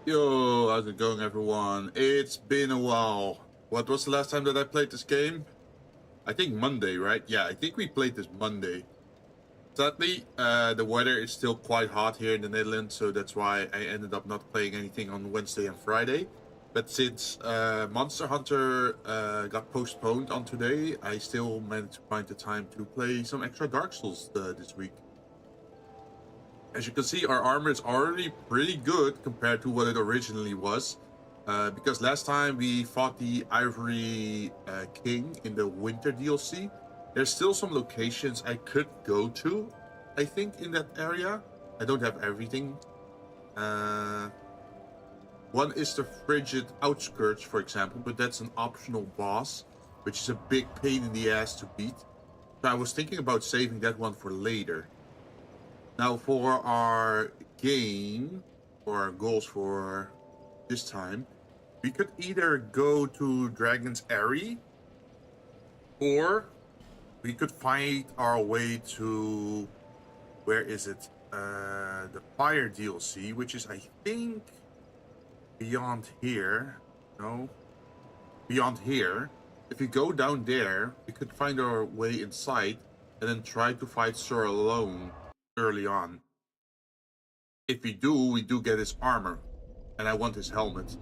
Yo, how's it going, everyone? It's been a while. What was the last time that I played this game? I think Monday, right? Yeah, I think we played this Monday. Sadly, the weather is still quite hot here in the Netherlands, so that's why I ended up not playing anything on Wednesday and Friday. But since Monster Hunter got postponed on today, I still managed to find the time to play some extra Dark Souls this week. As you can see, our armor is already pretty good compared to what it originally was. Because last time we fought the Ivory King in the Winter DLC, there's still some locations I could go to, I think, in that area. I don't have everything. One is the Frigid Outskirts, for example, but that's an optional boss, which is a big pain in the ass to beat. So I was thinking about saving that one for later. Now for our game, or our goals for this time, we could either go to Dragon's Eyrie, or we could fight our way to, where is it? The Fire DLC, which is, I think, beyond here. No, beyond here. If we go down there, we could find our way inside and then try to fight Sir alone early on. If we do get his armor, and I want his helmet.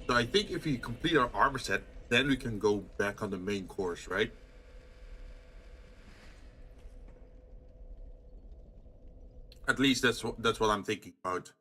So I think if we complete our armor set, then we can go back on the main course, right? At least that's what I'm thinking about.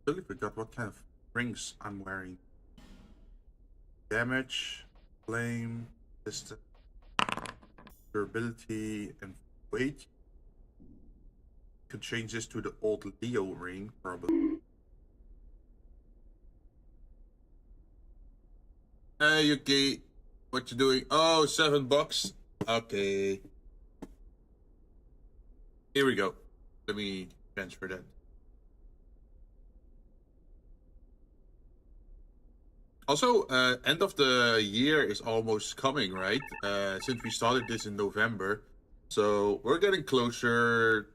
Totally forgot what kind of rings I'm wearing. Damage, flame, distance, durability, and weight. Could change this to the old Leo ring, probably. Hey, Yuki, what you doing? Oh, $7. Okay. Here we go. Let me transfer that. Also, end of the year is almost coming, right? Since we started this in November. So we're getting closer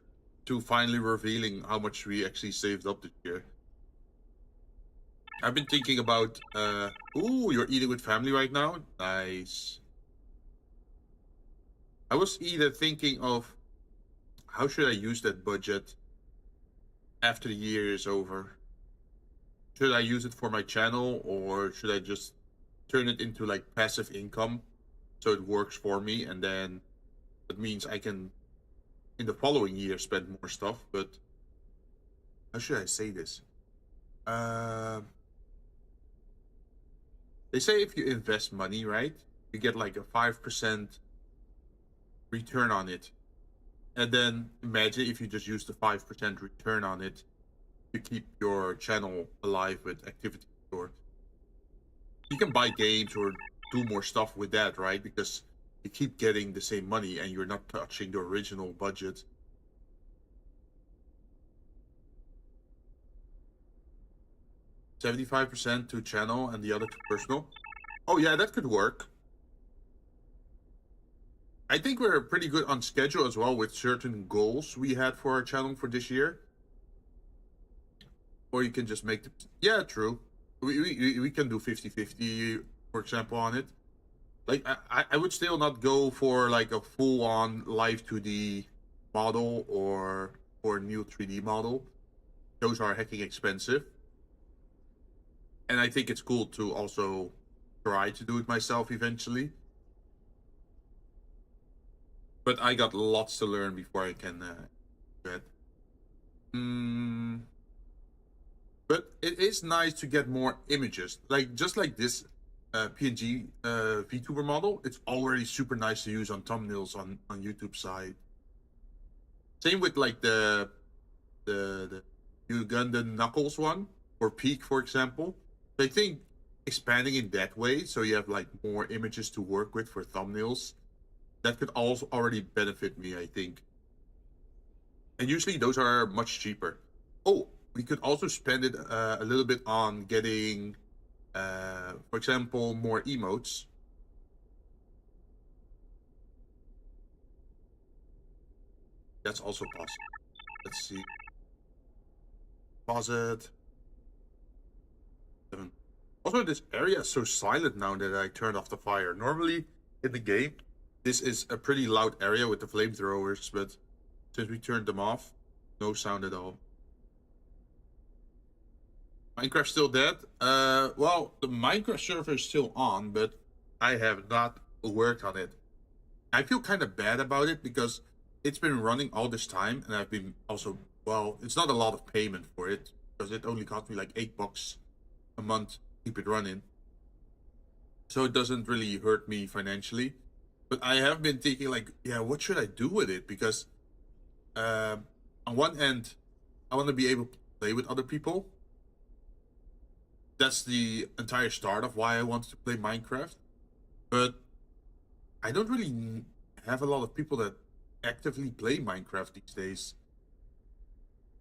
to finally revealing how much we actually saved up this year. I've been thinking about, ooh, you're eating with family right now? Nice. I was either thinking of, how should I use that budget after the year is over? Should I use it for my channel, or should I just turn it into like passive income so it works for me, and then that means I can in the following year spend more stuff? But how should I say this? They say if you invest money, right, you get like a 5% return on it. And then imagine if you just use the 5% return on it to keep your channel alive with activity store. You can buy games or do more stuff with that, right? Because you keep getting the same money and you're not touching the original budget. $75% to channel and the other to personal. Oh yeah, that could work. I think we're pretty good on schedule as well with certain goals we had for our channel for this year. Or you can just make the... Yeah, true. We can do 50-50, for example, on it. Like, I would still not go for like a full-on live 2D model or a new 3D model. Those are hecking expensive. And I think it's cool to also try to do it myself eventually. But I got lots to learn before I can do it. But it is nice to get more images, like just like this PNG VTuber model. It's already super nice to use on thumbnails on YouTube side. Same with like the Ugandan Knuckles one or Peak, for example. I think expanding in that way, so you have like more images to work with for thumbnails, that could also already benefit me, I think. And usually those are much cheaper. Oh, we could also spend it a little bit on getting, for example, more emotes. That's also possible. Let's see. Deposit. Also, this area is so silent now that I turned off the fire. Normally, in the game, this is a pretty loud area with the flamethrowers, but since we turned them off, no sound at all. Minecraft still dead? Well, the Minecraft server is still on, but I have not worked on it. I feel kind of bad about it because it's been running all this time, and I've been also, well, it's not a lot of payment for it because it only cost me like $8 a month to keep it running. So it doesn't really hurt me financially. But I have been thinking like, yeah, what should I do with it? Because on one end, I want to be able to play with other people. That's the entire start of why I wanted to play Minecraft. But I don't really have a lot of people that actively play Minecraft these days.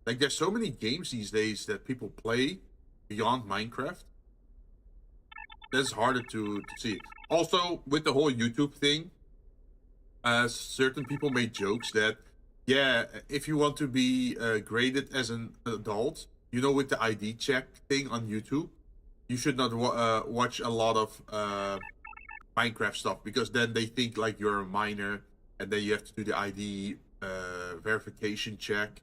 Like, there's so many games these days that people play beyond Minecraft. That's harder to see. Also, with the whole YouTube thing, certain people made jokes that, yeah, if you want to be graded as an adult, you know, with the ID check thing on YouTube, you should not watch a lot of Minecraft stuff, because then they think like you're a minor, and then you have to do the ID verification check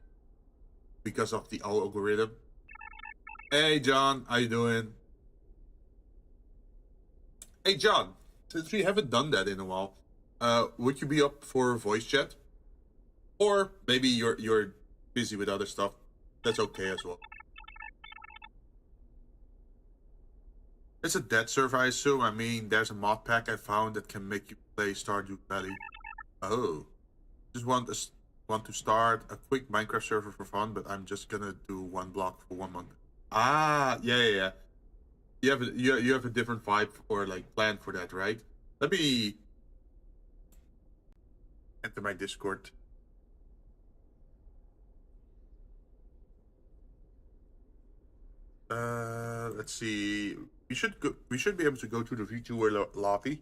because of the algorithm. Hey John, how you doing? Hey John, since we haven't done that in a while, would you be up for voice chat? Or maybe you're busy with other stuff. That's okay as well. It's a dead server, I assume. I mean, there's a mod pack I found that can make you play Stardew Valley. Oh, just want to start a quick Minecraft server for fun, but I'm just gonna do one block for 1 month. Ah, yeah. You have a different vibe or like plan for that, right? Let me enter my Discord. Let's see. We should be able to go to the Vtuber lobby.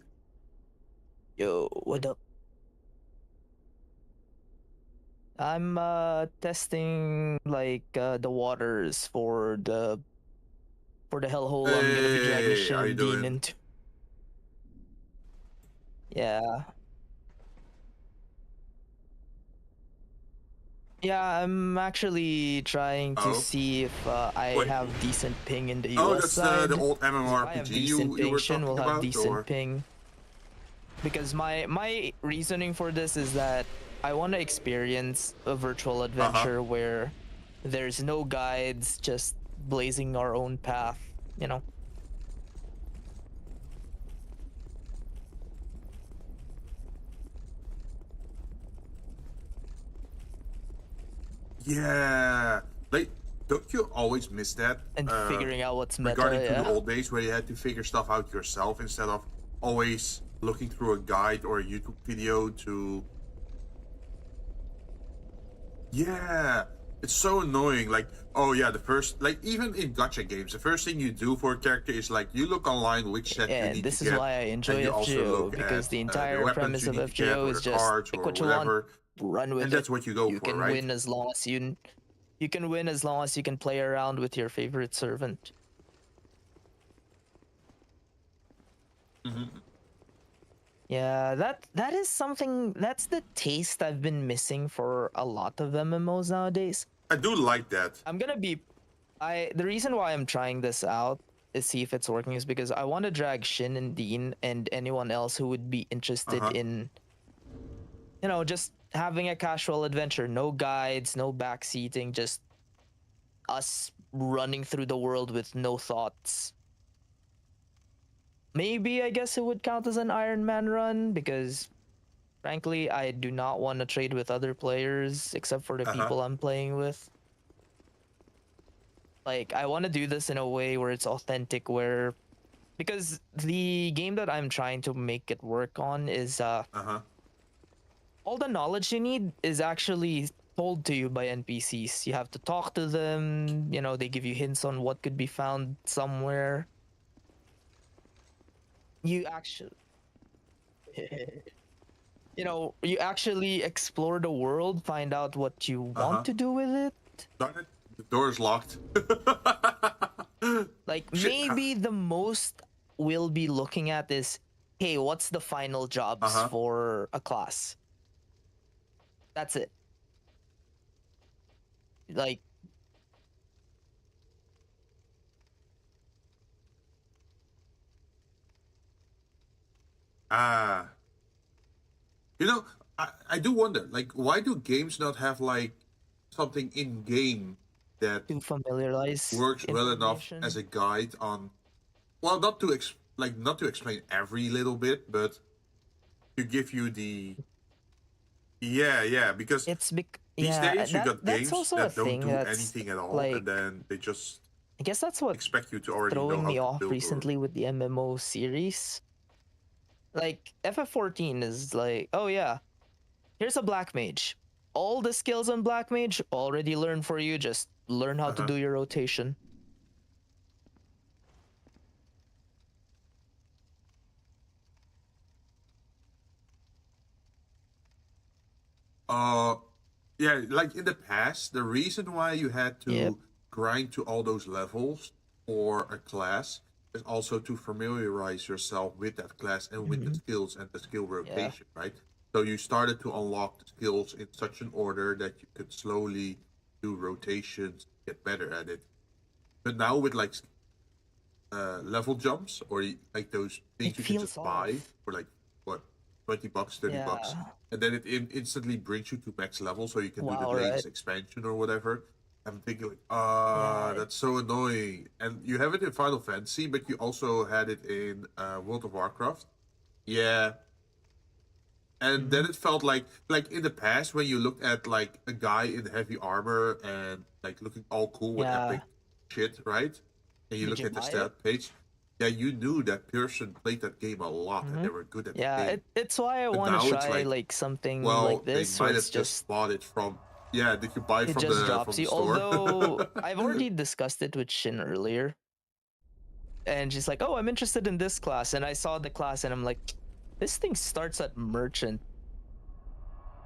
Yo, what up? I'm testing like the waters for the hellhole I'm gonna be dragging Hey, how you Shin Dean doing? into. Yeah. Yeah, I'm actually trying to see if I Wait. have decent ping in the US Oh, that's side. the old If I have MMORPG decent you ping, were Shin will talking have about, decent or? ping. Because my reasoning for this is that I want to experience a virtual adventure where there's no guides, just blazing our own path, you know. Yeah, like, don't you always miss that? And figuring out what's meta, regarding to yeah. the old days where you had to figure stuff out yourself instead of always looking through a guide or a YouTube video to. Yeah, it's so annoying. Like, oh yeah, the first, like, even in gacha games, the first thing you do for a character is like you look online which set you And need this to is get, why I enjoy and you also FGO, look because at the the entire weapons premise you of need to get, FGO or is the just cards pick or what you want, whatever, run with and it. that's what you go You for, can right? win as long as you can win as long as you can play around with your favorite servant. Yeah, that is something, that's the taste I've been missing for a lot of MMOs nowadays. I do like that. The reason why I'm trying this out is see if it's working is because I want to drag Shin and Dean and anyone else who would be interested in you know, just having a casual adventure, no guides, no backseating, just us running through the world with no thoughts. Maybe I guess it would count as an Iron Man run because frankly, I do not want to trade with other players except for the people I'm playing with. Like, I want to do this in a way where it's authentic, where because the game that I'm trying to make it work on is all the knowledge you need is actually told to you by NPCs. You have to talk to them, you know, they give you hints on what could be found somewhere. You actually you know, you actually explore the world, find out what you want to do with it. Darn it, the door is locked. Like, Shit. maybe the most we'll be looking at is, hey, what's the final jobs for a class? That's it. Like, you know, I do wonder, like, why do games not have like something in game that to familiarize works well enough information. as a guide on, well, not to not to explain every little bit, but to give you the because It's these days you got that's games also a that don't thing do that's anything at all, like, and then they just I guess that's what expect you to already know throwing how me to off build. recently with the MMO series. Like, FF14 is like, oh yeah, here's a black mage. All the skills on black mage already learned for you. Just learn how to do your rotation. Yeah, like in the past, the reason why you had to Yep. grind to all those levels for a class is also to familiarize yourself with that class and with the skills and the skill rotation, right? So you started to unlock the skills in such an order that you could slowly do rotations, get better at it. But now with like level jumps or like those things It you can feels just buy off. for like what, $20, $30, Yeah. and then it instantly brings you to max level so you can do the Wow, latest right. expansion or whatever. I'm thinking like, Yeah. that's so annoying. And you have it in Final Fantasy, but you also had it in World of Warcraft. Yeah. And then it felt like in the past when you looked at like a guy in heavy armor and like looking all cool with Yeah. epic shit, right? And you Did look you at the buy stat it? page, yeah, you knew that person played that game a lot and they were good at the Yeah, game. it's why I But want to now it's try like something like well, they this where might it's have just just bought it from. Yeah, did you buy it it just from drops the you. store? Although I've already discussed it with Shin earlier, and she's like, "Oh, I'm interested in this class," and I saw the class, and I'm like, "This thing starts at merchant.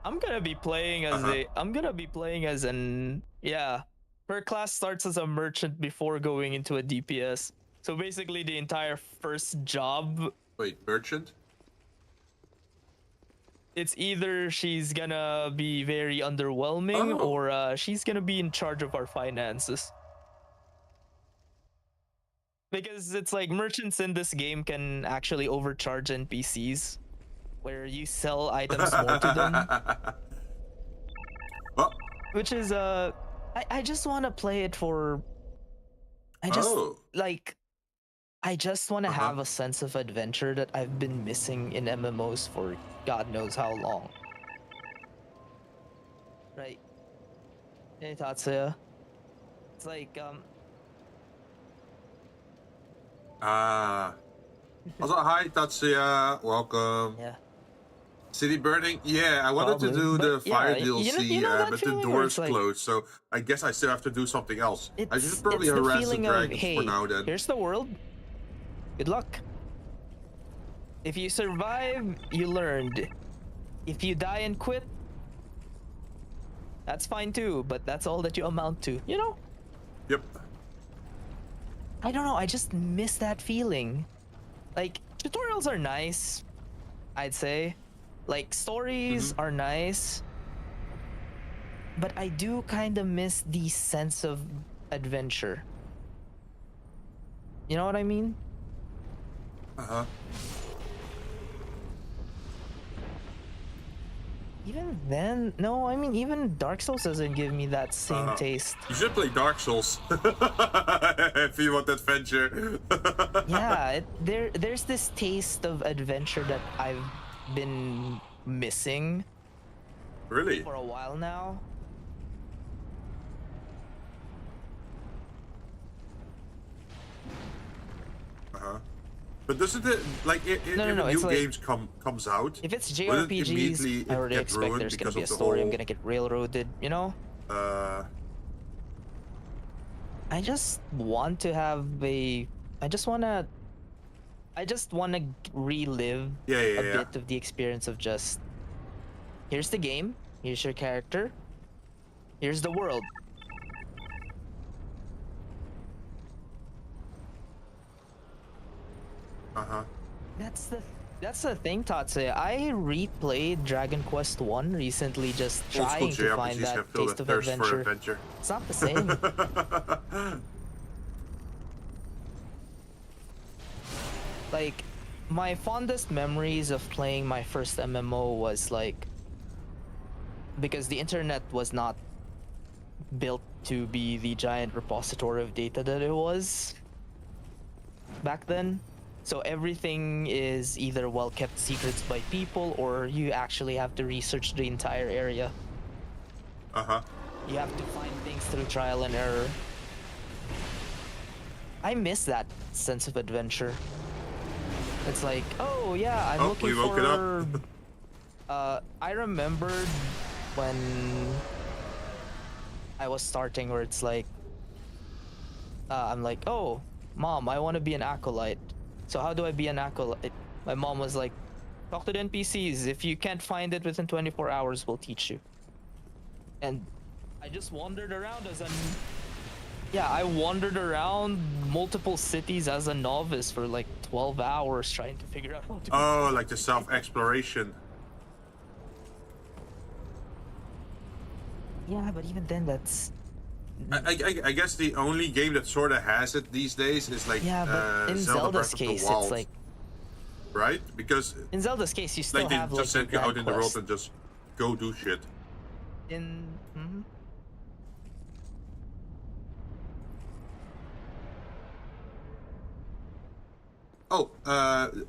I'm gonna be playing as I'm gonna be playing as an yeah. Her class starts as a merchant before going into a DPS. So basically, the entire first job, Wait, merchant? it's either she's gonna be very underwhelming Oh, or she's gonna be in charge of our finances. Because it's like merchants in this game can actually overcharge NPCs, where you sell items more to them, oh, which is I just want to play it for I just oh, like I just want to have a sense of adventure that I've been missing in MMOs for God knows how long. Right? Hey, Tatsuya. It's like ah. Also, hi Tatsuya, welcome. yeah, City burning? Yeah, I wanted to probably. do But the fire yeah, DLC, you know that but the feeling where door's it's like closed, so I guess I still have to do something else. I should probably it's the harass the feeling of, dragons for hey, now then. here's the world. Good luck. If you survive, you learned. If you die and quit, that's fine too, but that's all that you amount to, you know? Yep. I don't know, I just miss that feeling. Like, tutorials are nice, I'd say. Like, stories are nice. But I do kind of miss the sense of adventure. You know what I mean? Even then, no, I mean, even Dark Souls doesn't give me that same taste. You should play Dark Souls if you want adventure. Yeah, there's this taste of adventure that I've been missing Really? for a while now. But doesn't it, like, if No, a new it's like, games comes out, if it's wouldn't immediately JRPGs, I already get expect ruined there's gonna because be a of the story. I'm whole, gonna get railroaded, you know? I just want to have a. I just wanna relive a bit of the experience of just. Here's the game. Here's your character. Here's the world. That's the thing, Tatsuya. I replayed Dragon Quest 1 recently, just trying to find that taste of adventure. It's not the same. Like, my fondest memories of playing my first MMO was like, because the internet was not built to be the giant repository of data that it was back then. So everything is either well kept secrets by people, or you actually have to research the entire area. You have to find things through trial and error. I miss that sense of adventure. It's like, oh yeah, I'm looking for. I remembered when I was starting, where it's like, I'm like, oh, Mom, I want to be an acolyte. So how do I be an acolyte? My mom was like, talk to the NPCs. If you can't find it within 24 hours, we'll teach you. And I just wandered around as an. Yeah, I wandered around multiple cities as a novice for like 12 hours trying to figure out how to. Oh, like the self-exploration. Yeah, but even then, that's. I guess the only game that sort of has it these days is like but in Zelda's case, it's like. Right? Because in Zelda's case, you still like have they like just send you out in the world and just go do shit. Oh,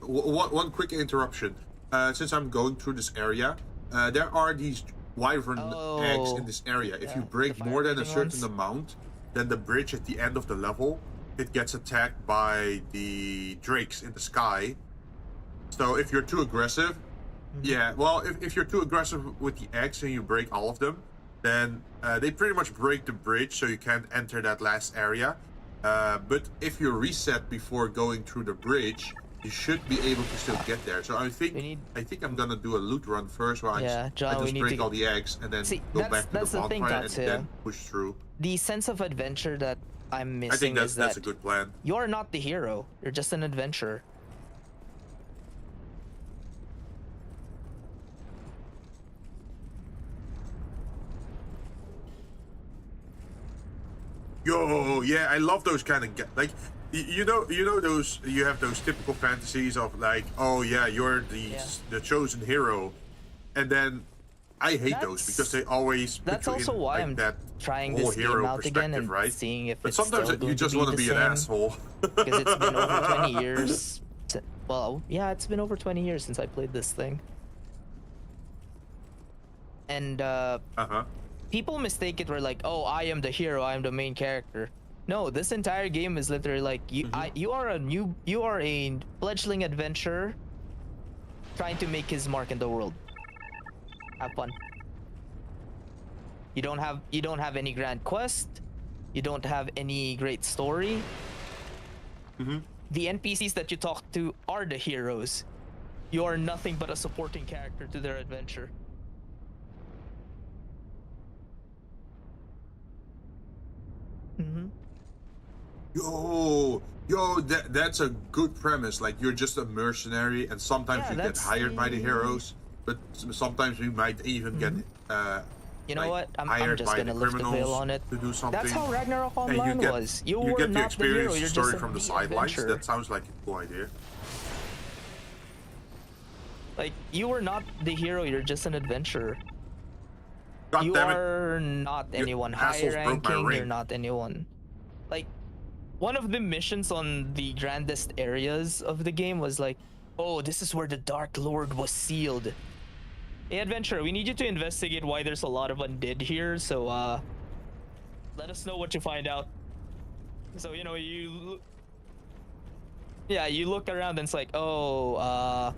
one quick interruption. Since I'm going through this area, there are these wyvern eggs in this area. If you break more than a certain amount, then the bridge at the end of the level, it gets attacked by the drakes in the sky. So if you're too aggressive, yeah, well, if you're too aggressive with the eggs and you break all of them, then they pretty much break the bridge, so you can't enter that last area. But if you reset before going through the bridge, you should be able to still get there. So I think I'm gonna do a loot run first, where I just break all the eggs and then go back to the bonfire and then push through. The sense of adventure that I'm missing I think that's a good plan. You're not the hero. You're just an adventurer. Yo, yeah, I love those kind of like, you know those, you have those typical fantasies of like, oh yeah, you're the chosen hero, and then I hate those because they always that's also why like I'm that trying this game out again and right? seeing if but it's sometimes still going you just want to be an asshole. Because it's been over 20 years. Well, yeah, it's been over 20 years since I played this thing. And people mistake it where like, oh, I am the hero, I am the main character. No, this entire game is literally like you are a fledgling adventurer trying to make his mark in the world. Have fun. You don't have any grand quest. You don't have any great story. The NPCs that you talk to are the heroes. You are nothing but a supporting character to their adventure. Yo, that's a good premise. Like, you're just a mercenary, and sometimes you get hired by the heroes, but sometimes we might even get you know like, what? I'm just gonna lift the veil on it. To do something. That's how Ragnarok Online was. You were get not the experience the hero. You're story just from the sidelines. That sounds like a cool idea. Like, you are not the hero, you're just an adventurer. God You damn it. are not anyone high assholes broke my ranking, you're ring. not anyone. Like, one of the missions on the grandest areas of the game was like, oh, this is where the Dark Lord was sealed. Hey, adventurer, we need you to investigate why there's a lot of undead here, so, let us know what you find out. So, you know, yeah, you look around and it's like, oh,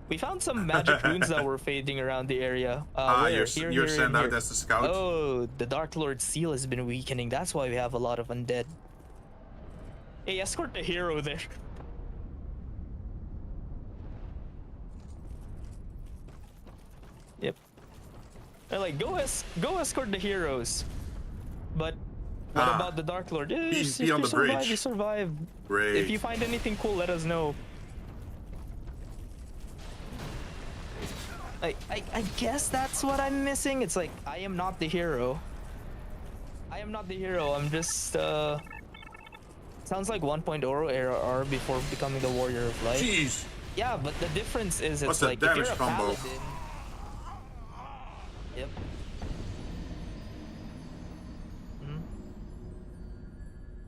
we found some magic runes that were fading around the area. Where? You're sent out as the scout? Oh, the Dark Lord's seal has been weakening. That's why we have a lot of undead. Hey, escort the hero there. Yep. They're like, go escort the heroes. But what about the Dark Lord? Be on the bridge. You survive. Great. If you find anything cool, let us know. I guess that's what I'm missing. It's like, I am not the hero. I am not the hero. I'm just, sounds like 1.0 ARR before becoming the Warrior of Light. Jeez. Yeah, but the difference is it's like, damage if you're a combo? paladin... Yep.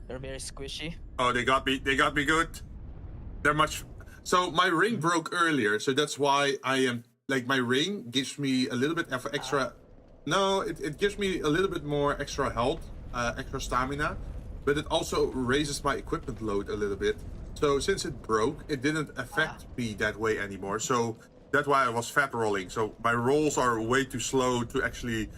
They're very squishy. Oh, they got me good. They're much... So my ring broke earlier, so that's why I am... Like, my ring gives me a little bit of extra... No, it gives me a little bit more extra health, extra stamina, but it also raises my equipment load a little bit. So since it broke, it didn't affect me that way anymore. So that's why I was fat rolling. So my rolls are way too slow to actually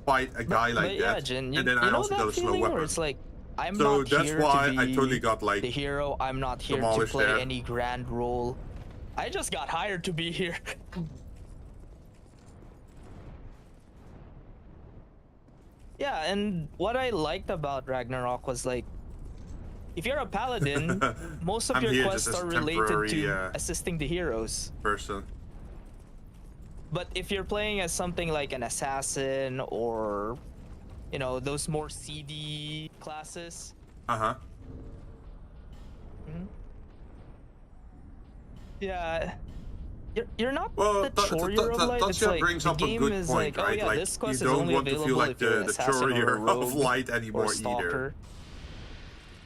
fight a guy like yeah, that. Jinn, and then I also got a slow weapon. It's like, I'm So not that's here why to be I totally got like the hero. I'm not here to demolished play there. any grand role. I just got hired to be here. Yeah, and what I liked about Ragnarok was like, if you're a paladin, most of your quests are related to assisting the heroes. Person. But if you're playing as something like an assassin or, you know, those more CD classes. Uh-huh. Yeah. You're not Well, the Warrior of Light. It's like, brings the up a game good is point, like, right? oh yeah, Like, this quest you is don't only want to feel available like if you're an the assassin or a Warrior rogue of Light or anymore a stalker. either.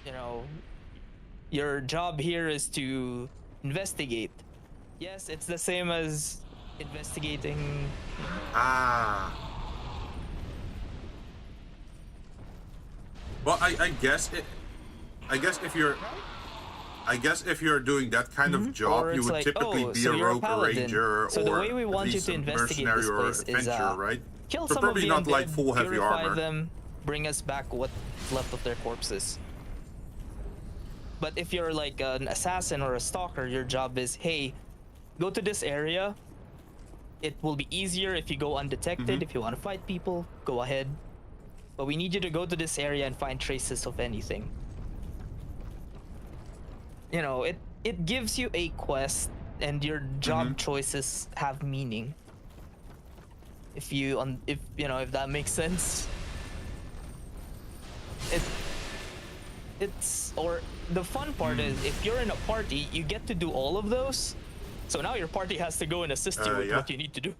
You know, your job here is to investigate. Yes, it's the same as investigating. Ah. Well, I guess if you're doing that kind of job, you would like, typically oh, be so a you're a rogue, a paladin. ranger, So or the way we at want you least to a investigate mercenary this or place is adventurer, right? kill So some probably of the not undead, like full heavy purify armor. them, bring us back what's left of their corpses. But if you're like an assassin or a stalker, your job is, hey, go to this area. It will be easier if you go undetected. If you want to fight people, go ahead. But we need you to go to this area and find traces of anything. You know, it gives you a quest, and your job choices have meaning. If you if that makes sense. Or the fun part is, if you're in a party, you get to do all of those. So now your party has to go and assist you with what you need to do.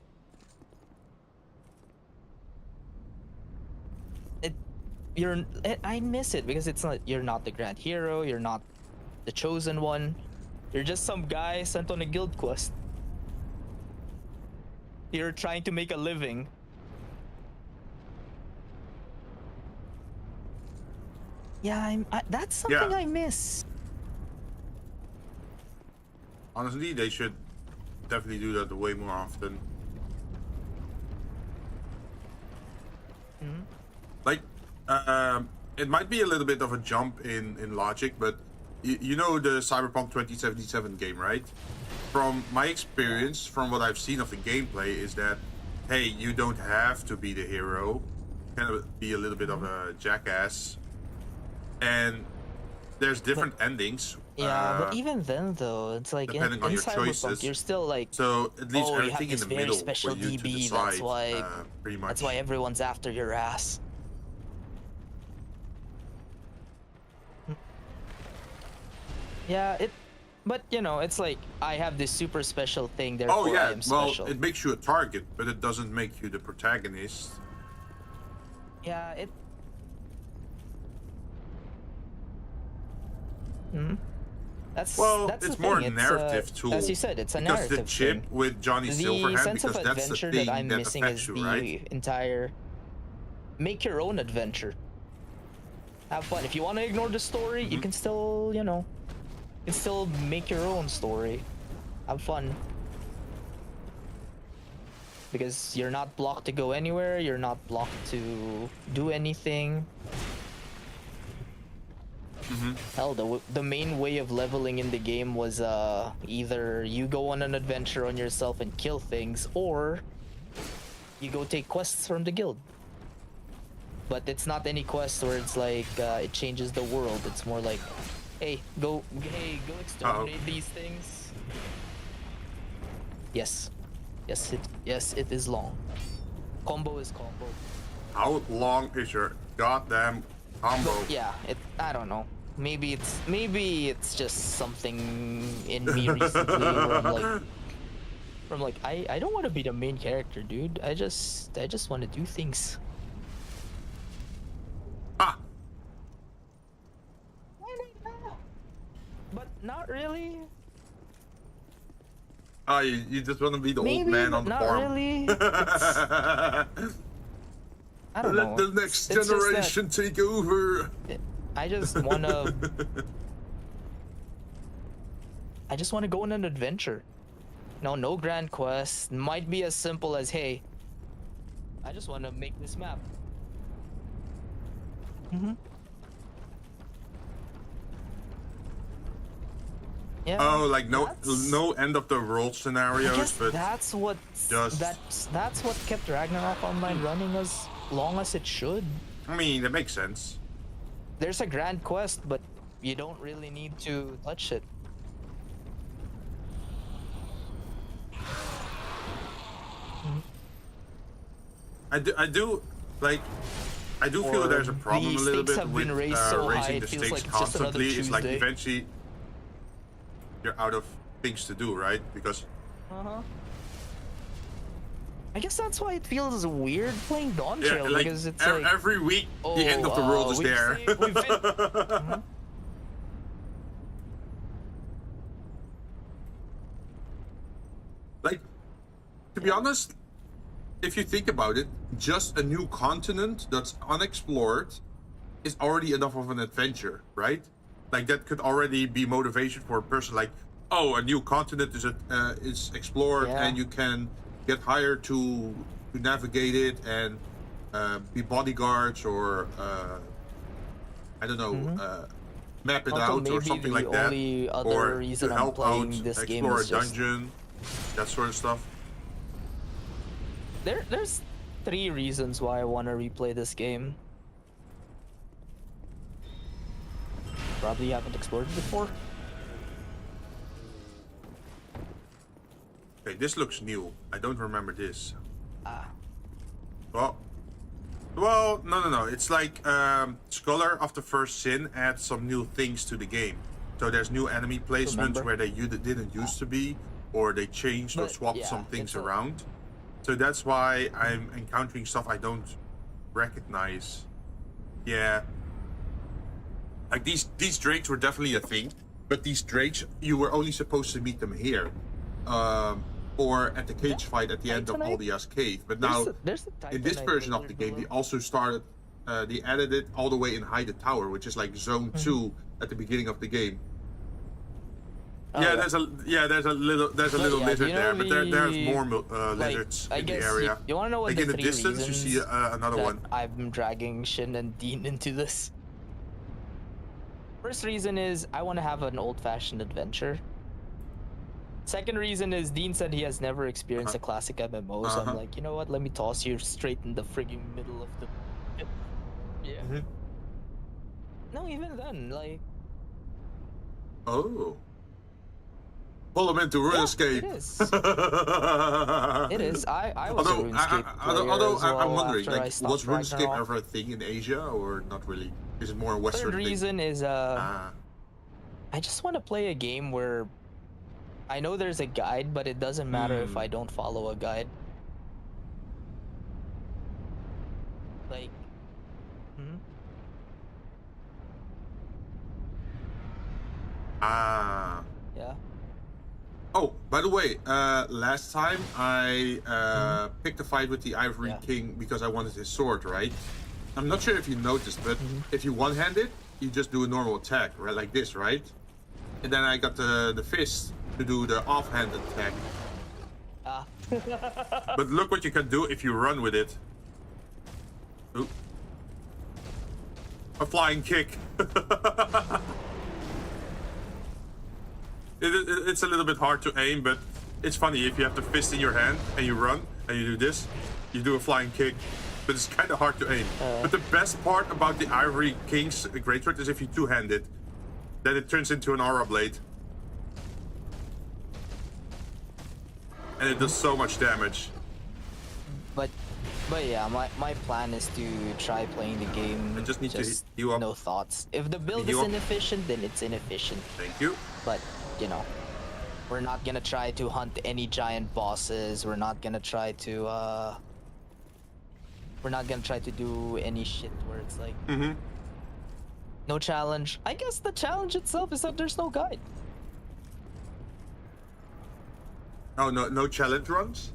I miss it because it's not, you're not the grand hero, you're not the chosen one. You're just some guy sent on a guild quest. You're trying to make a living. Yeah, that's something I miss. Honestly, they should definitely do that way more often. Like, it might be a little bit of a jump in logic, but you know the Cyberpunk 2077 game, right? From my experience, from what I've seen of the gameplay, is that, hey, you don't have to be the hero. Kind of be a little bit of a jackass. And there's different endings. Yeah, but even then, though, it's like depending on your choices, you're still like, so it leaves everything in the middle special for you to DB. decide. Pretty much. That's why everyone's after your ass. Yeah, But you know, it's like I have this super special thing, Oh therefore I yeah, am well, special. it makes you a target, but it doesn't make you the protagonist. Yeah, it. Hmm. That's Well, that's the it's thing. more a It's narrative tool. as you said, it's a because narrative the chip thing. with Johnny The Silverhand, sense of because that's the adventure thing that I'm that missing affects is you, the right? entire make your own adventure. Have fun. If you want to ignore the story, you can still, you know, you can still make your own story. Have fun. Because you're not blocked to go anywhere, you're not blocked to do anything. Hell, the main way of leveling in the game was either you go on an adventure on yourself and kill things, or you go take quests from the guild. But it's not any quest where it's like it changes the world. It's more like, hey, go exterminate these things. Yes, yes, it is long. Combo is combo. How long is your goddamn combo? Yeah, I don't know. Maybe it's just something in me recently where I'm like I don't want to be the main character, dude. I just want to do things. Ah! But not really. Ah, you just want to be the Maybe, old man but on the not farm. really. I don't know. Let the next It's just generation take over. I just wanna go on an adventure. No grand quest. Might be as simple as, hey, I just wanna make this map. Yeah. Oh, like no that's- end of the world I scenarios, guess but that's what just- that's what kept Ragnarok Online running as long as it should. I mean, that makes sense. There's a grand quest, but you don't really need to touch it. I do feel Or there's a problem the a little stakes bit have with been raised so high, raising it the feels stakes like it's just another constantly. It's like Tuesday. eventually you're out of things to do, right? Because I guess that's why it feels weird playing Dawn yeah, Trail, like, because it's every week the end of the world is there. Like, to be honest, if you think about it, just a new continent that's unexplored is already enough of an adventure, right? Like that could already be motivation for a person. Like, oh, a new continent is explored, Yeah. and you can get hired to navigate it and be bodyguards or I don't know, map it Also, out or maybe something the like that, only other or reason to I'm help playing out, this game explore a is just- dungeon, that sort of stuff. There's 3 reasons why I want to replay this game. Probably haven't explored it before. Okay, this looks new. I don't remember this. Ah. Well, no. It's like Scholar of the First Sin adds some new things to the game. So there's new enemy placements Remember. where they didn't used to be, or they changed or But, swapped yeah, some things it's a- around. So that's why I'm encountering stuff I don't recognize. Yeah. Like these drakes were definitely a thing, but these drakes, you were only supposed to meet them here. Or at the cage fight at the end of Titanite? Aldia's cave. But now, There's a in this Titanite version of layer the game, they below. also started, they added it all the way in Hide the Tower, which is like zone 2 at the beginning of the game. Oh, yeah, there's a little yeah, lizard you know there, but there's the- more like, lizards I in the guess area. you want to know what Like the in the 3 distance, you reasons see another that one. I'm dragging Shin and Dean into this. First reason is I want to have an old-fashioned adventure. Second reason is Dean said he has never experienced a classic MMO, so I'm like, you know what? Let me toss you straight in the frigging middle of the. Yeah. No, even then, like. Oh. Pull them into RuneScape. It is. It is. I was Although, a RuneScape player although as well I'm wondering, after I like, stopped was RuneScape Ragnarok. ever a thing in Asia or not really? Is it more a Western Third thing? reason is Ah, I just want to play a game where I know there's a guide, but it doesn't matter if I don't follow a guide. Like, hmm? Ah. Yeah. Oh, by the way, last time I picked a fight with the Ivory Yeah. King because I wanted his sword, right? I'm not sure if you noticed, but if you one-hand it, you just do a normal attack, right? Like this, right? And then I got the fist to do the offhand attack. Ah. But look what you can do if you run with it. Ooh. A flying kick. It's a little bit hard to aim, but it's funny if you have the fist in your hand and you run and you do this, you do a flying kick, but it's kind of hard to aim. But the best part about the Ivory King's greatsword is if you two-hand it, then it turns into an aura blade. And it does so much damage. But yeah, my plan is to try playing the game. I just need to heal up. No thoughts. If the build is heal up. inefficient, then it's inefficient. Thank you. But you know, we're not gonna try to hunt any giant bosses. We're not gonna try to do any shit where it's like no challenge. I guess the challenge itself is that there's no guide. Oh, no challenge runs?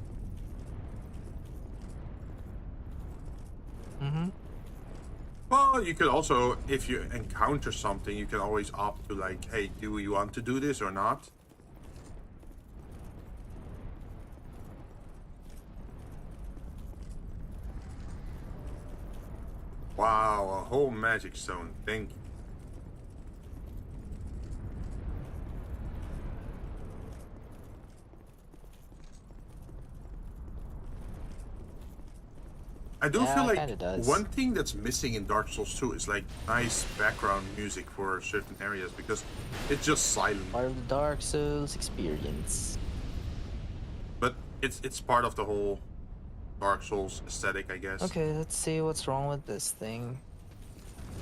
Well, you could also, if you encounter something, you can always opt to like, hey, do you want to do this or not? Wow, a whole magic stone. Thank you. I do feel like one thing that's missing in Dark Souls 2 is like nice background music for certain areas because it's just silent. Part of the Dark Souls experience. But it's part of the whole Dark Souls aesthetic, I guess. Okay, let's see what's wrong with this thing.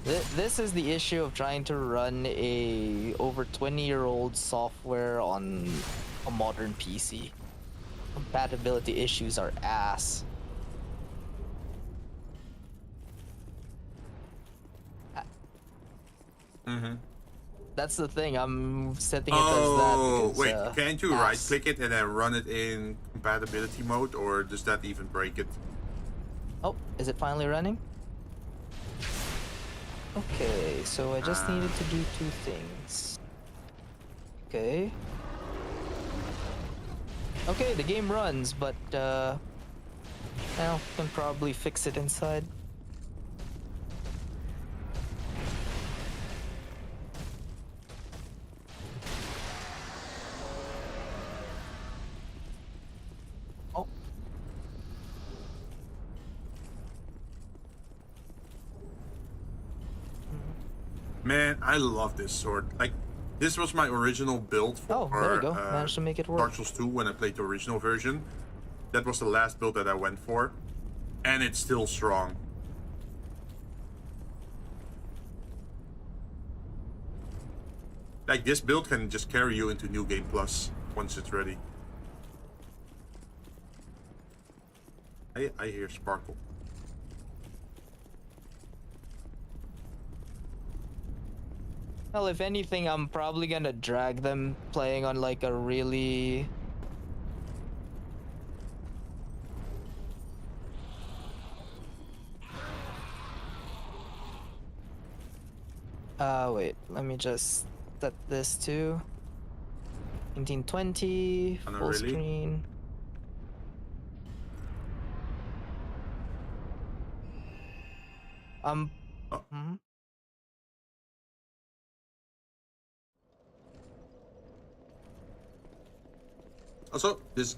This is the issue of trying to run a over 20-year-old software on a modern PC. Compatibility issues are ass. That's the thing. I'm setting it as that. Oh, because, wait, can't you right-click it and then run it in compatibility mode, or does that even break it? Oh, is it finally running? Okay, so I just needed to do two things. Okay. Okay, the game runs, but now can probably fix it inside. Oh. Man, I love this sword. Like, this was my original build for there you go. Managed to make it work. Dark Souls 2 when I played the original version. That was the last build that I went for. And it's still strong. Like, this build can just carry you into New Game Plus once it's ready. I hear sparkle. Well, if anything, I'm probably gonna drag them playing on like a really... wait, let me just set this to 1920, full screen. Also, this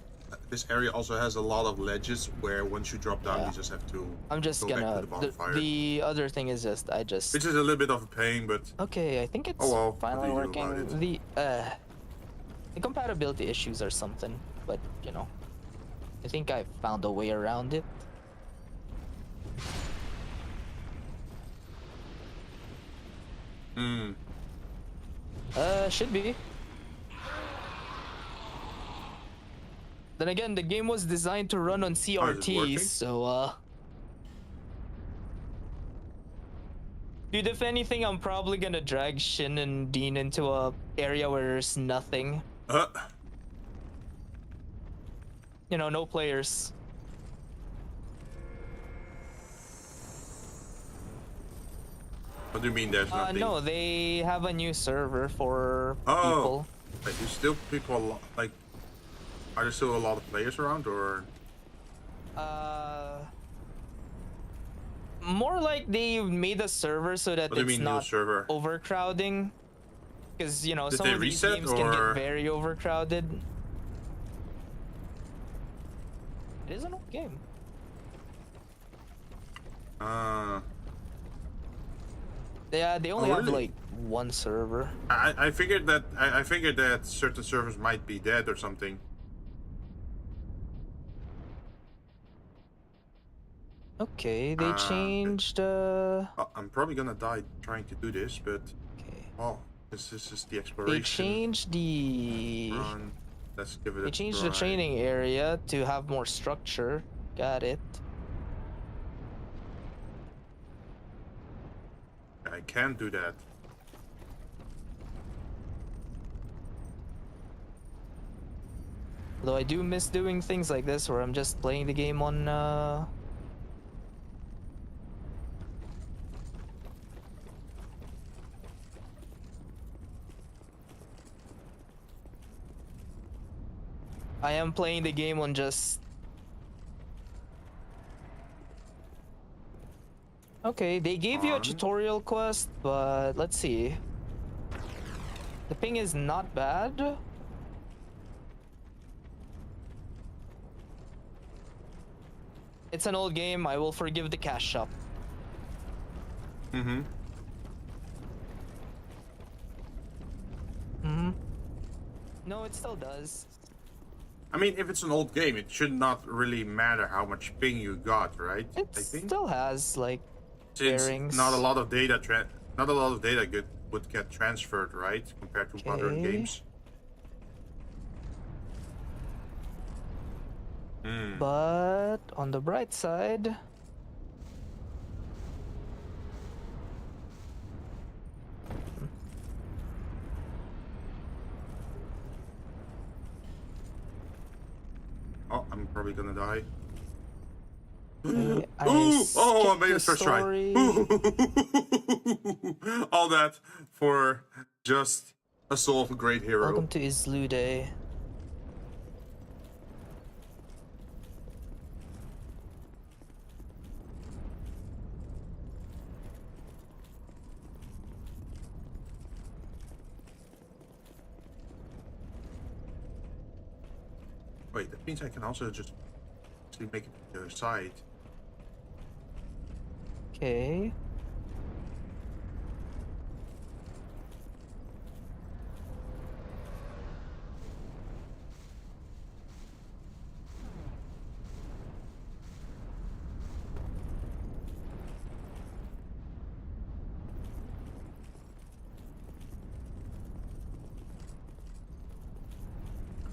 area also has a lot of ledges where once you drop down, you just have to. I'm just go gonna. back to the bonfire. The other thing is just which is a little bit of a pain, but. Okay, I think it's finally working. The compatibility issues are something, but you know, I think I found a way around it. Should be. Then again, the game was designed to run on CRTs, so dude, if anything, I'm probably gonna drag Shin and Dean into a area where there's nothing. You know, no players. What do you mean there's nothing? No, they have a new server for people. Wait, there's still people, like, are there still a lot of players around, or? More like they made a server so that it's not overcrowding. Because, you know, some of these games can get very overcrowded. It is an old game. Yeah, they only have like one server. I figured that certain servers might be dead or something. Okay, they changed. I'm probably gonna die trying to do this, but okay. Oh, this is the exploration. They changed the. Let's give it. They changed the training area to have more structure. Got it. I can do that. Though I do miss doing things like this where I'm just playing the game on I am playing the game on just Okay, they gave you a tutorial quest, but let's see. The ping is not bad. It's an old game. I will forgive the cash shop. Mm-hmm. Mm-hmm. No, it still does. I mean, if it's an old game, it should not really matter how much ping you got, right? It still has like bearings. Not a lot of data would get transferred, right, compared to modern games. But on the bright side, oh, I'm probably gonna die. I made it first try. All that for just a soul of a great hero. Welcome to Islude. Wait, that means I can also just make it to the other side. Okay.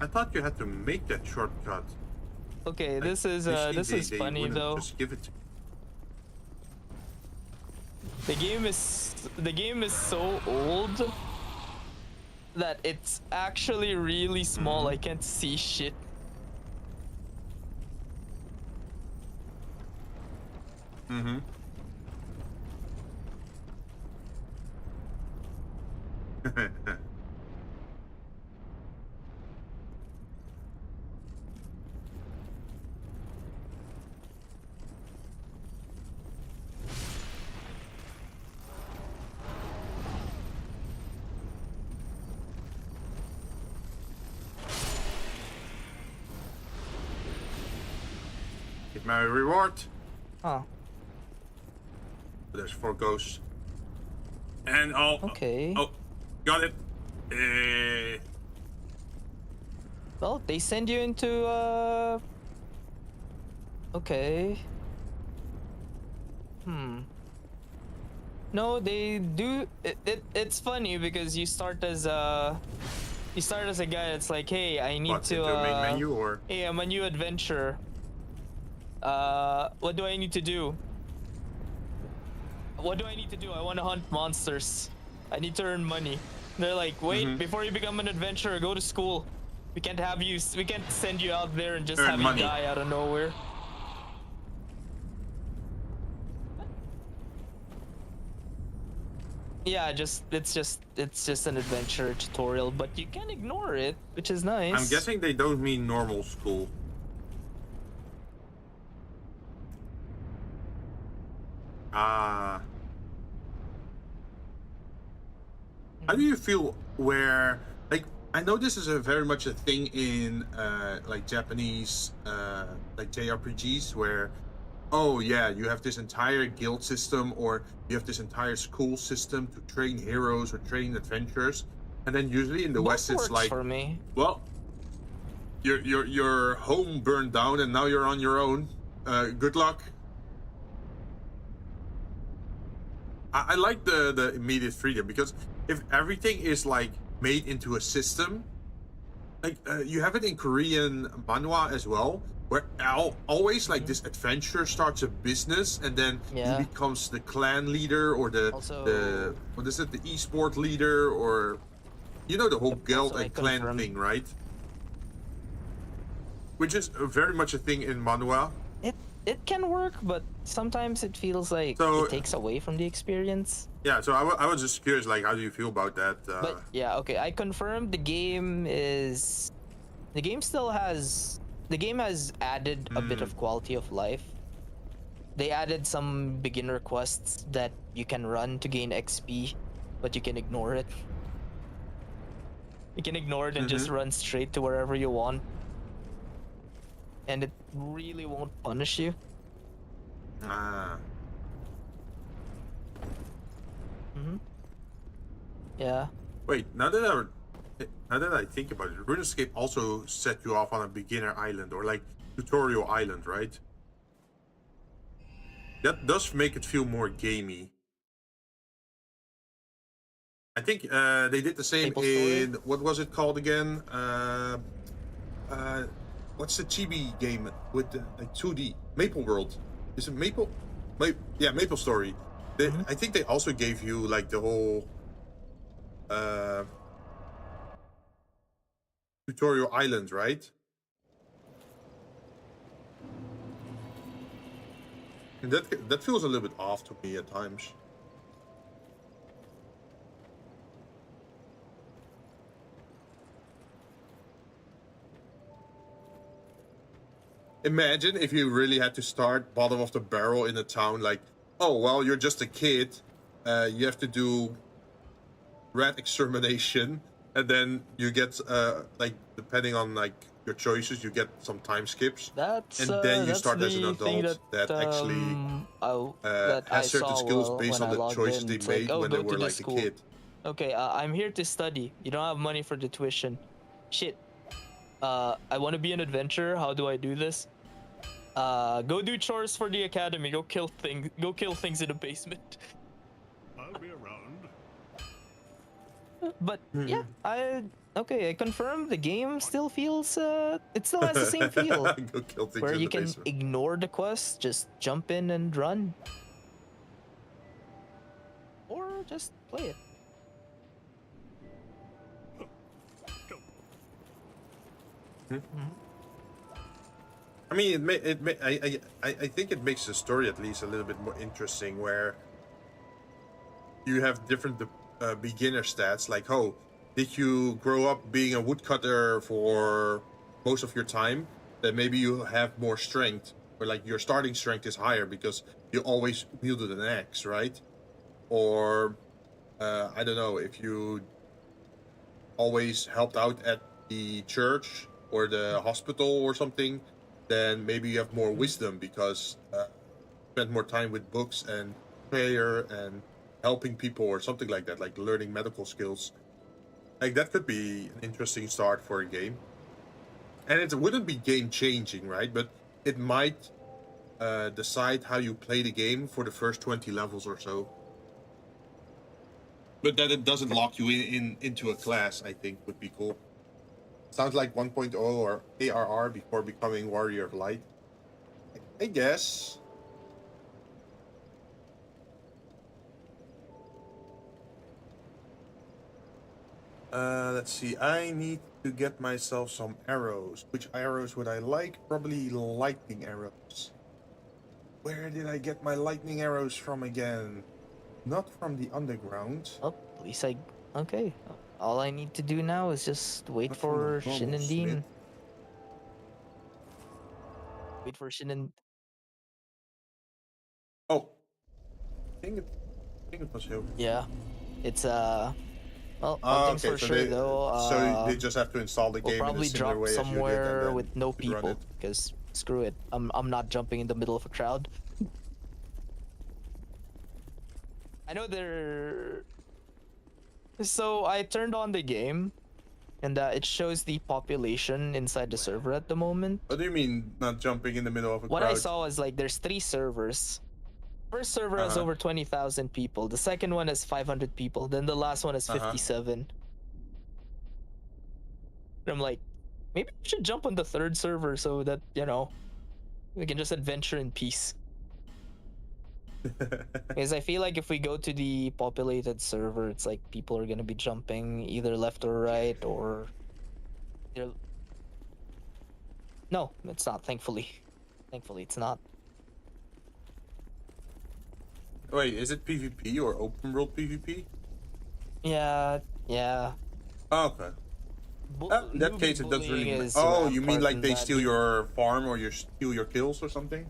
I thought you had to make that shortcut. Okay, this is funny though. Just give it to me. The game is so old that it's actually really small. I can't see shit. Get my reward. Huh. There's 4 ghosts. And okay. Oh, got it. Well, they send you into okay. No, they do. It's funny because you start as a guy that's like, hey, I need What, to. into a main menu or? Hey, I'm a new adventurer. What do I need to do? What do I need to do? I want to hunt monsters. I need to earn money. They're like, wait, before you become an adventurer, go to school. We can't have you. We can't send you out there and just Earn have money. you die out of nowhere. Yeah, it's just an adventure tutorial, but you can ignore it, which is nice. I'm guessing they don't mean normal school. Ah. How do you feel where, like, I know this is a very much a thing in like Japanese like JRPGs where, oh yeah, you have this entire guild system or you have this entire school system to train heroes or train adventurers, and then usually in the Both West it's works like, for me. well, your home burned down and now you're on your own. Good luck. I like the immediate freedom, because if everything is like made into a system, like you have it in Korean manhwa as well, where always like this adventurer starts a business and then Yeah. he becomes the clan leader or the what is it, the esport leader, or you know, the whole guild and clan thing, right? Which is very much a thing in manhwa. It can work, but sometimes it feels like it takes away from the experience. Yeah, so I was just curious, like, how do you feel about that? But yeah, okay, I confirmed the game has added a bit of quality of life. They added some beginner quests that you can run to gain XP, but you can ignore it. You can ignore it and just run straight to wherever you want. And it really won't punish you. Yeah. Wait, now that I think about it, RuneScape also set you off on a beginner island or like tutorial island, right? That does make it feel more gamey. I think they did the same in what was it called again? What's the chibi game with the like 2D? Maple World. Is it Maple? Yeah, Maple Story. I think they also gave you like the whole tutorial island, right? And that feels a little bit off to me at times. Imagine if you really had to start bottom of the barrel in a town, like, oh, well, you're just a kid. You have to do rat extermination. And then you get, like, depending on, like, your choices, you get some time skips. And then you start as an adult that actually has certain skills based on the choices they made when they were, like, a kid. Okay, I'm here to study. You don't have money for the tuition. Shit. I want to be an adventurer. How do I do this? Go do chores for the academy. Go kill things in the basement. I'll be around. But yeah, I confirm the game still feels it still has the same feel. Go kill things where in you the can basement. ignore the quest, just jump in and run. Or just play it. I mean, I think it makes the story at least a little bit more interesting, where you have different beginner stats. Like, oh, did you grow up being a woodcutter for most of your time? Then maybe you have more strength, or like your starting strength is higher because you always wielded an axe, right? Or I don't know, if you always helped out at the church or the hospital or something, then maybe you have more wisdom because you spend more time with books and prayer and helping people or something like that, like learning medical skills. Like, that could be an interesting start for a game. And it wouldn't be game changing, right? But it might decide how you play the game for the first 20 levels or so. But that it doesn't lock you into a class, I think, would be cool. Sounds like 1.0 or ARR before becoming Warrior of Light. I guess. Let's see. I need to get myself some arrows. Which arrows would I like? Probably lightning arrows. Where did I get my lightning arrows from again? Not from the underground. Oh, at least I... Okay. All I need to do now is just wait Not from the for normal Shin and Dean. smith. Wait for Shin and... Oh. I think it was him. Yeah. It's, well, one Ah, thing's okay, for so sure, they, though. so they just have to install the We'll game in a probably similar drop way as you did, and somewhere then with no you can run people, it. because screw it. I'm not jumping in the middle of a crowd. I know they're... So I turned on the game, and it shows the population inside the server at the moment. What do you mean, not jumping in the middle of a What crowd? I saw was like there's 3 servers. First server has over 20,000 people. The second one has 500 people. Then the last one has 57. And I'm like, maybe we should jump on the 3rd server so that, you know, we can just adventure in peace. Because I feel like if we go to the populated server, it's like people are gonna be jumping either left or right, or... No, it's not, thankfully. Thankfully, it's not. Wait, is it PvP or open world PvP? Yeah. Oh, okay. In that case, it doesn't really matter. Oh, you mean like they steal your farm or you steal your kills or something?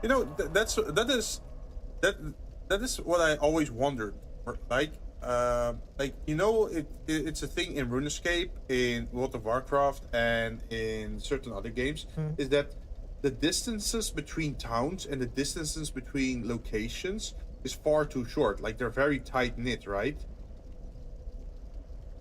You know, that is what I always wondered. Like you know, it's a thing in RuneScape, in World of Warcraft, and in certain other games, is that the distances between towns and the distances between locations is far too short. Like they're very tight knit, right?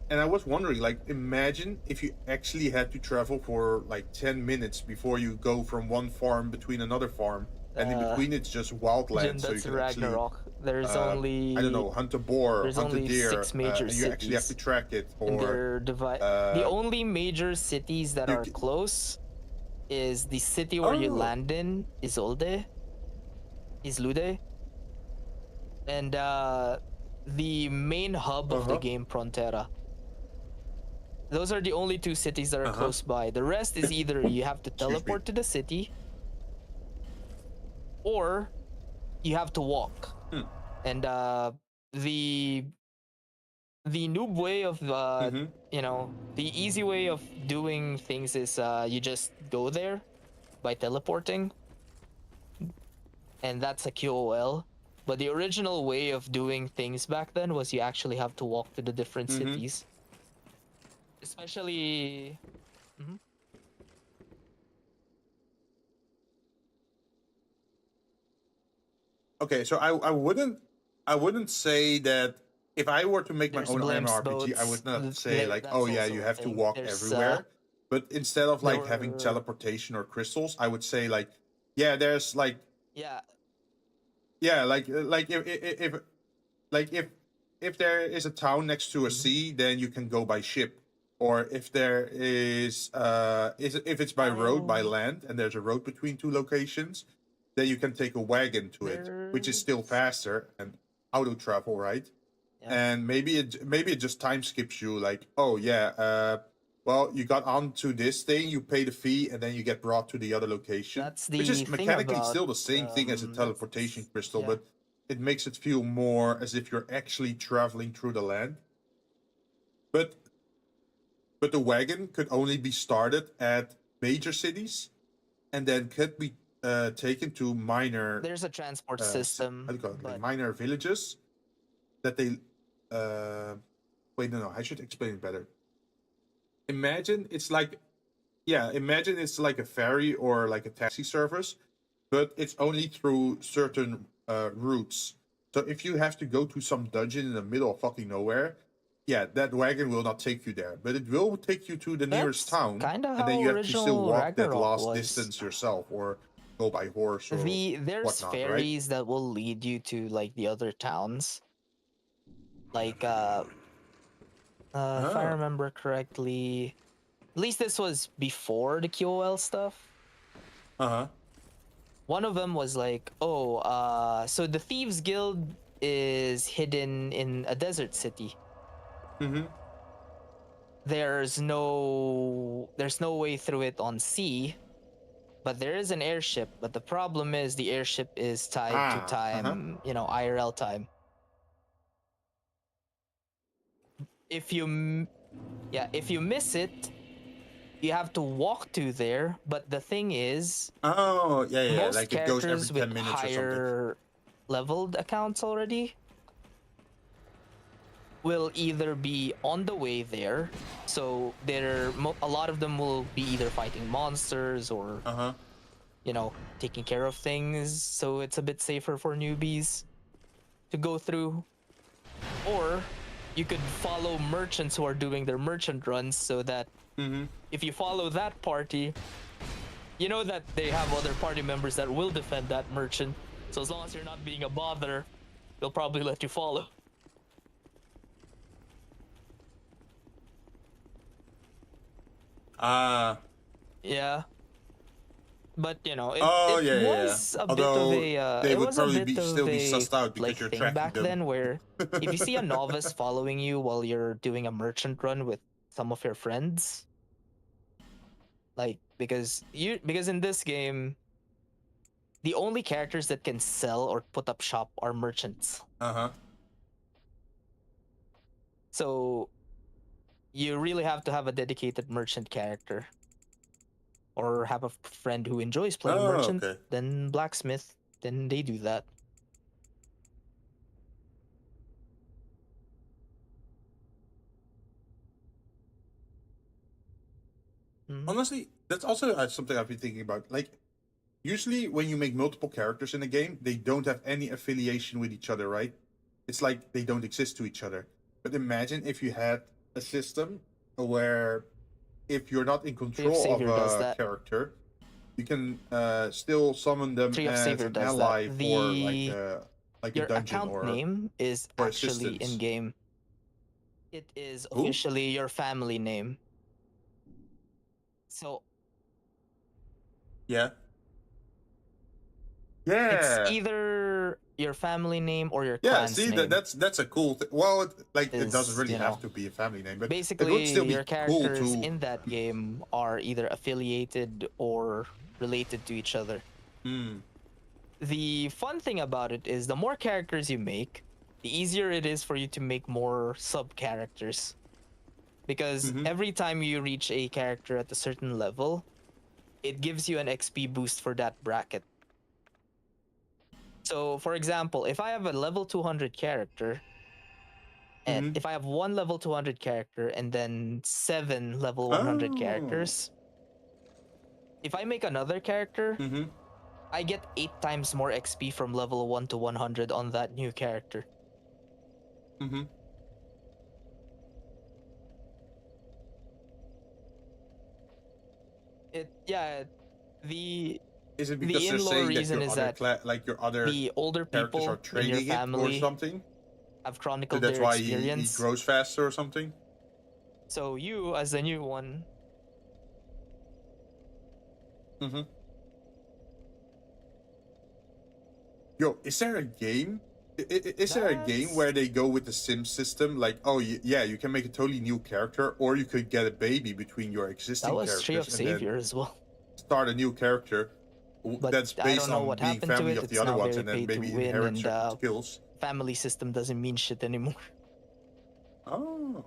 And I was wondering, like, imagine if you actually had to travel for like 10 minutes before you go from one farm between another farm, and in between it's just wildland. Jinn, so you that's can Ragnarok. There's only... I don't know, hunt a boar, there's hunt a only deer, 6 major and you actually have to cities. track it. And Or they're the only major cities that are close is the city where you land in, Isolde, Islude, and the main hub of the game, Frontera. Those are the only 2 cities that are close by. The rest is either you have to teleport to the city, or you have to walk. And the noob way of you know, the easy way of doing things is you just go there by teleporting, and that's a QOL. But the original way of doing things back then was you actually have to walk to the different cities. Especially... Okay, so I wouldn't say that if I were to make my own MMORPG, I would not say like, oh yeah, you have to walk everywhere. But instead of like having teleportation or crystals, I would say like, yeah, there's like, like if there is a town next to a sea, then you can go by ship. Or if there is if it's by road, by land, and there's a road between 2 locations, then you can take a wagon to it, which is still faster and auto travel, right? And maybe it just time skips you, like, oh yeah, well, you got onto this thing, you pay the fee, and then you get brought to the other location, which is mechanically still the same thing as a teleportation crystal, but it makes it feel more as if you're actually traveling through the land. But the wagon could only be started at major cities, and then could be taken to minor... There's a transport system. How do you call it? Like minor villages that they... wait, no, I should explain it better. Imagine it's like... Yeah, imagine it's like a ferry or like a taxi service, but it's only through certain routes. So if you have to go to some dungeon in the middle of fucking nowhere, yeah, that wagon will not take you there, but it will take you to the nearest town, and then you have to still walk that last distance yourself, or go by horse or There's whatnot, right? ferries that will lead you to like the other towns. Like if I Ah. remember correctly, at least this was before the QOL stuff. Uh-huh. One of them was like, oh, so the Thieves Guild is hidden in a desert city. Mm-hmm. There's no way through it on sea, but there is an airship. But the problem is the airship is tied to time, IRL time. If you miss it, you have to walk to there. But the thing is, Oh, yeah. most Like it goes every characters 10 with minutes or something. higher leveled accounts already will either be on the way there, so a lot of them will be either fighting monsters or taking care of things, so it's a bit safer for newbies to go through. Or you could follow merchants who are doing their merchant runs, so that if you follow that party, you know that they have other party members that will defend that merchant, so as long as you're not being a bother, they'll probably let you follow. Yeah. But it was a bit of a they it would was a probably bit of still be a sussed out because like you're thing tracking back them. then, where if you see a novice following you while you're doing a merchant run with some of your friends, like because in this game the only characters that can sell or put up shop are merchants. So you really have to have a dedicated merchant character, or have a friend who enjoys playing merchant, then blacksmith, then they do that. Honestly, that's also something I've been thinking about. Like, usually when you make multiple characters in a game, they don't have any affiliation with each other, right? It's like they don't exist to each other. But imagine if you had a system where if you're not in control of a character, you can still summon them as an ally for like a your dungeon account or name is for actually assistance. in game. It is officially your family name. So yeah, it's either your family name or your clan's name. that's a cool thing. Well, it doesn't really have to be a family name, but basically it would still be your characters cool to... in that game are either affiliated or related to each other. The fun thing about it is the more characters you make, the easier it is for you to make more sub characters, because every time you reach a character at a certain level, it gives you an XP boost for that bracket. So for example, if I have a level 200 character, and if I have one level 200 character and then 7 level 100 characters, if I make another character, I get 8 times more XP from level 1 to 100 on that new character. Is it because they're saying that your other your other the older people are trading in your family it or something? Have chronicled so that's their why experience. he grows faster or something? So you, as the new one... Yo, is there a game? Is there a game where they go with the sim system? Like, oh yeah, you can make a totally new character, or you could get a baby between your existing characters. That was Tree of Savior as well. Start a new character that's based on being family of the other ones, and then maybe inherit certain skills. Family system doesn't mean shit anymore. Oh.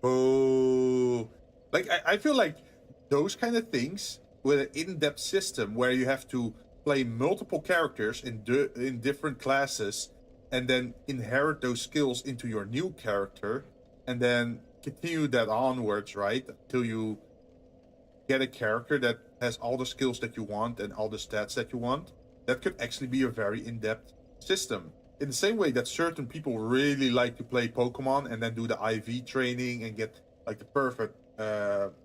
Oh. Like, I feel like those kind of things with an in-depth system where you have to play multiple characters in different classes and then inherit those skills into your new character and then continue that onwards, right? Until you get a character that has all the skills that you want and all the stats that you want. That could actually be a very in-depth system in the same way that certain people really like to play Pokemon and then do the IV training and get like the perfect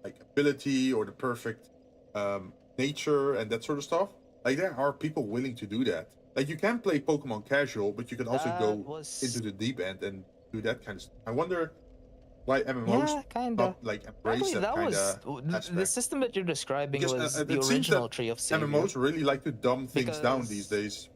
like ability or the perfect nature and that sort of stuff. Like there are people willing to do that. Like you can play Pokemon casual, but you can also go into the deep end and do that kind of stuff. I wonder why MMOs not like embrace that kind of aspect. The system that you're describing Because, was it the seems original that Tree of Savior. MMOs really like to dumb things down these Because- days.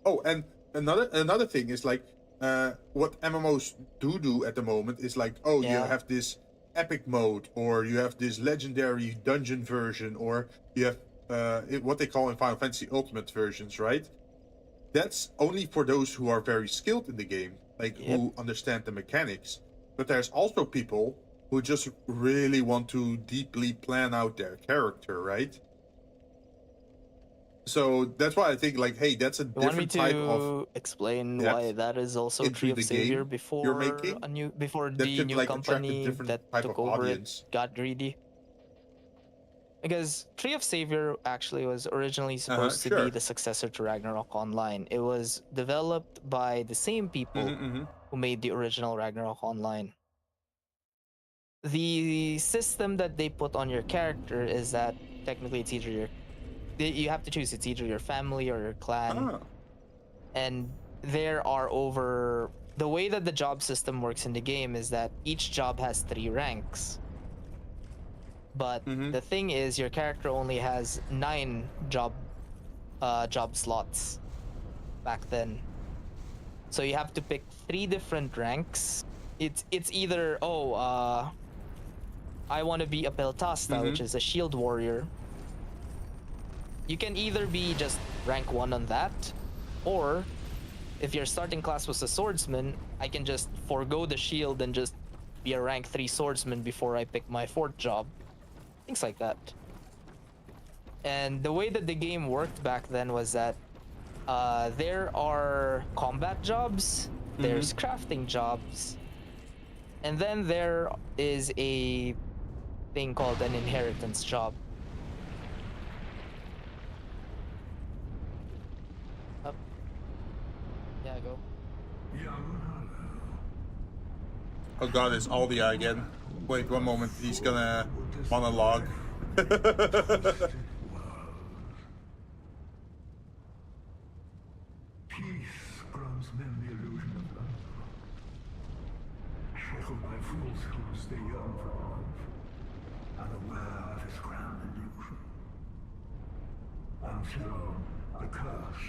Oh, and another thing is like what MMOs do at the moment is like, oh, you have this epic mode, or you have this legendary dungeon version, or you have what they call in Final Fantasy Ultimate versions, right? That's only for those who are very skilled in the game, like who understand the mechanics. But there's also people who just really want to deeply plan out their character, right? So that's why I think, like, hey, that's a different type of explain why that is also Tree of Savior before you're making before that the could new like attract a company different that type took of over audience. it got greedy. Because Tree of Savior actually was originally supposed to be the successor to Ragnarok Online. It was developed by the same people who made the original Ragnarok Online. The system that they put on your character is that technically it's either you have to choose. It's either your family or your clan. And there are the way that the job system works in the game is that each job has 3 ranks. But the thing is, your character only has 9 job slots back then. So you have to pick 3 different ranks. It's either I want to be a Peltasta, which is a shield warrior. You can either be just rank 1 on that, or if your starting class was a swordsman, I can just forego the shield and just be a rank 3 swordsman before I pick my 4th job. Things like that. And the way that the game worked back then was that there are combat jobs, there's crafting jobs, and then there is a thing called an inheritance job. Up. Yeah, go. Oh god, it's Aldia again. Wait one moment, he's gonna monologue. Peace grants men the illusion of love. Shackled by falsehoods, they yearn for love, unaware of its grand illusion. Until the curse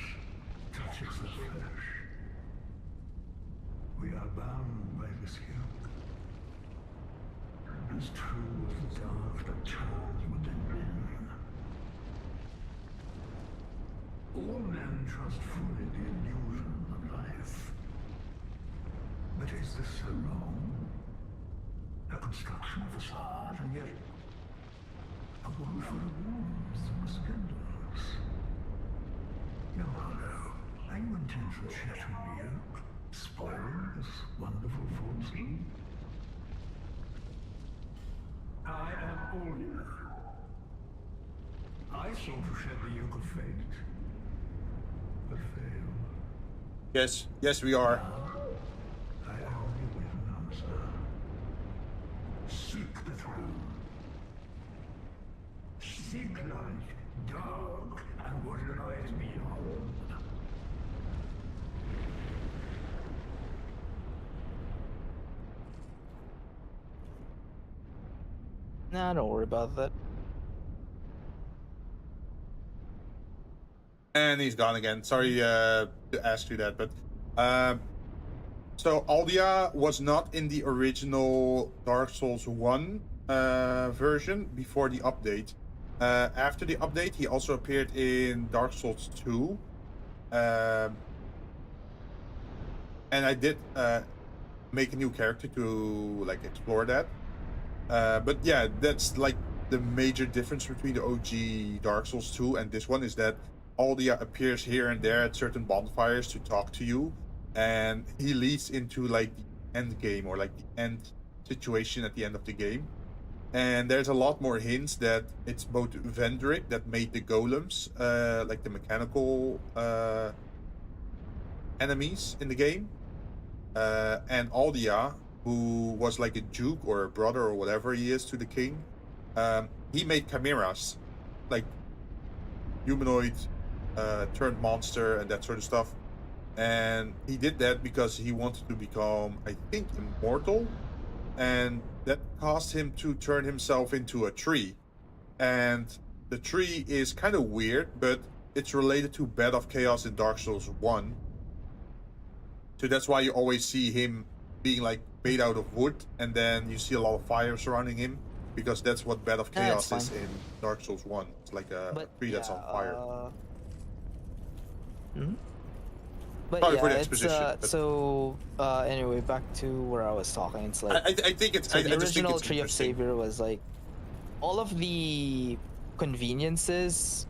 touches the flesh, we are bound by this yoke. As true as the dark that turns within men. All men trust fully the illusion of life. But is this so wrong? A construction of facade, and yet a world full of warmth and splendors. Young Harlow, are you intent on shattering the yoke, spoiling this wonderful falsehood? I am Aldia. I sought to shed the yoke of fate, but failed. Yes, we are. I only wait an answer. Seek the throne. Seek light, dark, and what lies beyond. Nah, don't worry about that. And he's gone again. Sorry to ask you that, but so Aldia was not in the original Dark Souls 1 version before the update. After the update, he also appeared in Dark Souls 2. And I did make a new character to like explore that. But yeah, that's like the major difference between the OG Dark Souls 2 and this one is that Aldia appears here and there at certain bonfires to talk to you, and he leads into like the end game or like the end situation at the end of the game. And there's a lot more hints that it's both Vendrick that made the golems, like the mechanical enemies in the game, and Aldia, who was like a duke or a brother or whatever he is to the king. He made chimeras, like humanoid turned monster and that sort of stuff. And he did that because he wanted to become, I think, immortal, and that caused him to turn himself into a tree. And the tree is kind of weird, but it's related to Bed of Chaos in Dark Souls 1. So that's why you always see him being like made out of wood, and then you see a lot of fire surrounding him, because that's what Bed of Chaos is in Dark Souls 1. It's like a tree that's on fire. But Sorry yeah, for the it's exposition, so anyway, back to where I was talking. It's like I think it's. so I the just think original it's Tree of interesting. Savior was like all of the conveniences.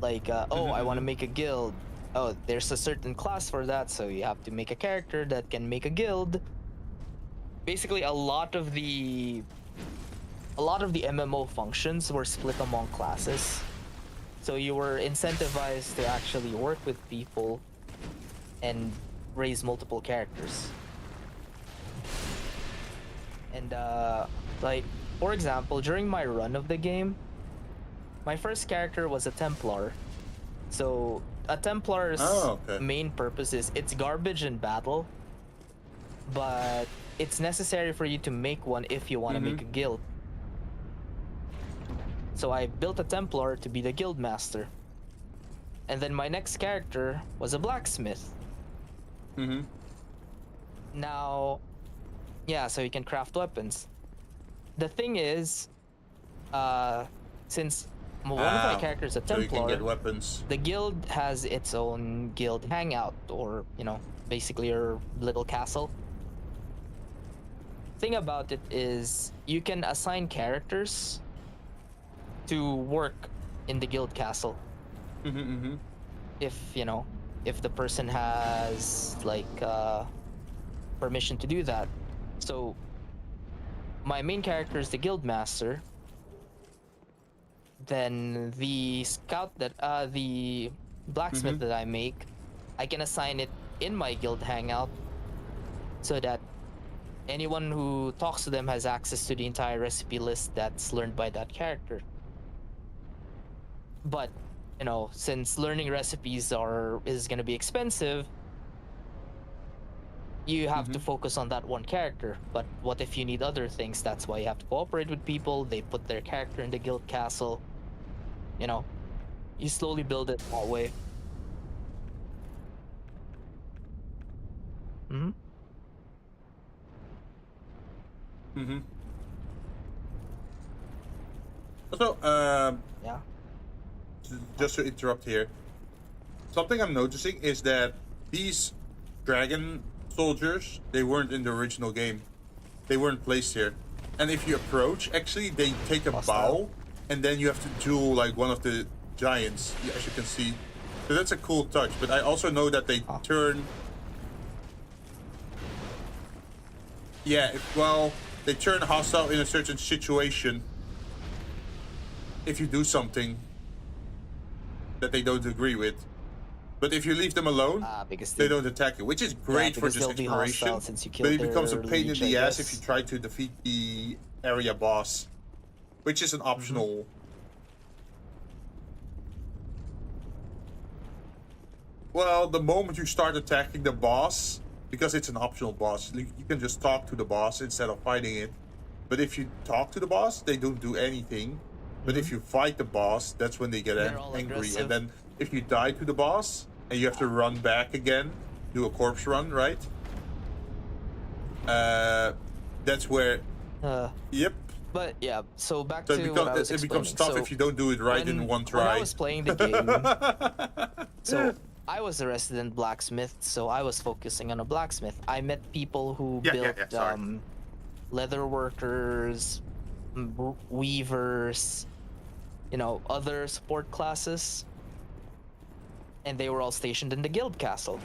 Like oh, I want to make a guild. Oh, there's a certain class for that, so you have to make a character that can make a guild. Basically, a lot of the MMO functions were split among classes. So you were incentivized to actually work with people and raise multiple characters. And like, for example, during my run of the game, my first character was a Templar. So a Templar's main purpose is it's garbage in battle, but it's necessary for you to make one if you want to make a guild. So I built a Templar to be the guild master. And then my next character was a blacksmith. Now, yeah, so you can craft weapons. The thing is, since one of my characters is a Templar, so you can get weapons. The guild has its own guild hangout, or, you know, basically your little castle. Thing about it is, you can assign characters to work in the guild castle. If, you know, if the person has, like, permission to do that. So, my main character is the guild master. Then the scout that, the blacksmith that I make, I can assign it in my guild hangout so that anyone who talks to them has access to the entire recipe list that's learned by that character. But, you know, since learning recipes is going to be expensive, you have to focus on that one character. But what if you need other things? That's why you have to cooperate with people. They put their character in the guild castle. You know, you slowly build it that way. Also, Yeah. just to interrupt here, something I'm noticing is that these dragon soldiers, they weren't in the original game. They weren't placed here. And if you approach, actually, they take a bow, and then you have to duel like one of the giants, as you can see. So that's a cool touch. But I also know that they turn... Yeah, well, they turn hostile in a certain situation if you do something that they don't agree with. But if you leave them alone, they don't attack you, which is great for this exploration. But it becomes a pain in the ass if you try to defeat the area boss, which is an optional. Well, the moment you start attacking the boss, because it's an optional boss, you can just talk to the boss instead of fighting it. But if you talk to the boss, they don't do anything. But if you fight the boss, that's when they get angry. aggressive. And then if you die to the boss, and you have to run back again, do a corpse run, right? That's where... Yep. But yeah, so back So to what I was it becomes tough explaining. if you don't do it right in one try. When I was playing the game, so I was a resident blacksmith, so I was focusing on a blacksmith. I met people who built leather workers, weavers, you know, other support classes, and they were all stationed in the guild castle.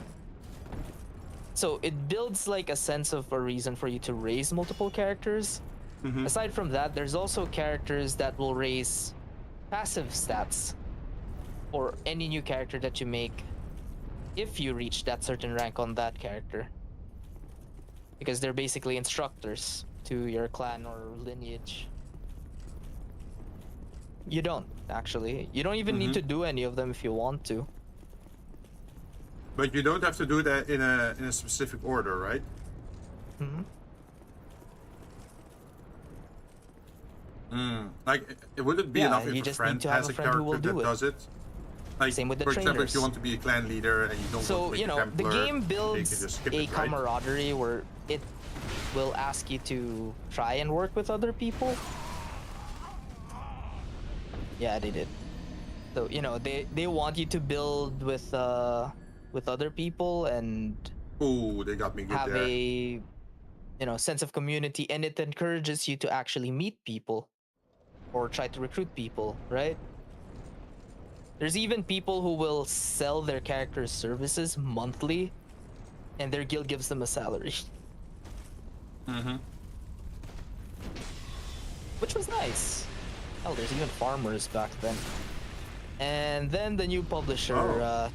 So it builds like a sense of a reason for you to raise multiple characters, Aside from that, there's also characters that will raise passive stats for any new character that you make if you reach that certain rank on that character. Because they're basically instructors to your clan or lineage. You don't, actually. You don't even need to do any of them if you want to. But you don't have to do that in a specific order, right? Like, would it be enough if a friend has a character that does it? Like, Same with the for example, trainers. if you want to be a clan leader and you don't So, want to you make know, a the Templar, game you can builds just skip a it, right? camaraderie where it will ask you to try and work with other people. Yeah, they did. So, you know, they want you to build with other people and Ooh, they got me good have there. a, you know, sense of community, and it encourages you to actually meet people or try to recruit people, right? There's even people who will sell their character's services monthly, and their guild gives them a salary. Which was nice. Oh, there's even farmers back then. And then the new publisher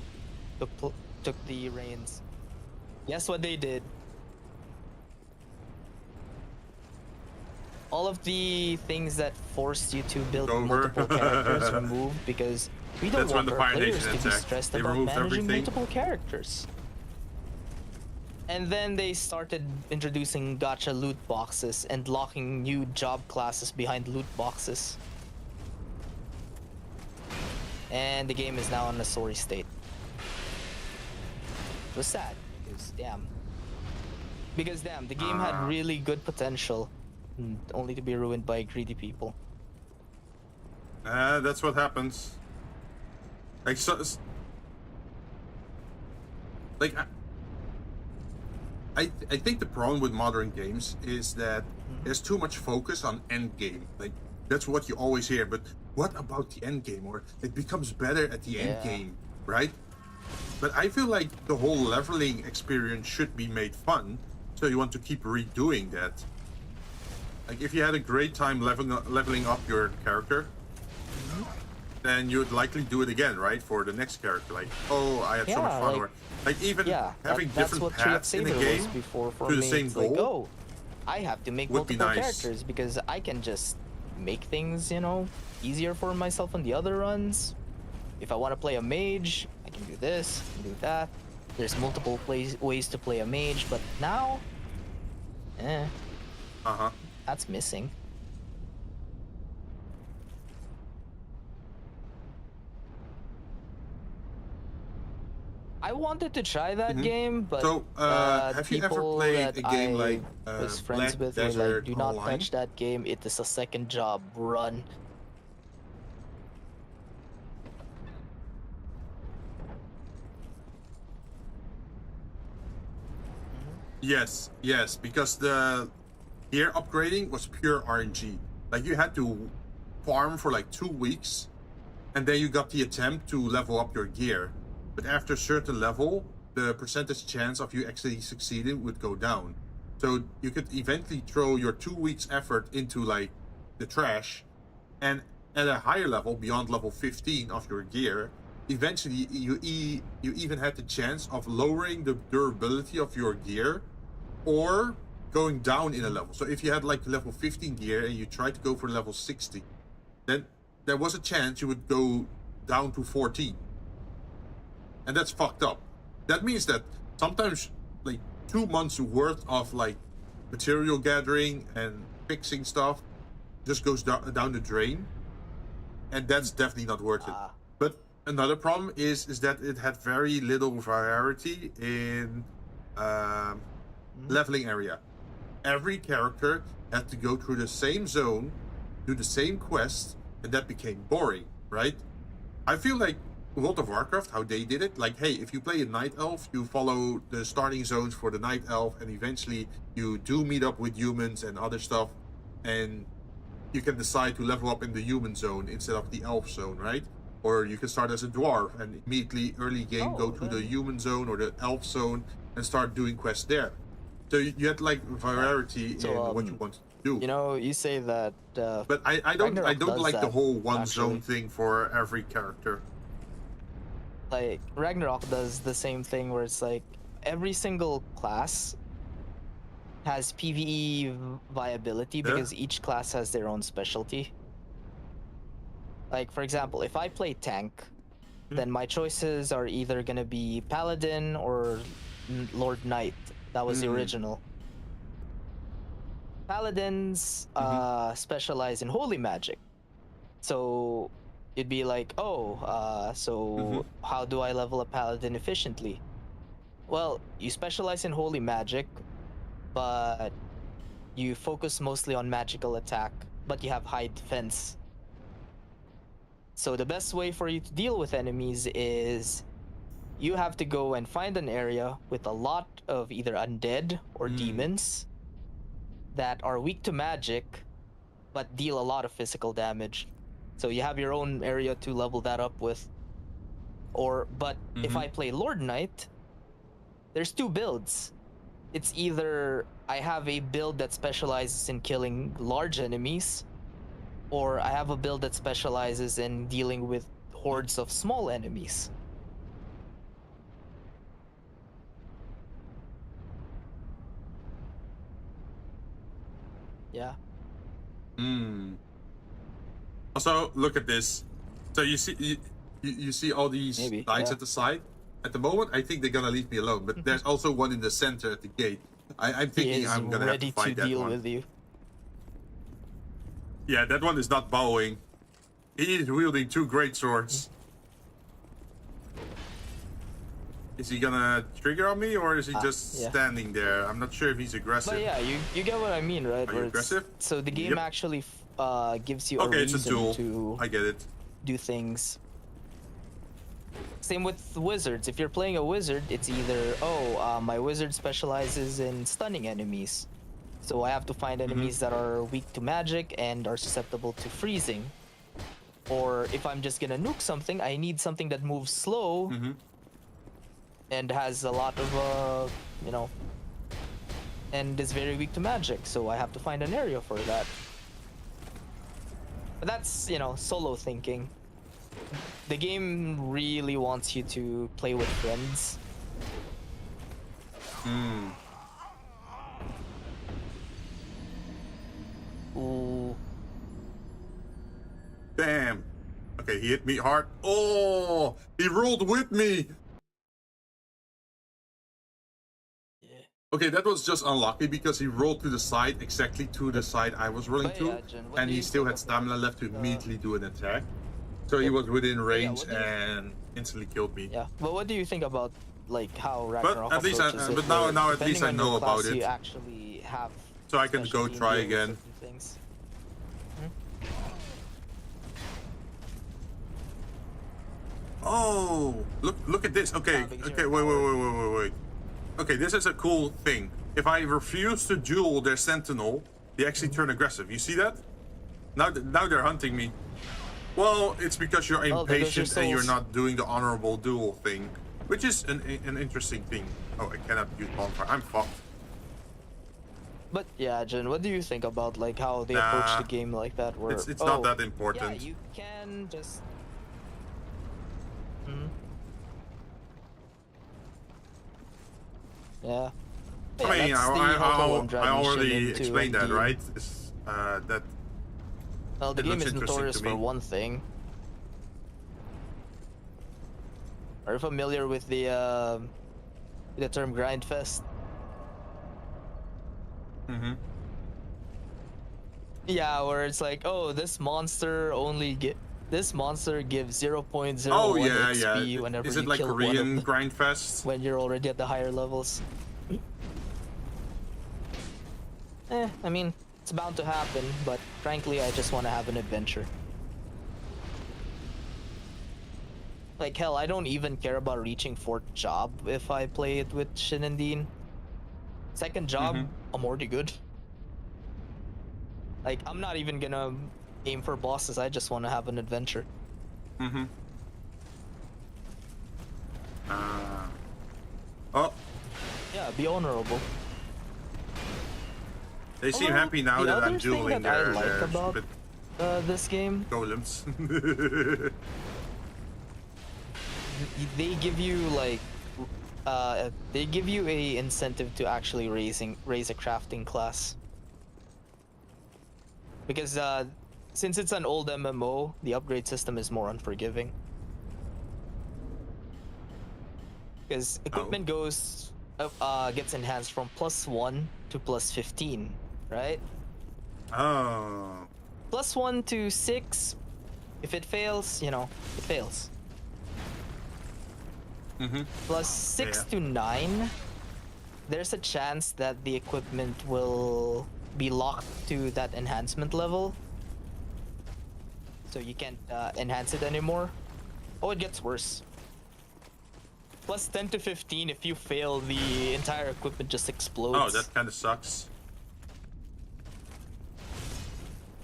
took the reins. Guess what they did? All of the things that forced you to build multiple characters removed, because we don't want our players to be stressed about managing multiple characters. And then they started introducing gacha loot boxes and locking new job classes behind loot boxes. And the game is now in a sorry state. It was sad, because damn, the game had really good potential, only to be ruined by greedy people. That's what happens. Like, I think the problem with modern games is that there's too much focus on end game. Like, that's what you always hear, but what about the end game? Or it becomes better at the end game, right? But I feel like the whole leveling experience should be made fun, so you want to keep redoing that. Like, if you had a great time leveling up your character, then you'd likely do it again, right? For the next character. Like, oh, I had so much fun. Or, like, even having different paths in the game to the same goal. Like, oh, I have to make multiple characters because I can just make things, you know, easier for myself on the other runs. If I want to play a mage, I can do this, I can do that. There's multiple ways to play a mage, but now, that's missing. I wanted to try that game, but so, have you ever played a game like was friends Black with were Desert like, do not Online? touch that game. It is a second job. Run. Yes, because the gear upgrading was pure RNG. Like, you had to farm for like 2 weeks, and then you got the attempt to level up your gear. But after a certain level, the percentage chance of you actually succeeding would go down. So you could eventually throw your 2 weeks effort into like the trash, and at a higher level, beyond level 15 of your gear, eventually you even had the chance of lowering the durability of your gear or going down in a level. So if you had like level 15 gear and you tried to go for level 60, then there was a chance you would go down to 14. And that's fucked up. That means that sometimes like 2 months worth of like material gathering and fixing stuff just goes down the drain. And that's definitely not worth it. But another problem is that it had very little variety in leveling area. Every character had to go through the same zone, do the same quest, and that became boring, right? I feel like World of Warcraft, how they did it, like, hey, if you play a Night Elf, you follow the starting zones for the Night Elf, and eventually you do meet up with humans and other stuff, and you can decide to level up in the human zone instead of the elf zone, right? Or you can start as a dwarf and immediately early game go to the human zone or the elf zone and start doing quests there. So you had like variety in what you wanted to do. You know, you say that. But I don't Ragnarok does like the that, whole one zone actually. thing for every character. Like Ragnarok does the same thing where it's like every single class has PvE viability because each class has their own specialty. Like for example, if I play tank, then my choices are either gonna be Paladin or Lord Knight. That was the original. Paladins specialize in holy magic. So it'd be like, oh, so how do I level a Paladin efficiently? Well, you specialize in holy magic, but you focus mostly on magical attack, but you have high defense. So the best way for you to deal with enemies is you have to go and find an area with a lot of either undead or demons that are weak to magic, but deal a lot of physical damage. So you have your own area to level that up with. But if I play Lord Knight, there's two builds. It's either I have a build that specializes in killing large enemies, or I have a build that specializes in dealing with hordes of small enemies. Yeah. Also, look at this. So you see, you see all these lights at the side. At the moment, I think they're gonna leave me alone. But there's also one in the center at the gate. I'm thinking I'm gonna have to fight that one. With you. Yeah, that one is not bowing. He is wielding two great swords. Is he gonna trigger on me, or is he just standing there? I'm not sure if he's aggressive. But yeah, you get what I mean, right? Are you aggressive? So the game actually gives you a it's a reason duel. to I get it. do things. Same with wizards. If you're playing a wizard, it's either, my wizard specializes in stunning enemies. So I have to find enemies that are weak to magic and are susceptible to freezing. Or if I'm just gonna nuke something, I need something that moves slow and has a lot of, and is very weak to magic. So I have to find an area for that. But that's, solo thinking. The game really wants you to play with friends. Ooh. Damn. Okay, he hit me hard. Oh, he rolled with me. Yeah. Okay, that was just unlucky because he rolled to the side, exactly to the side I was rolling to. Jen, And he still had stamina left to immediately do an attack. So he was within range and instantly killed me. Yeah, but what do you think about how Ragnarok But at least, approaches it, but now at least I depending on know your about class, it. You actually have So I can go specialty try in dealing again. with certain things. Oh, look at this. Okay, wait. Okay, this is a cool thing. If I refuse to duel their sentinel, they actually turn aggressive. You see that? Now they're hunting me. Well, it's because you're impatient and you're not doing the honorable duel thing, which is an interesting thing. Oh, I cannot use bonfire. I'm fucked. But yeah, Jinn, what do you think about how they approach the game like that? Where it's not that important. Yeah, you can just. Yeah. I mean, I already explained that, right? That. Well, the game is notorious for one thing. Are you familiar with the term grindfest? Yeah, where it's like, oh, this monster gives 0.01 XP whenever is you it like kill Korean grindfest? When you're already at the higher levels. I mean, it's bound to happen, but frankly, I just want to have an adventure. Like, hell, I don't even care about reaching 4th job if I play it with Shin and Dean. 2nd job, I'm already good. Like, I'm not even gonna aim for bosses, I just want to have an adventure. Oh. Yeah, be honorable. They seem Although, happy now the that I'm other thing dueling that I their, like their about stupid this game, golems. they give you like they give you a incentive to actually raise a crafting class, because since it's an old MMO, the upgrade system is more unforgiving, because equipment goes gets enhanced from +1 to +15, right? Oh. +1 to 6, if it fails, you know, it fails. +6 to 9, there's a chance that the equipment will be locked to that enhancement level, so you can't enhance it anymore. Oh, it gets worse. +10 to 15, if you fail, the entire equipment just explodes. Oh, that kind of sucks.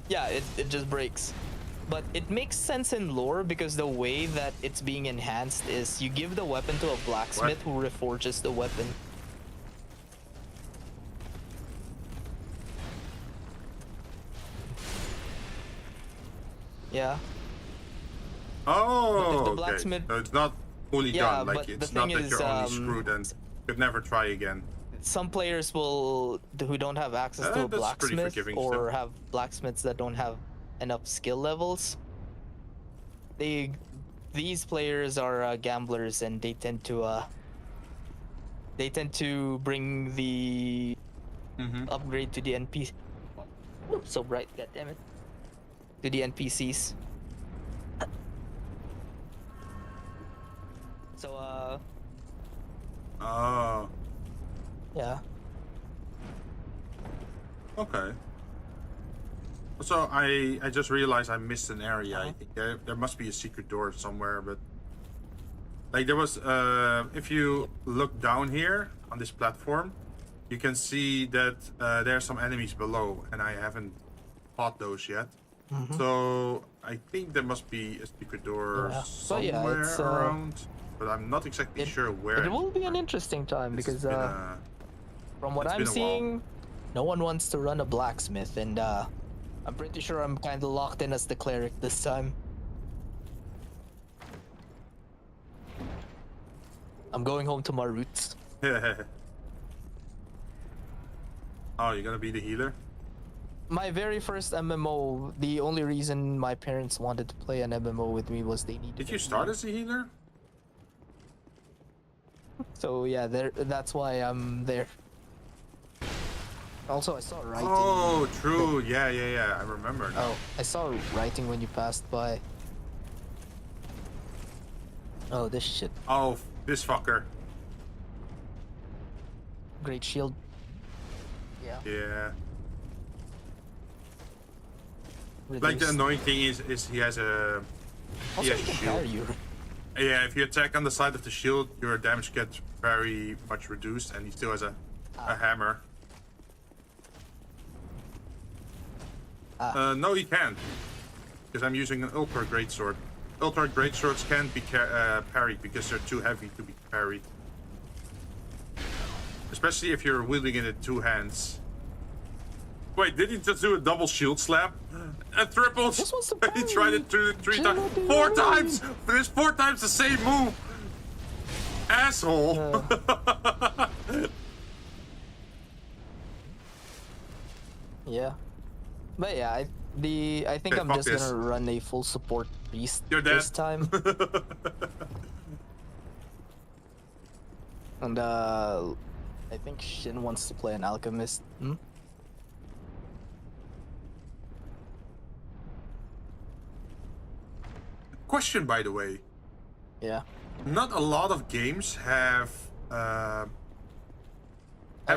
Yeah, it just breaks. But it makes sense in lore, because the way that it's being enhanced is you give the weapon to a blacksmith who reforges the weapon. Yeah. Oh, If the okay. blacksmith- So it's not fully Yeah, done. Like, but the it's not thing that is, you're only screwed and could never try again. Some players who don't have access to a That's pretty blacksmith, forgiving or still. have blacksmiths that don't have enough skill levels, these players are gamblers, and they tend to bring the upgrade to the NPC. So bright, goddammit. To the NPCs. So Oh, yeah. okay. So I just realized I missed an area. I think there must be a secret door somewhere, but like there was if you look down here on this platform, you can see that there are some enemies below, and I haven't fought those yet. So I think there must be a secret door Yeah. So, yeah, somewhere it's, around, but I'm not exactly sure where. It will be an interesting time, It's because been a- from what it's I'm been a while. seeing, no one wants to run a blacksmith, and I'm pretty sure I'm kind of locked in as the cleric this time. I'm going home to my roots. Oh, you're gonna be the healer? My very first MMO, the only reason my parents wanted to play an MMO with me was they needed. Did you start as a healer? So yeah, that's why I'm there. Also, I saw writing. Oh, true. Yeah. I remember now. Oh, I saw writing when you passed by. Oh, this shit. Oh, this fucker. Great shield. Yeah. Yeah. Like the Reduced. annoying thing is he has a Also, he has he a can shield. carry you. Yeah, if you attack on the side of the shield, your damage gets very much reduced, and he still has a hammer. No, he can't, because I'm using an ultra greatsword. Ultra greatswords can't be parried because they're too heavy to be parried. Especially if you're wielding it in two hands. Wait, did he just do a double shield slap? A triple? This was a He tried it three times. Jinn, 4 times! There's 4 times the same move! Asshole! Yeah. But yeah, I think Okay, I'm fuck just this. gonna run a full support beast You're dead. this time. And I think Jinn wants to play an alchemist. Hmm? Question, by the way. Yeah. Not a lot of games have a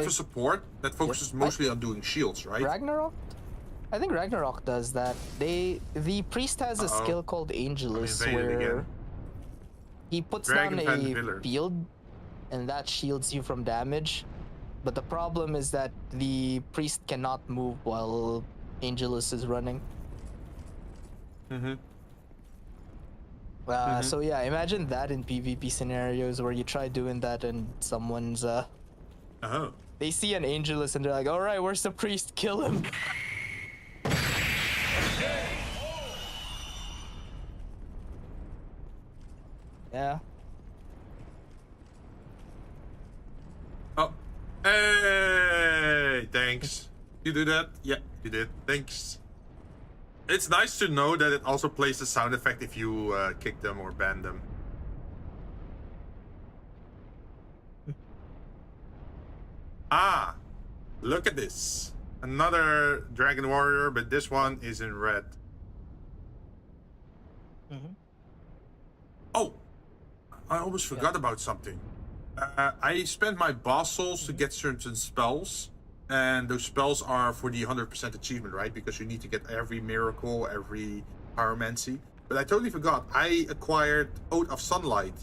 support that focuses mostly on doing shields, right? Ragnarok? I think Ragnarok does that. The priest has a skill called Angelus, I'm invaded where again. he puts Dragon down Van a Villard. field, and that shields you from damage. But the problem is that the priest cannot move while Angelus is running. So yeah, imagine that in PvP scenarios where you try doing that and someone's they see an Angelus and they're like, all right, where's the priest? Kill him. Yeah. Oh, hey, thanks. You do that? Yeah, you did. Thanks. It's nice to know that it also plays the sound effect if you kick them or ban them. Ah, look at this. Another Dragon Warrior, but this one is in red. Oh, I almost forgot about something. I spent my boss souls to get certain spells, and those spells are for the 100% achievement, right? Because you need to get every miracle, every pyromancy. But I totally forgot. I acquired Oath of Sunlight,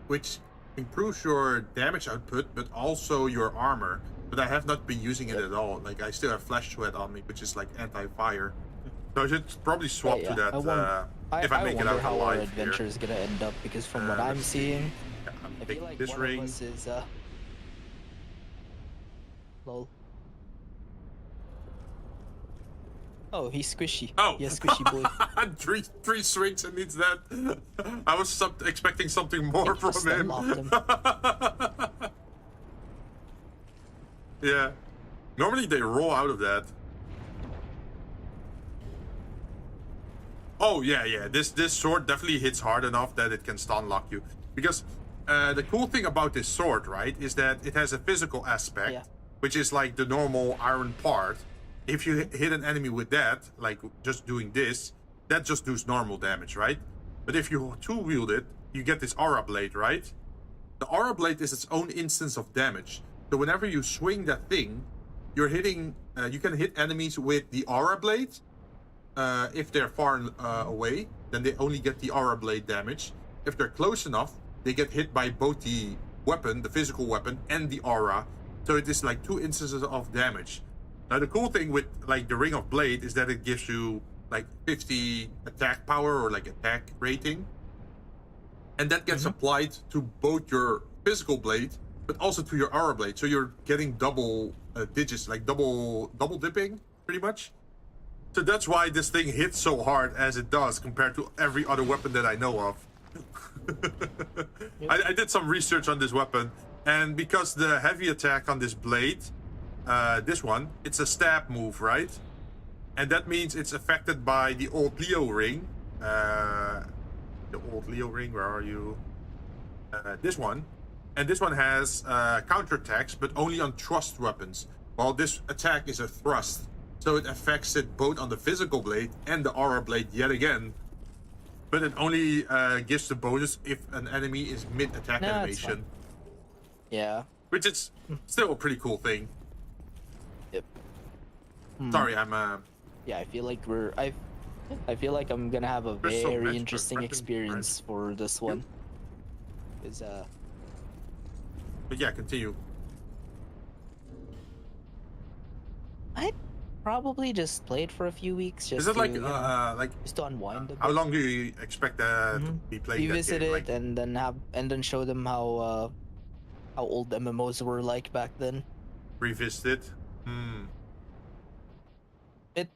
which improves your damage output, but also your armor. But I have not been using it at all. Like, I still have Flash Sweat on me, which is like anti-fire. So I should probably swap to that if I make it out how alive our adventure here. is gonna end up, because from what I'm seeing, Yeah, I'm I feel taking like this one ring. of us is lol. Oh, he's squishy. Oh, Yeah, squishy boy. three swings and needs that. I was expecting something more from him. Yeah, normally they roll out of that. Oh yeah. This sword definitely hits hard enough that it can stun lock you. Because the cool thing about this sword, right, is that it has a physical aspect, which is like the normal iron part. If you hit an enemy with that, like just doing this, that just does normal damage, right? But if you two wield it, you get this aura blade, right? The aura blade is its own instance of damage. So whenever you swing that thing, you're hitting. You can hit enemies with the aura blade. If they're far away, then they only get the aura blade damage. If they're close enough, they get hit by both the weapon, the physical weapon, and the aura. So it is like two instances of damage. Now the cool thing with like the Ring of Blade is that it gives you like 50 attack power or like attack rating. And that gets applied to both your physical blade, but also to your aura blade. So you're getting double digits, like double dipping, pretty much. So that's why this thing hits so hard as it does compared to every other weapon that I know of. I did some research on this weapon, and because the heavy attack on this blade, this one, it's a stab move, right? And that means it's affected by the old Leo ring. The old Leo ring, where are you? This one. And this one has counterattacks, but only on thrust weapons. While this attack is a thrust. So it affects it both on the physical blade and the aura blade yet again. But it only gives the bonus if an enemy is mid-attack animation. Yeah. Which is still a pretty cool thing. Yep. Sorry, I'm Yeah, I feel like I feel like I'm gonna have a Crystal very Master interesting Weapon, experience for this one. Is But yeah, continue. I probably just play it for a few weeks. Just Is it like to, you know, like just to unwind a bit. how long do you expect to be playing Revisit that game? it and then show them how old MMOs were like back then. Revisit it?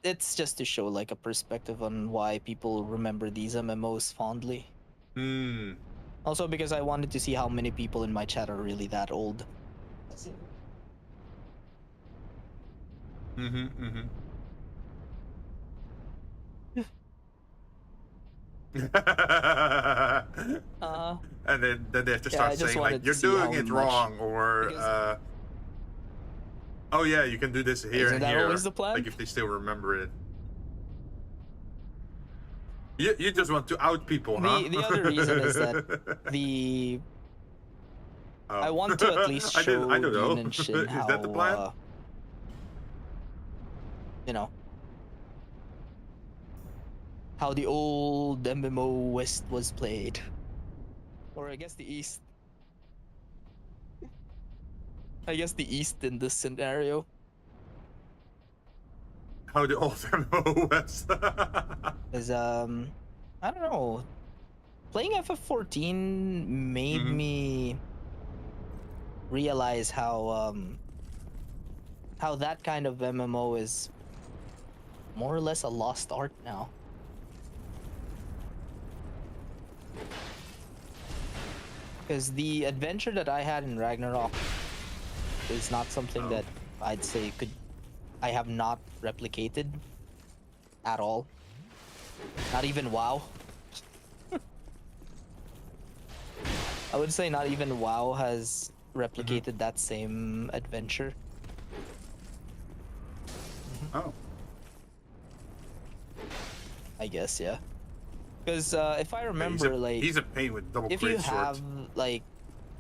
It's just to show like a perspective on why people remember these MMOs fondly. Also because I wanted to see how many people in my chat are really that old. And then they have to start saying like, you're doing it wrong, or oh yeah, you can do this here and here. Always the plan? Like if they still remember it. You just want to out people, huh? The other reason is that I want to at least show I don't know. Jinn and Shin how Is that the plan? You know, how the old MMO West was played, or I guess the East. I guess the East in this scenario. How the old MMO was. Is I don't know. Playing FF14 made me realize how that kind of MMO is more or less a lost art now. Because the adventure that I had in Ragnarok is not something that I'd say I have not replicated at all. Not even WoW. I would say not even WoW has replicated that same adventure. Oh. I guess, yeah. Because if I remember, he's a pain with double if you greatsword. have like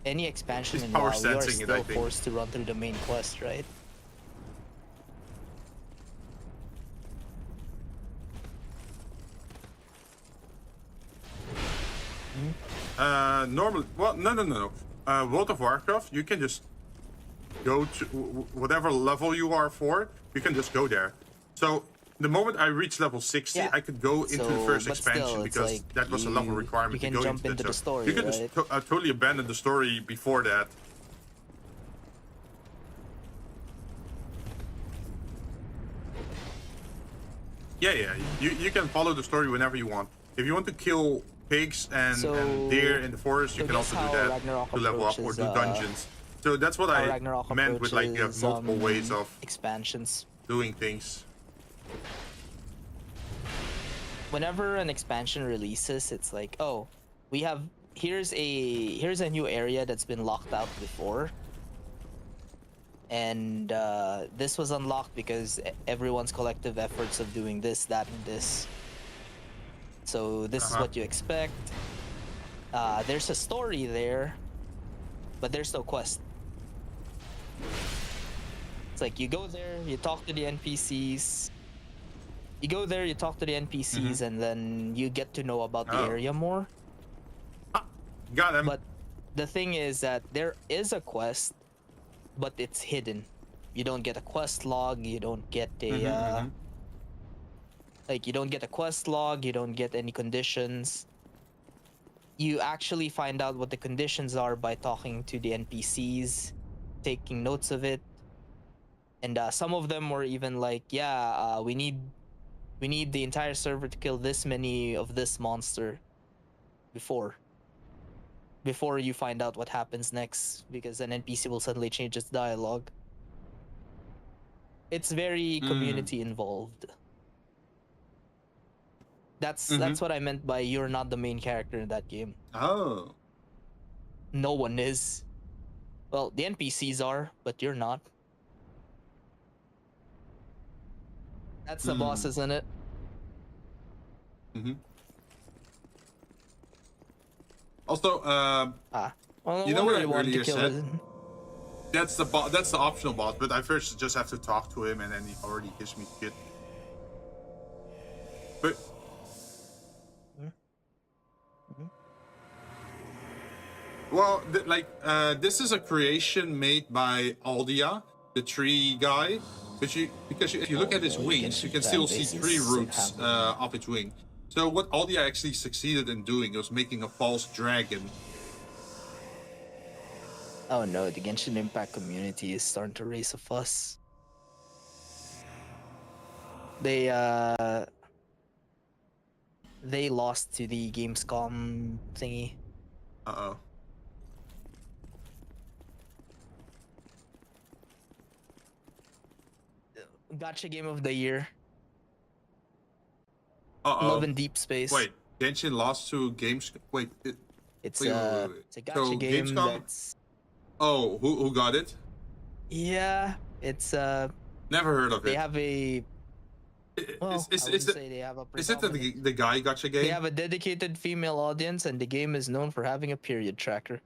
any expansion He's in power WoW, you are sensing it, still I think. forced to run through the main quest, right? Normally, well, no. World of Warcraft, you can just go to whatever level you are for. You can just go there. So the moment I reached level 60, Yeah. I could go into the first but expansion still, it's because like that was a level requirement you to can go jump into that. the So story, you can right? just totally abandon the story before that. Yeah. You can follow the story whenever you want. If you want to kill pigs and deer in the forest, you can guess also do how that Ragnarok to level up or approaches, do dungeons. So that's what how I Ragnarok meant with like you have approaches, multiple ways of expansions. doing things. Whenever an expansion releases, it's like, oh, here's a new area that's been locked out before, and this was unlocked because everyone's collective efforts of doing this, that, and this. So this is what you expect. There's a story there, but there's no quest. It's like you go there, you talk to the NPCs. You go there, you talk to the NPCs, and then you get to know about the area more. Got him. But the thing is that there is a quest, but it's hidden. You don't get a quest log. You don't get a you don't get a quest log. You don't get any conditions. You actually find out what the conditions are by talking to the NPCs, taking notes of it, and some of them were even like, yeah, we need the entire server to kill this many of this monster before you find out what happens next, because an NPC will suddenly change its dialogue. It's very community involved. That's what I meant by you're not the main character in that game. Oh. No one is. Well, the NPCs are, but you're not. That's the boss, isn't it? Also, well, you know what I I wanted earlier to kill said? his... That's the optional boss, but I first just have to talk to him, and then he already gives me shit. But well, this is a creation made by Aldia, the tree guy. But if you look at his wings, you can still see tree roots of its wing. So what Aldia actually succeeded in doing was making a false dragon. Oh no, the Genshin Impact community is starting to raise a fuss. They lost to the Gamescom thingy. Uh-oh. Gacha game of the year. Uh-oh. Love in Deep Space. Wait, Genshin lost to Games... Wait. It's wait. a gacha So game Gamescom... that's... Oh, who got it? Yeah, it's Never heard of they it. have a... Well, I wouldn't say they have a Is it the guy gacha game? They have a dedicated female audience, and the game is known for having a period tracker.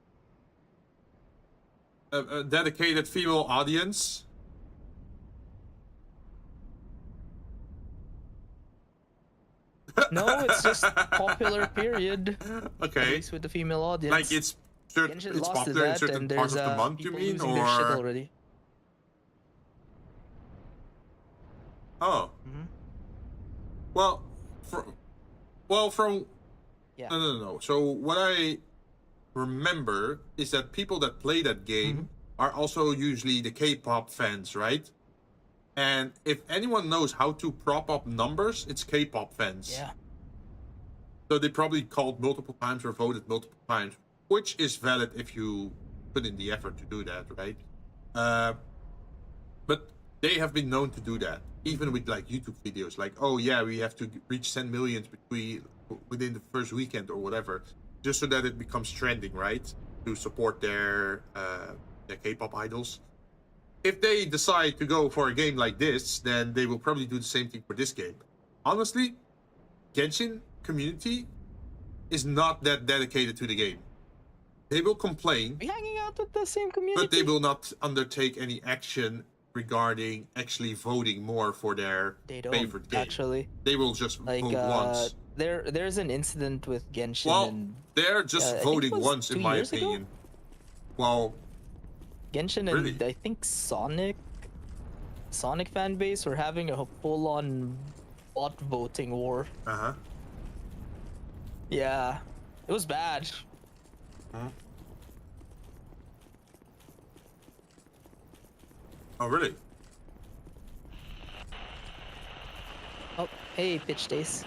A dedicated female audience? No, it's just popular period. Okay. At least with the female audience. Like it's lost to popular in that, certain and parts there's of the month, you people mean? losing their shit Or already. oh. From Yeah. no. So what I remember is that people that play that game are also usually the K-pop fans, right? And if anyone knows how to prop up numbers, it's K-pop fans. Yeah. So they probably called multiple times or voted multiple times, which is valid if you put in the effort to do that, right? But they have been known to do that, even with like YouTube videos, like, oh yeah, we have to reach 10 million within the first weekend or whatever, just so that it becomes trending, right? To support their K-pop idols. If they decide to go for a game like this, then they will probably do the same thing for this game. Honestly, Genshin community is not that dedicated to the game. They will complain. Are you hanging out with the same community? But they will not undertake any action regarding actually voting more for their favorite game. Actually, they will just vote once. There's an incident with Genshin. Well, and, they're just voting once, in my opinion. Well, Genshin really? And I think Sonic fan base were having a full-on bot voting war. Yeah, it was bad. Oh, really? Oh, hey, Pitch Days.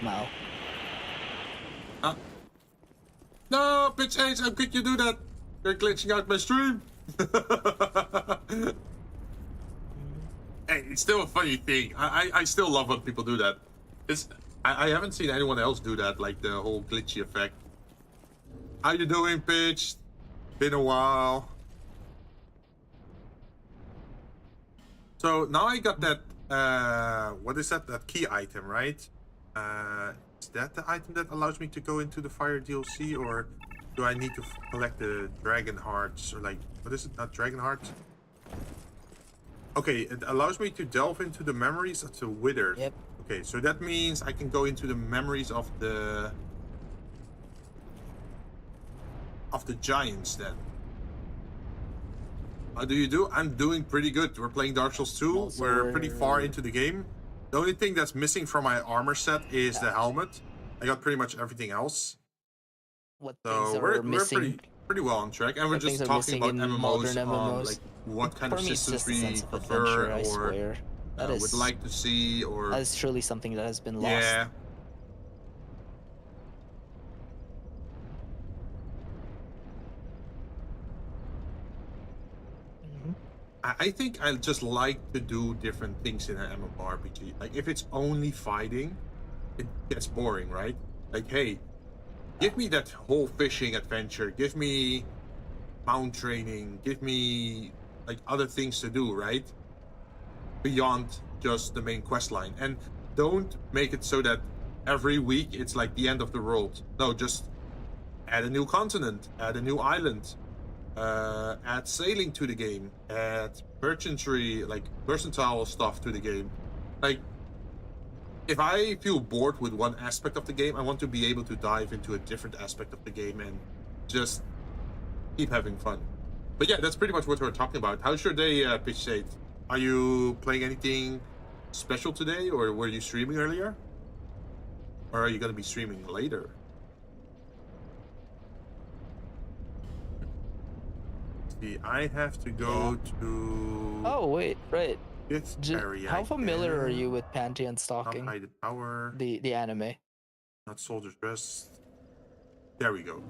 Wow. No, Pitch Ace, how could you do that? You're glitching out my stream. Hey, it's still a funny thing. I still love when people do that. I haven't seen anyone else do that, like the whole glitchy effect. How you doing, Pitch? Been a while. So now I got that, what is that? That key item, right? Is that the item that allows me to go into the Fire DLC, or do I need to collect the Dragon Hearts, or like, what is it? Not Dragon Hearts? Okay, it allows me to delve into the memories of the Wither. Yep. Okay, so that means I can go into the memories of the giants then. How do you do? I'm doing pretty good. We're playing Dark Souls 2. We're pretty far into the game. The only thing that's missing from my armor set is the helmet. I got pretty much everything else. What So things are we're missing? pretty well on track, and we're What just things are talking about missing in MMOs, modern on MMOs? like what kind For of me, it's systems just a we sense of prefer, adventure, I or swear. That would is, like to see, or that is surely something that has been lost. yeah. I think I just like to do different things in an MMORPG. Like, if it's only fighting, it gets boring, right? Like, hey, give me that whole fishing adventure. Give me mount training. Give me, like, other things to do, right? Beyond just the main quest line. And don't make it so that every week it's like the end of the world. No, just add a new continent, add a new island. Add sailing to the game, add merchantry, like mercantile stuff to the game. Like, if I feel bored with one aspect of the game, I want to be able to dive into a different aspect of the game and just keep having fun. But yeah, that's pretty much what we're talking about. How's your day, Pitch Shade? Are you playing anything special today, or were you streaming earlier? Or are you going to be streaming later? I have to go to. Oh wait, right. This area. How familiar are you with Pantheon stalking? Hide the power. The anime. Not Soldier's Rest. There we go.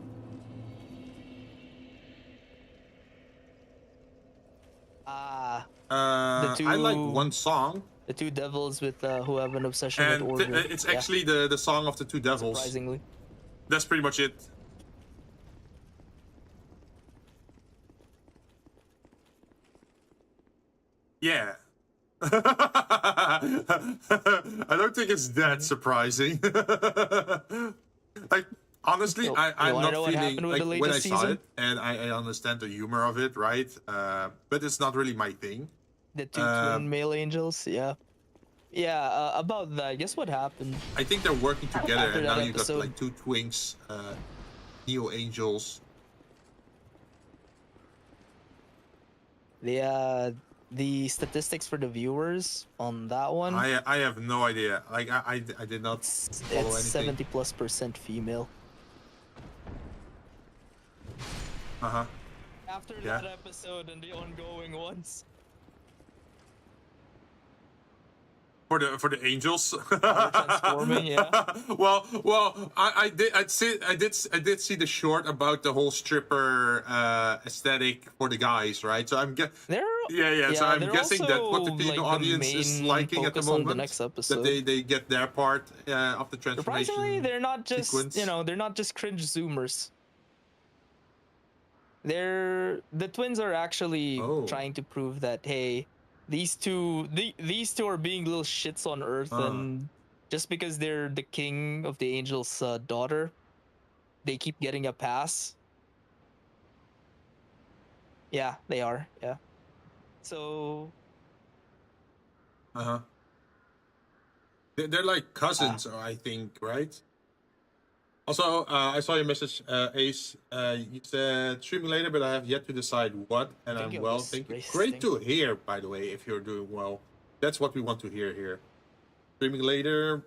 I like one song. The two devils with who have an obsession And with order. it's actually the song of the two devils. Surprisingly. That's pretty much it. Yeah. I don't think it's that surprising. Like, honestly, I'm not feeling like when I saw it, and I understand the humor of it, right? But it's not really my thing. The two twin male angels, yeah. Yeah, about that, guess what happened? I think they're working together, After and that now you got episode- like two twinks, neo angels. The statistics for the viewers on that one, I have no idea. Like, I did not follow it's anything. 70+% female. Uh-huh. After Yeah. that episode and the ongoing ones. For the angels. Transforming, yeah. well, I did see the short about the whole stripper aesthetic for the guys, right? So I'm yeah. So I'm they're guessing that what the also, Filipino like, audience is main liking at the focus on moment. the next That episode. they get their part of the transformation. Surprisingly, they're not just sequence. they're not just cringe zoomers. The twins are actually Oh. trying to prove that, hey, these two are being little shits on Earth, and just because they're the king of the angel's daughter, they keep getting a pass. Yeah, they are. Yeah. So. They're like cousins, I think, right? Also, I saw your message, Ace. You said streaming later, but I have yet to decide what, and I'm well. Thank you. Great to hear, by the way, if you're doing well. That's what we want to hear here. Streaming later.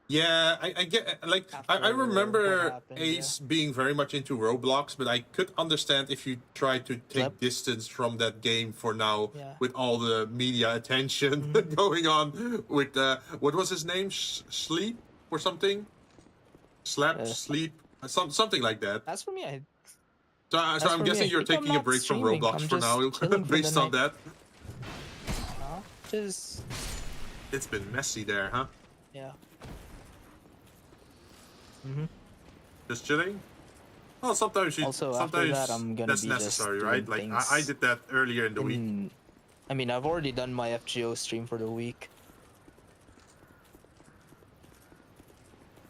Yeah, I get like I remember Ace being very much into Roblox, but I could understand if you try to take distance from that game for now, with all the media attention going on with what was his name, Sleep or something, Sleep, something like that. As for me, so I'm guessing you're taking a break from Roblox for now, based on that. It's been messy there, huh? Yeah. Just chilling. Well, sometimes that, I'm gonna that's be necessary, just right? doing Like I did that earlier in the week. I mean, I've already done my FGO stream for the week.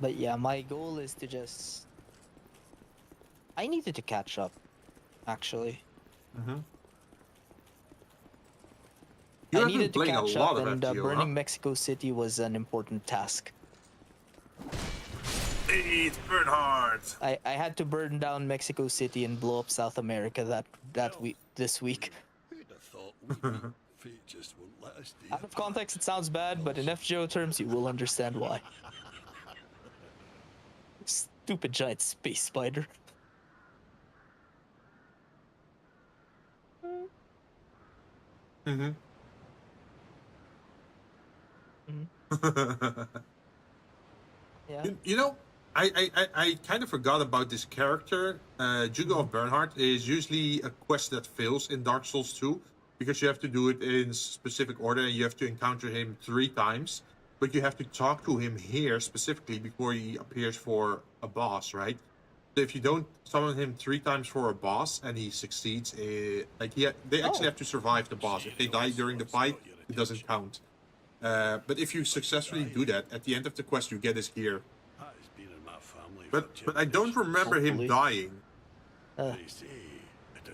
But yeah, my goal is to just... I needed to catch up, actually. I needed to catch up, and burning Mexico City was an important task. Hey, it's Bernhard! I had to burn down Mexico City and blow up South America this week. Out of context, it sounds bad, but in FGO terms, you will understand why. Stupid giant space spider. Yeah. You know, I kind of forgot about this character. Jugo of Bernhard is usually a quest that fails in Dark Souls 2, because you have to do it in specific order and you have to encounter him 3 times. But you have to talk to him here specifically before he appears for a boss, right? So if you don't summon him 3 times for a boss and he succeeds, they actually have to survive the boss. If they die during the fight, it doesn't count. But if you successfully do that, at the end of the quest you get his gear. But I don't remember him dying. So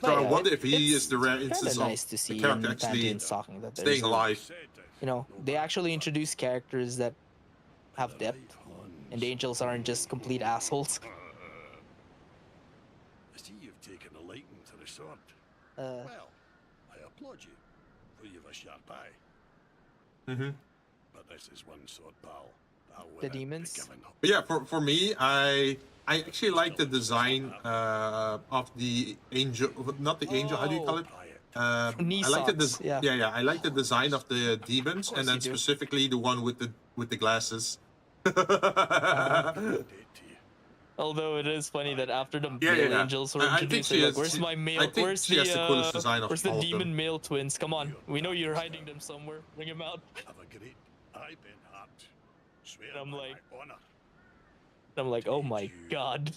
I wonder if he is the rare instance of the character actually staying alive. You know, they actually introduce characters that have depth, and the angels aren't just complete assholes. I see you've taken a liking to the sword. Well, I applaud you, for you've a sharp eye. But this is one sword, pal. The demons? But yeah, for me, I actually like the design of the angel, not the angel, how do you call it? I like the I like the design of the demons, and then specifically the one with the glasses. Although it is funny that after the male angels were introduced, like, where's my male? Where's the demon male twins? Come on, we know you're hiding them somewhere. Bring them out. Have a great eye, Bernhard. Swear I'm by like, my honor. I'm like, oh my god.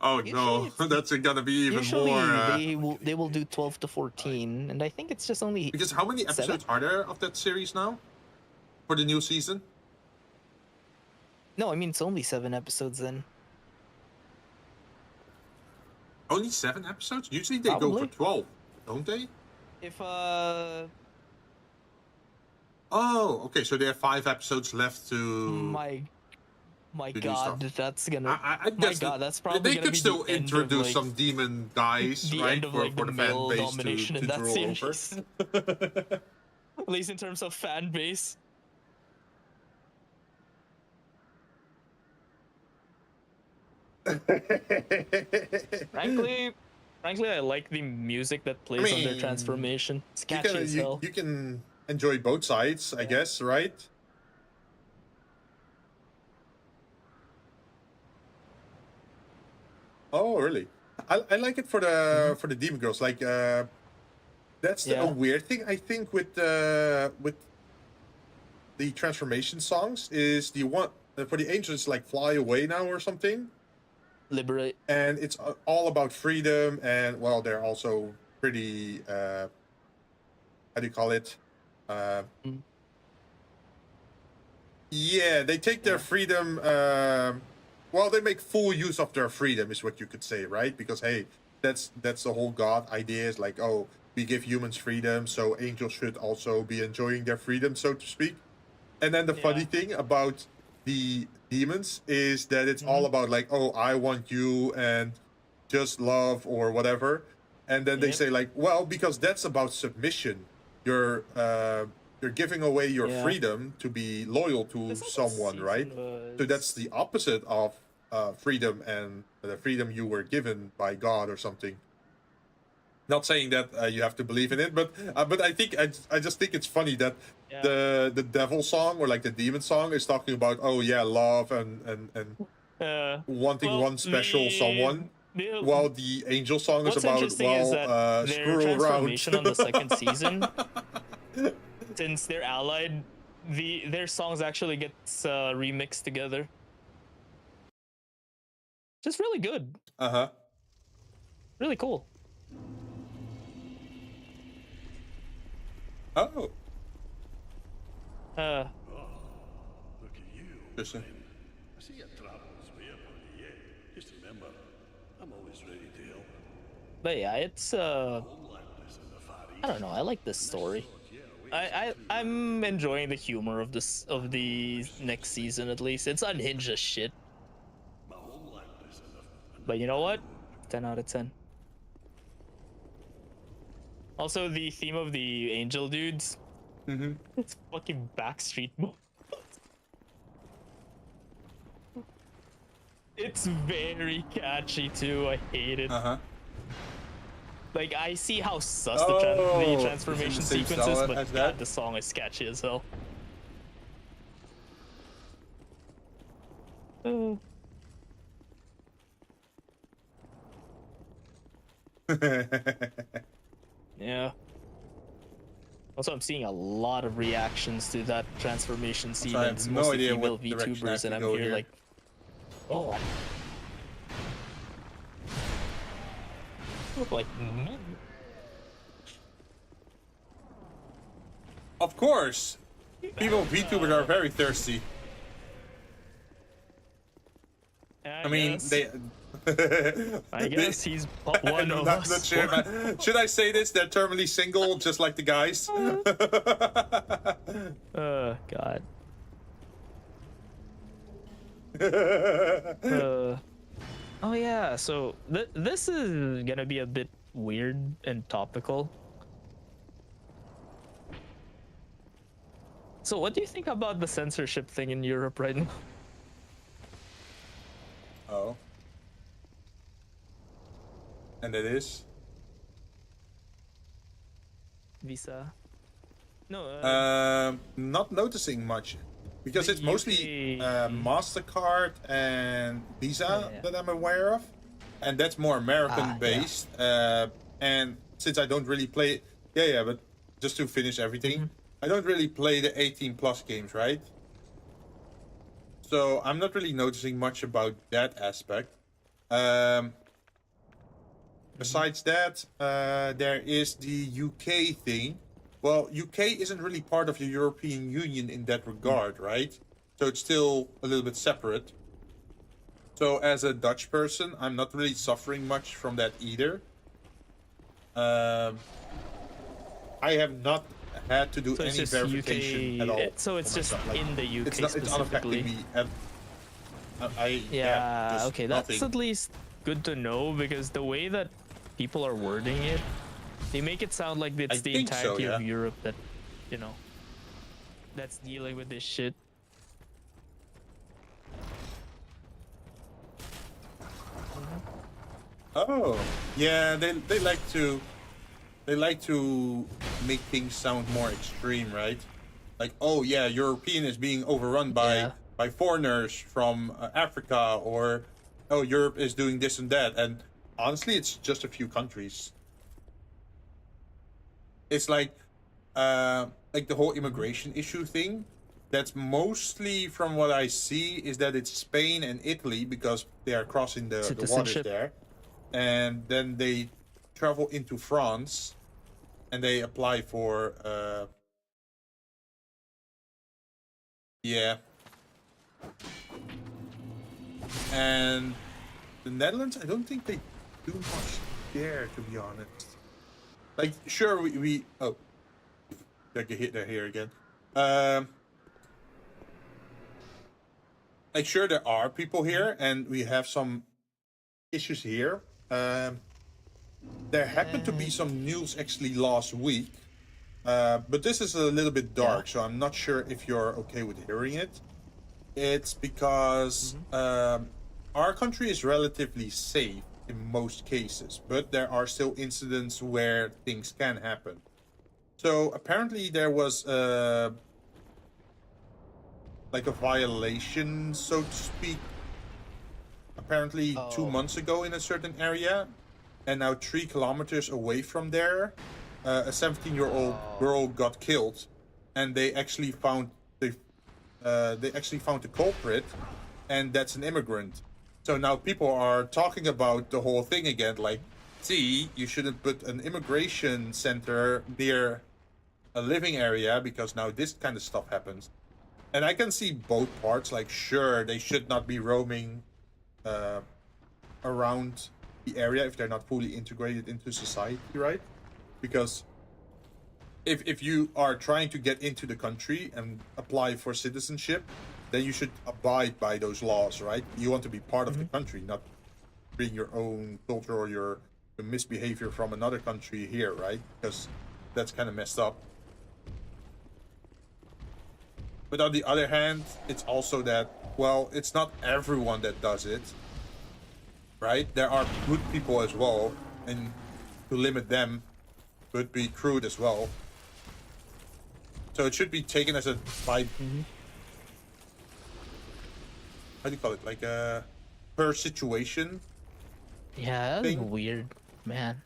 Oh no, that's gonna be even more. They will do 12 to 14, and I think it's just only. Because how many episodes are there of that series now for the new season? No, I mean it's only 7 episodes then. Only 7 episodes? Usually they go for 12, don't they? If Oh, okay. So they have 5 episodes left to. My god, that's gonna. I guess that's probably they could still introduce some demon guys, right, for the fan base to draw over. At least in terms of fan base. Frankly, I like the music that plays on their transformation. It's catchy as hell. You can enjoy both sides, I guess, right? Oh, really? I like it for the demon girls. Like that's a weird thing I think with the transformation songs is the one for the angels like fly away now or something. Liberate. And it's all about freedom, and well, they're also pretty how do you call it? Yeah, they take their freedom. Well, they make full use of their freedom, is what you could say, right? Because hey, that's the whole God idea. Is like, oh, we give humans freedom, so angels should also be enjoying their freedom, so to speak. And then the funny thing about the demons is that it's all about like, oh, I want you and just love or whatever. And then they say like, well, because that's about submission. You're giving away your freedom to be loyal to someone, right? So that's the opposite of freedom and the freedom you were given by God or something. Not saying that you have to believe in it, but I think I just think it's funny that the devil song or like the demon song is talking about, oh yeah, love and wanting one special someone, while the angel song is about, well, screw around. Transformation on the second season, since they're allied, their songs actually gets remixed together. Just really good. Really cool. Oh. Look at you. Listen. I see your troubles way up on the end. Just remember, I'm always ready to help. But yeah, it's I don't know. I like this story. I'm enjoying the humor of the next season at least. It's unhinged as shit. But you know what? 10 out of 10. Also, the theme of the angel dudes. It's fucking Backstreet Boys. It's very catchy too. I hate it. Like, I see how sus the transformation sequence is, but God, the song is sketchy as hell. Yeah. Also, I'm seeing a lot of reactions to that transformation scene. I have no idea what VTubers, and I'm here like, oh. Like, of course, people VTubers are very thirsty. I mean, they. I guess he's one of us. Not sure, man. Should I say this? They're terminally single, just like the guys. God. Oh yeah, so this is gonna be a bit weird and topical. So what do you think about the censorship thing in Europe right now? Oh. And it is? Visa. No. Not noticing much. Because it's mostly MasterCard and Visa that I'm aware of. And that's more American based. And since I don't really play... but just to finish everything. I don't really play the 18 plus games, right? So I'm not really noticing much about that aspect. Besides that, there is the UK thing. Well, UK isn't really part of the European Union in that regard, right? So it's still a little bit separate. So as a Dutch person, I'm not really suffering much from that either. I have not had to do any verification at all. So it's just in the UK it's specifically. It's unaffecting me. Okay, that's at least good to know, because the way that people are wording it, they make it sound like it's the entirety of Europe that, you know, that's dealing with this shit. Oh, yeah, they like to make things sound more extreme, right? Like, oh yeah, European is being overrun by foreigners from Africa, or oh, Europe is doing this and that. And honestly, it's just a few countries. It's like the whole immigration issue thing. That's mostly, from what I see, is that it's Spain and Italy because they are crossing the waters there, and then they travel into France, and they apply for yeah. And the Netherlands, I don't think they do much there, to be honest. Like, sure, we oh, I get hit there here again. Like, sure, there are people here, and we have some issues here. There happened to be some news actually last week, but this is a little bit dark, so I'm not sure if you're okay with hearing it. It's because our country is relatively safe in most cases, but there are still incidents where things can happen. So apparently there was like a violation, so to speak, apparently 2 months ago in a certain area, and now 3 kilometers away from there, a 17-year-old girl got killed, and they actually found the culprit, and that's an immigrant. So now people are talking about the whole thing again, like, see, you shouldn't put an immigration center near a living area because now this kind of stuff happens. And I can see both parts. Like, sure, they should not be roaming around the area if they're not fully integrated into society, right? Because if you are trying to get into the country and apply for citizenship, then you should abide by those laws, right? You want to be part of the country, not bring your own culture or your misbehavior from another country here, right? Because that's kind of messed up. But on the other hand, it's also that, well, it's not everyone that does it, right? There are good people as well, and to limit them would be crude as well. So it should be taken as a how do you call it? Like a per situation. Yeah, that's weird, man.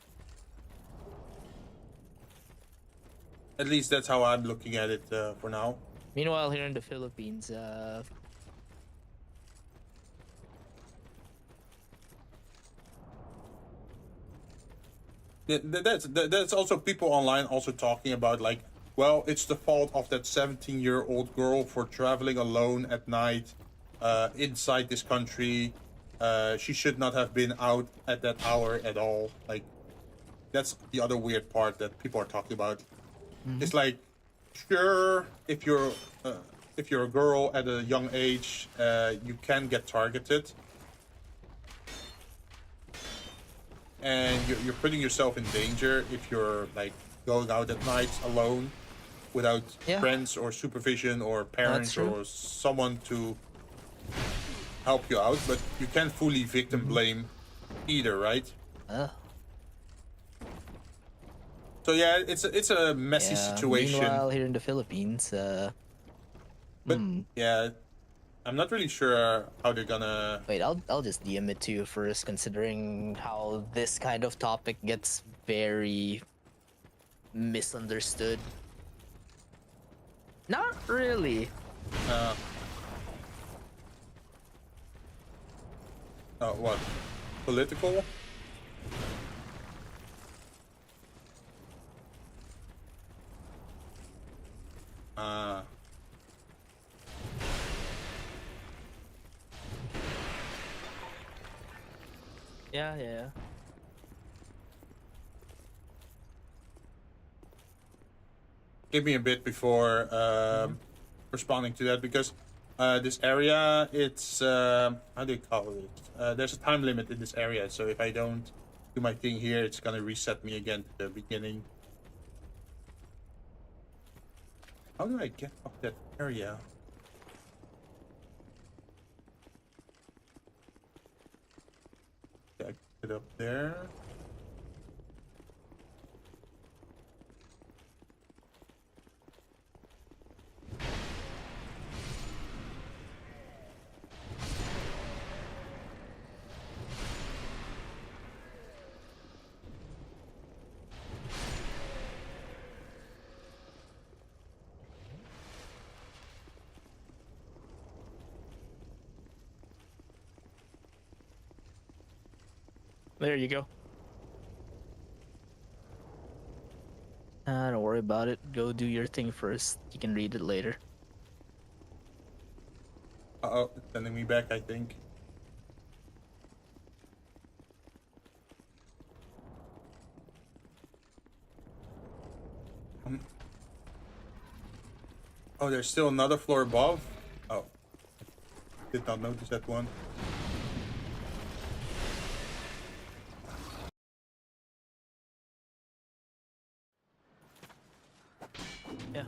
At least that's how I'm looking at it for now. Meanwhile, here in the Philippines, that's also people online also talking about, like, well, it's the fault of that 17-year-old girl for traveling alone at night inside this country. She should not have been out at that hour at all. Like, that's the other weird part that people are talking about. It's like, sure, if you're a girl at a young age, you can get targeted, and you're putting yourself in danger if you're like going out at night alone without friends or supervision or parents or someone to help you out. But you can't fully victim blame either, right? So yeah, it's a messy situation. Meanwhile, here in the Philippines, but yeah, I'm not really sure how they're gonna. Wait, I'll just DM it to you first, considering how this kind of topic gets very misunderstood. Not really. What? Political? Yeah. Give me a bit before responding to that, because this area, it's how do you call it? There's a time limit in this area, so if I don't do my thing here, it's gonna reset me again to the beginning. How do I get off that area? Yeah, I it up there. There you go. Don't worry about it. Go do your thing first. You can read it later. Uh-oh, it's sending me back, I think. Oh, there's still another floor above? Oh. Did not notice that one. Yeah.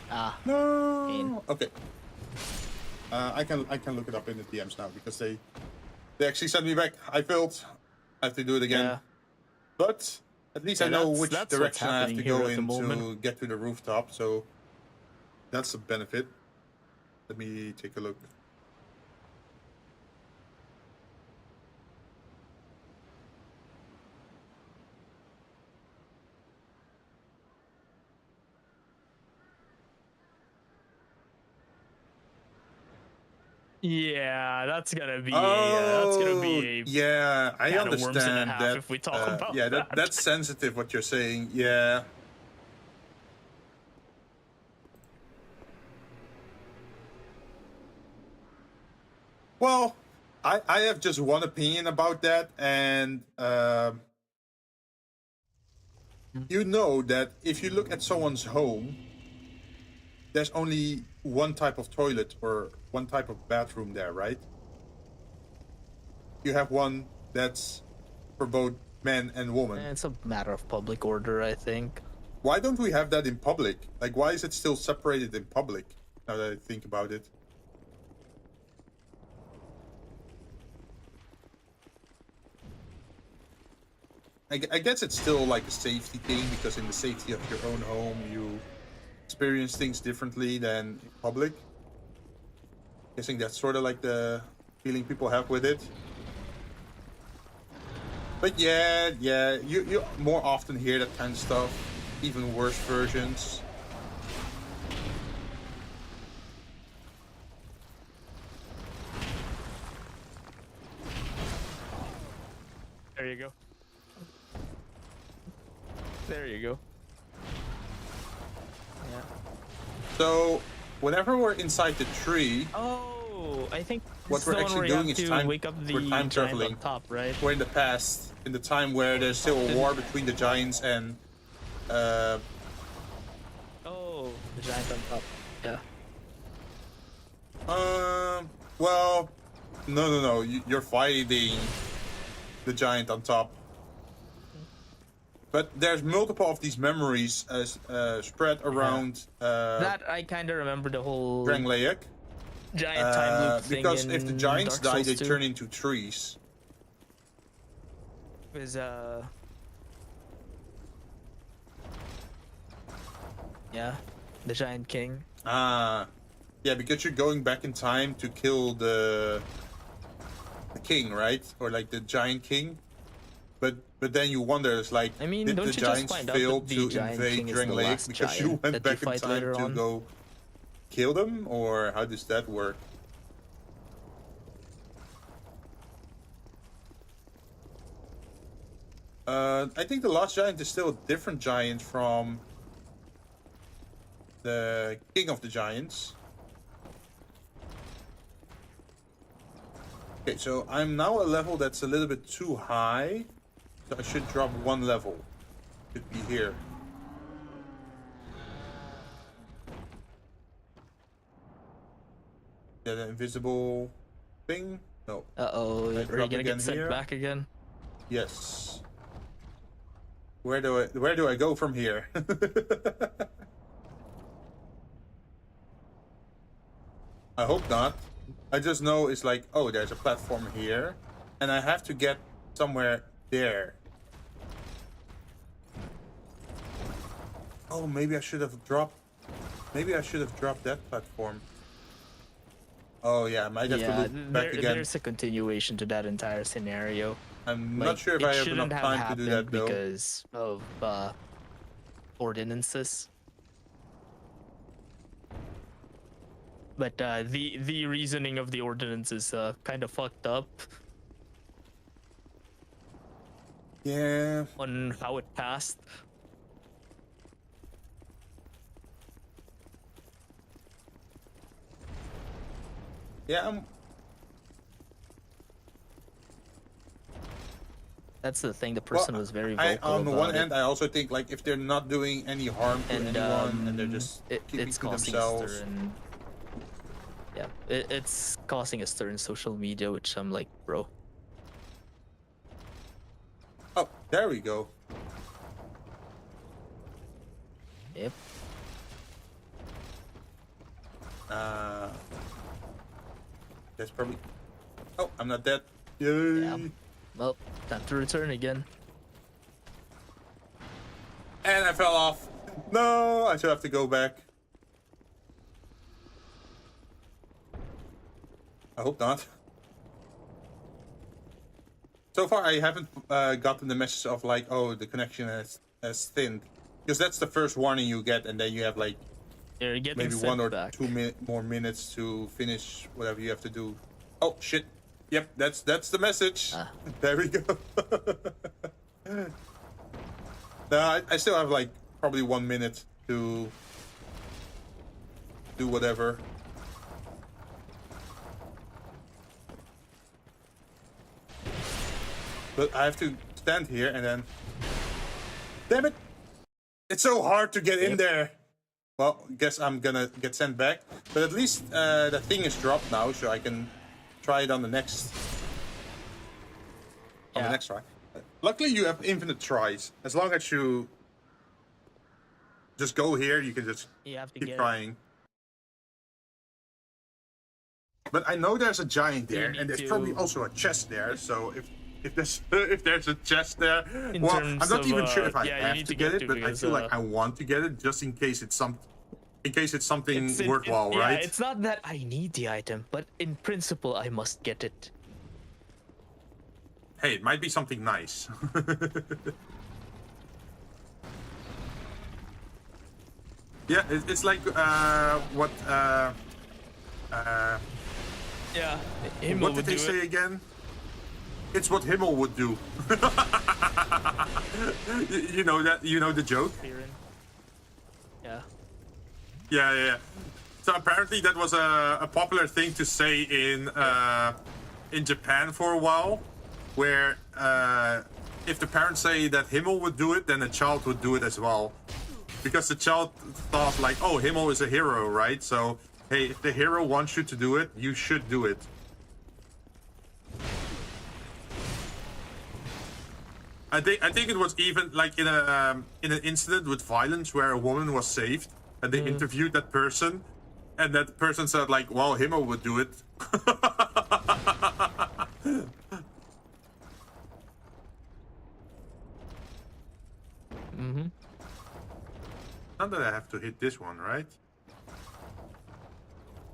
Ah. No. Pain. Okay. I can look it up in the DMs now because they actually sent me back. I failed. I have to do it again. Yeah. But at least Yeah, I know that's which what's direction I have to happening go here at the in to moment. get to the rooftop. So that's a benefit. Let me take a look. Yeah, that's gonna be Oh, yeah, I can of worms and a understand half that. if we talk about yeah, that. that's sensitive what you're saying. Yeah. Well, I have just one opinion about that, and you know that if you look at someone's home, there's only one type of toilet or one type of bathroom there, right? You have one that's for both men and women. It's a matter of public order, I think. Why don't we have that in public? Like, why is it still separated in public? Now that I think about it. I guess it's still like a safety thing, because in the safety of your own home, you experience things differently than in public. Guessing that's sort of like the feeling people have with it. But yeah, you more often hear that kind of stuff, even worse versions. There you go. There you go. Yeah. So, whenever we're inside the tree, Oh, I think what this we're is the one actually where you doing have is to wake up the we're time giant traveling. on top, right? We're in the past, in the time where there's still a war between the giants and Oh, the giant on top. Yeah. Well, no. You're fighting the giant on top. But there's multiple of these memories spread around That I kind of remember the whole Drangleic. giant time loop thing. Because if the giants Dark die, Souls they 2. turn into trees. Is yeah, the giant king. Yeah, because you're going back in time to kill the king, right? Or like the giant king. But then you wonder, it's like, I mean, did don't the you just giants find out fail that the to giant invade king is the Drangleic last because you giant went that back you in fight time later to on? go kill them? Or how does that work? I think the last giant is still a different giant from the king of the giants. Okay, so I'm now a level that's a little bit too high. So I should drop one level. Should be here. Yeah, the invisible thing? No. Uh-oh, are you drop gonna again get sent here? back again? Yes. Where do I go from here? I hope not. I just know it's like, oh, there's a platform here, And I have to get somewhere there. Oh, maybe I should have dropped... Maybe I should have dropped that platform. Oh yeah, I might have to look back again. There's a continuation to that entire scenario. I'm not sure if I have enough time to do that though. Because of ordinances. But the reasoning of the ordinance is kind of fucked up. Yeah. On how it passed. Yeah, That's the thing. The person was very vocal on the one about hand, I also think like if they're not doing any harm to anyone and they're just keeping it's to causing themselves. a stir in, yeah, it's causing a stir in social media, which I'm like, bro. Oh, there we go. Yep. That's probably. Oh, I'm not dead. Yay. Yeah. Well, time to return again. And I fell off. No, I still have to go back. I hope not. So far, I haven't gotten the message of like, oh, the connection has thinned, because that's the first warning you get, and then you have like maybe 1 or 2 more minutes to finish whatever you have to do. Oh shit! Yep, that's the message. There we go. No, I still have like probably 1 minute to do whatever. But I have to stand here and then... Damn it! It's so hard to get in there. Well, guess I'm gonna get sent back. But at least the thing is dropped now, so I can try it on the next... On the next try. Luckily you have infinite tries. As long as you just go here, you can just keep trying. But I know there's a giant there, and there's probably also a chest there, so if there's a chest there, well, I'm not even sure if I have to get it, but I feel like I want to get it just in case it's something worthwhile, right? Yeah, it's not that I need the item, but in principle I must get it. Hey, it might be something nice. Yeah, it's like what yeah. What did they say again? It's what Himmel would do. You know that? You know the joke? Yeah. Yeah. So apparently that was a popular thing to say in Japan for a while, where if the parents say that Himmel would do it, then the child would do it as well. Because the child thought like, oh, Himmel is a hero, right? So, hey, if the hero wants you to do it, you should do it. I think it was even like in an incident with violence where a woman was saved, and they interviewed that person, and that person said like, well, Himmel would do it. Not that I have to hit this one, right?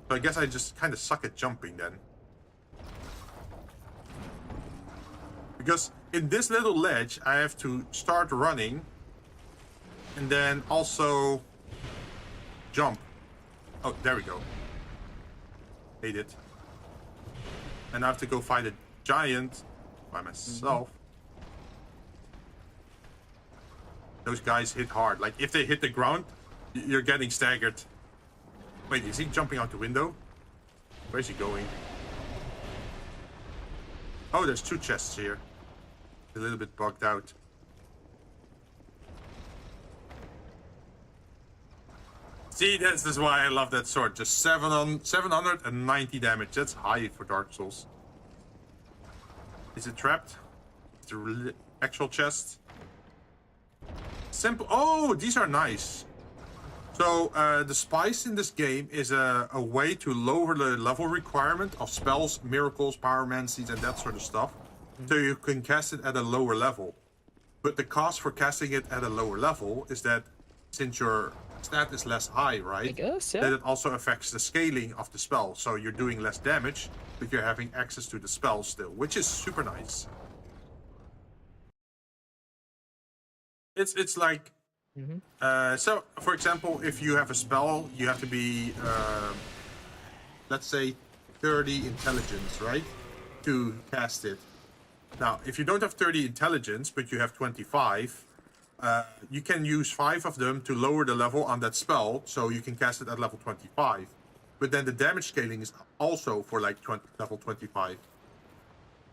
So I guess I just kind of suck at jumping then. Because in this little ledge, I have to start running and then also jump. Oh, there we go. Hate it. And I have to go fight a giant by myself. Those guys hit hard. Like, if they hit the ground, you're getting staggered. Wait, is he jumping out the window? Where's he going? Oh, there's 2 chests here. A little bit bugged out. See, this is why I love that sword. Just 790 damage. That's high for Dark Souls. Is it trapped? Is the actual chest? Simple. Oh, these are nice. So the spice in this game is a way to lower the level requirement of spells, miracles, pyromancies, and that sort of stuff. so you can cast it at a lower level. But the cost for casting it at a lower level is that since your stat is less high, right? I guess, yeah. That it also affects the scaling of the spell. So you're doing less damage, but you're having access to the spell still, which is super nice. It's like, so for example, if you have a spell, you have to be, let's say, 30 intelligence, right, to cast it. Now, if you don't have 30 intelligence, but you have 25, you can use 5 of them to lower the level on that spell, so you can cast it at level 25. But then the damage scaling is also for like level 25.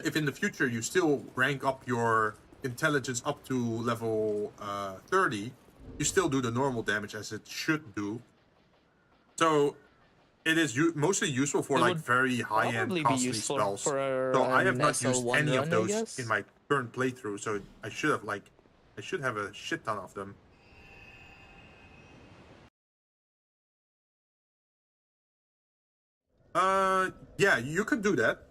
If in the future you still rank up your intelligence up to level 30, you still do the normal damage as it should do. So it is mostly useful for like very high-end costly spells. So I have not used any of those in my current playthrough, so I should have a shit ton of them. Yeah, you could do that.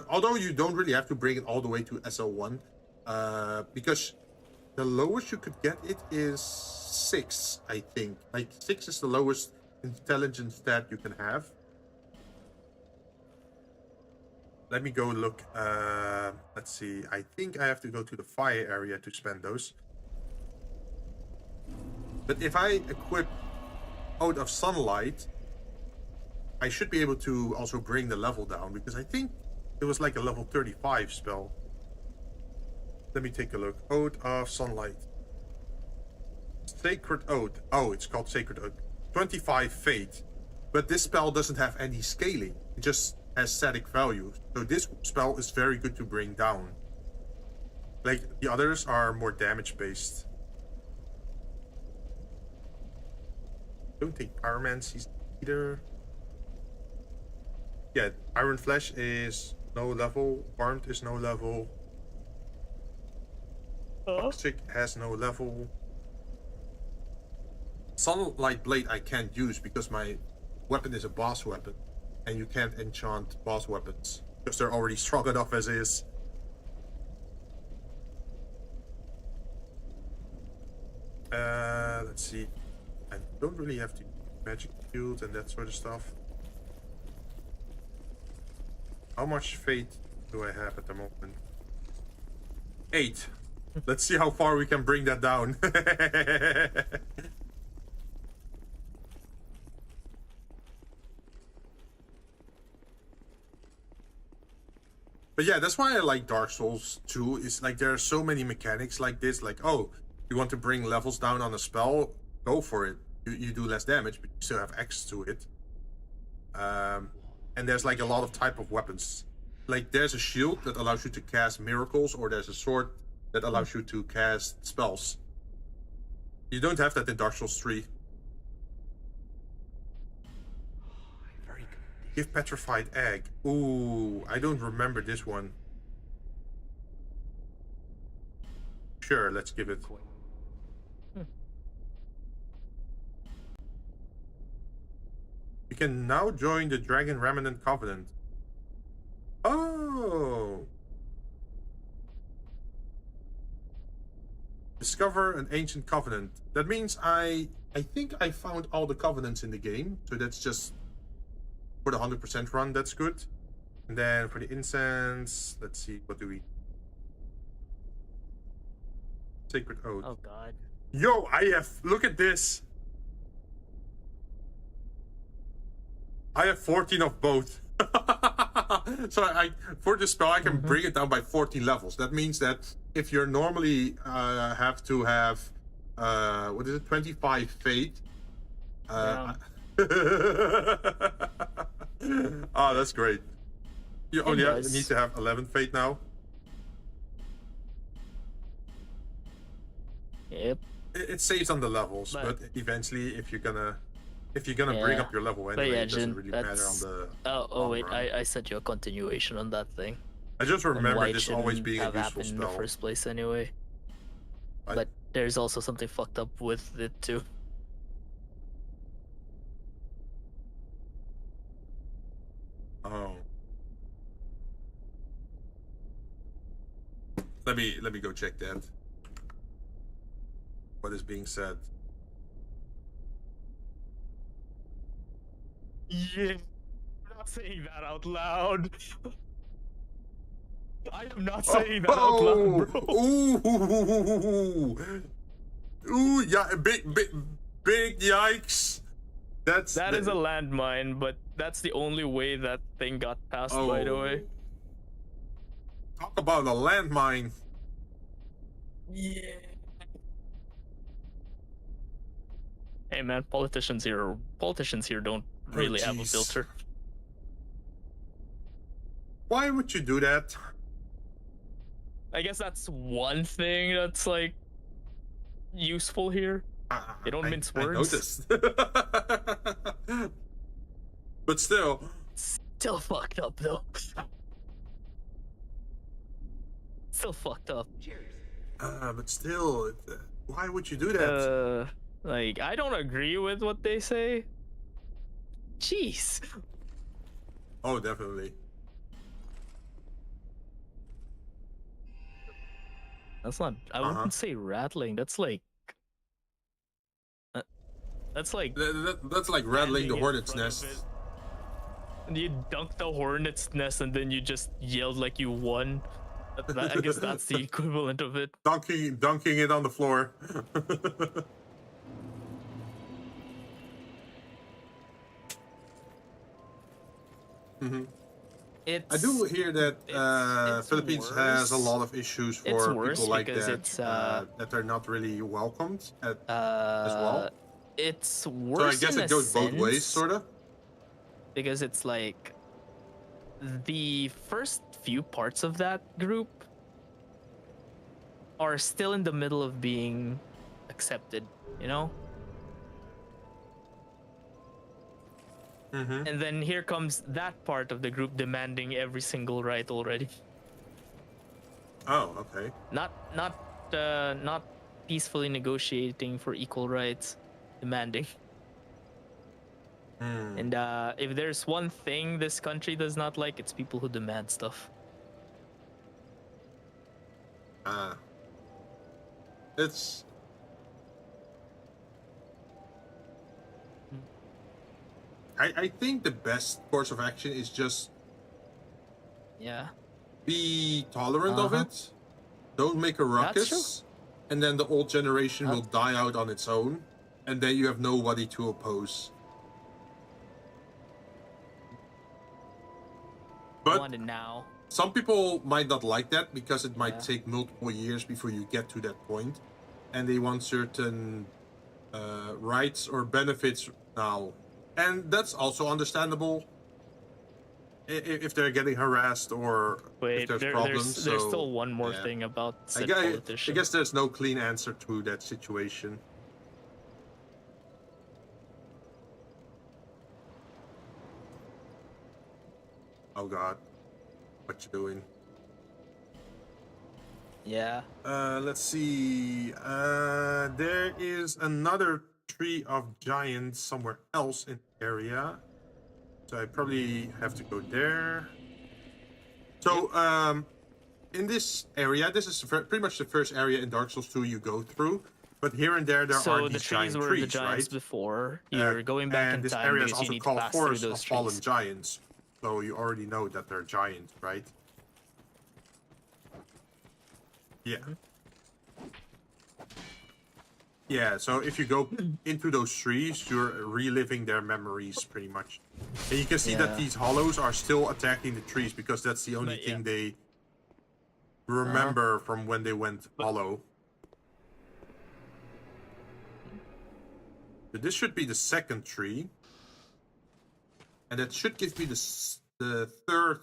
Although you don't really have to bring it all the way to SL1, because the lowest you could get it is 6, I think. Like 6 is the lowest intelligence stat you can have. Let me go look. Let's see. I think I have to go to the fire area to spend those. But if I equip Out of Sunlight, I should be able to also bring the level down, because I think it was like a level 35 spell. Let me take a look. Out of Sunlight. Sacred Oath. Oh, it's called Sacred Oath. 25 Fate. But this spell doesn't have any scaling. It just has static values. So this spell is very good to bring down. Like, the others are more damage based. Don't take Pyromancy either. Yeah, Iron Flesh is no level. Armed is no level. Toxic has no level. Sunlight Blade I can't use because my weapon is a boss weapon. And you can't enchant boss weapons, because they're already strong enough as is. Let's see. I don't really have to magic shield and that sort of stuff. How much fate do I have at the moment? 8. Let's see how far we can bring that down. But yeah, that's why I like Dark Souls 2. It's like there are so many mechanics like this. Like, oh, you want to bring levels down on a spell? Go for it. You do less damage, but you still have access to it. And there's like a lot of type of weapons. Like there's a shield that allows you to cast miracles, or there's a sword that allows you to cast spells. You don't have that in Dark Souls 3. Give Petrified Egg. Ooh, I don't remember this one. Sure, let's give it. You can now join the Dragon Remnant Covenant. Oh! Discover an ancient covenant. That means I think I found all the covenants in the game, so that's just for the 100% run, that's good. And then for the incense, let's see, what do we... Sacred Oath. Oh god. Yo, I have... Look at this! I have 14 of both. So for this spell, I can bring it down by 14 levels. That means that if you're normally have to have... what is it? 25 fate. Yeah. Oh, that's great. You only Anyways. need to have 11 fate now. Yep. It saves on the levels, but eventually, if you're gonna bring up your level anyway, yeah, it doesn't Jinn, really matter on the. Oh wait, run. I sent you a continuation on that thing. I just And why remember it this always shouldn't being a have useful happened in the spell. first place anyway. But there's also something fucked up with it too. Oh. Let me go check that. What is being said? Yeah, I'm not saying that out loud. I am not saying that out loud, bro. Ooh, yeah, big yikes. That is a landmine, but that's the only way that thing got passed, by the way. Talk about a landmine. Yeah. Hey man, politicians here don't really have a filter. Why would you do that? I guess that's one thing that's like useful here. They don't mince words. I noticed. But still fucked up though. Still fucked up. But still, why would you do that? Like, I don't agree with what they say. Jeez. Oh, definitely. That's not. I wouldn't say rattling. That's like. That's like. That's like rattling the hornet's nest. And you dunked the hornet's nest, and then you just yelled like you won. I guess that's the equivalent of it. Dunking it on the floor. I do hear that Philippines has a lot of issues for people like that, that they're not really welcomed as well. It's worse. So I guess it goes both ways, sort of. Because it's like the first few parts of that group are still in the middle of being accepted, you know? And then here comes that part of the group demanding every single right already. Oh, okay. Not peacefully negotiating for equal rights, demanding. And if there's one thing this country does not like, it's people who demand stuff. It's... I think the best course of action is just be tolerant of it. Don't make a ruckus, and then the old generation will die out on its own, and then you have nobody to oppose. But now. Some people might not like that because it might take multiple years before you get to that point, and they want certain rights or benefits now. And that's also understandable if they're getting harassed or if there's problems. There's still one more thing about said politician. I guess there's no clean answer to that situation. Oh God, what you doing? Yeah. Let's see. There is another tree of giants somewhere else in the area, so I probably have to go there. So in this area, this is pretty much the first area in Dark Souls 2 you go through, but here and there are these giant trees, the giants right? Before you're going back in time because you need to pass through those trees. Fallen giants, so you already know that they're giants, right? Yeah. Yeah, so if you go into those trees, you're reliving their memories pretty much. And you can see that these hollows are still attacking the trees because that's the only thing they remember from when they went hollow. So this should be the second tree. And that should give me the third...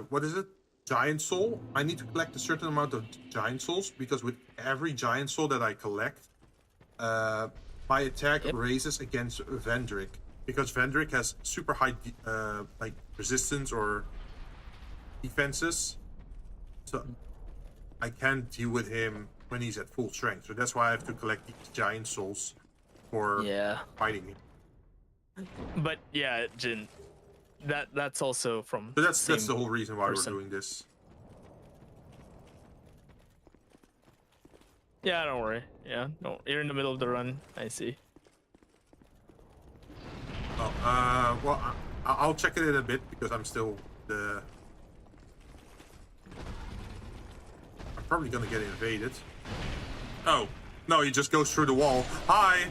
what is it? Giant soul. I need to collect a certain amount of giant souls because with every giant soul that I collect, my attack raises against Vendrick because Vendrick has super high like resistance or defenses, so I can't deal with him when he's at full strength. So that's why I have to collect these giant souls for fighting him. But yeah, Jinn. That's also from. So that's the whole reason why we're doing this. Yeah, don't worry. Yeah, no, you're in the middle of the run. I see. Oh, well, I'll check it in a bit because I'm still the. I'm probably gonna get invaded. Oh no, he just goes through the wall. Hi.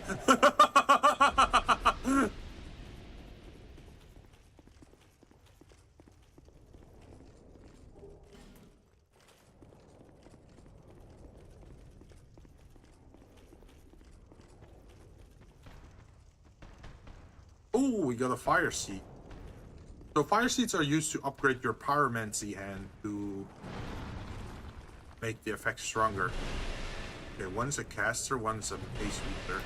Oh, we got a fire seed. So fire seeds are used to upgrade your pyromancy hand to make the effect stronger. Okay, one's a caster, one's a base weaver.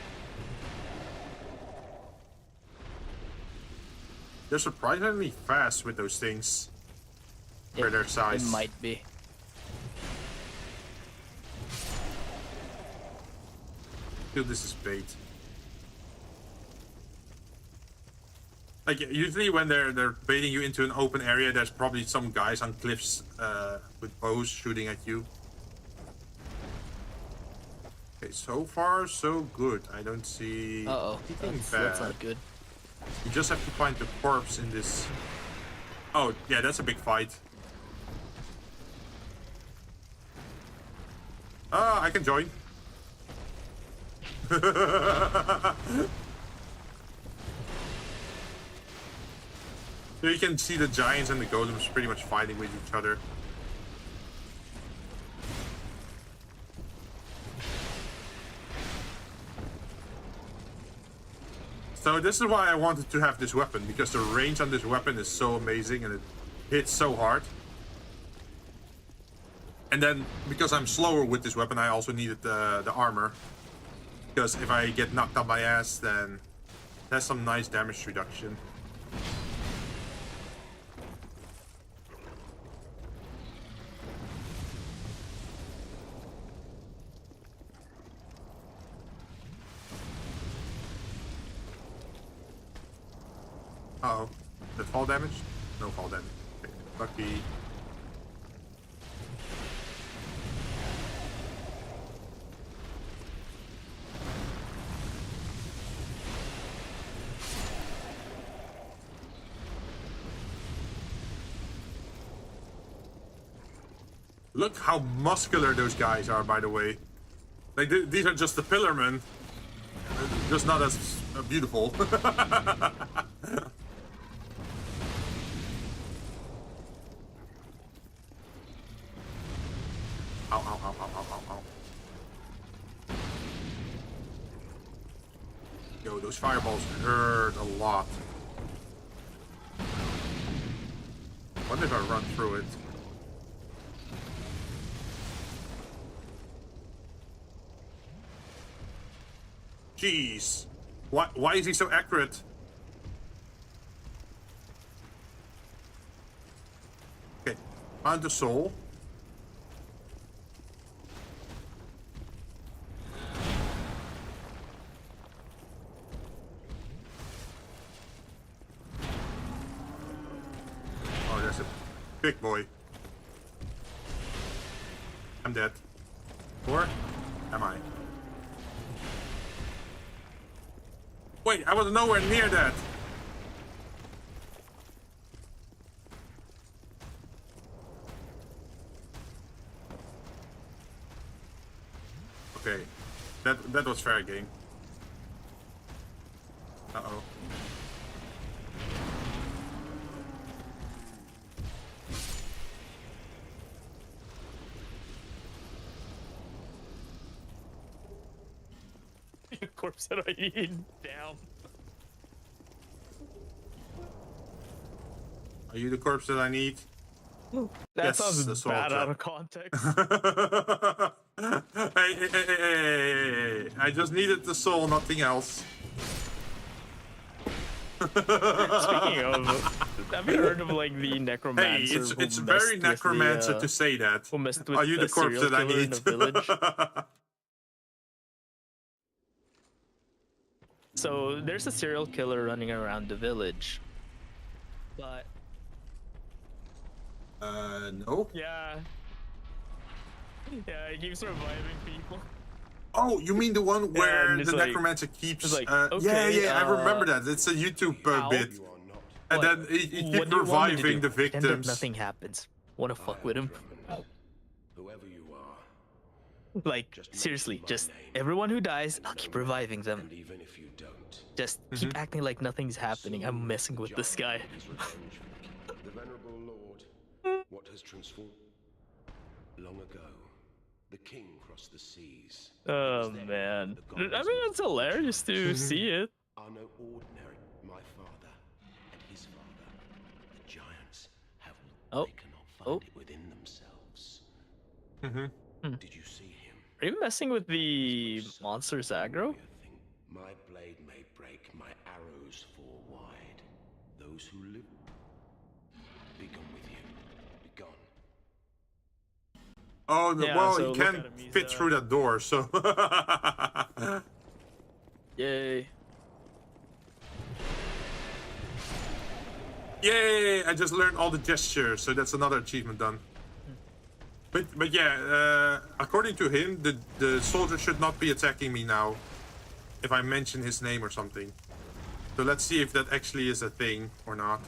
They're surprisingly fast with those things for their size. It might be. I feel this is bait. Like usually when they're baiting you into an open area, there's probably some guys on cliffs with bows shooting at you. Okay, so far so good. I don't see anything bad. That's not good. You just have to find the corpse in this. Oh yeah, that's a big fight. Ah, I can join. So you can see the giants and the golems pretty much fighting with each other. So this is why I wanted to have this weapon, because the range on this weapon is so amazing and it hits so hard. And then, because I'm slower with this weapon, I also needed the armor. Because if I get knocked on my ass, then that's some nice damage reduction. Uh-oh. That fall damage? No fall damage. Okay. Lucky. Look how muscular those guys are, by the way. Like, these are just the pillarmen. Just not as beautiful. Ow, ow, ow, ow, ow, ow, ow. Yo, those fireballs hurt a lot. What if I run through it? Jeez. Why is he so accurate? Okay, on the soul. Oh, there's a big boy. I'm dead. Or am I? Wait, I was nowhere near that. Okay, that was fair game. Uh-oh. Corpse that I need down. Are you the corpse that I need? That Yes, sounds the soul bad trap. out of context. Hey. I just needed the soul, nothing else. Speaking of, have you heard of like the necromancer? Hey, it's very necromancer to say that. Who messed with Are you the corpse that I serial killer in need? the village? So there's a serial killer running around the village, but no. yeah, he keeps reviving people. Oh, you mean the one where And it's the like- necromancer keeps? it's like, yeah, okay, I remember that. It's a YouTube bit, You are not. and What? then he What keeps do you want me to reviving do? the Pretend that victims. nothing happens. Wanna fuck with him? Whoever you are, Like, Just seriously, mention my just name. everyone who dies, I'll keep reviving them. and even if you don't, Just keep acting like nothing's happening. I'm messing with this guy. his revenge for the king. The venerable lord, what has transformed? Long ago, the king crossed the seas. Oh man. I mean, it's hilarious to see it. Are no ordinary. My father and his father, the giants, have Oh. they cannot find Oh. it within themselves. Mm-hmm. Did you see him? Are you messing with the monsters aggro? You think my blade may break, my arrows fall wide. Those who live, be gone with you. Be gone. Oh, Yeah, well, so he look can't at him, he's, fit through that door, so. Yay. Yay! I just learned all the gestures, so that's another achievement done. But yeah, according to him, the soldier should not be attacking me now, if I mention his name or something. So let's see if that actually is a thing or not.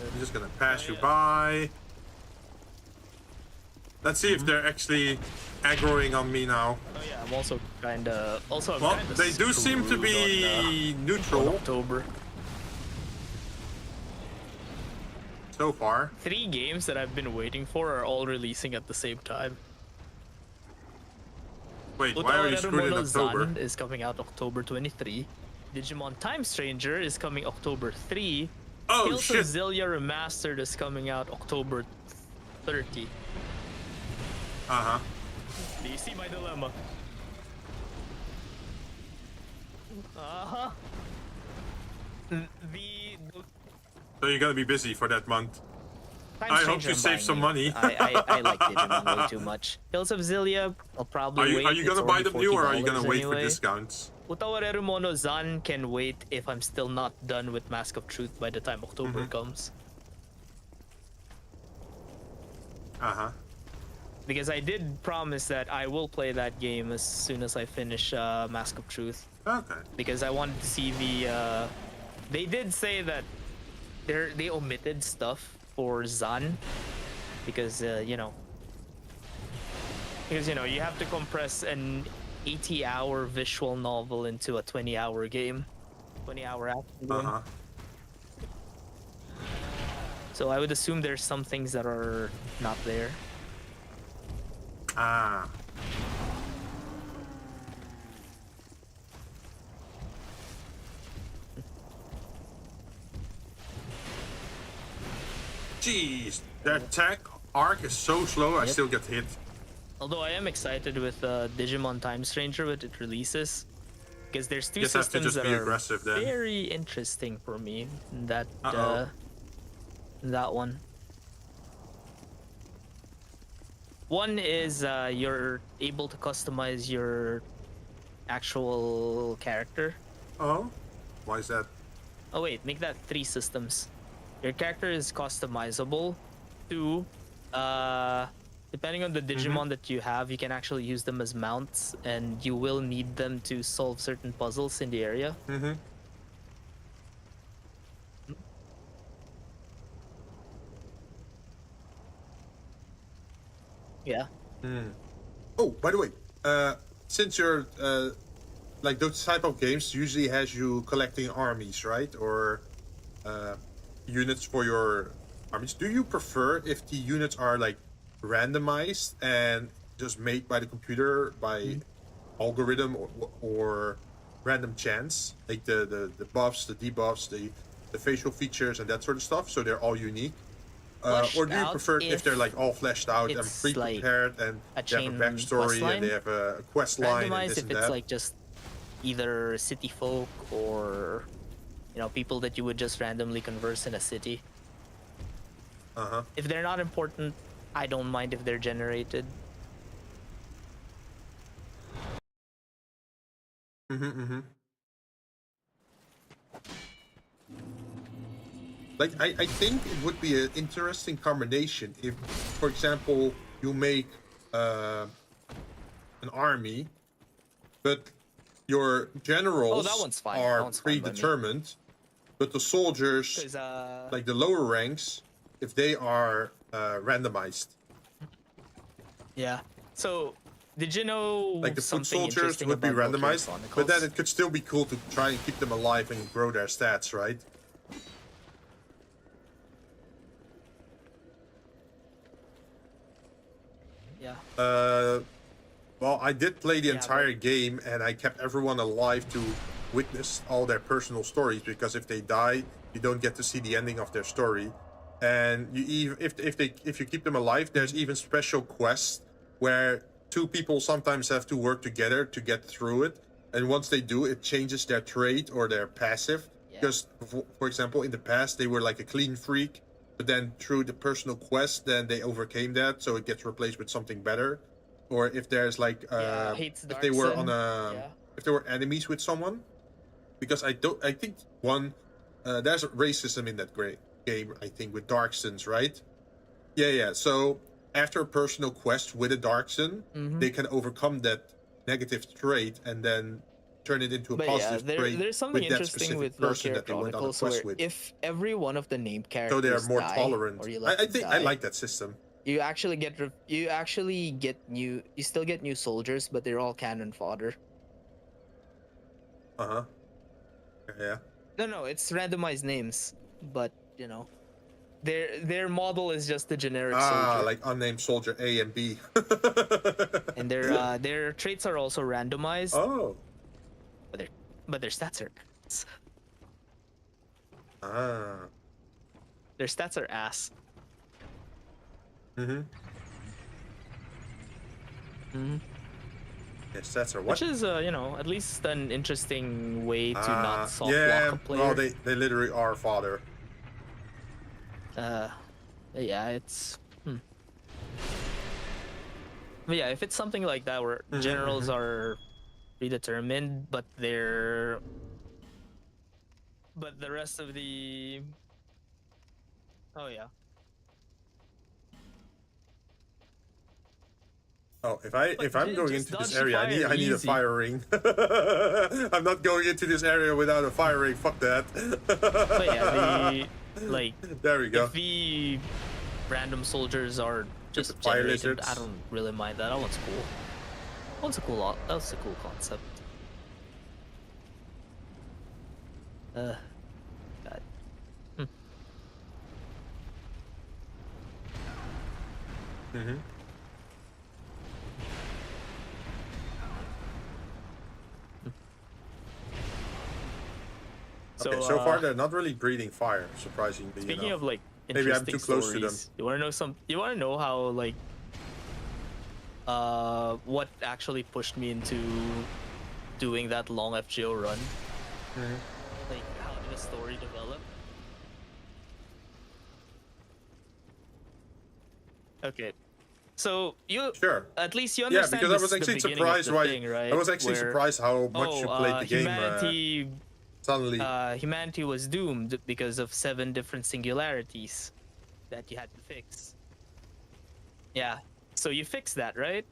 I'm just gonna pass you by. Let's see if they're actually aggroing on me now. Oh yeah, I'm also kinda. Also, I'm Well, kinda they do seem to screwed be on neutral October. so far. 3 games that I've been waiting for are all releasing at the same time. Wait, why are you screwed in October? Zan is coming out October 23. Digimon Time Stranger is coming October 3. Oh Tales shit! of Zillia Remastered is coming out October 30. Uh-huh. Do you see my dilemma? Uh-huh. The So you're gonna be busy for that month. Time I hope Stranger you I'm save buying some new. money. I like Digimon way too much. Tales of Zillia, I'll probably wait. Are you It's gonna buy only them new or are you $40 gonna wait for anyway. discounts? Utawareru Mono Zan can wait if I'm still not done with Mask of Truth by the time October comes. Uh-huh. Because I did promise that I will play that game as soon as I finish Mask of Truth. Okay. Because I wanted to see the... They did say that they omitted stuff for Zan. Because, you know... Because, you know, you have to compress an 80-hour visual novel into a 20-hour game. 20-hour action game. Uh-huh. So I would assume there's some things that are not there. Ah. Jeez, their attack arc is so slow, I still get hit. Although I am excited with Digimon Time Stranger when it releases. Because there's 2 Guess I have to systems just that be are aggressive then. very interesting for me. That Uh-oh. that one. One is you're able to customize your actual character. Oh? Why is that? Oh wait, make that 3 systems. Your character is customizable. 2, depending on the Digimon that you have, you can actually use them as mounts, and you will need them to solve certain puzzles in the area. Mm-hmm. Yeah. Oh, by the way, since you're like those type of games usually has you collecting armies, right? Or units for your armies. Do you prefer if the units are like randomized and just made by the computer by algorithm or random chance, like the buffs, the debuffs, the facial features and that sort of stuff, so they're all unique? Or do you prefer if they're like all fleshed out and it's pre-prepared and like they have a backstory and they have a quest line and Randomized this if and it's that? like just either city folk or people that you would just randomly converse in a city. Uh-huh. If they're not important, I don't mind if they're generated. Mm-hmm. Like, I think it would be an interesting combination if, for example, you make an army, but your generals one's fine. are That one's fine by me. predetermined, but the soldiers, 'Cause, like the lower ranks, if they are randomized. yeah. So, did you know Like the foot something soldiers interesting would be about Valkyrie randomized, but then Chronicles? it could still be cool to try and keep them alive and grow their stats, right? Yeah. Well, I did play the Yeah, entire game, and I kept everyone alive to witness all their personal stories, because if they die, you don't get to see the ending of their story. And if you keep them alive, there's even special quests where two people sometimes have to work together to get through it. And once they do, it changes their trait or their passive. Yeah. Because, for example, in the past, they were like a clean freak, but then through the personal quest, then they overcame that, so it gets replaced with something better. Or if there's like, hates if they were on Darkson. a, Yeah. if they were enemies with someone, because I think there's a racism in that game, I think, with Darksons, right? Yeah. So after a personal quest with a Darkson, they can overcome that negative trait and then turn it into a But positive trait there's something with that interesting specific with person Valkyrie that they went on a Chronicles quest where with. if every one of the named characters So they are more die, tolerant. or you let I them think I die, like that system. you actually get you still get new soldiers, but they're all cannon fodder. Yeah. No, it's randomized names, but you know, their model is just the generic soldier, Like unnamed soldier A and B. and their traits are also randomized, Oh. but their stats are Ah. their stats are ass. Yes, that's what. Which is at least an interesting way to not soft yeah. lock a player. Well, they literally are father. Yeah, it's But yeah, if it's something like that where generals are predetermined, but the rest of the Oh, if I'm going just into this dodge area, I fire, need a easy. fire ring. I'm not going into this area without a fire ring. Fuck that. But yeah, There we go. if the random soldiers are just the fire generated, lizards. I don't really mind that. That one's cool. That's a cool concept. God. Okay, so far they're not really breathing fire, surprisingly. Speaking of Maybe I'm interesting too close to stories, them. you want to know how what actually pushed me into doing that long FGO run? Like, how did the story develop? Okay, so Sure. at least you Yeah, understand because I this was the actually beginning of surprised the why thing, right? I was actually Where, surprised how much you played the game. Suddenly. Humanity was doomed because of 7 different singularities that you had to fix. Yeah, so you fixed that, right?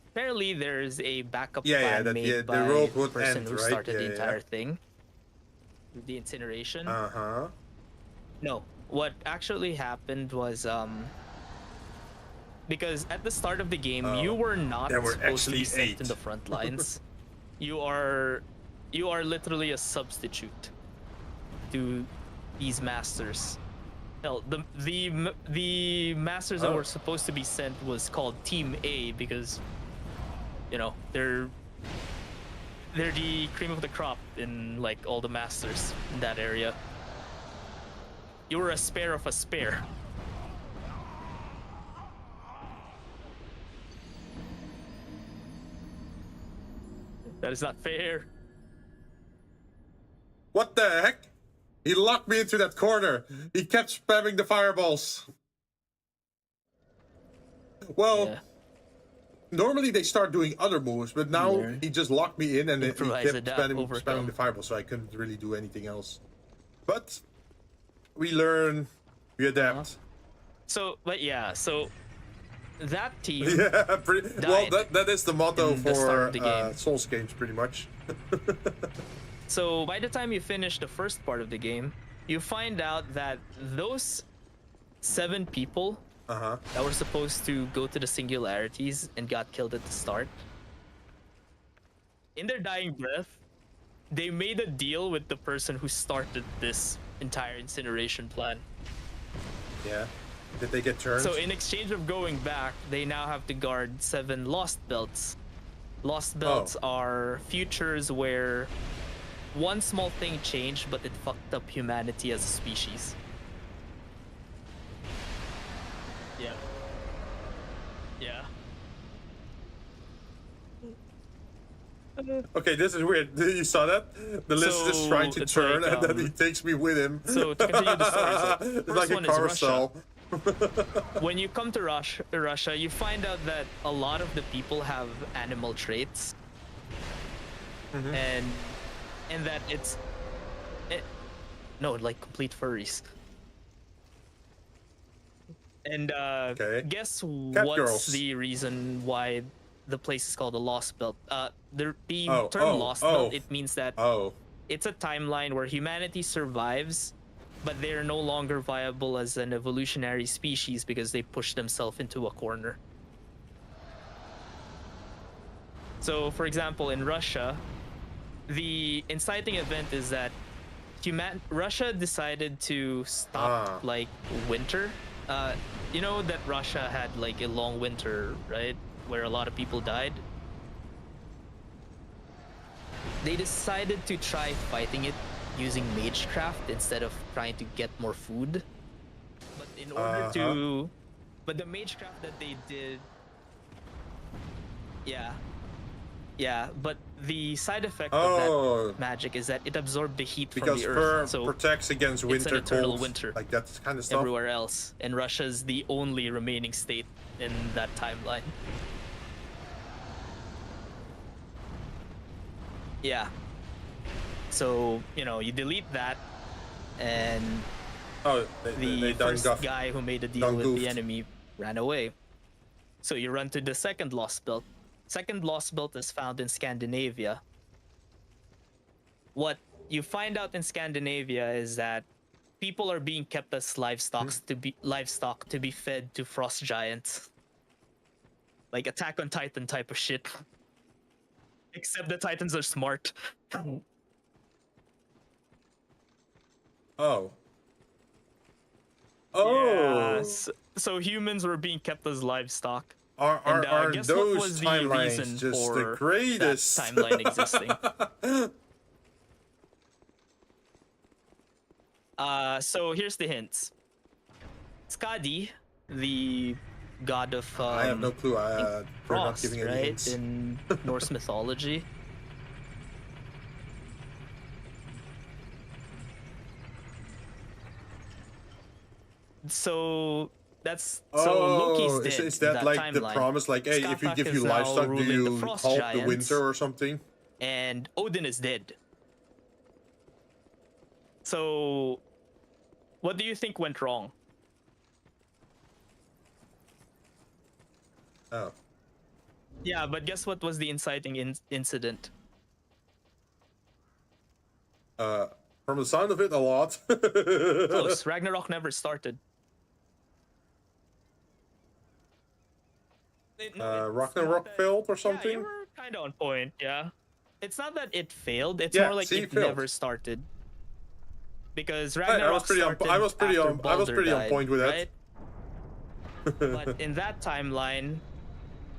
Apparently, there's a backup plan made the by world the would person end, who right? started the Yeah. entire thing. The incineration. Uh-huh. No, what actually happened was because at the start of the game, you were not there were supposed to be actually sent 8. in the front lines. You are literally a substitute to these masters. Hell, the masters that were supposed to be sent was called Team A because, they're the cream of the crop in like all the masters in that area. You were a spare of a spare. That is not fair. What the heck? He locked me into that corner. He kept spamming the fireballs. Well, Yeah. normally they start doing other moves, but now Learn. he just locked me in and he Improvise, kept adapt, spamming overcome. the fireballs, so I couldn't really do anything else. But we learn, we adapt. So that team. Yeah, well, died that is the motto in the start for of the game. Souls games, pretty much. So by the time you finish the first part of the game, you find out that those 7 people that were supposed to go to the singularities and got killed at the start, in their dying breath, they made a deal with the person who started this entire incineration plan. Yeah. Did they get turned? So in exchange of going back, they now have to guard 7 lost belts. Lost belts are futures where one small thing changed, but it fucked up humanity as a species. Yeah. Yeah. Okay, this is weird. You saw that? The list is trying to it's turn, like, and then he takes me with him. So to continue the story, so It's first like a one is carousel. When you come to Russia, you find out that a lot of the people have animal traits, and that no, like complete furries. And guess what's girls. the reason why the place is called the Lost Belt? The term Lost Belt, it means that it's a timeline where humanity survives, but they're no longer viable as an evolutionary species because they pushed themselves into a corner. So, for example, in Russia, the inciting event is that Russia decided to stop like winter. You know that Russia had like a long winter, right? Where a lot of people died. They decided to try fighting it using magecraft instead of trying to get more food. But in order to... But the magecraft that they did... Yeah, but the side effect of that magic is that it absorbed the heat from the earth. So protects against winter, it's an eternal cold, winter, like that kind of stuff. Everywhere else, and Russia's the only remaining state in that timeline. Yeah. So, you know, you delete that, and the first guy who made a deal with the enemy ran away. So you run to the second Lost Belt. Second Lost Belt is found in Scandinavia. What you find out in Scandinavia is that people are being kept as livestock to be fed to frost giants. Like Attack on Titan type of shit. Except the Titans are smart. Yeah, so humans were being kept as livestock. Are guess those what was the timelines reason just for the greatest? that timeline existing? So here's the hints. Skadi, the god of I have no clue. They're not frost, giving any right? hints. In Norse mythology. So that's Loki's dead. Is that like timeline. the promise? Like, hey, if we give you livestock, do you halt the winter or something? And Odin is dead. So, what do you think went wrong? Oh. Yeah, but guess what was the inciting incident? From the sound of it, a lot. Close. Ragnarok never started. Ragnarok failed or something? Yeah, you were kind of on point, yeah. It's not that it failed, it's Yeah, more like see, it failed. never started. Because I Ragnarok was pretty on point with that. right? But in that timeline,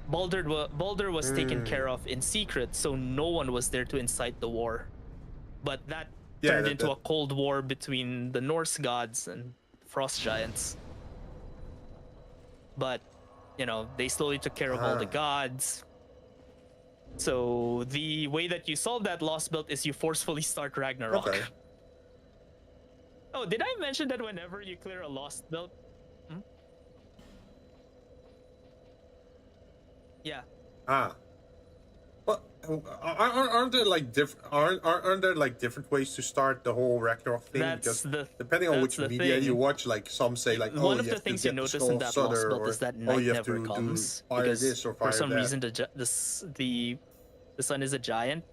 Baldur was taken care of in secret, so no one was there to incite the war. But that turned into a cold war between the Norse gods and frost giants. But, you know, they slowly took care of all the gods. So the way that you solve that Lost Belt is you forcefully start Ragnarok. Okay. Oh, did I mention that whenever you clear a Lost Belt? Yeah. Well, aren't there like aren't there like different ways to start the whole Ragnarok thing? That's Because the depending on which that's the media you thing. watch, like some say like, oh, One of you the have to things you get the notice skull in of that lost Sutter, belt or is that oh, night you have never to do comes fire because this or for fire some that. reason the sun is a giant.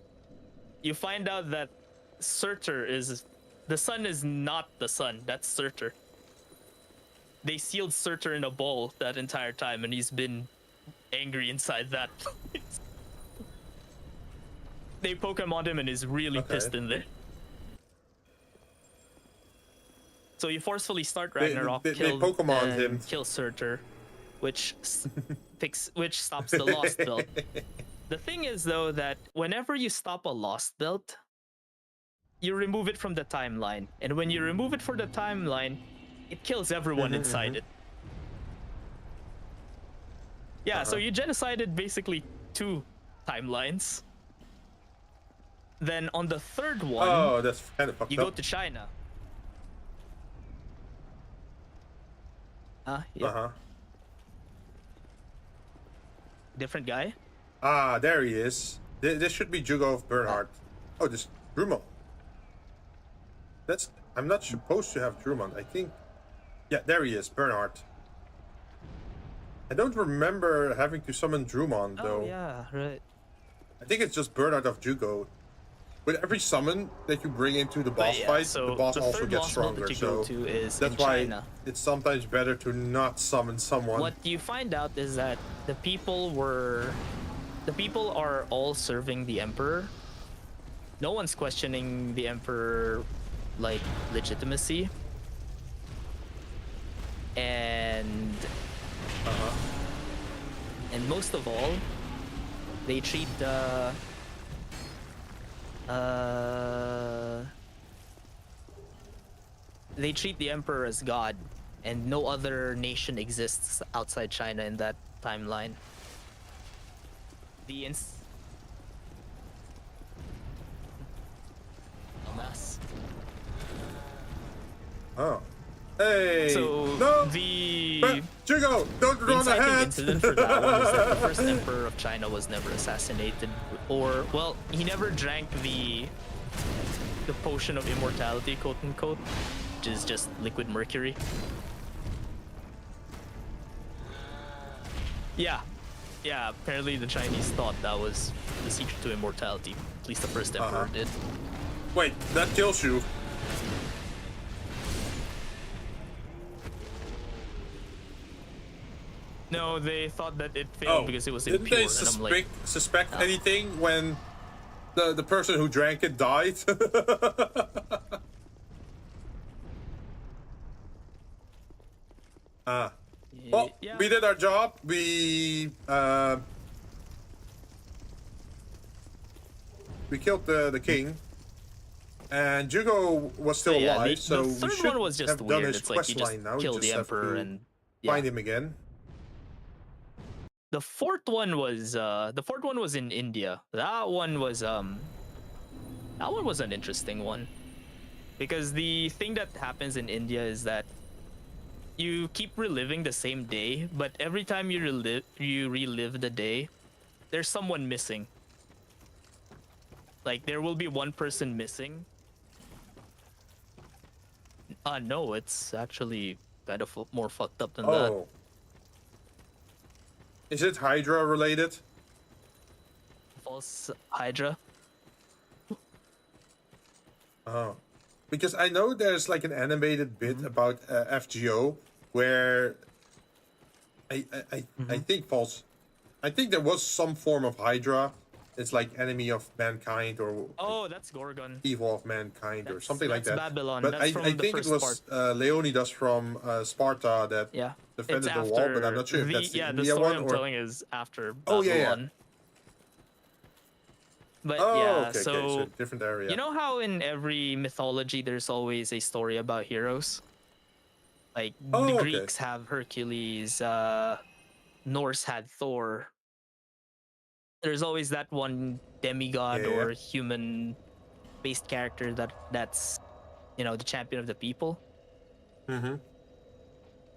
You find out that Surtur is the sun is not the sun. That's Surtur. They sealed Surtur in a bowl that entire time, and he's been angry inside that place. They Pokemon him and is really pissed in there. So you forcefully start Ragnarok, They kill Pokemon him. kill Surtur, which which stops the lost belt. The thing is though that whenever you stop a lost belt, you remove it from the timeline, and when you remove it from the timeline, it kills everyone inside it. Yeah, so you genocided basically 2 timelines. Then on the third one, Oh, that's kind of fucked you up. go to China. Uh-huh. Different guy. Ah, there he is. This should be Jugo of Bernhardt. Oh, this Drummond. That's... I'm not supposed to have Drummond, I think. Yeah, there he is, Bernhardt. I don't remember having to summon Drummond, though. Oh yeah, right. I think it's just Bernhardt of Jugo. With every summon that you bring into the boss fight, so the boss the also third gets lost belt stronger. that you So go to is that's in why China. it's sometimes better to not summon someone. What you find out is that the people are all serving the emperor. No one's questioning the emperor like legitimacy. And and most of all, they treat they treat the emperor as god, and no other nation exists outside China in that timeline. The a mess. Oh. Hey! So no! the Jugo! Don't run inciting ahead! incident for that one is that the first emperor of China was never assassinated, or well, he never drank the potion of immortality, quote unquote, which is just liquid mercury. Yeah, apparently the Chinese thought that was the secret to immortality. At least the first emperor did. Wait, that kills you. No, they thought that it failed because it was impure. Didn't they and I'm like, suspect anything when the person who drank it died? Well, yeah. we did our job. We killed the king, and Jugo was still Yeah, alive. the so we third should one was just have done weird. his It's like quest you just line now. kill We the just have emperor to and find him again. The fourth one was in India. That one was an interesting one. Because the thing that happens in India is that you keep reliving the same day, but every time you relive the day, there's someone missing. Like there will be one person missing. No, it's actually kind of more fucked up than that. Oh. Is it Hydra related? False Hydra. Oh. Because I know there's like an animated bit about FGO where I think I think there was some form of Hydra. It's like enemy of mankind or Oh, that's Gorgon. evil of mankind or something like that's that. Babylon. But That's from I the think it first was Leonidas from Sparta that Yeah. defended It's the wall, but I'm not sure if that's the the India story one I'm or... telling is after Oh, yeah, Babylon. yeah. But Oh, yeah, okay, so, okay, so different area. you know how in every mythology there's always a story about heroes? Like Oh, the okay. Greeks have Hercules, Norse had Thor. There's always that one demigod Yeah. or human based character that's the champion of the people. Mm-hmm.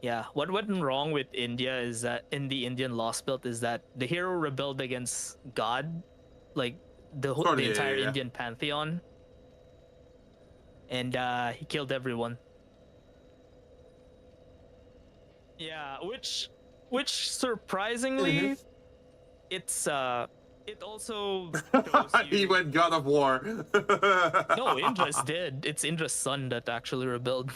Yeah, what went wrong with India is that in the Indian Lost Belt is that the hero rebelled against God, like the Sort of, the yeah, entire yeah. Indian pantheon, and he killed everyone. Yeah, which surprisingly, it's it also shows He you. went God of War. No, Indra's dead. It's Indra's son that actually rebelled.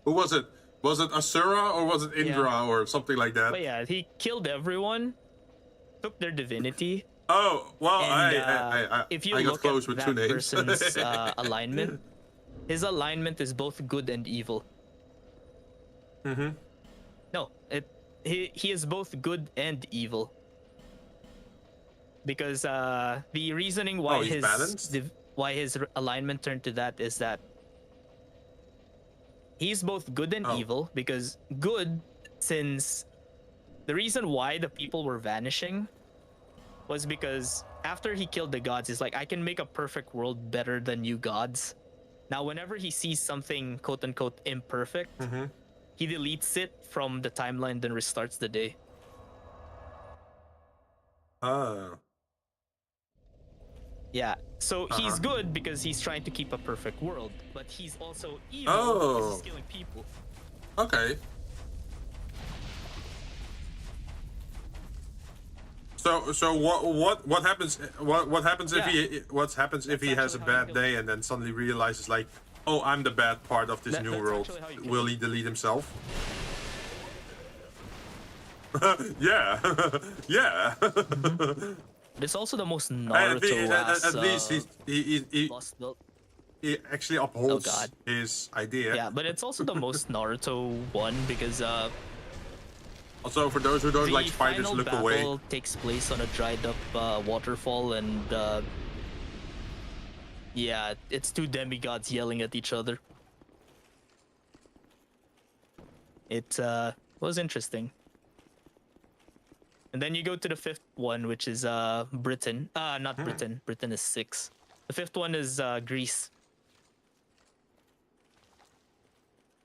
Who was it? Was it Asura or was it Indra Yeah. or something like that? But yeah, he killed everyone, took their divinity, Oh, well, and if you I got look close at with that two names. person's alignment, his alignment is both good and evil. Mm-hmm. No, he is both good and evil. Because the reasoning why he's balanced? why his alignment turned to that is that he's both good and evil. Because good, since the reason why the people were vanishing was because after he killed the gods, he's like, I can make a perfect world better than you gods. Now, whenever he sees something quote unquote imperfect, he deletes it from the timeline, then restarts the day. Yeah, so he's good because he's trying to keep a perfect world, but he's also evil because he's killing people. Okay. So what happens if he has a bad day and then suddenly realizes like, oh, I'm the bad part of this new world? Will he delete himself? Yeah. Yeah. It's also the most Naruto at least he lost belt. He actually upholds his idea. Yeah, but it's also the most Naruto one because also for those who don't like spiders, look away. The final battle takes place on a dried up waterfall, and yeah, it's two demigods yelling at each other. It was interesting. And then you go to the fifth one, which is Britain. Not Britain. Britain is 6. The fifth one is Greece.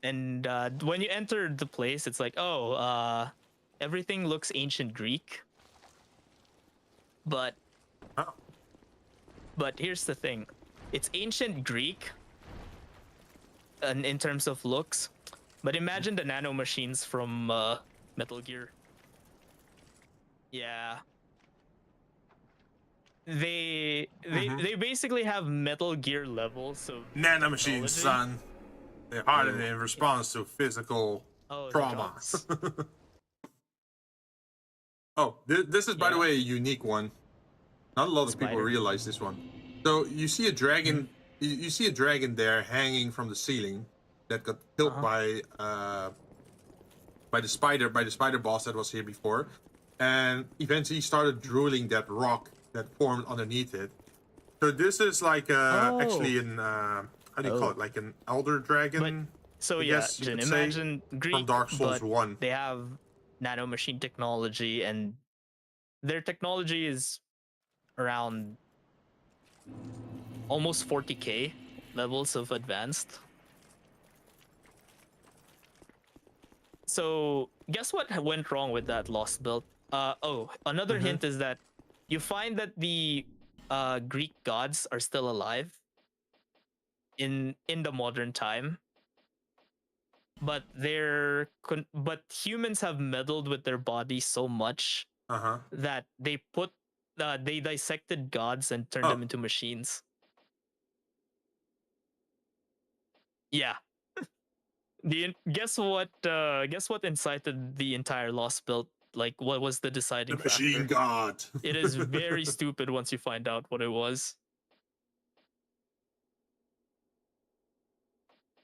And when you enter the place, it's like, oh, everything looks ancient Greek. But here's the thing. It's ancient Greek in terms of looks. But imagine the nanomachines from Metal Gear. Yeah. They basically have Metal Gear levels of nanomachines, son. They're hardened in response to physical trauma. This is, by the way, a unique one. Not a lot of people realize this one. So you see a dragon. You see a dragon there hanging from the ceiling that got killed by the spider boss that was here before. And eventually started drooling that rock that formed underneath it. So this is like actually an how do you call it? Like an elder dragon. Jinn, imagine Greek, from Dark Souls but 1. They have nanomachine technology, and their technology is around almost 40k levels of advanced. So guess what went wrong with that lost belt? Another hint is that you find that the Greek gods are still alive in the modern time, but but humans have meddled with their bodies so much that they dissected gods and turned them into machines. Yeah. Guess what incited the entire lost belt? Like, what was the deciding factor? The machine god. It is very stupid once you find out what it was.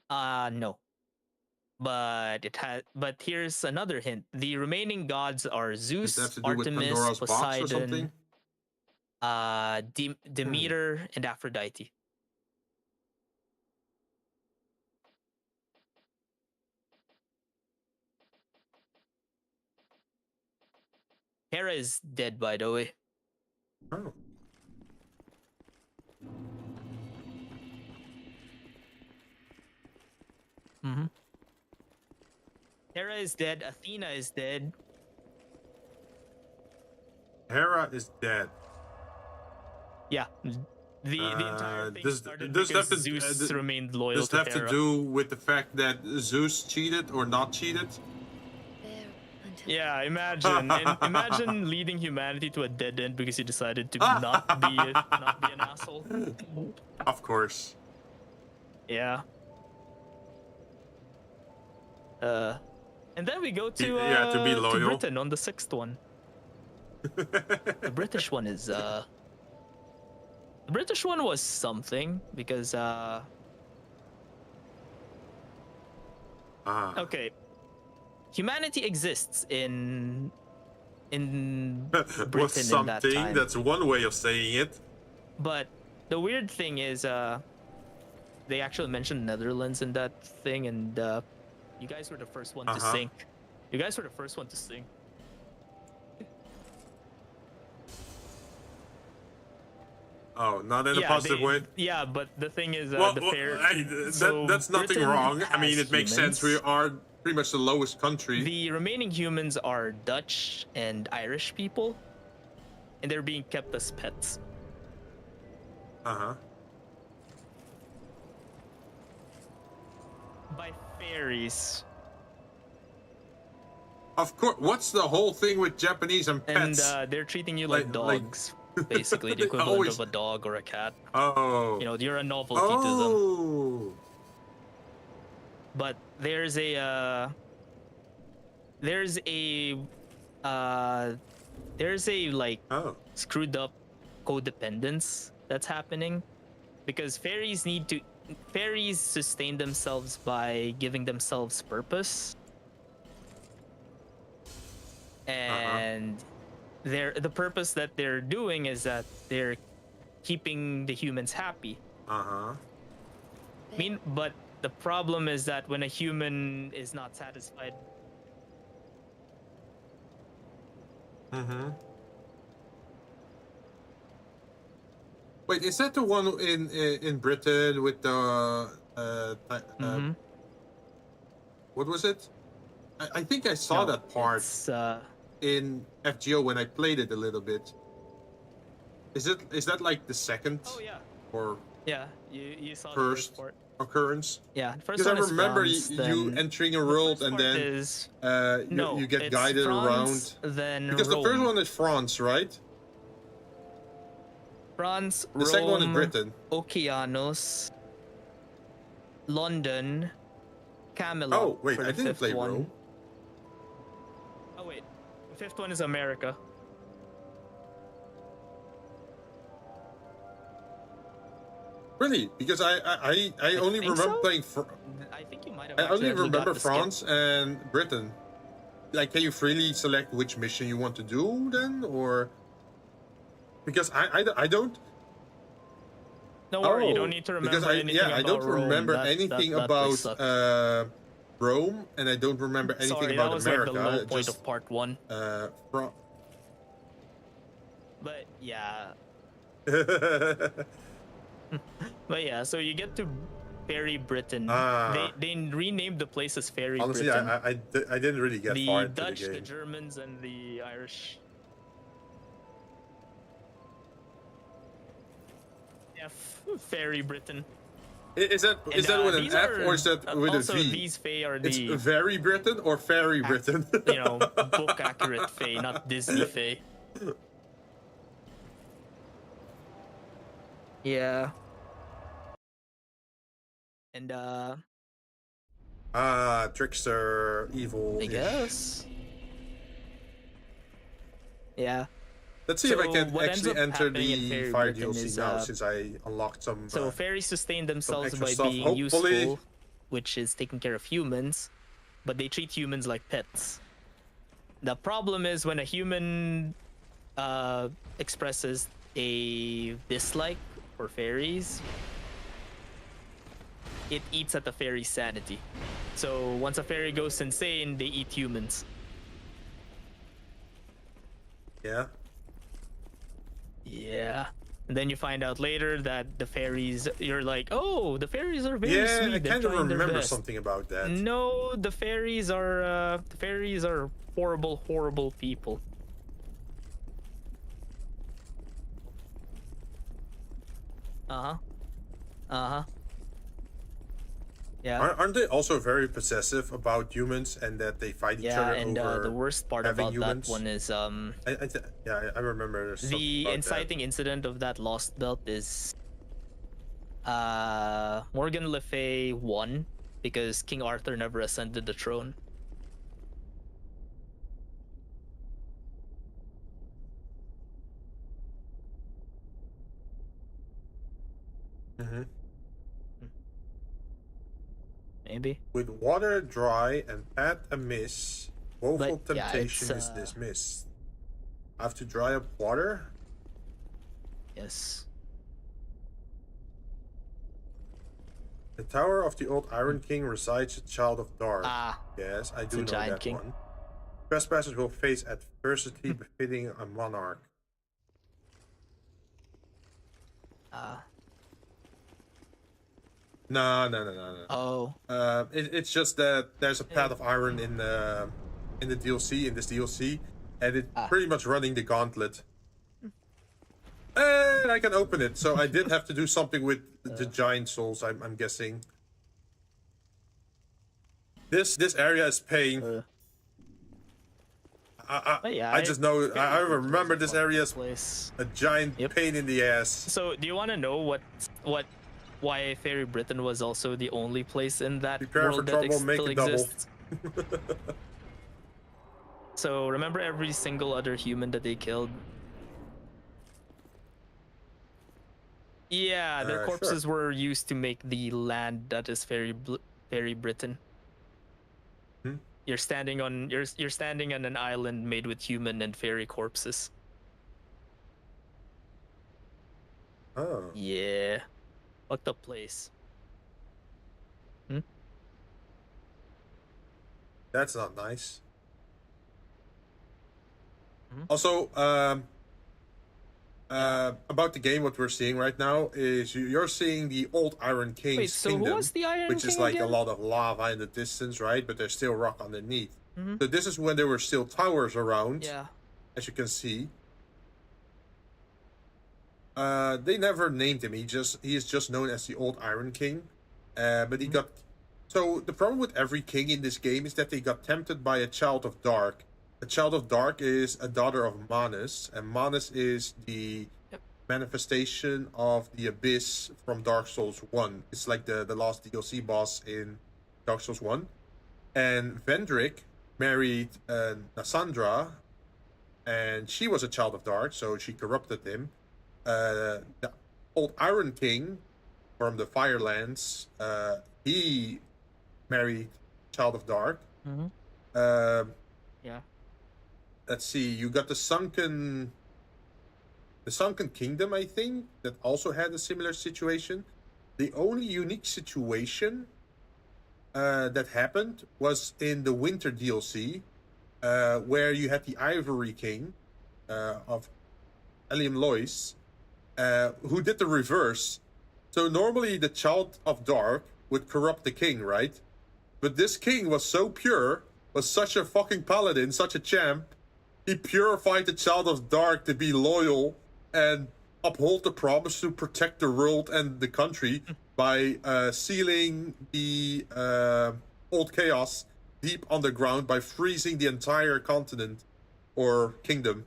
No. But here's another hint. The remaining gods are Zeus, Artemis, Poseidon, Demeter, and Aphrodite. Hera is dead, by the way. Oh. Hera is dead. Athena is dead. Hera is dead. Yeah. The entire thing started does because have to, Zeus remained loyal does it to have Hera. to do with the fact that Zeus cheated or not cheated? Yeah, imagine leading humanity to a dead end because you decided to not be an asshole. Of course. Yeah. And then we go to to be loyal. to Britain on the 6th one. The British one is the British one was something because okay, humanity exists in Britain was in that something. time. That's one way of saying it. But the weird thing is they actually mentioned Netherlands in that thing, and you guys were the first one to sink. You guys were the first one to sink. Oh, not in a positive way. Yeah, but the thing is, that's nothing Britain wrong. I mean, has it makes sense. We are pretty much the lowest country. The remaining humans are Dutch and Irish people, and they're being kept as pets. By fairies. Of course. What's the whole thing with Japanese and pets? And they're treating you like dogs. Basically, the They equivalent always- of a dog or a cat. Oh. You know, you're a novelty to them. Oh. But there's a like screwed up codependence that's happening because fairies sustain themselves by giving themselves purpose. And the purpose that they're doing is that they're keeping the humans happy. But the problem is that when a human is not satisfied. Wait, is that the one in Britain with the what was it? I think I saw that part in FGO when I played it a little bit. Is that like the second? Oh yeah. Or yeah, you saw first the part. Occurrence? Yeah, first because I one is remember France, you entering a world and then you get guided France, around. Then because Rome. the first one is France, right? France, the second one is Rome, Britain. Okeanos, London, Camelot. Oh wait, for the I didn't fifth play one. Rome. Oh wait, the 5th one is America. Really? Because I only remember so? playing. I think you might have. I only actually remember got to skip. France and Britain. Like, can you freely select which mission you want to do then, or? Because I don't. No worry, you don't need to remember because anything about I don't Rome. remember anything that place about sucked. Rome, and I don't remember anything Sorry, about that was America. like the low point of part 1. But yeah. But yeah, so you get to Fairy Britain. They renamed the place as Fairy Honestly, Britain. I didn't really get far into Dutch, the game. the Germans, and the Irish. Yeah, Fairy Britain. Is that with an F or is that with a also, V? These Fae are It's the very Britain or Fairy Britain? book accurate Fae, not Disney Fae. Yeah. And trickster, evil. I guess. Yeah. Let's see if I So can what ends actually up enter happening in the Fairy Fire Britain DLC is, now, since I unlocked some. So fairies sustain themselves extra by stuff, being hopefully. useful, which is taking care of humans, but they treat humans like pets. The problem is when a human expresses a dislike for fairies, it eats at the fairy's sanity. So once a fairy goes insane, they eat humans. Yeah. Yeah. And then you find out later that the fairies, you're like, oh, the fairies are very Yeah, sweet. I They're kind of trying their remember best. something about that. No, the fairies are horrible, horrible people. Uh-huh. Uh-huh. Yeah. Aren't they also very possessive about humans and that they fight each Yeah, other and over the worst part having about humans? that one is I remember there's something the about inciting incident of that lost belt is Morgan Le Fay won because King Arthur never ascended the throne. that. Maybe. With water dry and path amiss, woeful But, yeah, temptation it's, is dismissed. I have to dry up water? Yes. The tower of the old Iron King resides a child of dark. Ah. Yes, I It's do a know giant that king. one. Trespassers will face adversity befitting a monarch. No. Oh. It's just that there's a path of iron in the DLC, in this DLC, and it's pretty much running the gauntlet. And I can open it, so I did have to do something with the giant souls. I'm guessing. This area is pain. I just know. I remember this area as Place. a giant pain in the ass. So, do you want to know why Fairy Britain was also the only place in that Prepare for world that trouble, make still a double. exists? So, remember every single other human that they killed? Yeah, their Sure. corpses were used to make the land that is Fairy Britain. Hmm? You're standing on an island made with human and fairy corpses. Oh. Yeah. Fucked up place. That's not nice. Mhm. Also, about the game, what we're seeing right now is you're seeing the old Iron King's Wait, so kingdom, who was the Iron which is King like again? a lot of lava in the distance, right? But there's still rock underneath. Mhm. So this is when there were still towers around, Yeah. as you can see. They never named him. He is just known as the old Iron King. But he got. So the problem with every king in this game is that they got tempted by a child of dark. A child of dark is a daughter of Manus, and Manus is the manifestation of the abyss from Dark Souls 1. It's like the last DLC boss in Dark Souls 1. And Vendrick married Nassandra, and she was a child of dark, so she corrupted him. The old Iron King from the Firelands, he married Child of Dark. Yeah. Let's see, you got the Sunken Kingdom, I think, that also had a similar situation. The only unique situation that happened was in the Winter DLC, where you had the Ivory King of Eliam Lois, who did the reverse. So normally the Child of Dark would corrupt the king, right? But this king was so pure, was such a fucking paladin, such a champ. He purified the Child of Dark to be loyal and uphold the promise to protect the world and the country by sealing the old chaos deep underground by freezing the entire continent or kingdom.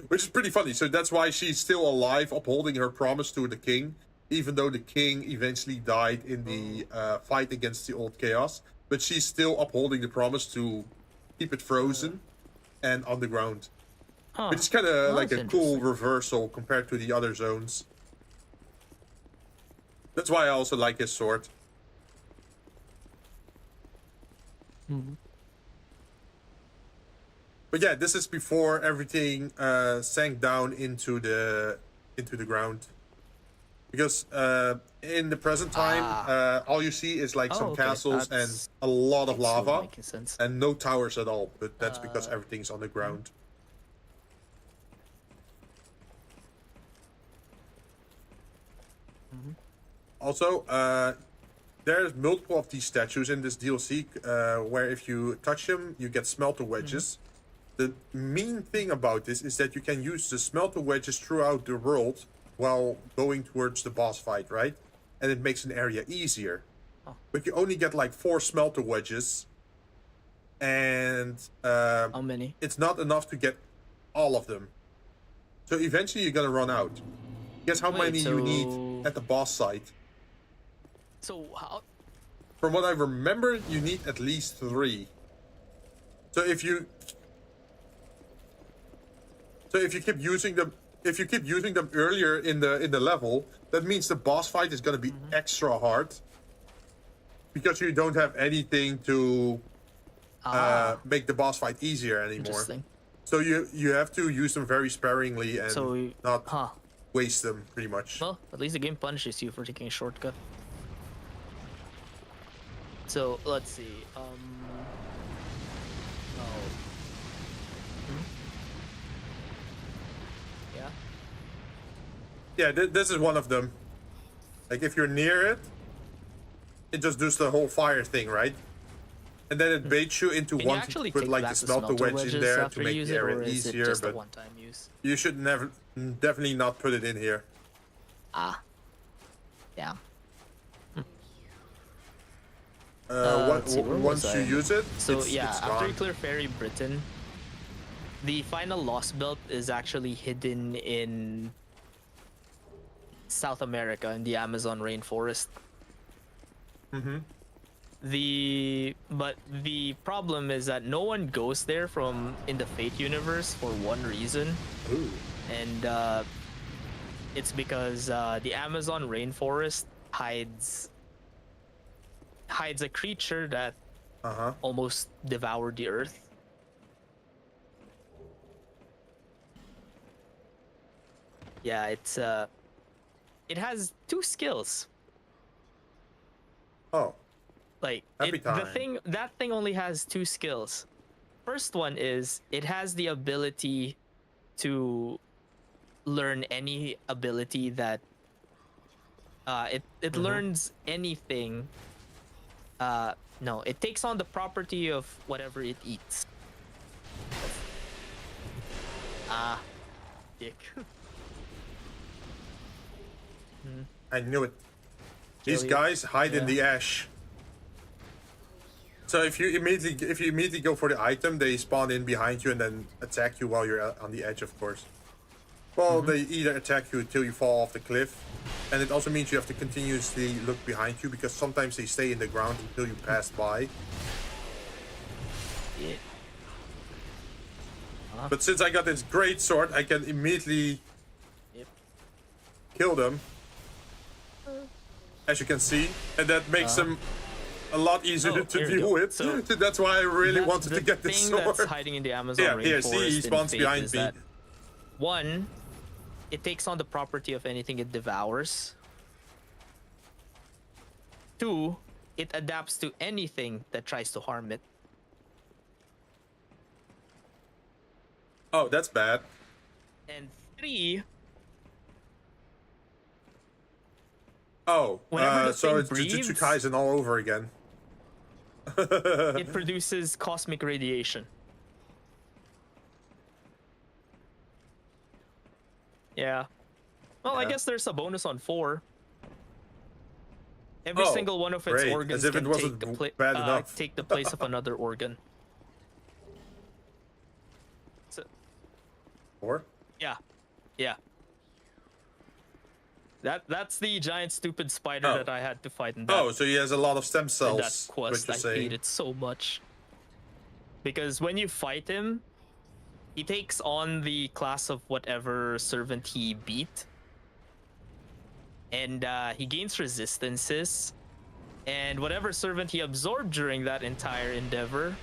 Which is pretty funny. So that's why she's still alive, upholding her promise to the king, even though the king eventually died in the fight against the old chaos. But she's still upholding the promise to keep it frozen and underground. Huh. Which is kind of like that's a cool interesting. reversal compared to the other zones. That's why I also like his sword. But yeah, this is before everything sank down into the ground. Because in the present time, all you see is like some okay, castles and that's- a lot of It's all lava, making sense. and no towers at all. But that's because everything's on the ground. Also, there's multiple of these statues in this DLC where if you touch them, you get smelter wedges. The main thing about this is that you can use the smelter wedges throughout the world while going towards the boss fight, right? And it makes an area easier. Oh. But you only get like 4 smelter wedges, and How many? it's not enough to get all of them. So eventually you're gonna run out. Guess how Wait, many you need at the boss site? So how? From what I remember, you need at least 3. So if you keep using them, earlier in the level, that means the boss fight is gonna be extra hard because you don't have anything to make the boss fight easier anymore. Interesting. So you have to use them very sparingly and So not waste them, pretty much. Well, at least the game punishes you for taking a shortcut. So let's see. Oh. Yeah. Yeah, this is one of them. Like, if you're near it, it just does the whole fire thing, right? And then it baits you into Can you one actually to put take like back the the smelter wedge in wedges there after to make you use the it, or area is it easier, just a but one-time use? you should definitely not put it in here. Ah. Yeah. Let's see, where was Once you I? use it, So it's yeah, after gone. you clear Fairy Britain, the final Lost Belt is actually hidden in South America in the Amazon rainforest. Mm-hmm. But the problem is that no one goes there from in the Fate universe for one reason, Ooh. and it's because the Amazon rainforest hides a creature that almost devoured the earth. Yeah, it has 2 skills. Oh. Like Happy time. that thing only has 2 skills. First one is it has the ability to learn any ability that it learns anything. No, it takes on the property of whatever it eats. Dick. I knew it. These you. guys hide in Yeah. the ash. So if you immediately go for the item, they spawn in behind you and then attack you while you're on the edge, of course. Well, they either attack you until you fall off the cliff, and it also means you have to continuously look behind you because sometimes they stay in the ground until you pass by. Yeah. But since I got this great sword, I can immediately kill them, as you can see, and that makes them a lot easier Oh, to here we deal go. with. So that's why I really wanted to the get this thing sword. that's hiding in the Amazon Yeah, rainforest here, see, he in spawns Fate behind is me. that, 1, it takes on the property of anything it devours. 2, it adapts to anything that tries to harm it. Oh, that's bad. And 3, Oh, Whenever the so thing it's Jujutsu breathes- Kaisen all over again. it produces cosmic radiation. Yeah. Well, I Yeah. guess there's a bonus on 4. Every Oh, single one of its great. organs As if it can wasn't bad enough. take the place of another organ. So, Or? yeah. That's the giant stupid spider Oh. that I had to fight in that, Oh, so he has a lot of stem in cells. that quest. What I you're hate saying? it so much. Because when you fight him, he takes on the class of whatever servant he beat. And he gains resistances. And whatever servant he absorbed during that entire endeavor,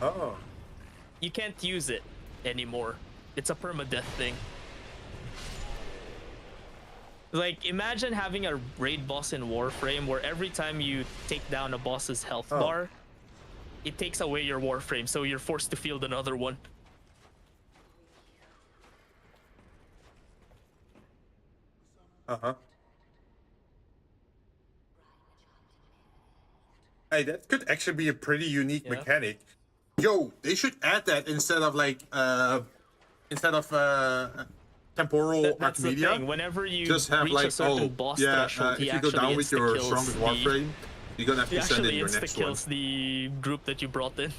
Oh. you can't use it anymore. It's a permadeath thing. Like, imagine having a raid boss in Warframe where every time you take down a boss's health bar, it takes away your Warframe, so you're forced to field another one. Uh-huh. Hey, that could actually be a pretty unique Yeah. mechanic. Yo, they should add that instead of like temporal That's the Archimedia. thing. Whenever you Just have reach like, a certain oh, boss yeah, threshold, if he you go down actually with your insta-kills strongest warframe, you're gonna have He to send in actually your next one. insta-kills the group that you brought in.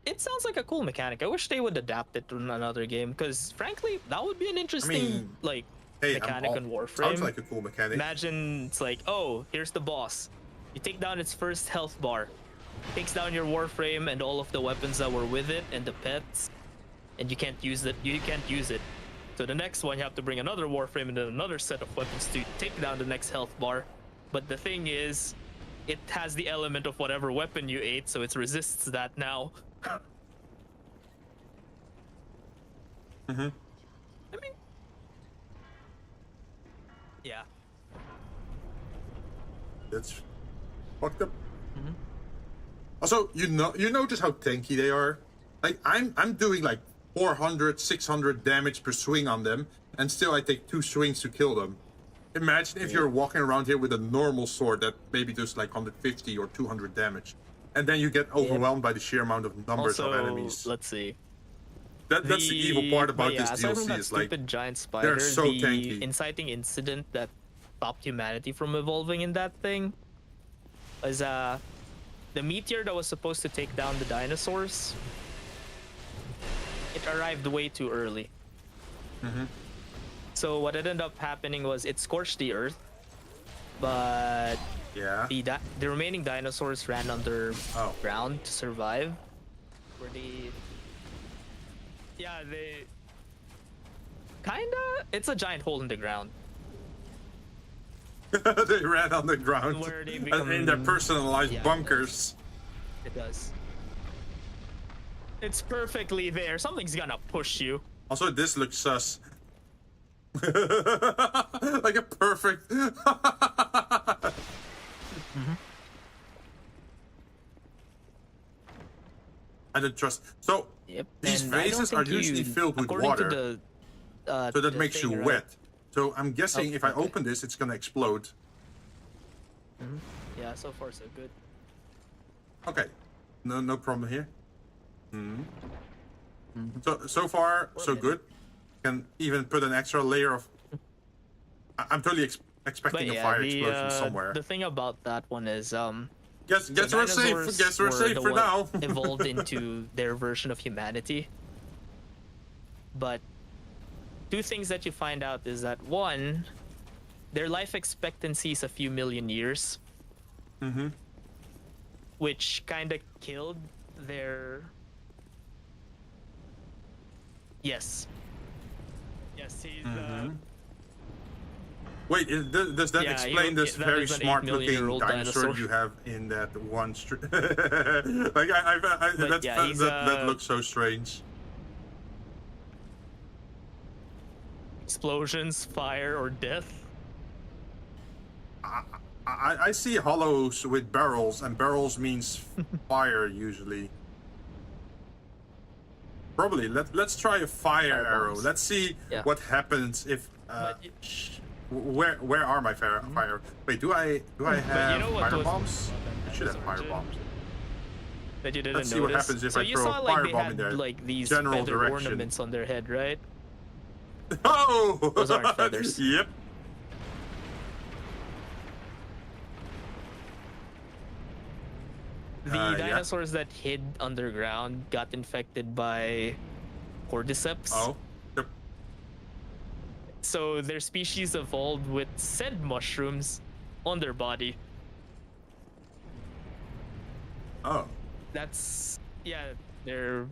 It sounds like a cool mechanic. I wish they would adapt it to another game, because frankly, that would be an interesting Hey, mechanic on Warframe. Sounds like a cool mechanic. Imagine it's like, oh, here's the boss. You take down its first health bar. Takes down your Warframe and all of the weapons that were with it and the pets, and you can't use it. You can't use it. So the next one, you have to bring another Warframe and then another set of weapons to take down the next health bar. But the thing is, it has the element of whatever weapon you ate, so it resists that now. I mean, yeah. That's fucked up. Also, you notice how tanky they are. Like I'm doing like 400, 600 damage per swing on them, and still I take 2 swings to kill them. Imagine if you're walking around here with a normal sword that maybe does like 150 or 200 damage, and then you get overwhelmed by the sheer amount of numbers Also, of enemies. let's see. That's the evil part about this aside from DLC. that Is like stupid giant spider, they're so the tanky. inciting incident that stopped humanity from evolving in that thing was the meteor that was supposed to take down the dinosaurs. It arrived way too early. So what ended up happening was it scorched the earth, but yeah. the remaining dinosaurs ran underground to survive. Where they it's a giant hole in the ground. They ran on the ground Where they in their personalized bunkers. It does. It's perfectly there. Something's gonna push you. Also, this looks sus. Like a perfect. I don't trust. So these And I don't vases are think usually filled with according water, to the, so that the makes you thing, right? wet. So I'm guessing Oh, if I okay. open this, it's gonna explode. Yeah, so far so good. Okay, no problem here. So far so good. Can even put an extra layer of. I'm totally expecting But a yeah, fire explosion the somewhere. the thing about that one is Guess the we're safe. dinosaurs Guess we're were safe the for one now. evolved into their version of humanity. But 2 things that you find out is that 1, their life expectancy is a few million years. Which kind of killed their. Yes, he's. Wait, does that Yeah, explain this that very is an 8 smart-looking million-year-old dinosaur dinosaur. you have in that one street? Like that looks so strange. Explosions, fire, or death. I see hollows with barrels, and barrels means fire usually. Probably. Let's try a fire arrow. bombs. Let's see Yeah. what happens if. Where are my fire? Wait, do I have know what fire was- bombs? I should have fire Origin? bombs. That you didn't Let's see notice. what happens if so I you throw saw a like they firebomb in had their like these general feather direction. ornaments on their head, right? Oh! Those aren't feathers. Yep. The Yeah. dinosaurs that hid underground got infected by cordyceps. Oh. Yep. So their species evolved with said mushrooms on their body. Oh. That's they're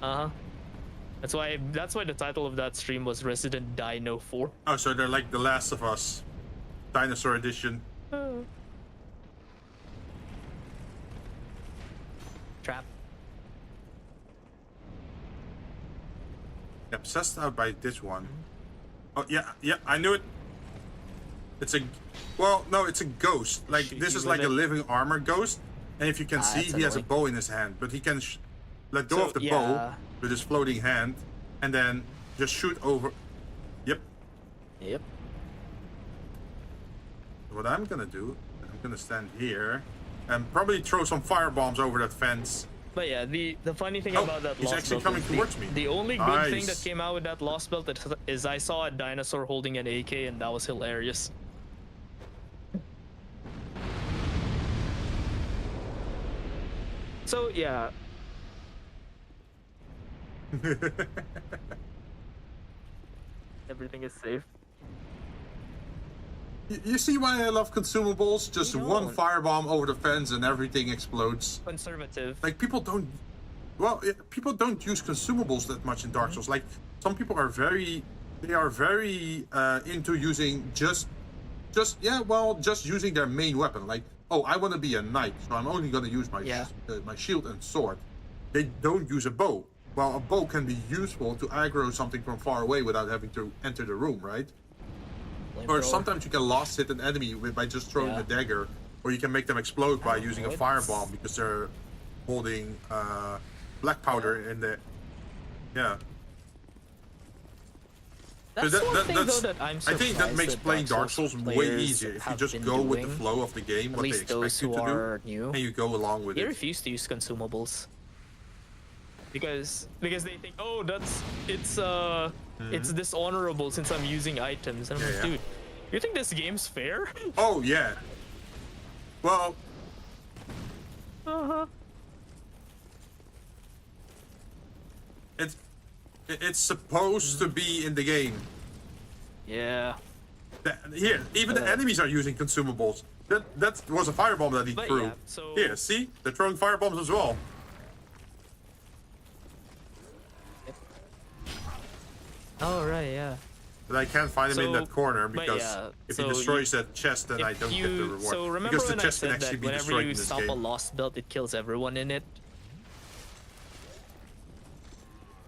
That's why the title of that stream was Resident Dino 4. Oh, so they're like The Last of Us, Dinosaur Edition. Trap. Obsessed out by this one. Oh yeah, I knew it. It's a ghost. Like Shoot this you is with like a it. living armor ghost, and if you can see, that's he has a annoying. bow in his hand, but he can let go So, of the yeah. bow with his floating hand, and then just shoot over. Yep. Yep. What I'm gonna do, I'm gonna stand here, and probably throw some fire bombs over that fence, But yeah, the funny thing Oh, about that he's lost actually belt coming is towards me. the only good thing that Nice. came out with that lost belt is I saw a dinosaur holding an AK, and that was hilarious. So yeah. Everything is safe. You see why I love consumables? Just You one don't. firebomb over the fence and everything explodes. Conservative. Like people don't, well, people don't use consumables that much in Dark Souls. Like some people are very, they are very into using just using their main weapon. Like, oh, I want to be a knight, so I'm only going to use my my shield and sword. They don't use a bow. Well, a bow can be useful to aggro something from far away without having to enter the room, right? Or sometimes you can lost hit an enemy by just throwing a dagger, or you can make them explode by using a firebomb because they're holding black powder in the. Yeah. That's one thing though that I'm I surprised think that makes playing Dark Souls way players easier if you have just been go with the doing, flow of the game, at what they least those expect you who to are do, new. and you go along with They it. refuse to use consumables because they think, oh, it's dishonorable since I'm using items. And I'm like, dude, you think this game's fair? Oh yeah. Well. It's supposed to be in the game. Yeah. Here, even the enemies are using consumables. That was a firebomb that he But threw. yeah, so- Here, see? They're throwing firebombs as well. Oh right, yeah. But I can't find him in So- that corner but because yeah, if so he destroys that chest, then I If don't get the reward. So remember because the when I chest can said actually that be whenever destroyed you in this stop a game. lost belt, it kills everyone in it?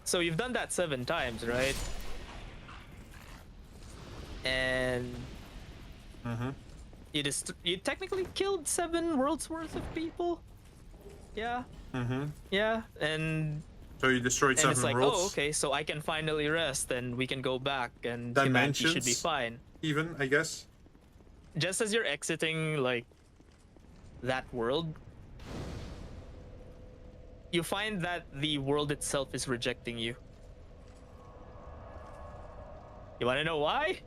So you've done that 7 times, right? And you technically killed 7 worlds worth of people. Yeah. Yeah, and So you destroyed 7 it's like, worlds. oh, okay, so I can finally rest, and we can go back, and humanity should be Dimensions. fine. Even, I guess. Just as you're exiting like that world, you find that the world itself is rejecting you. You want to know why?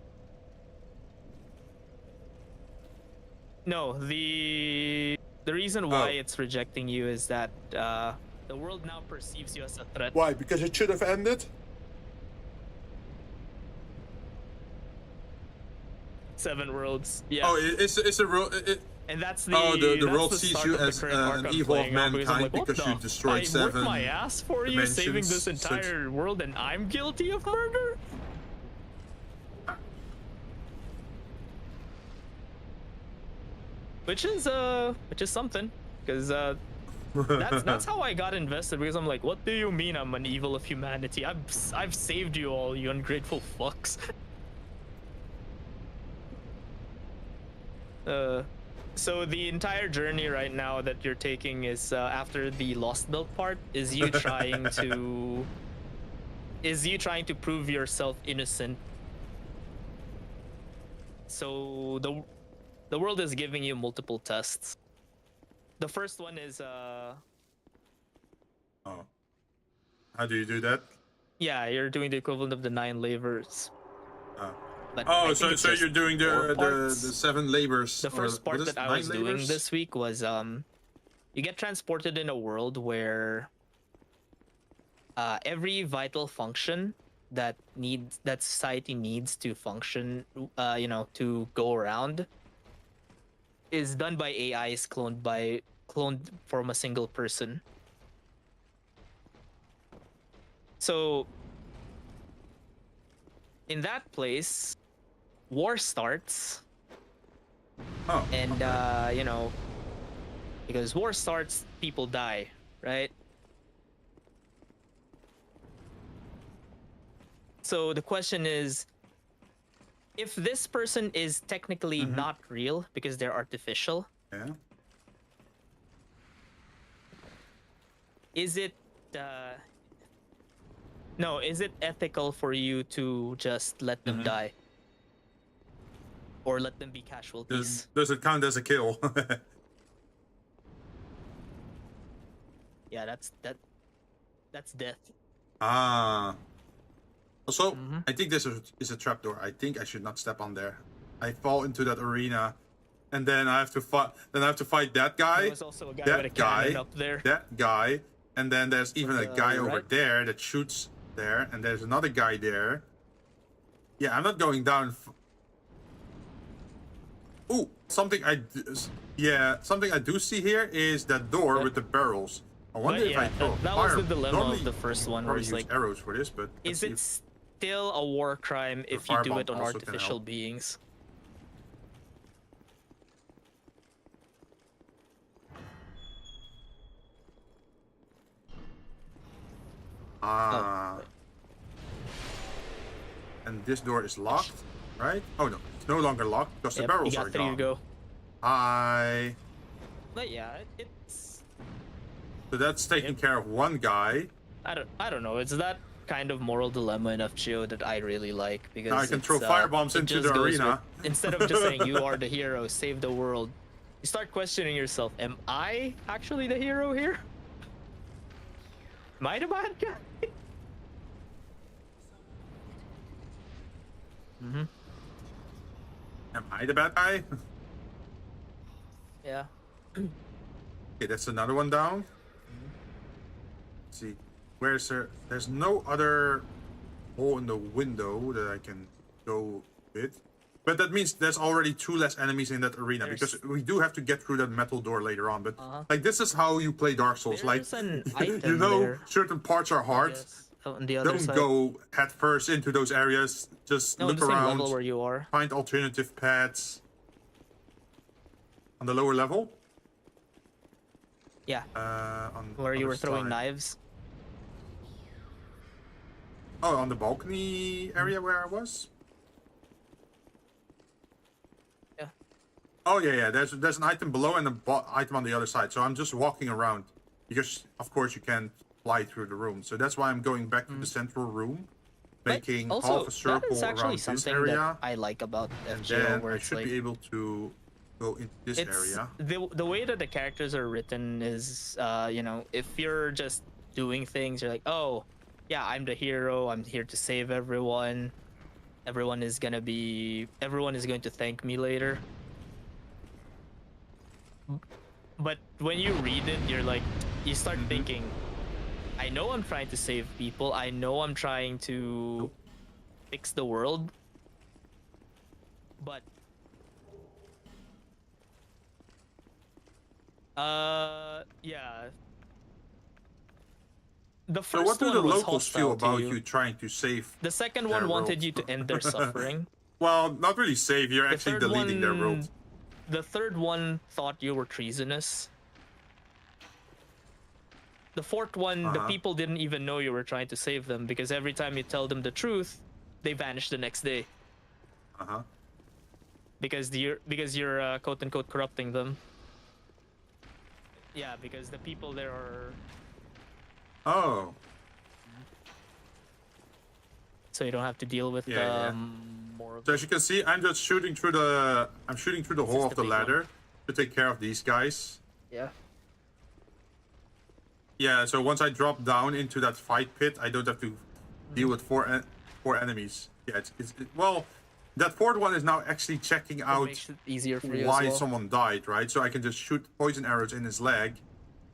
No, the reason why it's rejecting you is that the world now perceives you as a threat. Why? Because it should have ended? 7 worlds. Yeah. Oh, it's a real. And that's the the world that's the sees start you of the as current arc an I'm evil of playing on, because I'm mankind like, what because you the? destroyed I 7 worked my ass for you, saving this dimensions, so entire world, and I'm guilty of murder. Which is something, because that's how I got invested, because I'm like, what do you mean I'm an evil of humanity? I've saved you all, you ungrateful fucks. So the entire journey right now that you're taking is after the lost belt part is you trying to prove yourself innocent. So the world is giving you multiple tests. The first one is Oh. How do you do that? yeah, you're doing the equivalent of the 9 labors. Oh. But I Oh, think so it's so just you're doing 4 the parts. 7 labors. The first part that I was doing labors? this week was you get transported in a world where every vital function that society needs to function, to go around, is done by AIs cloned from a single person. So in that place, war starts. Oh. And because war starts, people die, right? So the question is, if this person is technically not real because they're artificial, Yeah. is it is it ethical for you to just let them die? Or let them be casualties? Does it count as a kill? Yeah, that's death. Ah. Also, I think this is a trapdoor. I think I should not step on there. I fall into that arena, and then I have to fight. Then I have to fight that guy. There was also a guy that with a guy. cannon up there. That guy. And then there's even a the guy over right? there that shoots there, and there's another guy there. Yeah, I'm not going down. Ooh, something something I do see here is that door with the barrels. I wonder But if yeah, I throw that a was fire. the dilemma Normally, of the first one, where probably it's use like, arrows for this, but is let's see it if- still a war crime if you do firebomb it on also can artificial help. beings? Ah. And this door is locked, right? Oh no, it's no longer locked because the Yep, barrels you are got 3 to gone. go. Hi. But yeah, it's So that's taking care of one guy. I don't know. It's that kind of moral dilemma in FGO that I really like, because Now I can throw it's, firebombs it into just the goes arena. with- instead of just saying you are the hero, save the world, you start questioning yourself. Am I actually the hero here? Am I the bad guy? Am I the bad guy? Yeah. Okay, that's another one down. Let's see, where's there? There's no other hole in the window that I can go with. But that means there's already 2 less enemies in that arena, because we do have to get through that metal door later on. But like, this is how you play Dark Souls. There's Like, an you item know, there. certain parts are hard. Yes. On the other Don't side. go head first into those areas. Just No, look the same around, level where you are. find alternative paths. On the lower level? Yeah. On Where you other were throwing side. knives. Oh, on the balcony area where I was? Yeah. Oh yeah. There's an item below and an item on the other side. So I'm just walking around because, of course, you can't fly through the room. So that's why I'm going back to the central room, making also, half a circle that is actually around this something area, that I like about and FGO, then where I it's should like be able to go into this area. the way that the characters are written is, you know, if you're just doing things, you're like, oh, yeah, I'm the hero. I'm here to save everyone. Everyone is going to thank me later. But when you read it, you're like, you start thinking, I know I'm trying to save people. I know I'm trying to fix the world. But yeah. The So first what do the one was locals feel hostile to about you. you trying to save? The second their one wanted world? you to end their suffering. Well, not really save. You're The actually third deleting their one- world. The third one thought you were treasonous. The fourth one, the people didn't even know you were trying to save them, because every time you tell them the truth, they vanish the next day. Because you're quote unquote corrupting them. Yeah, because the people there are. Oh. So you don't have to deal with Yeah. more. Of So as you can see, I'm just shooting through the. I'm shooting through the This hole is of the the big one. ladder to take care of these guys. Yeah. Yeah. So once I drop down into that fight pit, I don't have to deal with four enemies. Yeah. Well, that fourth one is now actually checking It out makes it easier for you why as well. someone died, right? So I can just shoot poison arrows in his leg,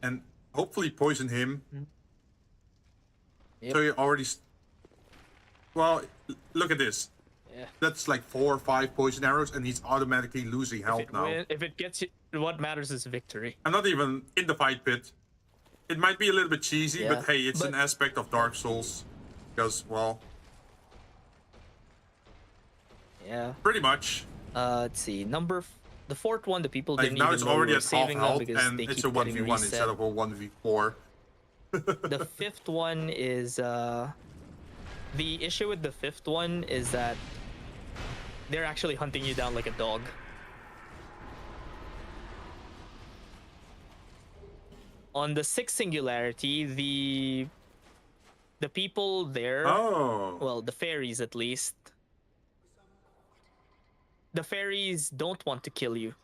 and hopefully poison him. Yep. So you already. Well, look at this. Yeah. That's like 4 or 5 poison arrows, and he's automatically losing health now. If it gets you, what matters is victory. I'm not even in the fight pit. It might be a little bit cheesy, Yeah, but hey, it's an but- aspect of Dark Souls. Because, well, Yeah. pretty much. Let's see. The fourth one, the people Like, didn't now even it's know you already were at half saving them health, because and they it's keep a getting 1v1 reset. instead of a 1v4. The fifth one is the issue with the fifth one is that they're actually hunting you down like a dog. On the sixth singularity, the people there, Oh. well, the fairies at least, the fairies don't want to kill you.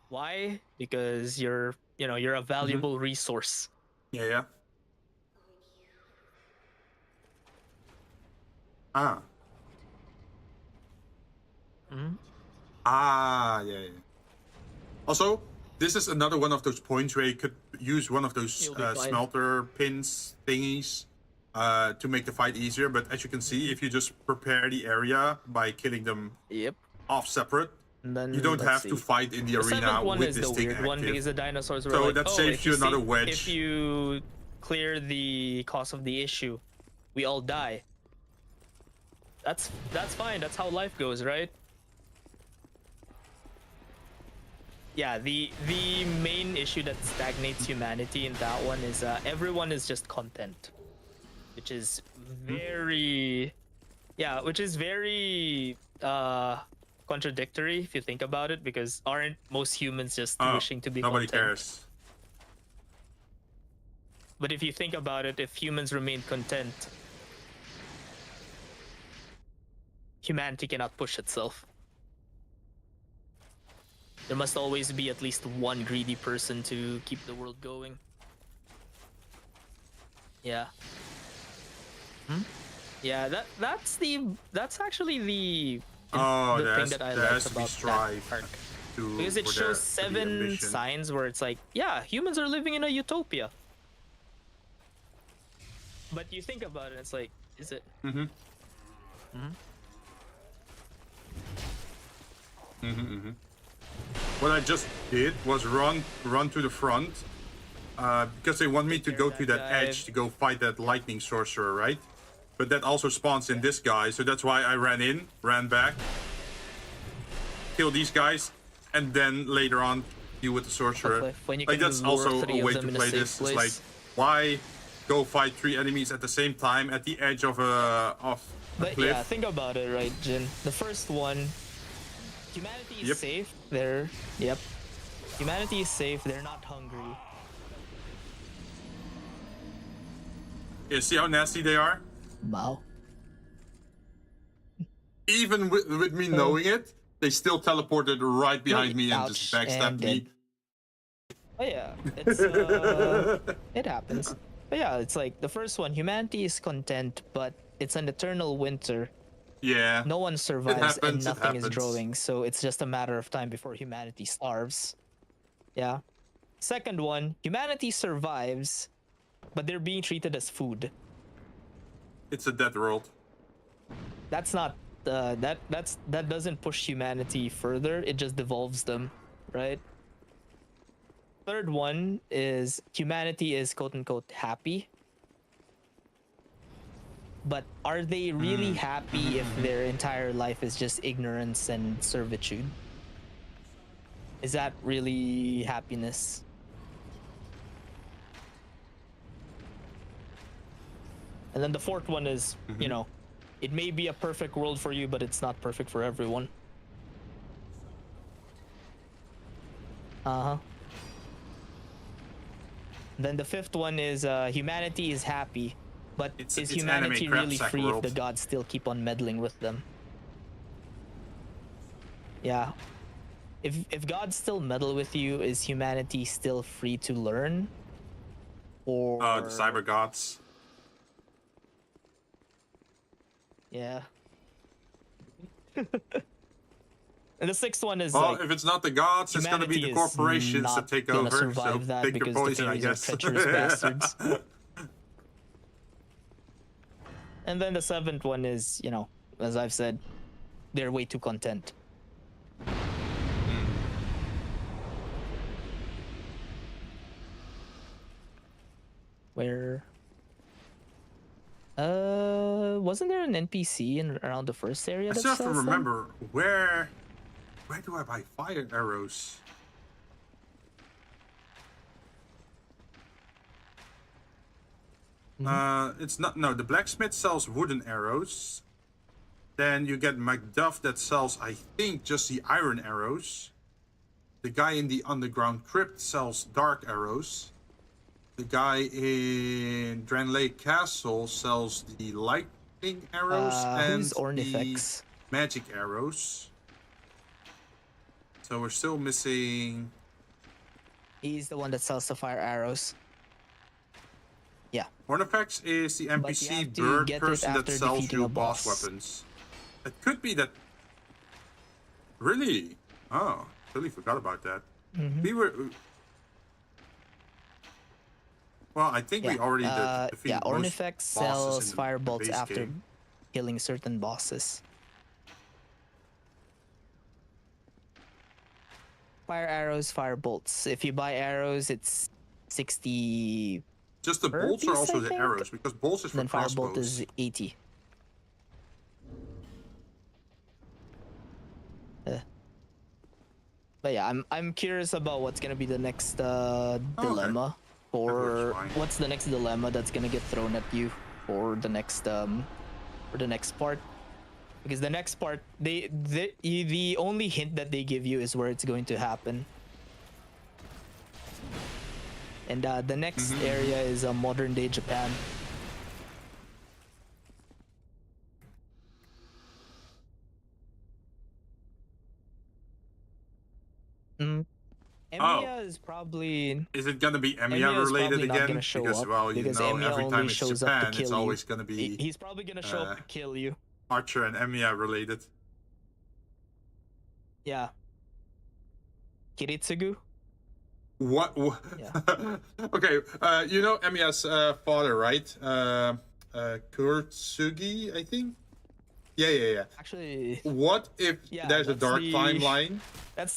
Why? Because you're a valuable resource. Yeah, yeah. Ah. Mhm. Ah, yeah, yeah. Also, this is another one of those points where you could use one of those You'll be fine. smelter pins thingies to make the fight easier. But as you can see, if you just prepare the area by killing them Yep. off separate, And then you don't let's have to see. fight in the The arena seventh one with is this the thing weird one active. because the dinosaurs were So like, that oh, saves if you you another see- wedge. If you clear the cause of the issue, we all die. That's fine. That's how life goes, right? Yeah, the main issue that stagnates humanity in that one is everyone is just content, which is very, yeah, which is very contradictory if you think about it, because aren't most humans just Oh, wishing to be nobody content? cares. But if you think about it, if humans remain content, humanity cannot push itself. There must always be at least one greedy person to keep the world going. Yeah. Yeah, that's actually the Oh, the there thing has, that I there like has to be about strive that arc. to Because it for shows there to be 7 ambition. signs where it's like, yeah, humans are living in a utopia. But you think about it, it's like, is it? What I just did was run to the front because they want me to Take go care to of that that guy. edge to go fight that lightning sorcerer, right? But that also spawns in this guy, so that's why I ran back, kill these guys, and then later on deal with the sorcerer. Cliff, when you Like can that's lure also 3 a of way them to in a play safe this. It's place. like, why go fight 3 enemies at the same time at the edge of a But cliff? yeah, think about it, right, Jin? The first one, humanity is Yep. safe. Yep. Humanity is safe. They're not hungry. Yeah, see how nasty they are? Wow. Even with me knowing it, they still teleported right behind me and just Ouch, backstabbed and me. dead. Oh yeah, it's it happens. But yeah, it's like the first one, humanity is content, but it's an eternal winter. Yeah. No one survives and happens, it nothing is happens. growing, so it's just a matter of time before humanity starves. Yeah. Second one, humanity survives, but they're being treated as food. It's a dead world. That's not that doesn't push humanity further. It just devolves them, right? Third one is humanity is quote unquote happy. But are they really happy if their entire life is just ignorance and servitude? Is that really happiness? And then the fourth one is, you know, it may be a perfect world for you, but it's not perfect for everyone. Uh-huh. Then the fifth one is humanity is happy, but It's is anime humanity crap really sack free world. if the gods still keep on meddling with them? Yeah. If gods still meddle with you, is humanity still free to learn? Or The cyber gods. yeah. And the sixth one is Well, like, if it's not the gods, it's gonna be humanity the is corporations not that take gonna over. So survive that pick your because poison, the I fairies are guess. treacherous bastards. And then the seventh one is, you know, as I've said, they're way too content. Where? Wasn't there an NPC in around the first area? I that still have to sells them? remember where do I buy fire arrows? It's not. No, the blacksmith sells wooden arrows. Then you get Macduff that sells, I think, just the iron arrows. The guy in the underground crypt sells dark arrows. The guy in Dran Lake Castle sells the lightning arrows and Who's the Ornifex? magic arrows. So we're still missing. He's the one that sells the fire arrows. Yeah. Hornifex is the you NPC have to bird get it person that after sells defeating you a boss boss. weapons. It could be that. Really? Oh, totally forgot about that. We were. Well, I think we already defeated most Ornifex bosses sells in the firebolts base after game. killing certain bosses. Fire arrows, fire bolts. If you buy arrows, it's 60. Just the per bolts or piece, also I the think? arrows? Because bolts is for Then firebolt crossbows. is 80. But yeah, I'm curious about what's gonna be the next dilemma, or fine. what's the next dilemma that's gonna get thrown at you for the next part. Because the next part, the only hint that they give you is where it's going to happen. And the next area is modern day Japan. Emiya is probably Is it gonna be Emiya Emiya is related probably not again? gonna show Because up, well, you because know, Emiya every only time it's shows up to Japan, it's kill always you. gonna be He's probably gonna show up to kill you. Archer and Emiya related. Yeah. Kiritsugu? What? Yeah. Okay, you know Emiya's father, right? Kurtsugi, I think. Yeah. Actually, What if Yeah, there's a that's dark the- timeline?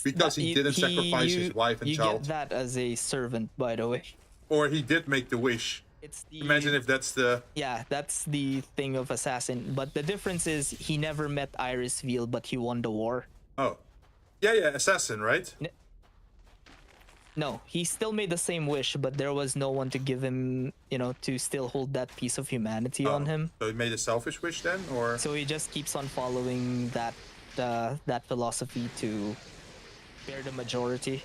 Because he didn't sacrifice his wife and you child. get that as a servant, by the way. Or he did make the wish. It's the Imagine if that's the. Yeah, that's the thing of assassin. But the difference is he never met Iris Veil, but he won the war. Oh. Yeah, assassin, right? No, he still made the same wish, but there was no one to give him, to still hold that piece of humanity on him. So he made a selfish wish then, or? So he just keeps on following that philosophy to spare the majority.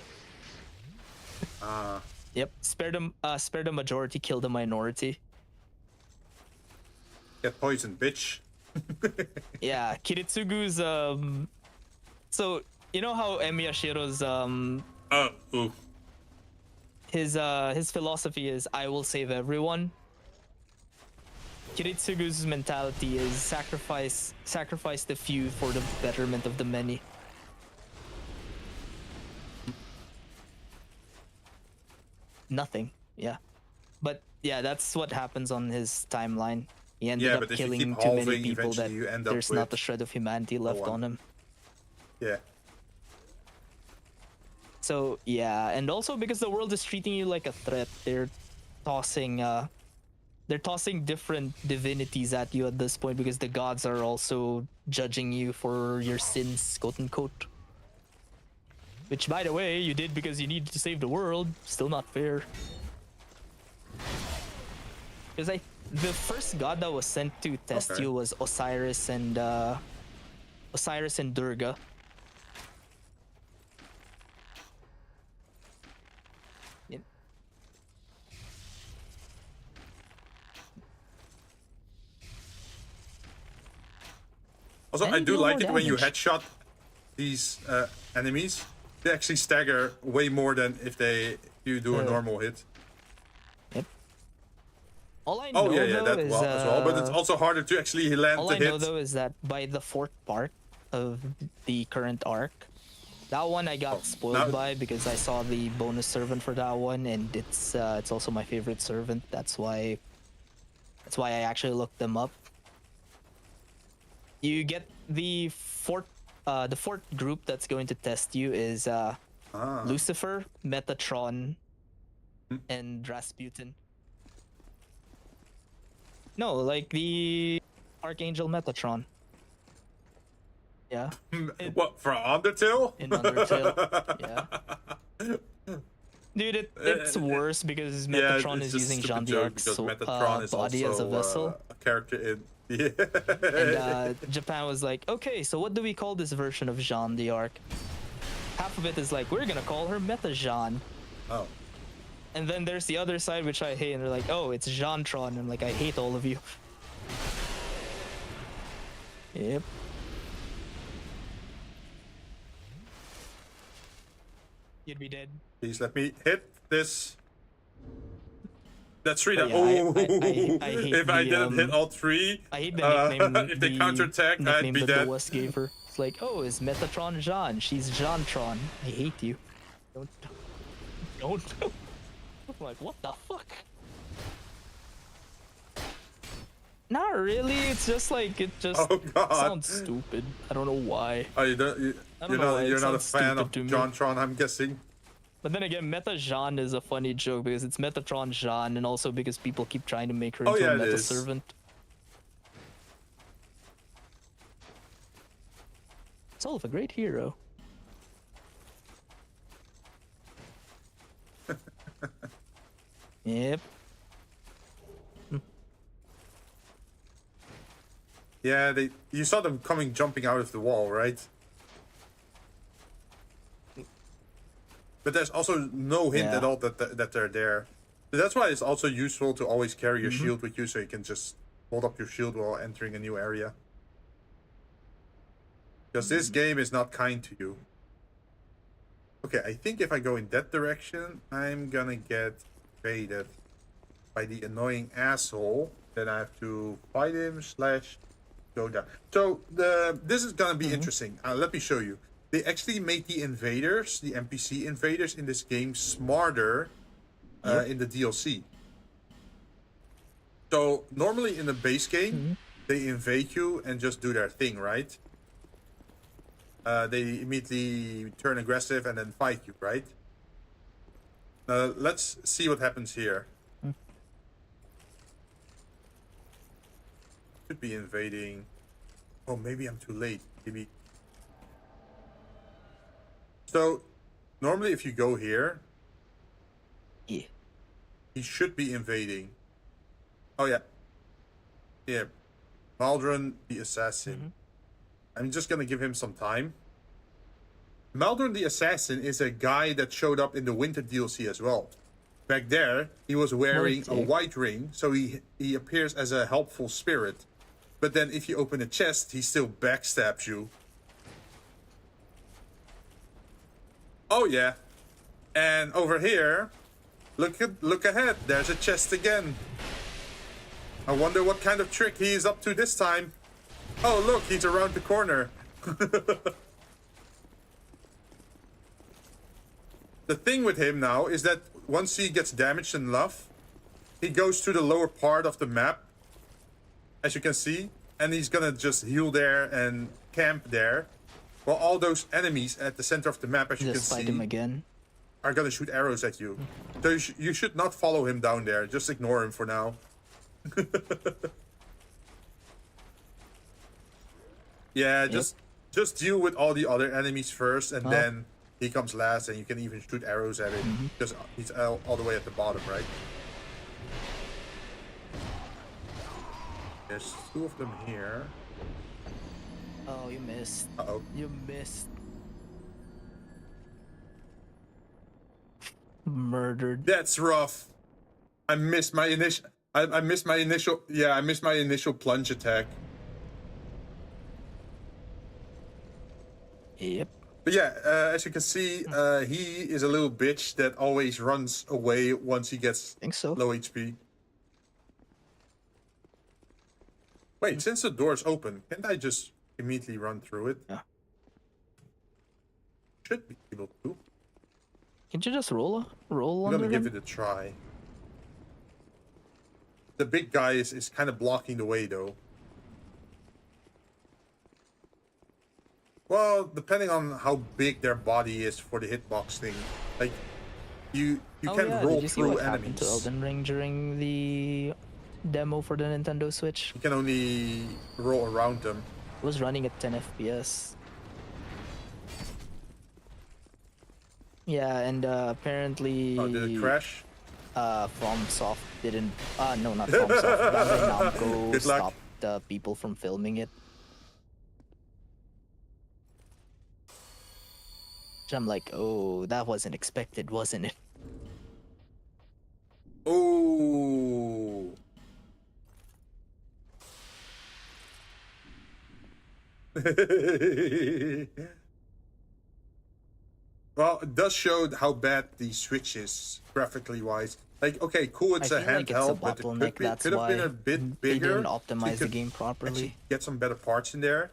Yep, spare the majority, kill the minority. Get poisoned, bitch. Yeah, Kiritsugu's so you know how Emiyashiro's Ooh. his philosophy is I will save everyone. Kiritsugu's mentality is sacrifice the few for the betterment of the many. Nothing. Yeah. But yeah, that's what happens on his timeline. He ended up but if you killing keep too many halving, people that eventually you end up there's not with a shred of humanity left one. on him. Yeah. So yeah, and also because the world is treating you like a threat, they're tossing different divinities at you at this point, because the gods are also judging you for your sins, quote unquote. Which, by the way, you did because you needed to save the world. Still not fair. Because the first god that was sent to test you was Osiris and Durga. Also, And I you do deal like more it when you damage. headshot these enemies. They actually stagger way more than if you do a normal hit. Yep. All I know Oh yeah, though that is as well. But it's also harder to actually land all the I hit. know though is that by the fourth part of the current arc, that one I got spoiled by, because I saw the bonus servant for that one, and it's also my favorite servant. That's why I actually looked them up. You get the fourth group that's going to test you is Lucifer, Metatron, and Rasputin. No, like the Archangel Metatron. Yeah. What, for Undertale? In Undertale. Yeah. Dude, it's worse because Metatron is using Jean d'Arc's body as a vessel. A character in. Yeah. And Japan was like, okay, so what do we call this version of Jean d'Arc? Half of it is like, we're gonna call her Meta Jean. Oh. And then there's the other side, which I hate, and they're like, oh, it's Jeantron. I'm like, I hate all of you. Yep. You'd be dead. Please let me hit this. That's three. But That, yeah, oh, I hate if I the, didn't hit all three, I hate the nickname. if they counterattack, I'd nickname be that dead. the West gave her. It's like, oh, it's Metatron Jean. She's Jean-tron. I hate you. Don't. I'm like, what the fuck? Not really. It's just like it just Oh, God. sounds stupid. I don't know why. Oh, you don't, I don't know why it you're not a sounds fan of stupid to me. JonTron, I'm guessing. But then again, Meta Jean is a funny joke because it's Metatron Jean, and also because people keep trying to make her Oh, into yeah, a it meta is. servant. Solve a great hero. Yep. Yeah, you saw them jumping out of the wall, right? But there's also no hint Yeah. at all that they're there. So that's why it's also useful to always carry your shield with you, so you can just hold up your shield while entering a new area. Because this game is not kind to you. Okay, I think if I go in that direction, I'm gonna get invaded by the annoying asshole. Then I have to fight him / go down. So this is gonna be interesting. Let me show you. They actually made the invaders, the NPC invaders in this game, smarter in the DLC. So normally in the base game, they invade you and just do their thing, right? They immediately turn aggressive and then fight you, right? Now let's see what happens here. Should be invading. Oh, maybe I'm too late. Maybe. So, normally if you go here, Yeah. he should be invading. Oh yeah. Yeah. Maldron the Assassin. I'm just gonna give him some time. Maldron the Assassin is a guy that showed up in the Winter DLC as well. Back there, he was wearing a white ring, so he appears as a helpful spirit. But then if you open a chest, he still backstabs you. Oh yeah. And over here, look ahead, there's a chest again. I wonder what kind of trick he is up to this time. Oh look, he's around the corner. The thing with him now is that once he gets damaged enough, he goes to the lower part of the map, as you can see, and he's gonna just heal there and camp there. While all those enemies at the center of the map, as you can Just fight him see, again. are gonna shoot arrows at you. So you should not follow him down there. Just ignore him for now. Yeah, just deal with all the other enemies first, and then he comes last, and you can even shoot arrows at him. Because he's all the way at the bottom, right? There's two of them here. Oh, you missed. Uh-oh. You missed. Murdered. That's rough. I missed my initial. I missed my initial. Yeah, I missed my initial plunge attack. Yep. But yeah, as you can see, he is a little bitch that always runs away once he gets Think so. low HP. Wait, since the door's open, can't I just immediately run through it? Yeah. Should be able to. Can't you just roll I'm under gonna give him? it a try. The big guy is kind of blocking the way, though. Well, depending on how big their body is for the hitbox thing, like you Oh, can yeah. roll Did you see through what happened to enemies. Elden Ring during the demo for the Nintendo Switch? You can only roll around them. It was running at 10 FPS. Yeah, and apparently Oh, did it crash? FromSoft didn't no, not FromSoft. Bandai Namco Good luck. stopped the people from filming it. So I'm like, oh, that wasn't expected, wasn't it? Oh. Well, it does show how bad the Switch is, graphically wise. Like, okay, cool, it's I a feel like it's a handheld, but it bottleneck. That's could have been why a bit they bigger. didn't so you optimize the could game properly. actually get some better parts in there.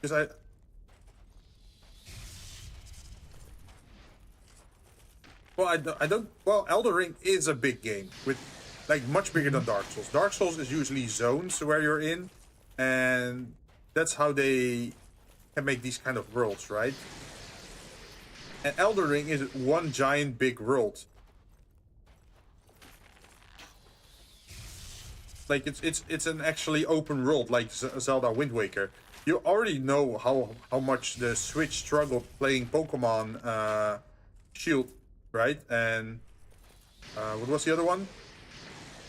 Because I don't. Well, Elden Ring is a big game with, like, much bigger than Dark Souls. Dark Souls is usually zones where you're in, and that's how they can make these kind of worlds, right? And Elden Ring is one giant big world. Like it's an actually open world, like Zelda Wind Waker. You already know how much the Switch struggled playing Pokemon Shield, right? And what was the other one?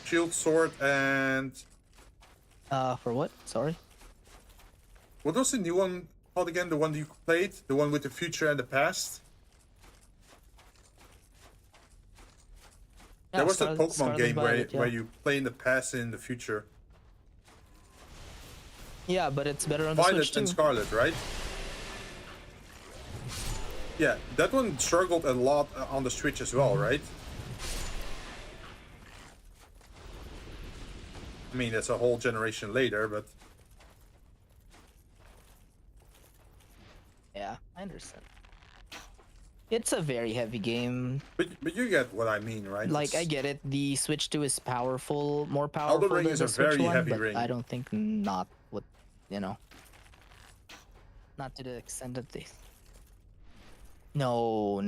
Shield, Sword, and For what? Sorry. what was the new one called again? The one you played, the one with the future and the past. There was a Pokemon game where you play in the past and in the future. Yeah, but it's better on the Violet Switch too. and Scarlet, right? Yeah, that one struggled a lot on the Switch as well, right? I mean, that's a whole generation later, but Yeah, I understand. It's a very heavy game. but you get what I mean, right? Like, I It's- get it. The Switch 2 is powerful, more powerful Ring than is the a Switch very 1, heavy but ring. I don't think not what, not to the extent that they. No,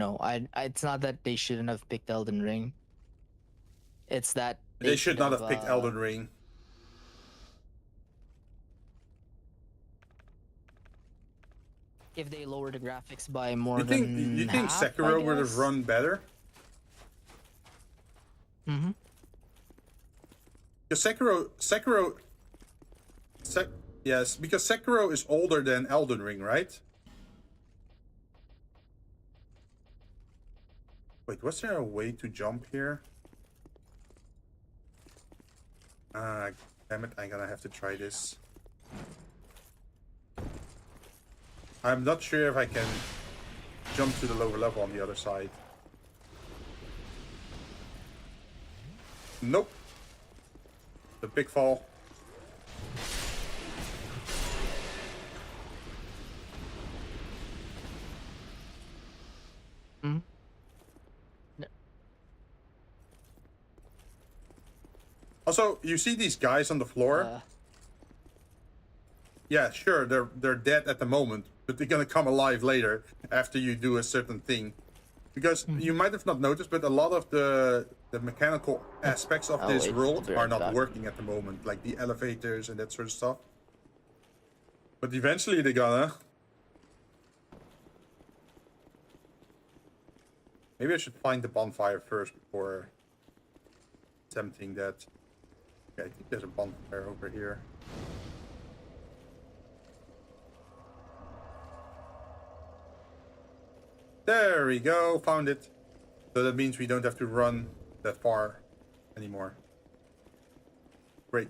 it's not that they shouldn't have picked Elden Ring. It's that They should not have picked uh, Elden Ring. If they lower the graphics by more You than think half, I Sekiro would have guess? run better? Mm-hmm. Because yes, because Sekiro is older than Elden Ring, right? Wait, was there a way to jump here? Damn it, I'm gonna have to try this. I'm not sure if I can jump to the lower level on the other side. Nope. The big fall. Hmm? Also, you see these guys on the floor? Yeah, sure, they're dead at the moment, but they're gonna come alive later after you do a certain thing. Because you might have not noticed, but a lot of the mechanical aspects of this wait, world I'll be are right not back. working at the moment, like the elevators and that sort of stuff. But eventually they're gonna. Maybe I should find the bonfire first before attempting that. Okay, I think there's a bonfire over here. There we go, found it. So that means we don't have to run that far anymore. Great.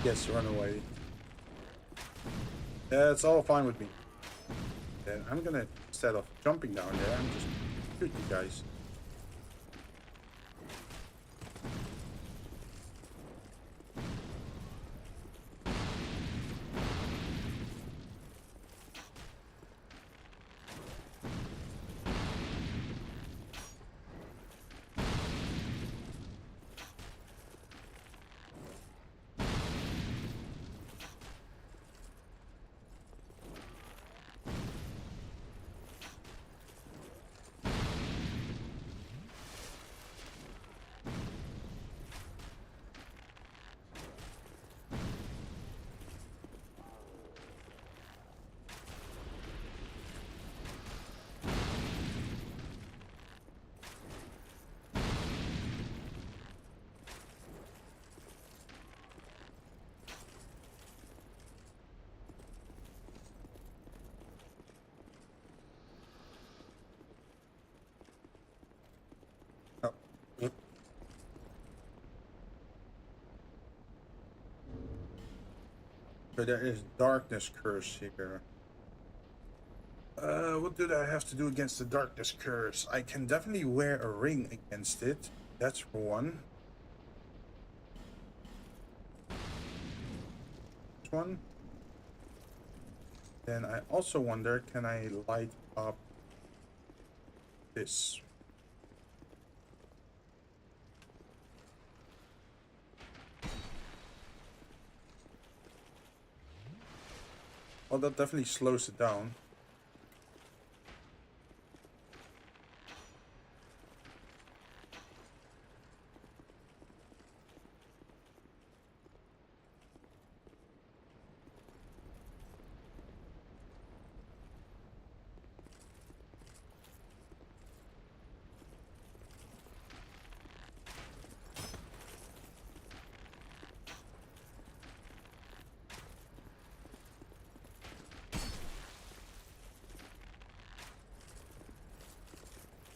Yes, run away. Yeah, it's all fine with me. Then I'm gonna, instead of jumping down there, I'm just shoot you guys. Oh. Yep. So there is darkness curse here. What do I have to do against the darkness curse? I can definitely wear a ring against it. That's for one. This one. Then I also wonder, can I light up this? Well, that definitely slows it down.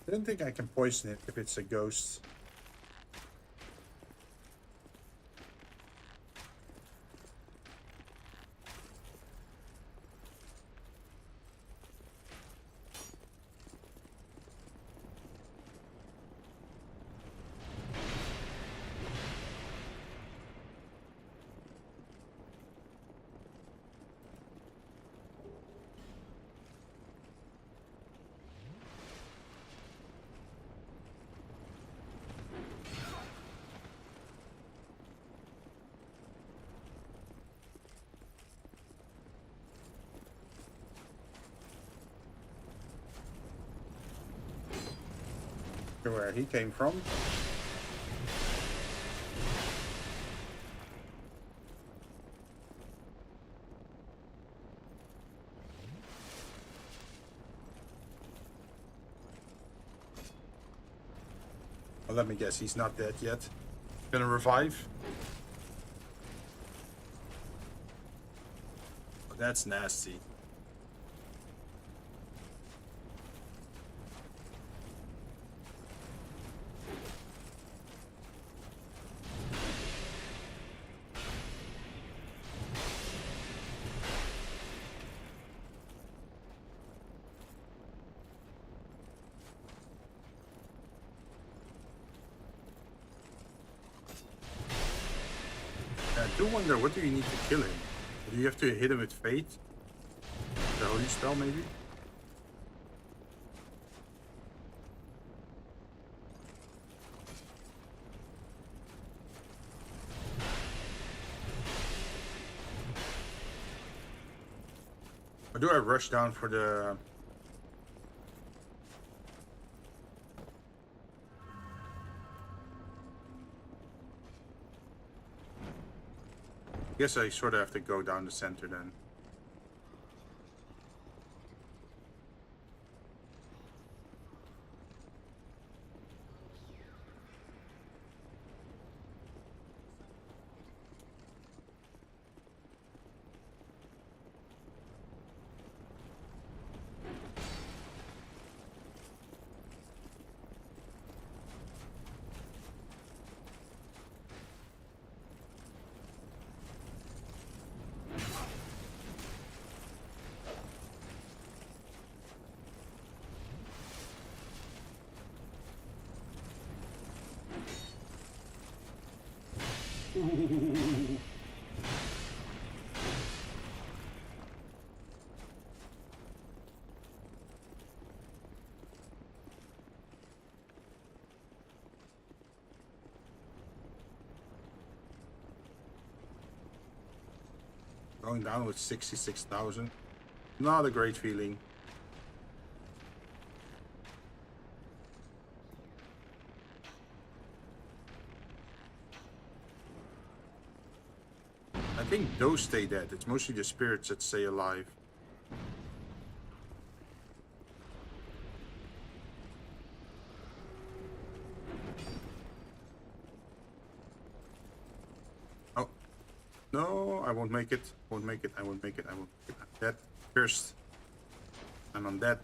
I don't think I can poison it if it's a ghost. Where he came from. Well, let me guess, he's not dead yet. Gonna revive? Oh, that's nasty. I do wonder, what do you need to kill him? Do you have to hit him with Fate? The Holy Spell, maybe? Or do I rush down for the... I guess I sort of have to go down the center then. Going down with 66,000. Not a great feeling. I think those stay dead. It's mostly the spirits that stay alive. Oh. No, I won't make it. Won't make it. I won't make it. I won't make it. I'm dead. Cursed. I'm undead.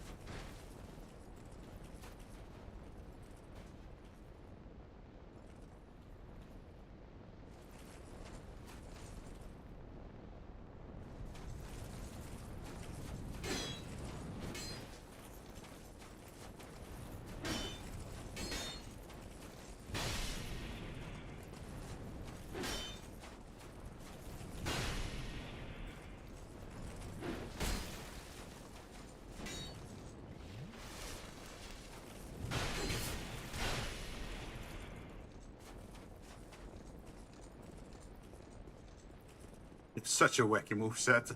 It's such a wacky moveset.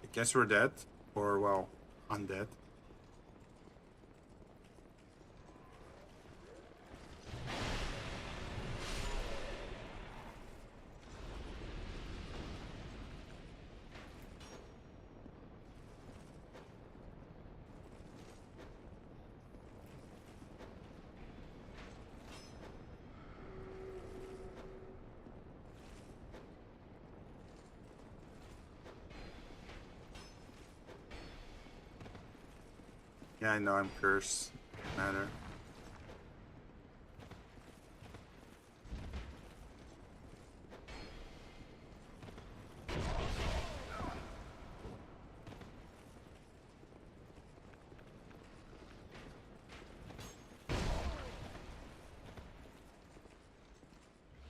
I guess we're dead. Or, well, undead. Yeah, I know I'm cursed. Matter.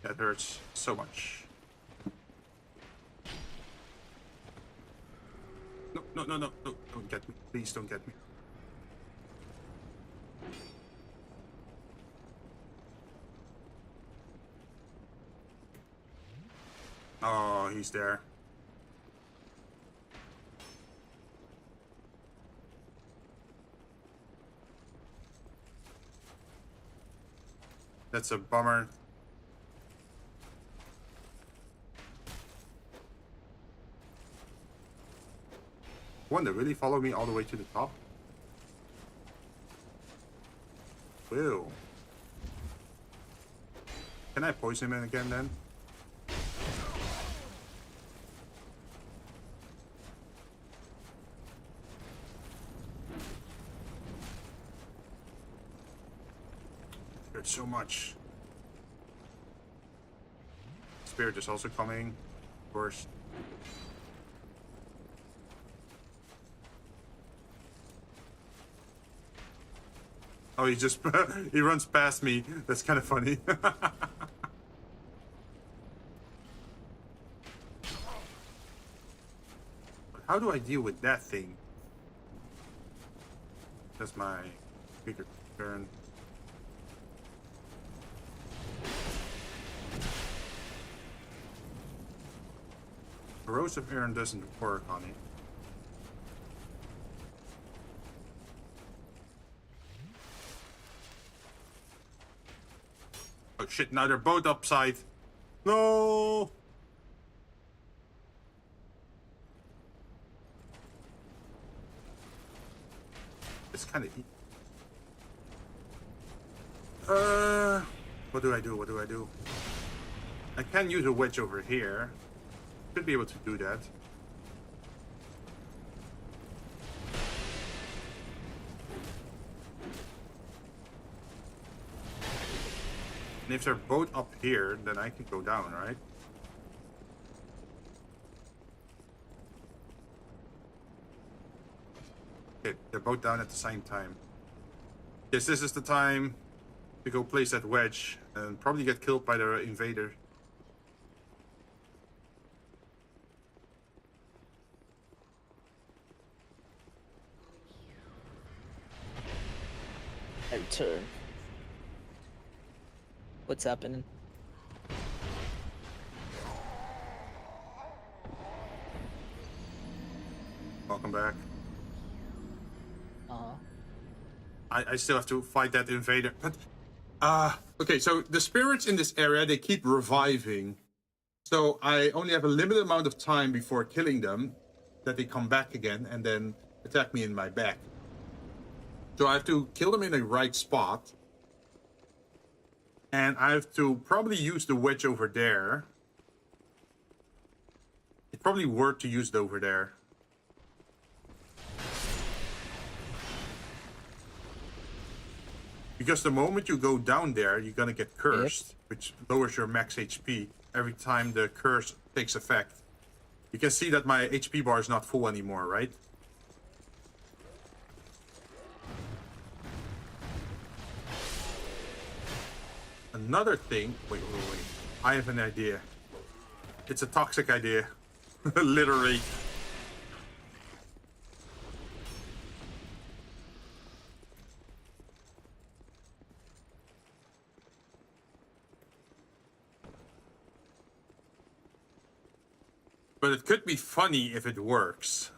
That hurts so much. No, no, no, no, no, don't get me. Please don't get me. Oh, he's there. That's a bummer. One that really followed me all the way to the top. Whoa. Can I poison him again then? There's so much. Spirit is also coming, of course. Oh, he just he runs past me. That's kind of funny. How do I deal with that thing? That's my bigger concern. Corrosive Iron doesn't work on it. Oh shit, now they're both upside. No! It's kind of... What do I do? What do I do? I can use a wedge over here. Should be able to do that. And if they're both up here, then I can go down, right? Okay, they're both down at the same time. Yes, this is the time to go place that wedge and probably get killed by the invader. I return. What's happening? Welcome back. Uh-huh. I still have to fight that invader, but okay, so the spirits in this area, they keep reviving, so I only have a limited amount of time before killing them that they come back again and then attack me in my back. So I have to kill them in the right spot, and I have to probably use the wedge over there. It's probably worth to use it over there. Because the moment you go down there, you're gonna get cursed, which lowers your max HP every time the curse takes effect. You can see that my HP bar is not full anymore, right? Another thing, wait. I have an idea. It's a toxic idea, literally. But it could be funny if it works.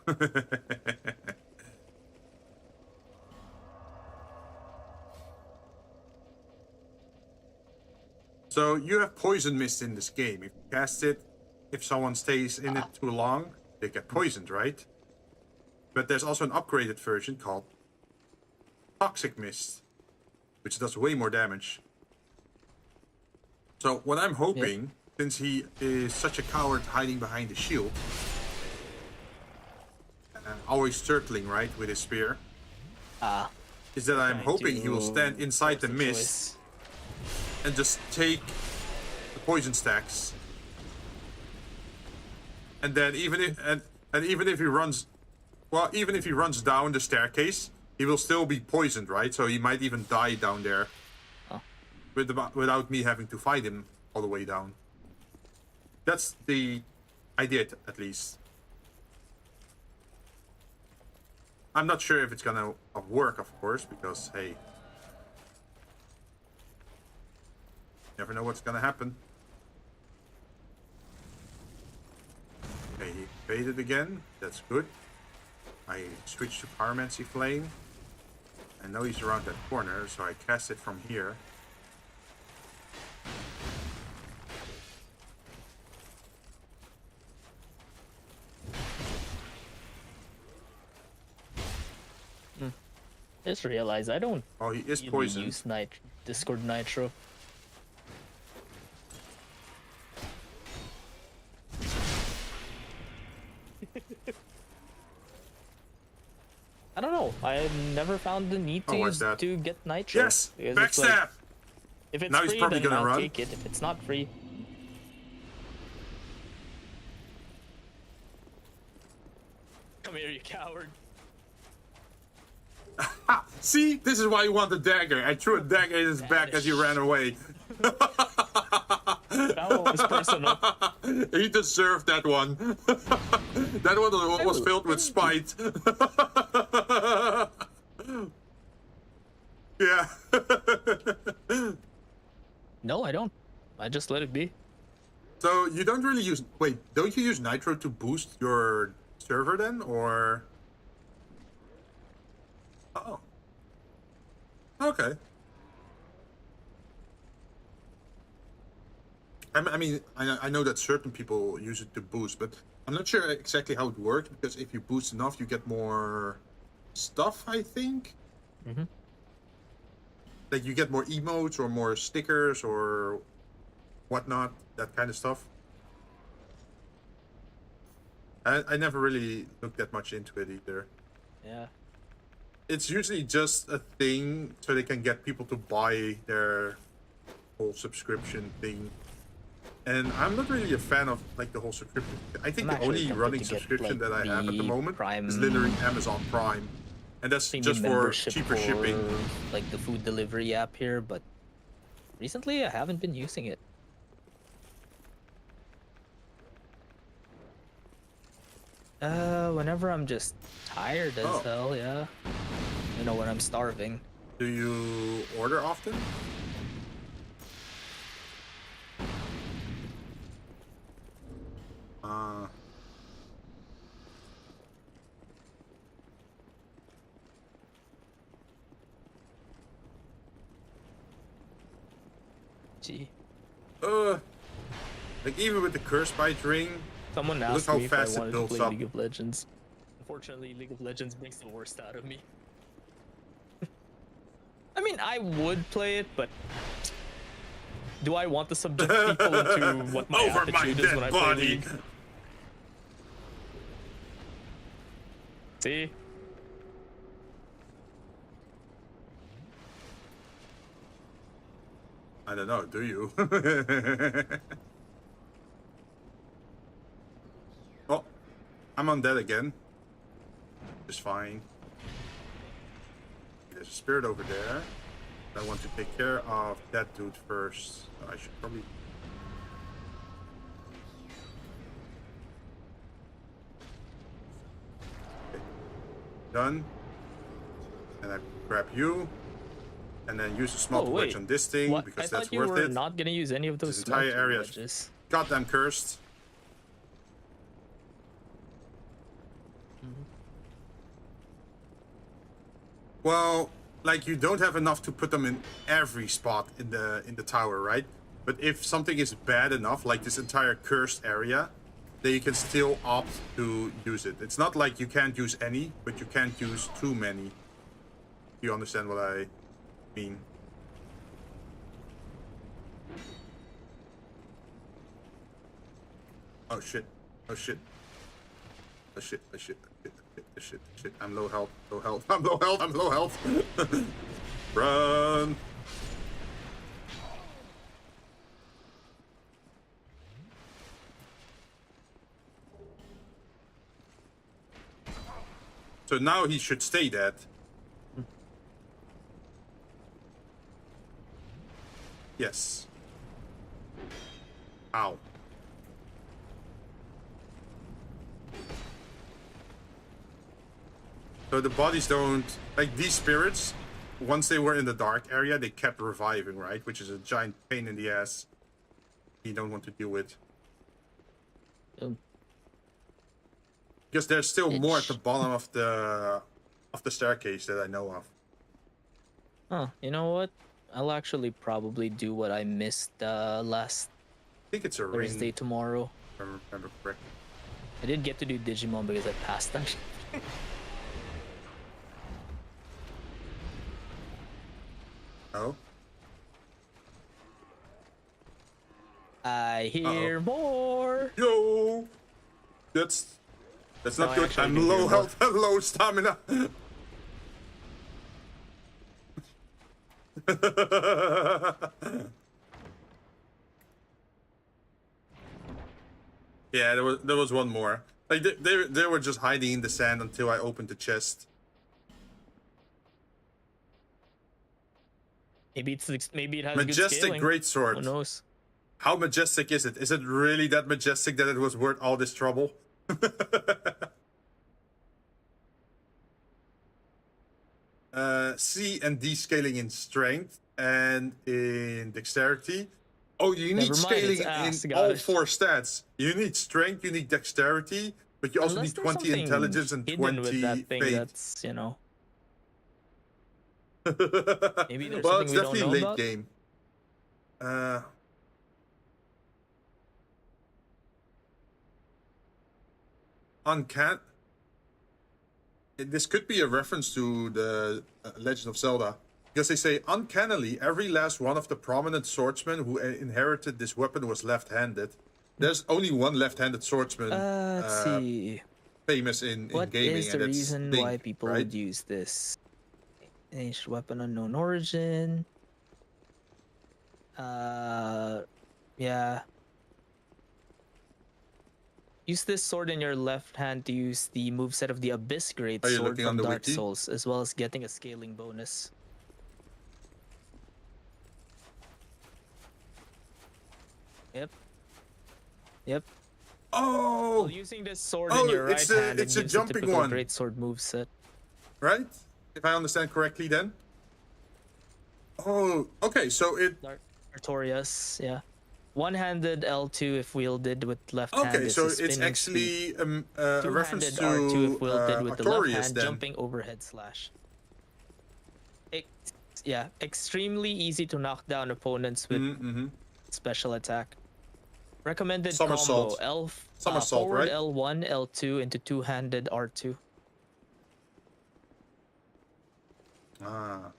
So you have poison mist in this game. If you cast it, if someone stays in it too long, they get poisoned, right? But there's also an upgraded version called toxic mist, which does way more damage. So what I'm hoping, since he is such a coward hiding behind the shield, always turtling, right, with his spear, is that I'm hoping he will stand inside the mist and just take the poison stacks. And then even if he runs, well, even if he runs down the staircase, he will still be poisoned, right? So he might even die down there, without me having to fight him all the way down. That's the idea, at least. I'm not sure if it's gonna work, of course, because, hey, never know what's gonna happen. Okay, he faded again. That's good. I switched to Pyromancy Flame. I know he's around that corner, so I cast it from here. Just realized I don't. Oh, he is really poisoned. use Discord Nitro. I don't know. I never found the need to use to get Nitro. Yes! Because it's Backstab! like, if it's Now he's free, probably then gonna I'll run. take it. If it's not free, come here, you coward. Ha! See? This is why you want the dagger. I threw a dagger in his back as he ran away. That was personal. He deserved that one. That one was filled with spite. Yeah. No, I don't. I just let it be. So you don't really use... Wait, don't you use Nitro to boost your server then, or... Oh. Okay. I mean, I know that certain people use it to boost, but I'm not sure exactly how it works, because if you boost enough, you get more stuff, I think? Mm-hmm. Like, you get more emotes or more stickers or whatnot, that kind of stuff. I never really looked that much into it either. Yeah. It's usually just a thing so they can get people to buy their whole subscription thing. And I'm not really a fan of like the whole subscription. I think I'm the only actually running tempted to get, subscription like, that I have at the the moment Prime- is literally Amazon Prime. And that's Maybe just for membership cheaper for, shipping. like the food delivery app here, but recently I haven't been using it. Whenever I'm just tired as Oh. hell, yeah. You know, when I'm starving. Do you order often? Gee. Like even with the curse bite ring, Someone look asked how me if I fast it wanted to builds play up. League of Legends. Unfortunately, League of Legends makes the worst out of me. I mean, I would play it, but do I want to subject people into what my Over my attitude is when dead I play body. League? See? I don't know, do you? Oh, I'm undead again. Just fine. There's a spirit over there. I want to take care of that dude first. I should probably... Okay. Done. And I grab you. And then use a small wedge on this thing What? because I that's thought you worth were it. not gonna use any of those This entire smelter area is wedges. goddamn cursed. Well, like you don't have enough to put them in every spot in the tower, right? But if something is bad enough, like this entire cursed area, then you can still opt to use it. It's not like you can't use any, but you can't use too many. You understand what I mean? Oh shit. Oh shit. Oh shit. Oh shit. Oh shit. Oh shit. I'm low health. Low health. I'm low health. I'm low health. Run. So now he should stay dead. Yes. Ow. So the bodies don't... Like, these spirits, once they were in the dark area, they kept reviving, right? Which is a giant pain in the ass you don't want to deal with. Because there's still more at the bottom of the staircase that I know of. Huh, you know what? I'll actually probably do what I missed last I think it's a Thursday ring, tomorrow. if I remember correctly. I didn't get to do Digimon because I passed that. Oh? I hear more. Yo! That's No, not I good. actually I'm do low hear health and low stamina. Yeah, there was one more. Like they were just hiding in the sand until I opened the chest. Maybe it has good Majestic scaling. greatsword. Who knows? How majestic is it? Is it really that majestic that it was worth all this trouble? C and D scaling in strength and in dexterity. Oh, you need Never mind, scaling it's ass, in got all it. 4 stats. You need strength, you need dexterity, but you also Unless need there's 20 something intelligence and hidden 20 with that thing fate. that's, you know. Maybe there's Well, something it's we don't definitely know late about? game. Uncanny. This could be a reference to the Legend of Zelda. Because they say, uncannily, every last one of the prominent swordsmen who inherited this weapon was left-handed. There's only one left-handed swordsman Let's see. famous in What gaming, is the and that's reason Link, why people right? would use this? Ancient weapon unknown origin. Yeah. Use this sword in your left hand to use the moveset of the Abyss Great Are you Sword looking on from the Dark wiki? Souls, as well as getting a scaling bonus. Yep. Yep. Oh, While using this sword Oh, in your right it's a- hand, it it's a gives jumping typical one. Great Sword moveset. right? If I understand correctly, then. Oh, okay. So it. Dark Artorias, yeah. One-handed L2 if wielded with left hand Okay, is so a it's spinning actually sweep. a reference Two-handed R2 if to wielded with the left Artorias, hand, then. jumping overhead slash. Yeah, extremely easy to knock down opponents with special attack. Recommended Somersault. combo Somersault, forward right? L1, L2 into two-handed R2. Ah.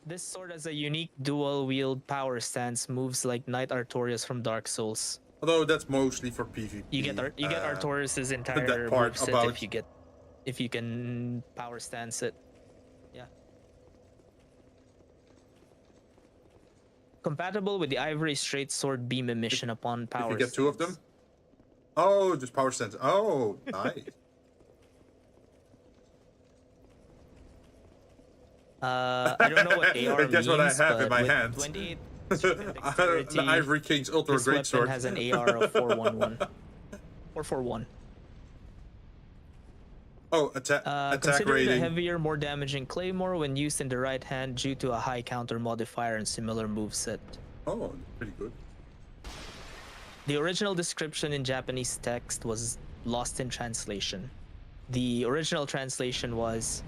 This sword has a unique dual wield power stance, moves like Knight Artorias from Dark Souls. Although that's mostly for PvP. You get Artorias' entire that part moveset about- if you can power stance it. Yeah. Compatible with the Ivory Straight Sword beam emission upon power. If you get two of them. stance. Oh, just power stance. Oh, nice. I don't know what AR Guess means, what I have in but my with hands? 28 dexterity, the Ivory King's Ultra this weapon Greatsword. has an AR of 411. 441. Oh, attack Considered a rating. heavier, more damaging claymore when used in the right hand due to a high counter modifier and similar moveset. Oh, pretty good. The original description in Japanese text was lost in translation. The original translation was,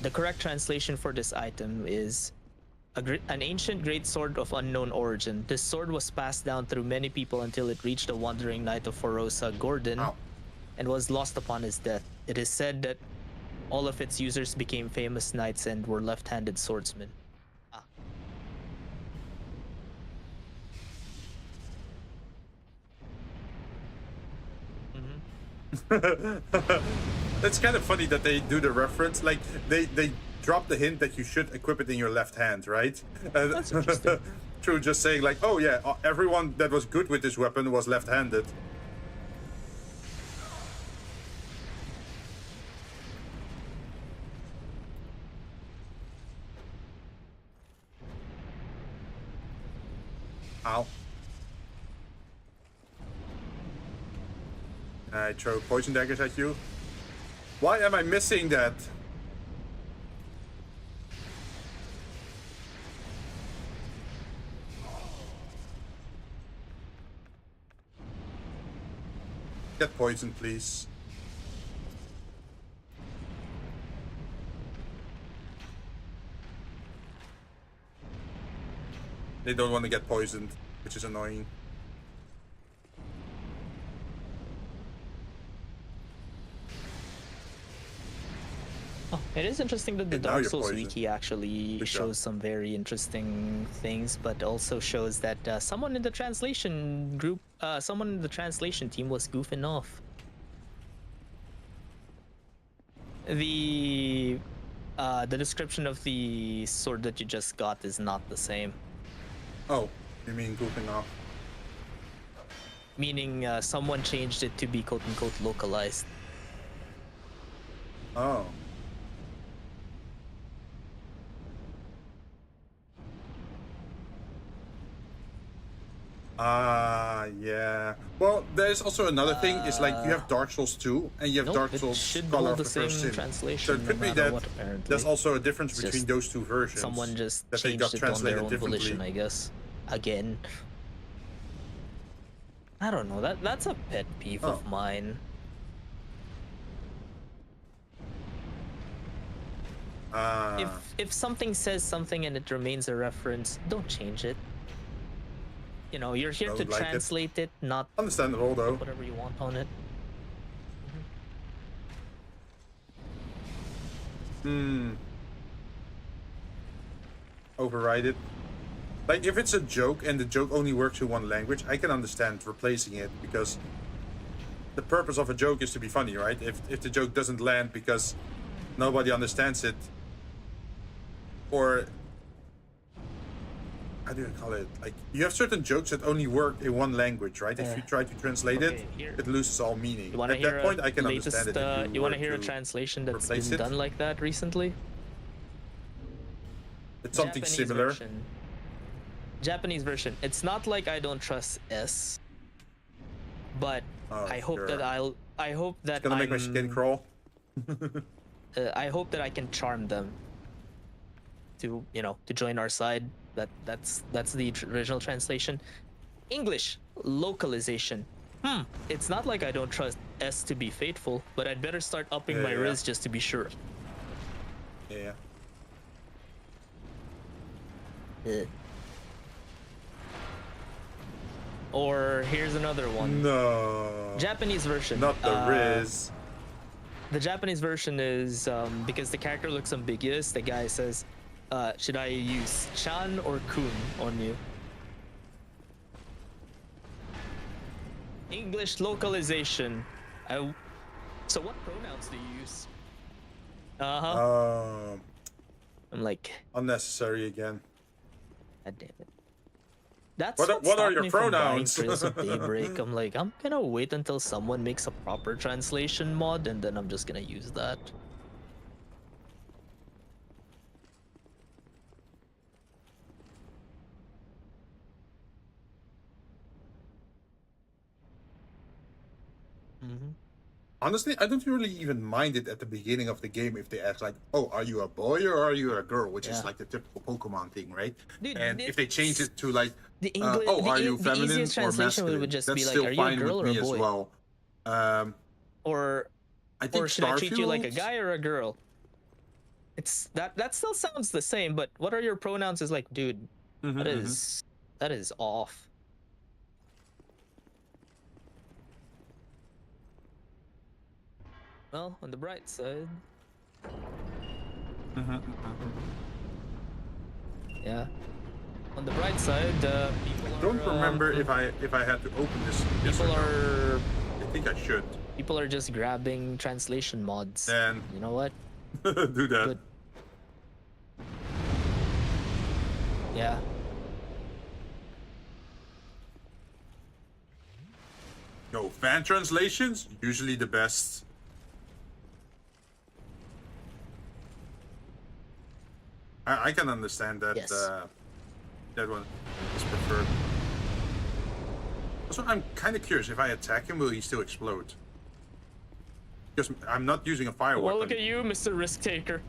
the correct translation for this item is an ancient great sword of unknown origin. This sword was passed down through many people until it reached the wandering knight of Forosa, Gordon, Ow. and was lost upon his death. It is said that all of its users became famous knights and were left-handed swordsmen. It's kind of funny that they do the reference. Like, they drop the hint that you should equip it in your left hand, right? That's interesting. Through just saying, like, oh yeah, everyone that was good with this weapon was left-handed. Ow. I throw poison daggers at you. Why am I missing that? Get poisoned, please. They don't want to get poisoned, which is annoying. Oh, it is interesting that the And now Dark you're Souls poisoned. wiki actually Good shows job. some very interesting things, but also shows that someone in the translation group, someone in the translation team was goofing off. The description of the sword that you just got is not the same. Oh, you mean goofing off? Meaning someone changed it to be quote-unquote localized. Oh. Yeah. Well, there's also another thing. Is like you have Dark Souls 2 and you have Nope, Dark it Souls should Scholar hold of the the First same Sin. translation So it no could be matter that what, apparently. there's also a difference It's between just those two versions. Someone just that they changed got it on their translated own differently. volition, I guess. Again. I don't know. That's a pet peeve Oh. of mine. If something says something and it remains a reference, don't change it. You know, you're here to Don't like it. translate it, not Understandable though. whatever you want on it. Override it. Like if it's a joke and the joke only works in one language, I can understand replacing it because the purpose of a joke is to be funny, right? If the joke doesn't land because nobody understands it, or how do you call it? Like, you have certain jokes that only work in one language, right? If you try to translate Okay, it loses all meaning. You want to At hear that point, a I can latest, understand it. If you want were to hear a to translation that's replace been it. done like that recently? It's something Japanese similar. version. Japanese version. It's not like I don't trust S, but Oh, I hope sure. that I hope that It's gonna make my skin crawl. I hope that I can charm them to to join our side. That's the original translation. English localization. It's not like I don't trust S to be faithful, but I'd better start upping my riz just to be sure. Yeah. Or here's another one. No. Japanese version. Not the Riz. The Japanese version is because the character looks ambiguous. The guy says, "Should I use Chan or Kun on you?" English localization. So what pronouns do you use? I'm like, Unnecessary again. God damn it. That's What are your pronouns? Trails of Daybreak. I'm like, I'm gonna wait until someone makes a proper translation mod, and then I'm just gonna use that. Honestly, I don't really even mind it at the beginning of the game if they ask like, "Oh, are you a boy or are you a girl?" Which is like the typical Pokemon thing, right? Dude, and if they change it to like, the English, "Oh, are you feminine easiest or translation masculine?" would just That's be like, still "Are you a fine girl with or me a boy?" as well. Or I think should I treat you like a Starfield- guy or a girl? It's that still sounds the same, but what are your pronouns is like, dude, that is off. Well, on the bright side. Yeah. On the bright side, people I don't are, remember if I had to open this. Yes or people no. are I think I should. people are just grabbing translation mods. Then You know what? do that. Good. Yeah. Yo, fan translations usually the best. I can understand that. Yes. That one is preferred. Also, I'm kind of curious. If I attack him, will he still explode? Because I'm not using a fire Well, weapon. look at you, Mr. Risk Taker.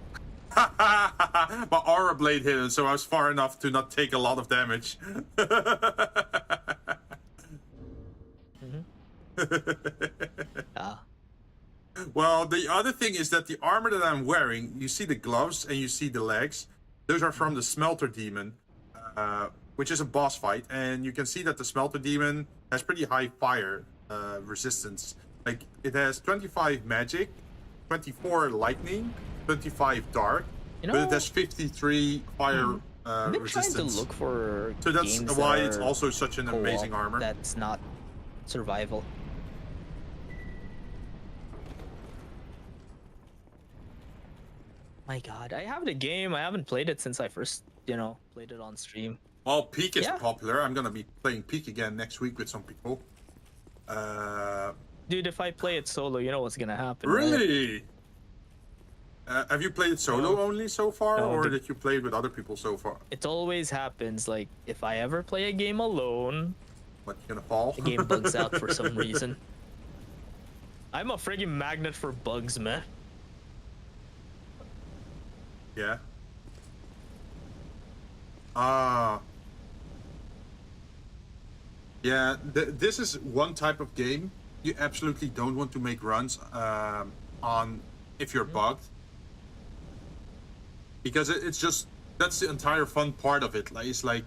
My aura blade hit him, so I was far enough to not take a lot of damage. Ah. Well, the other thing is that the armor that I'm wearing, you see the gloves and you see the legs. Those are from the Smelter Demon, which is a boss fight. And you can see that the Smelter Demon has pretty high fire resistance. Like, it has 25 magic, 24 lightning, 25 dark, but it has 53 fire I've been resistance. trying to look for So that's games why that it's are also such an amazing co-op armor. that's not survival. My god, I have the game. I haven't played it since I first, played it on stream. Well, Peak is Yeah. popular. I'm gonna be playing Peak again next week with some people. Dude, if I play it solo, you know what's gonna happen. Right? Really? Have you played it solo only so far, No, or the- did you play it with other people so far? It always happens. Like, if I ever play a game alone, What, you gonna fall? the game bugs out for some reason. I'm a friggin' magnet for bugs, man. Yeah. Yeah, this is one type of game you absolutely don't want to make runs on if you're bugged. Because it's just, that's the entire fun part of it. Like, it's like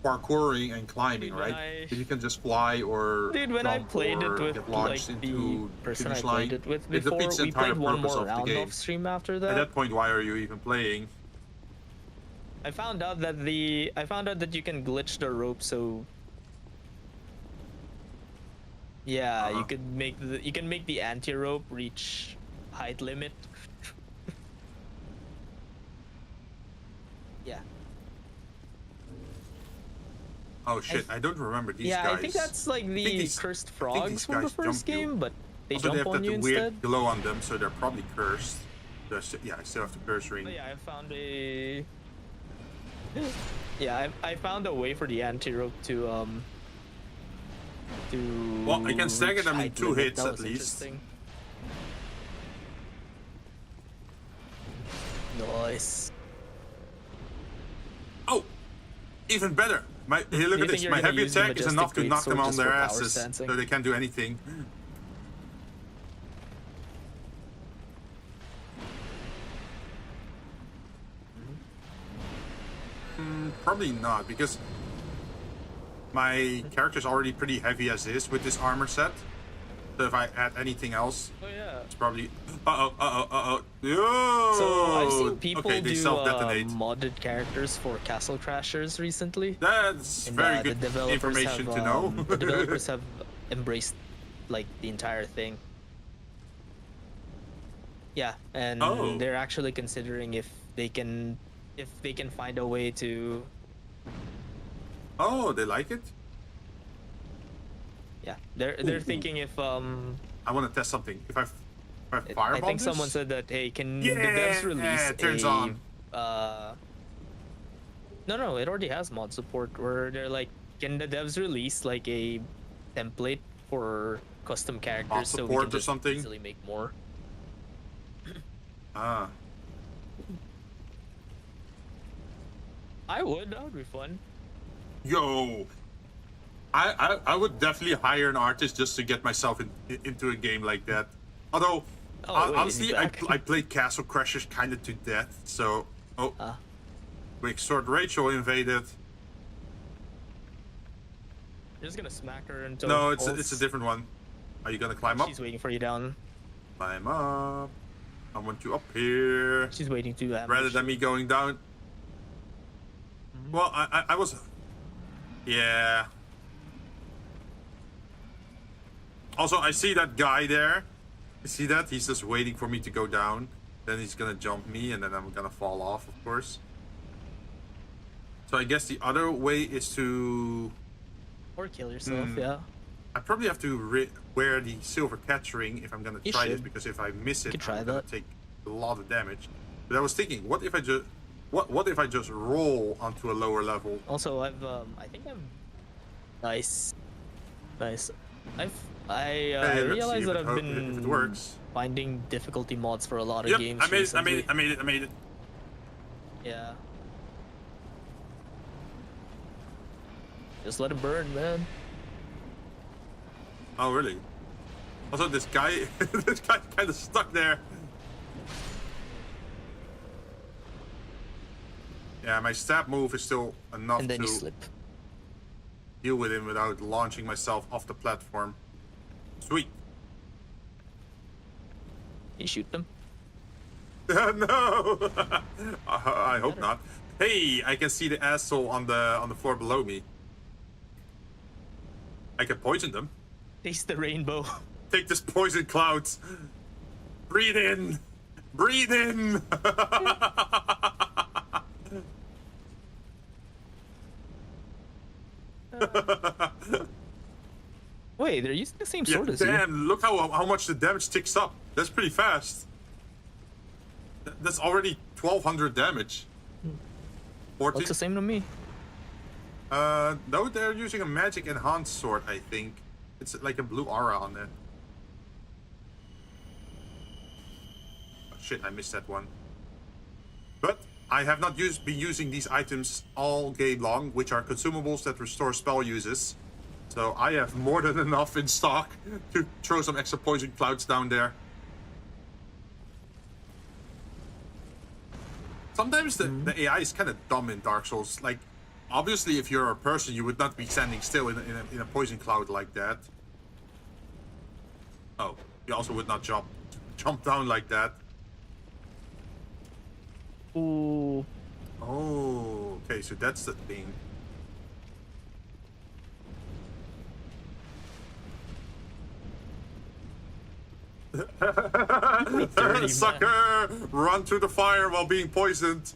parkouring and climbing, Dude, when right? But you can just fly or Dude, when I jump played it or with get like launched the into person I finish played line. it with It before, defeats the we entire played one purpose more of the round game. off stream after At that. that point, why are you even playing? I found out that you can glitch the rope, so yeah, you can make the anti-rope reach height limit. Yeah. Oh shit, I don't remember these yeah, guys. I think that's like the these- cursed I think frogs these from the guys first jump you. game, but they Also, they jump have on that you weird instead. glow on them, so they're probably cursed. Yeah, I still have the curse ring. But yeah, I found a. Yeah, I found a way for the anterope to Well, I can stagger reach them in height 2 limit. hits That at was least. interesting. Nice. Oh, even better. My hey, look you at think this. you're My gonna heavy use the attack is majestic enough to knock them greatsword on just their for power asses, stancing? so they can't do anything. Probably not, because my character's already pretty heavy as is with this armor set. So if I add anything else, Oh yeah. it's probably. Yo! So I've seen people okay, they do self-detonate. modded characters for Castle Crashers recently. That's And, very the good developers information have, to know. The developers have embraced like the entire thing. Yeah, and Oh. they're actually considering if they can find a way to Oh, they like it? yeah they're thinking if I want to test something. If I I firebomb think this? someone said that hey can Yeah, the devs release it turns a on. no it already has mod support where they're like can the devs release like a template for custom characters so we support can or just something? easily make more. Ah. That would be fun. Yo. I would definitely hire an artist just to get myself into a game like that. Although, Oh, wait, honestly, he's back. I played Castle Crashers kind of to death, so... Oh. Ah. Quick sword Rachel invaded. You're just gonna smack her until No, it it's a different one. Are you gonna climb up? She's waiting for you down. Climb up. I want you up here. She's waiting to Rather than me going down. Well, I was... Yeah. Also, I see that guy there. You see that? He's just waiting for me to go down. Then he's gonna jump me, and then I'm gonna fall off, of course. So I guess the other way is to... or kill yourself. Yeah. I probably have to wear the silver catch ring if I'm gonna You try this, should. because if I miss it, could try I'm gonna that. take a lot of damage. But I was thinking, what if I just... What if I just roll onto a lower level? Also, I think I'm nice. I Hey, let's realized see that if I've if it been works. finding difficulty mods for a lot of Yep, games. I made it, recently. I made it. Yeah. Just let it burn, man. Oh, really? Also, this guy, this guy's kind of stuck there. Yeah, my stab move is still enough And then to you slip. deal with him without launching myself off the platform. Sweet. You shoot them. No, I hope not. Hey, I can see the asshole on the floor below me. I can poison them. Taste the rainbow. Take this poison clouds. Breathe in. Breathe in. Wait, they're using the same Yeah, sword as you. damn, look how much the damage ticks up. That's pretty fast. That's already 1200 damage. 40. Looks the same to me. No, they're using a magic enhanced sword, I think. It's like a blue aura on it. Oh, shit, I missed that one. But I have not been using these items all game long, which are consumables that restore spell uses. So I have more than enough in stock to throw some extra poison clouds down there. Sometimes the AI is kind of dumb in Dark Souls. Like, obviously, if you're a person, you would not be standing still in a poison cloud like that. Oh, you also would not jump down like that. Ooh. Oh, okay, so that's the thing. Dirty man. Sucker! Run through the fire while being poisoned.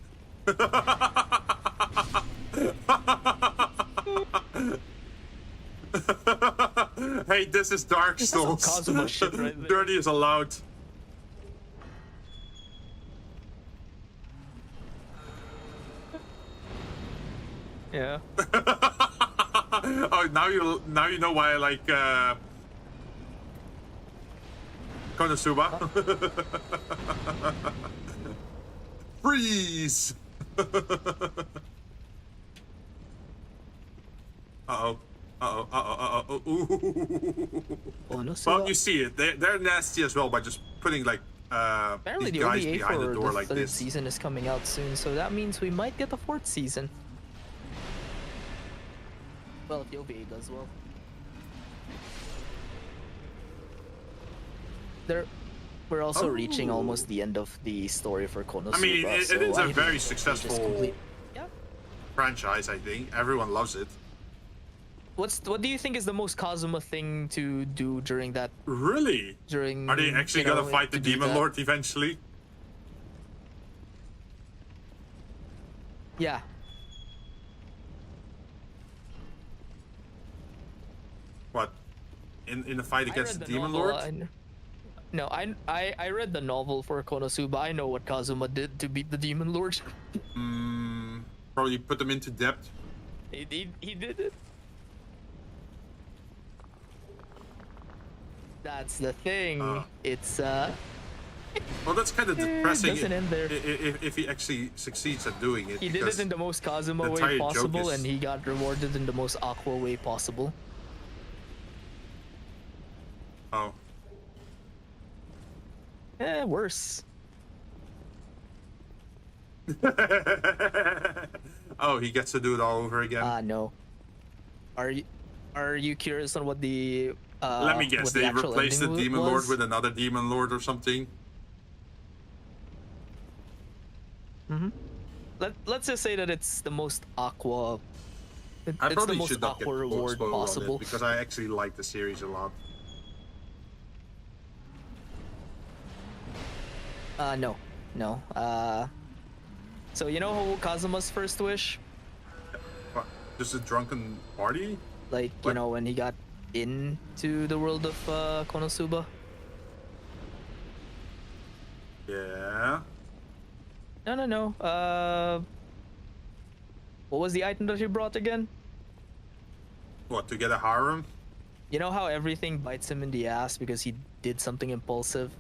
this is Dark That's some Souls. Kazuma shit right there. Dirty is allowed. Yeah. Oh, now you know why I like Konosuba. Freeze. Uh-oh. Ooh. Well, you see it. They're nasty as well by just putting like Apparently these the guys OVA behind for the door the like third this. season is coming out soon, so that means we might get the fourth season. Well, if the OVA does well. We're also reaching almost the end of the story for Konosuba. I mean, it so is a I very think they just successful complete- Yeah. franchise. I think everyone loves it. What do you think is the most Kazuma thing to do during that? Really? During Are they actually gonna fight the to do Demon that? Lord eventually? Yeah. What? In the fight I against read the Demon novel, Lord? No, I read the novel for Konosuba. I know what Kazuma did to beat the Demon Lord. Probably put them into depth. He did it. That's the thing. It's Well, that's kind of depressing doesn't end there. if he actually succeeds at doing it. he did because it in the most Kazuma the way entire joke possible, is- and he got rewarded in the most Aqua way possible. Oh. Worse. Oh, he gets to do it all over again. No. Are you curious on what the Let me guess, what the they actual replaced the ending Demon Lord was? with another Demon Lord or something? Let's just say that it's the most Aqua. I It's the probably most should not get Aqua reward spoiled on it possible. because I actually like the series a lot. No. So you know Kazuma's first wish? What? Just a drunken party? Like, What? you know, when he got into the world of Konosuba? Yeah. No. What was the item that he brought again? What, to get a harem? You know how everything bites him in the ass because he did something impulsive?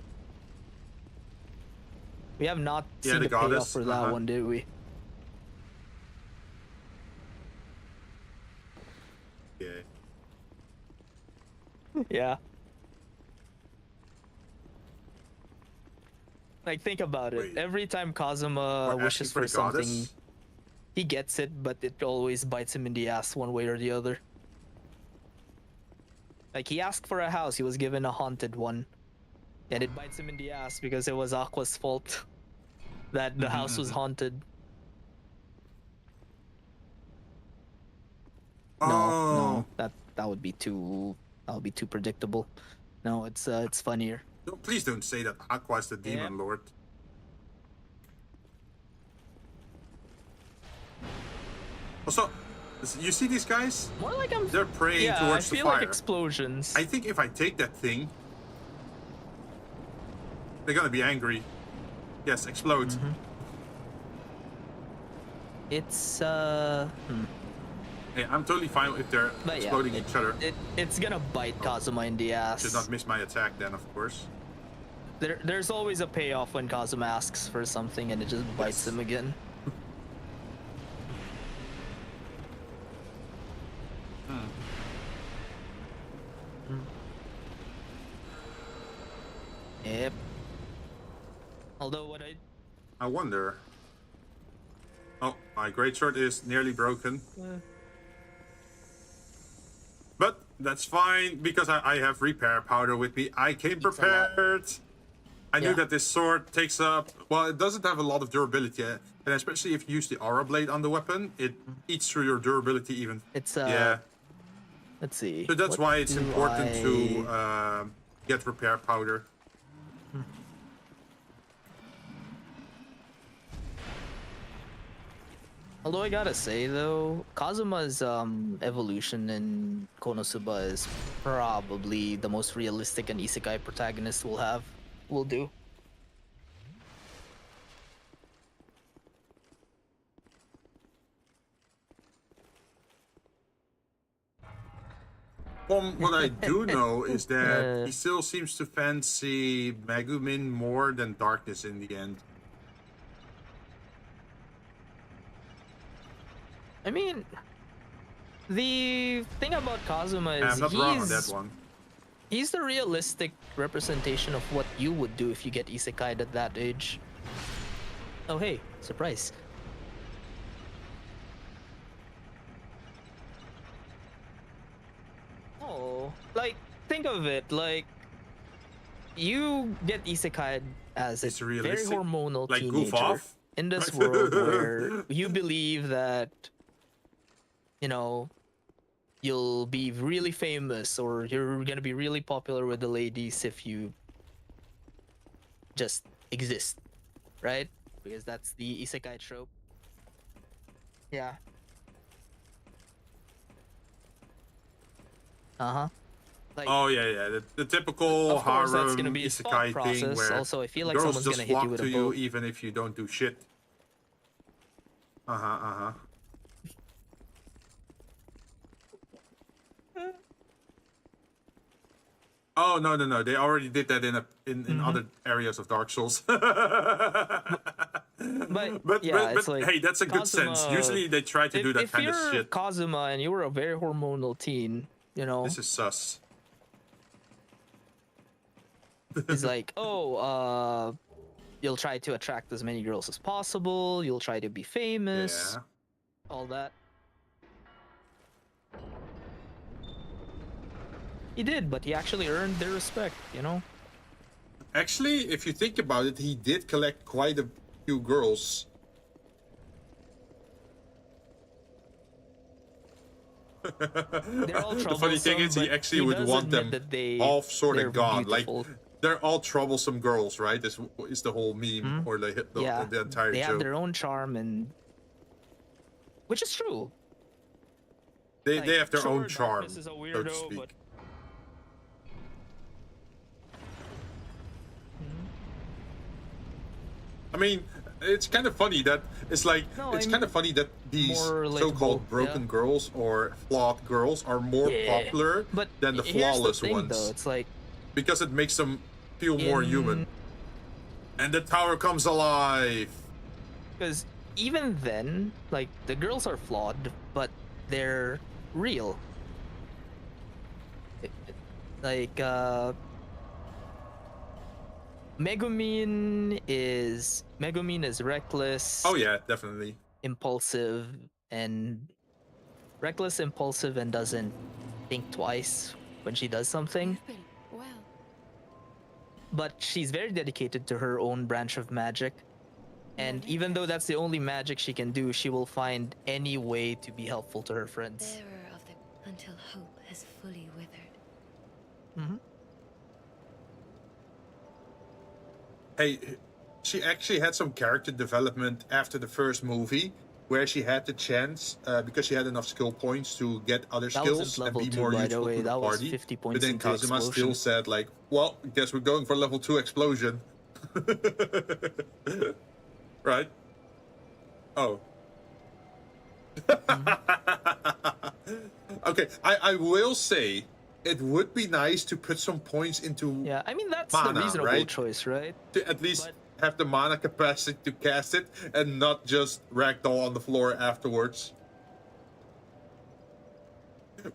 We have not Yeah, seen the the payoff goddess, for that uh-huh. one, did we? Yeah. Yeah. Like, think about it. Wait. Every time Kazuma We're asking wishes for for the something, goddess? he gets it, but it always bites him in the ass one way or the other. Like, he asked for a house, he was given a haunted one. And it bites him in the ass because it was Aqua's fault that the house was haunted. No, that would be too predictable. No, it's funnier. No, please don't say that Aqua is the Demon Lord. Also, you see these guys? More like I'm. They're praying Yeah, towards I the feel fire. like explosions. I think if I take that thing, they're gonna be angry. Yes, explode. Mm-hmm. It's Hey, I'm totally fine if they're But yeah, exploding each other. It's gonna bite Kazuma in the ass. Should not miss my attack then, of course. There's always a payoff when Kazuma asks for something and it just bites him again. Yep. Although what I wonder. Oh, my greatsword is nearly broken. But that's fine because I have repair powder with me. I came Eats a lot. prepared. I knew Yeah. that this sword takes up. Well, it doesn't have a lot of durability, and especially if you use the aura blade on the weapon, it eats through your durability even. it's Yeah, let's see. so that's What why it's do important I- to get repair powder. Although I gotta say though, Kazuma's evolution in Konosuba is probably the most realistic an isekai protagonist will do. From what I do know is that Uh. he still seems to fancy Megumin more than Darkness in the end. I mean, the thing about Kazuma is I'm not wrong on that one. he's the realistic representation of what you would do if you get isekai'd at that age. Oh hey, surprise. Oh, like, think of it, like, you get isekai'd as a It's very realistic? hormonal Like teenager goof off? in this world where you believe that, you know, you'll be really famous or you're gonna be really popular with the ladies if you just exist, right? Because that's the isekai trope. Yeah. Uh-huh. Like, Oh yeah. The typical of course, that's gonna harem be a thought isekai thing process. where Also, I feel like girls someone's just gonna hit you flock with to a you boat. even if you don't do shit. Uh-huh. Oh no. They already did that in other areas of Dark Souls. But yeah, it's like hey, that's a good sense. Kazuma- Usually they try to do that if kind of you're shit. Kazuma and you were a very hormonal teen, you know, This is sus. it's like, oh, you'll try to attract as many girls as possible. You'll try to be famous. Yeah. All that. He did, but he actually earned their respect, you know? Actually, if you think about it, he did collect quite a few girls. They're all The funny thing is, he troublesome, actually but would does want admit them that all sort they're of gone. beautiful. Like, they're all troublesome girls, right? This is the whole meme or the Yeah, entire they joke. have their own charm, and which is true. They Like, have their sure, own charm, Darkness is a so to weirdo, speak. but- I mean, it's kind of funny that it's like No, it's I kind of mean, funny that these more relatable, so-called broken yeah. girls or flawed girls are more Yeah, popular but than the here's flawless thing, ones though. It's like, because it makes them feel more In- human. And the tower comes alive. because even then, like, the girls are flawed, but they're real. Like, Megumin is reckless, Oh yeah, definitely. impulsive, and doesn't think twice when she does something. You've been well. But she's very dedicated to her own branch of magic. And even though that's the only magic she can do, she will find any way to be helpful to her friends. Bearer of the until hope has fully withered. Mm-hmm. Hey, she actually had some character development after the first movie, where she had the chance, because she had enough skill points to get other That was in skills and level be 2, more by the useful way. to the That was party. 50 But points then into Kazuma still explosion. said like, "Well, guess we're going for level 2 explosion." Right? Oh. Okay, I will say it would be nice to put some points into Yeah, I mean, that's Mana, the reasonable right? choice, right? to at least But- have the mana capacity to cast it and not just ragdoll on the floor afterwards.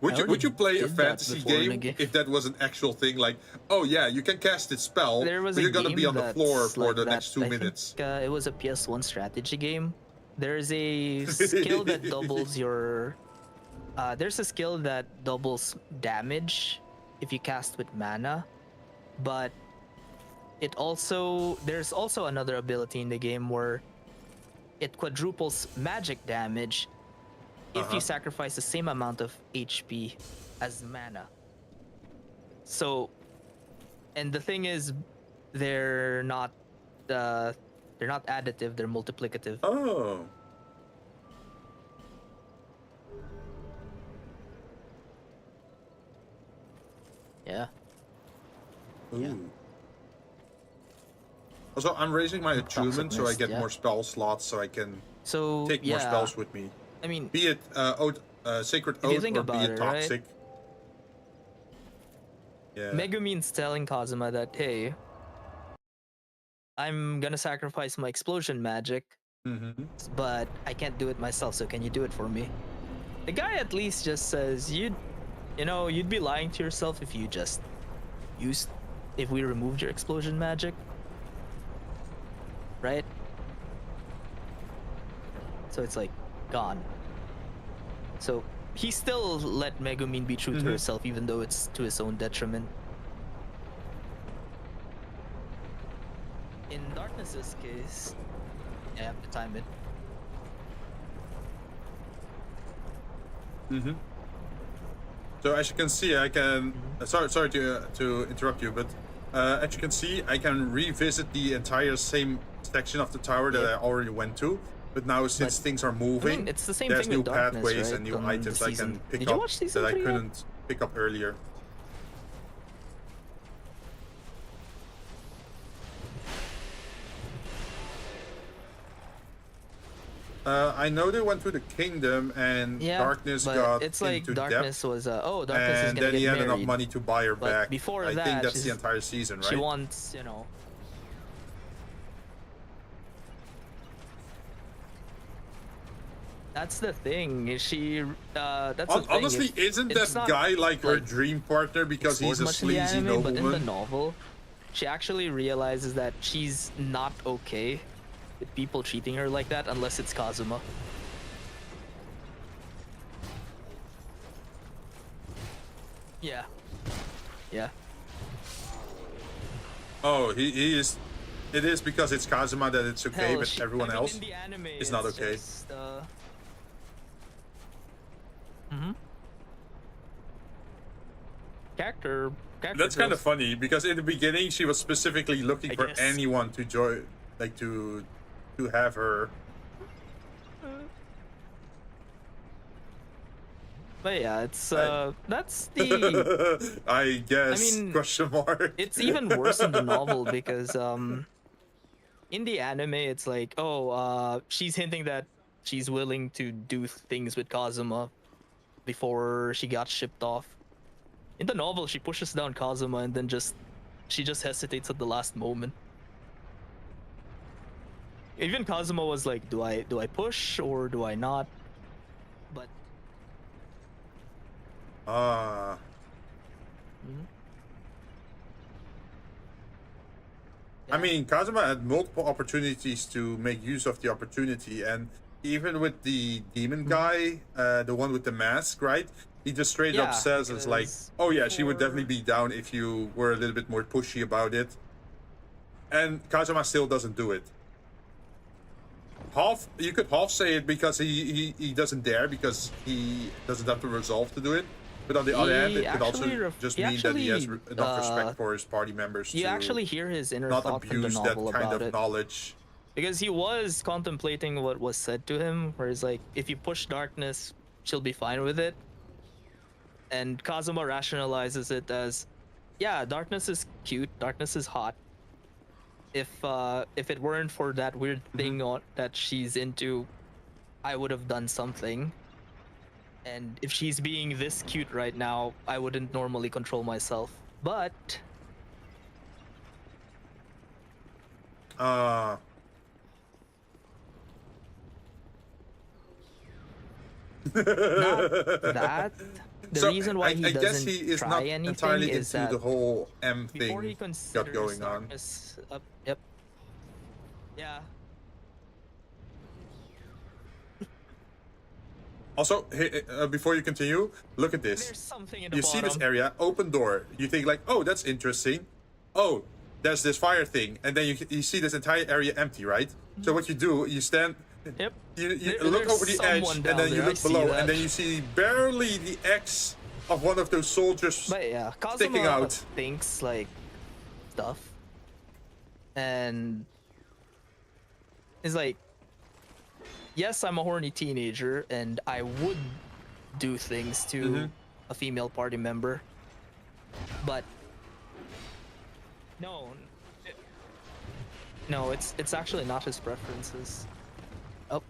Would already you play a did that fantasy before in a game game. if that was an actual thing? Like, oh yeah, you can cast this spell, There was but a you're gonna game be on the floor that's for like the that. next 2 I think, minutes. it was a PS1 strategy game. There's a skill that doubles your. There's a skill that doubles damage if you cast with mana, but there's also another ability in the game where it quadruples magic damage if you sacrifice the same amount of HP as mana. So, and the thing is, they're not additive, they're multiplicative. Oh, Yeah. Ooh. Also, I'm raising my attunement so I mist, get yeah. more spell slots so I can So take more spells with me. I mean, Be it Sacred if you Oath think or be about it it, right? Toxic. Yeah. Megumin's telling Kazuma that, hey, I'm gonna sacrifice my explosion magic, but I can't do it myself, so can you do it for me? The guy at least just says, you'd be lying to yourself if you just if we removed your explosion magic. Right? So it's like, gone. So he still let Megumin be true to herself, even though it's to his own detriment. In Darkness's case, I have to time it. So as you can see, I can. Sorry to interrupt you, but as you can see, I can revisit the entire same section of the tower that I already went to. But now, since things are moving, it's the same there's thing new with Darkness, pathways right? and new On the items I season. can pick Did you up watch season that I 3 yet? couldn't pick up earlier. I know they went to the kingdom and Darkness but got it's like into Darkness debt, was Darkness is and gonna then he get had married. enough money to buy her But back. before I that, think that's the she's- entire season, right? She wants, That's the thing. She that's the thing. Honestly, isn't It's that not, guy like her like, dream partner because he's a much in the sleazy anime, but in the nobleman? novel, she actually realizes that she's not okay with people treating her like that unless it's Kazuma. Yeah. Yeah. Oh, he is. It is because it's Kazuma that it's okay, Hell, but everyone else in the anime, is not it's okay. just, Character. That's kind of growth. funny because in the beginning she was specifically looking for guess. anyone to join, like to have her. But yeah, it's that's the. I guess. I mean, question mark. It's even worse in the novel because in the anime it's like, she's hinting that she's willing to do things with Kazuma before she got shipped off. In the novel, she pushes down Kazuma and then she just hesitates at the last moment. Even Kazuma was like, do I push or do I not? But Ah. I mean, Kazuma had multiple opportunities to make use of the opportunity, and even with the demon guy, the one with the mask, right? He just straight up says it's like, oh yeah, she would definitely be down if you were a little bit more pushy about it. And Kazuma still doesn't do it. You could half say it because he doesn't dare because he doesn't have the resolve to do it. But on the other hand, it could also just mean that he has enough respect for his party members you to actually hear his inner not thought from the abuse that novel kind about of it. knowledge. Because he was contemplating what was said to him, where he's like, if you push Darkness, she'll be fine with it. And Kazuma rationalizes it as, yeah, Darkness is cute, Darkness is hot. If it weren't for that weird thing that she's into, I would have done something. And if she's being this cute right now, I wouldn't normally control myself. But not that. The reason why he I doesn't guess he is try not anything entirely is into that the whole M before he thing got considers going on. Darkness, yep. Yeah. Also, before you continue, look at There's this. something in the You bottom. see this area, open door. You think like, oh, that's interesting. Oh, there's this fire thing, and then you see this entire area empty, right? So what you do, you stand. Yep. You There- look there's over the edge, someone and down then you there, I look see below, that. and then you see barely the X of one of those soldiers But yeah, sticking Kazuma out. thinks like stuff, and is like, yes, I'm a horny teenager, and I would do things to a female party member, But no, no, it's actually not his preferences. Oh,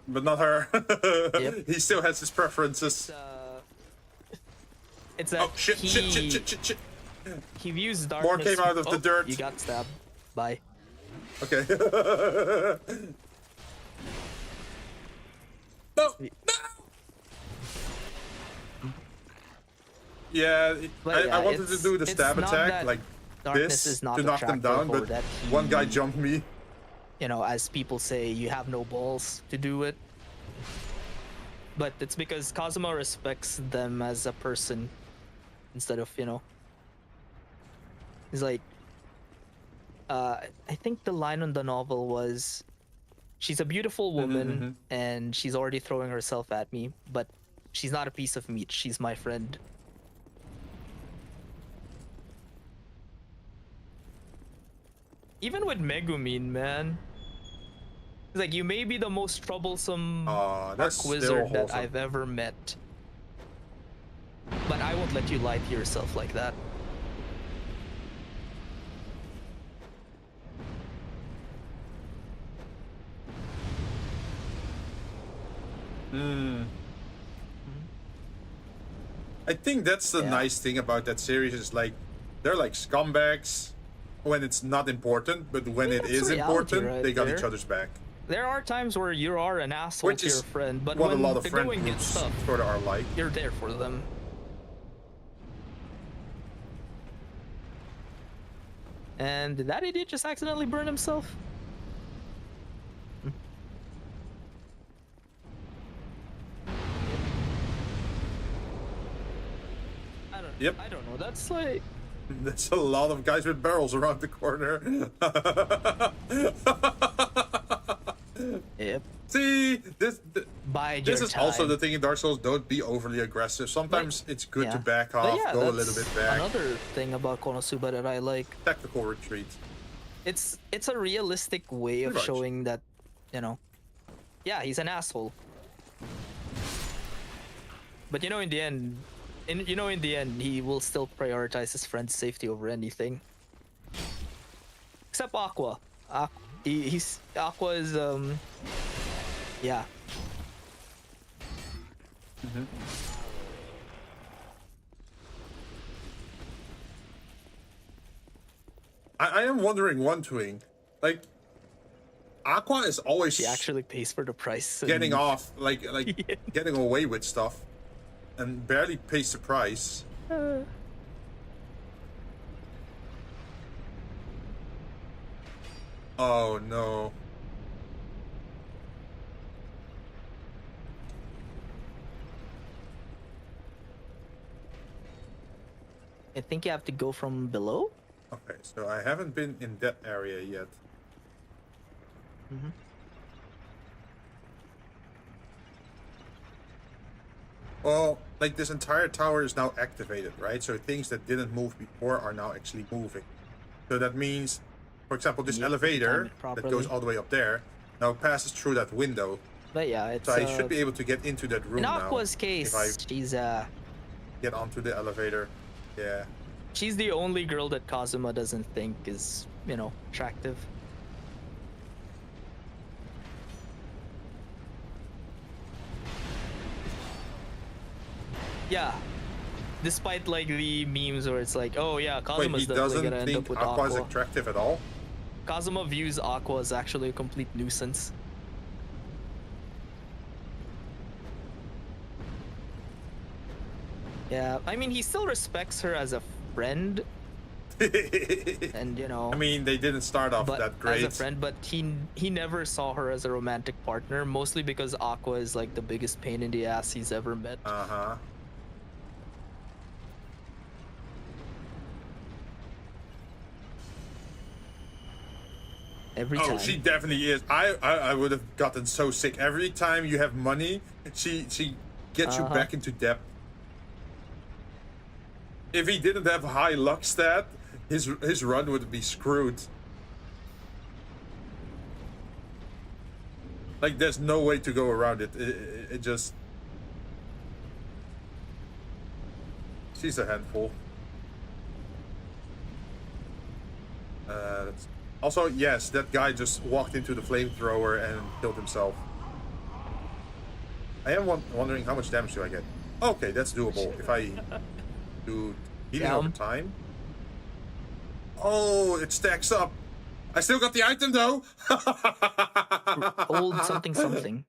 But not her. Yep. He still has his preferences. it's that Oh shit! he, Shit! he views darkness. came out of the dirt. You got stabbed. Bye. Okay. No! Yeah, But I wanted to it's- do the it's stab not attack that like darkness this is not to knock them down, attractive or but that one guy he- jumped me. You know, as people say, you have no balls to do it. But it's because Kazuma respects them as a person instead of, you know. He's like, I think the line on the novel was, she's a beautiful woman and she's already throwing herself at me, but she's not a piece of meat. She's my friend. Even with Megumin, man. It's like, you may be the most troublesome That's dark still wizard that wholesome. I've ever met. But I won't let you lie to yourself like that. I think that's the Yeah. nice thing about that series is like they're like scumbags when it's not important, but when it that's is reality important, right they got there. each other's back. There are times where you are an asshole Which to your is friend, but what a when lot of they're friend doing good groups stuff, sort of are like. you're there for them. And did that idiot just accidentally burn himself? Yep. I don't know. That's like, There's a lot of guys with barrels around the corner. yep. See, this Bide this your is also time. the thing in Dark Souls. Don't be overly aggressive. Sometimes it's good to back But off, yeah, go a that's little bit back. Another thing about Konosuba that I like, Tactical retreat. it's a realistic way of Pretty much. showing that, you know, yeah, he's an asshole. But you know, in the end, he will still prioritize his friend's safety over anything. Except Aqua. Aqua is yeah. I am wondering one thing. Like, Aqua is always She actually pays for the price. getting and- off, like Yeah. getting away with stuff, and barely pays the price. Oh no. I think you have to go from below. Okay, so I haven't been in that area yet. Well, like this entire tower is now activated, right? So things that didn't move before are now actually moving. So that means, for example, this Yep, elevator time it that goes properly. all the way up there now passes through that window. But yeah, it's So I should be able to get into that room in now. Aqua's case, if I get onto the elevator. Yeah. she's the only girl that Kazuma doesn't think is, you know, attractive. Yeah. Despite like the memes where it's like, oh yeah, Wait, Kazuma's he definitely doesn't gonna end up think with Aqua is Aqua. attractive at all? Kazuma views Aqua as actually a complete nuisance. Yeah, I mean, he still respects her as a friend, and you know. I mean, they didn't start off but that great. as a friend, but he never saw her as a romantic partner, mostly because Aqua is like the biggest pain in the ass he's ever met. Uh-huh. Every Oh, time. she definitely is. I would have gotten so sick. Every time you have money, she gets you Uh-huh. back into debt. If he didn't have high luck stat, his run would be screwed. Like, there's no way to go around it. It just... she's a handful. Also, yes, that guy just walked into the flamethrower and killed himself. I am wondering how much damage do I get. Okay, that's doable if I do healing over time. Oh, it stacks up. I still got the item though. Old something something.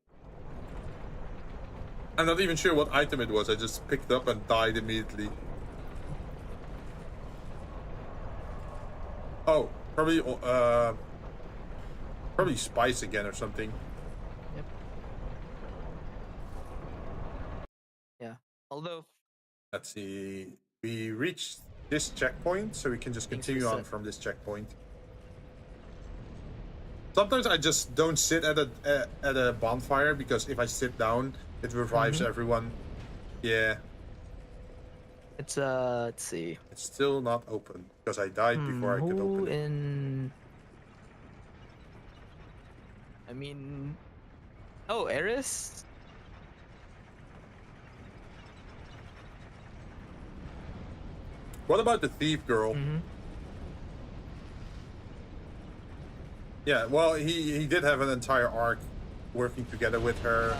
I'm not even sure what item it was. I just picked up and died immediately. Oh, probably spice again or something. Yep. Yeah. Although. Let's see. We reached this checkpoint, so we can just continue on from this checkpoint. Sometimes I just don't sit at a bonfire because if I sit down, it revives everyone. Yeah. It's let's see. It's still not open because I died before I could open it. I mean, oh, Eris. What about the thief girl? Yeah, well, he did have an entire arc working together with her.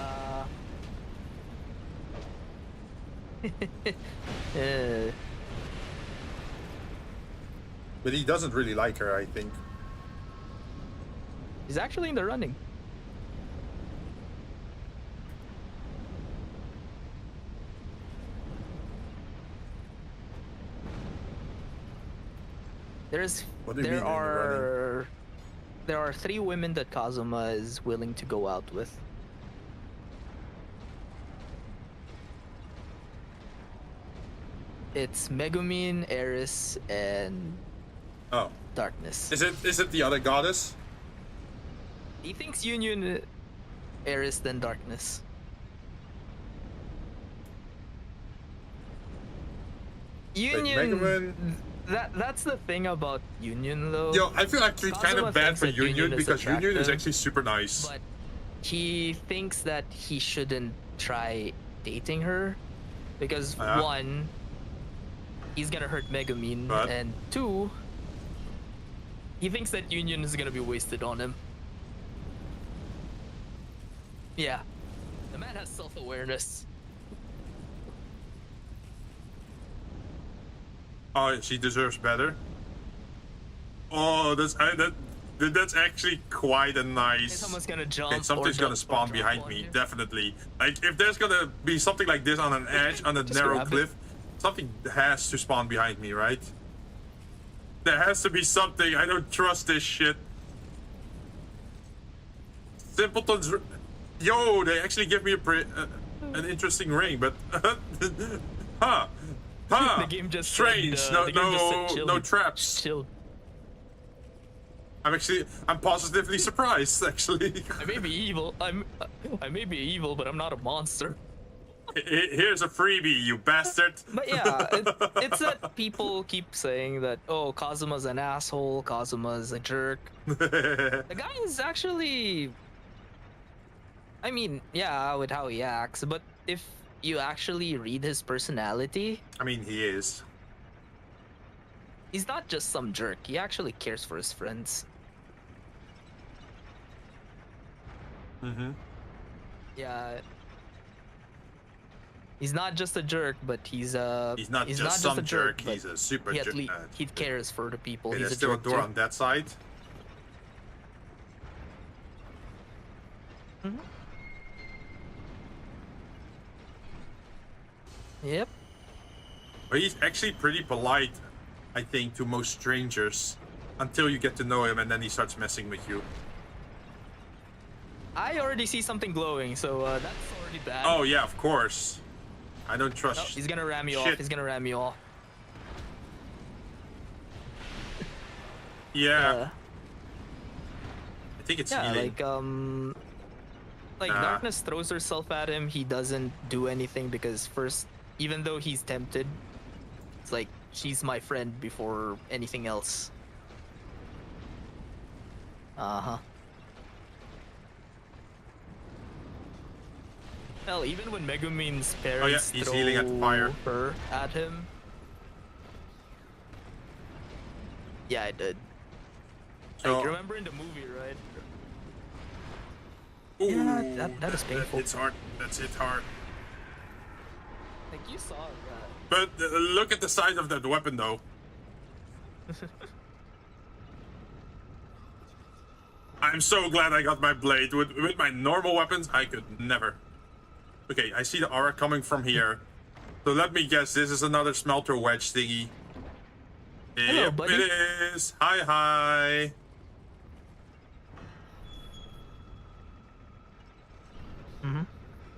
But he doesn't really like her, I think. He's actually in the running. There are 3 women that Kazuma is willing to go out with. It's Megumin, Eris, and Darkness. Is it the other goddess? He thinks Union, Eris, then Darkness. Union. That's the thing about Union, though. Yo, I feel actually kind of bad for Union because Union is actually super nice. But he thinks that he shouldn't try dating her because 1, he's gonna hurt Megumin, and 2, he thinks that Union is gonna be wasted on him. Yeah, the man has self-awareness. Oh, she deserves better. Oh, that's actually quite a nice. Someone's gonna jump. Okay, something's gonna spawn behind me, definitely. Like if there's gonna be something like this on an edge, on a narrow cliff, something has to spawn behind me, right? There has to be something. I don't trust this shit. Simpletons. Yo, they actually give me an interesting ring, but huh. The game just strange. Said, no traps. Chill. I'm positively surprised. Actually, I may be evil. I may be evil, but I'm not a monster. Here's a freebie, you bastard. But yeah, it's that people keep saying that Kazuma's an asshole, Kazuma's a jerk. The guy is actually. I mean, yeah, with how he acts, but if you actually read his personality, I mean, he is. He's not just some jerk. He actually cares for his friends. Yeah. He's not just a jerk, but he's not just some jerk. He's a super jerk. He cares for the people. Okay, he's there's still a door on that side. Yep. But he's actually pretty polite, I think, to most strangers until you get to know him and then he starts messing with you. I already see something glowing, so that's already bad. Oh, yeah, of course. I don't trust. No, he's gonna ram you off. He's gonna ram you off. Yeah. I think it's healing. Like Darkness throws herself at him. He doesn't do anything because first, even though he's tempted, it's like she's my friend before anything else. Well, even when Megumin's parents he's healing at fire. her at him, Yeah, I did. So, Like, remember in the movie, right? ooh, Yeah, that is painful. It's hard. That's it hard. Like, you saw that. But look at the size of that weapon, though. I'm so glad I got my blade. With my normal weapons, I could never. Okay, I see the aura coming from here. So let me guess, this is another smelter wedge thingy. Hello, Yep, buddy. it is. Hi, hi.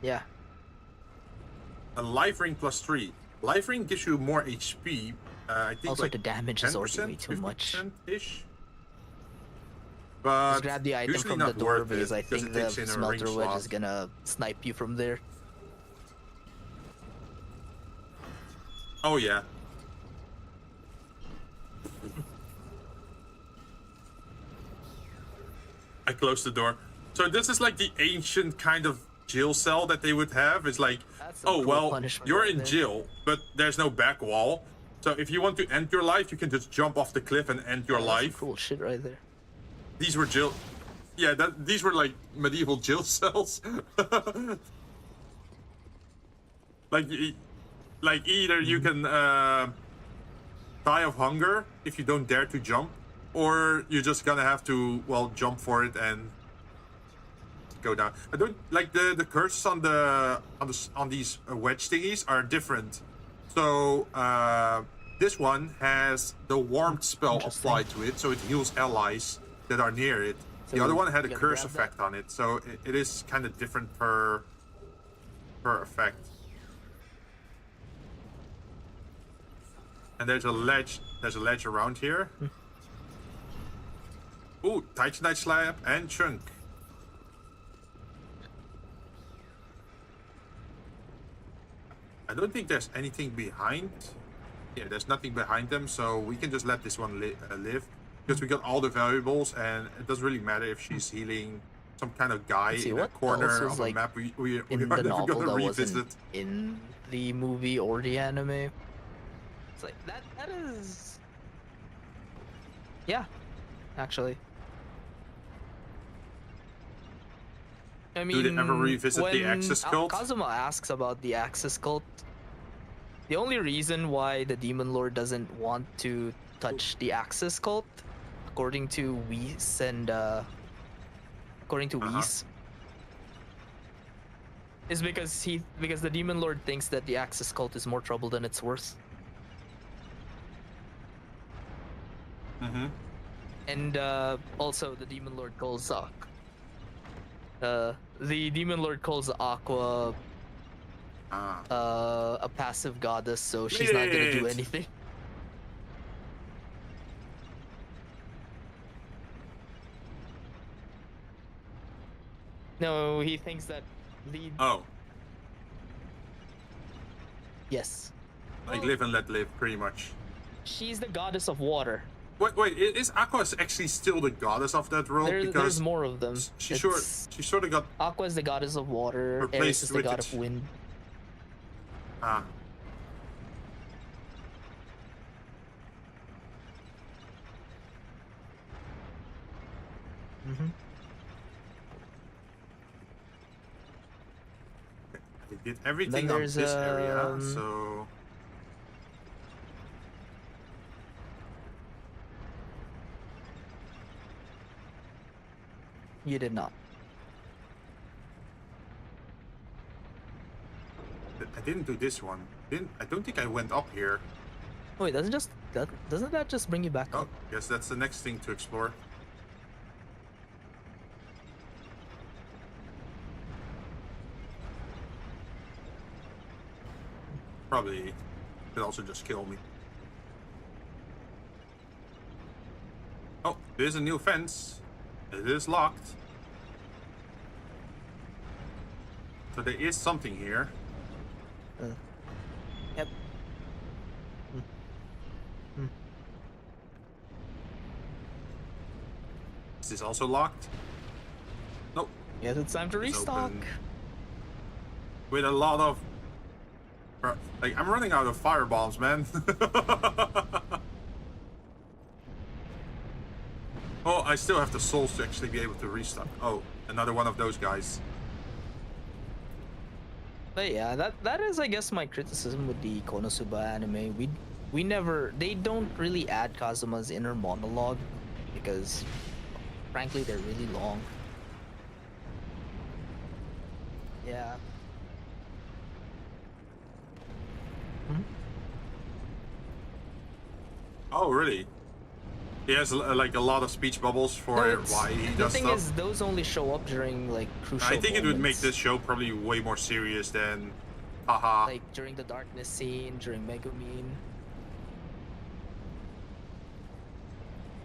Yeah. A life ring plus 3. Life ring gives you more HP. I think Also, like the damage is already way too much. 50%-ish. But Just grab the item usually from the not door worth because it, I think it the takes in a smelter ring wedge slot. is gonna snipe you from there. Oh yeah. I closed the door. So this is like the ancient kind of jail cell that they would have. It's like, That's some oh cool well, punishment you're right in there. jail, but there's no back wall. So if you want to end your life, you can just jump off the cliff and end your That's some life. cool shit right there. These were jail. Yeah, these were like medieval jail cells. like, like either you can die of hunger if you don't dare to jump, or you're just gonna have to jump for it and go down. I don't like the curses on these wedge thingies are different. So this one has the warmth spell applied to it, so it heals allies that are near it. So the other one had a you gotta curse grab effect on it, so it is kind of different per effect. And there's a ledge around here. Ooh, Titanite slab and chunk. I don't think there's anything behind. Yeah, there's nothing behind them, so we can just let this one live. Because we got all the valuables, and it doesn't really matter if she's healing some kind of guy Let's see, in a what corner else is, of a like, map we In are the never novel gonna that revisit. wasn't in the movie or the anime. It's like that is. Yeah, actually. I mean, Do they ever revisit the when Axis cult? Kazuma asks about the Axis cult, the only reason why the Demon Lord doesn't want to touch the Axis cult, according to Whis and Whis, is because the Demon Lord thinks that the Axis cult is more trouble than it's worth. Mm-hmm. And also the Demon Lord calls the Demon Lord calls Aqua a passive goddess, so she's not gonna do Lit. anything. No, he thinks that the Oh, yes, like live and let live, pretty much. she's the goddess of water. Wait, is Aqua actually still the goddess of that world? There's Because more of them. she It's- sort of got Aqua is the goddess of water. Ares replaced is the with god it. of wind. ah. Mm-hmm. They did everything on there's, this area, um, so You did not. I didn't do this one. I don't think I went up here. Wait, doesn't that just bring you back Oh, up? guess that's the next thing to explore. Probably could also just kill me. Oh, there's a new fence. It is locked. So there is something here. Yep. Is this also locked? Nope. Yes, it's time to It's restock. open. With a lot of... Like, I'm running out of fire bombs, man. Oh, I still have the souls to actually be able to restock. Oh, another one of those guys. But yeah, that is, I guess, my criticism with the Konosuba anime. They don't really add Kazuma's inner monologue because, frankly, they're really long. Yeah. Oh, really? He has like a lot of speech bubbles for why he does stuff. The thing is, those only show up during like crucial I think it would make moments. this show probably way more serious than, haha. Like during the darkness scene, during Megumin.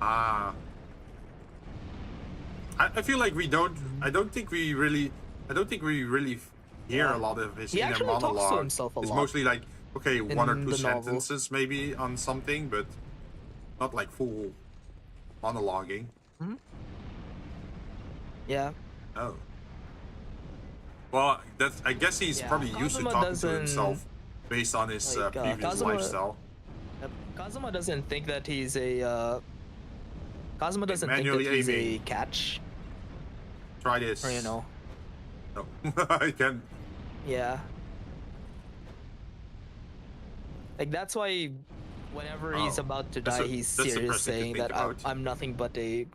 Ah. I feel like we don't. I don't think we really hear a lot of his He inner actually monologue. talks to himself a It's lot mostly like, okay, one or in two the novel. sentences maybe on something, but not like full monologuing. Yeah. Oh. Well, that's. I guess he's Yeah, probably used to Kazuma talking to doesn't, himself based on his like, previous Kazuma- lifestyle. Kazuma doesn't think that he's a. Kazuma doesn't think that manually he's aiming. a catch, Try this. or you know. No, I can. Yeah. Like that's why, whenever he's Oh, about to that's die, a- he's that's serious, depressing to saying think that about. I'm nothing but a,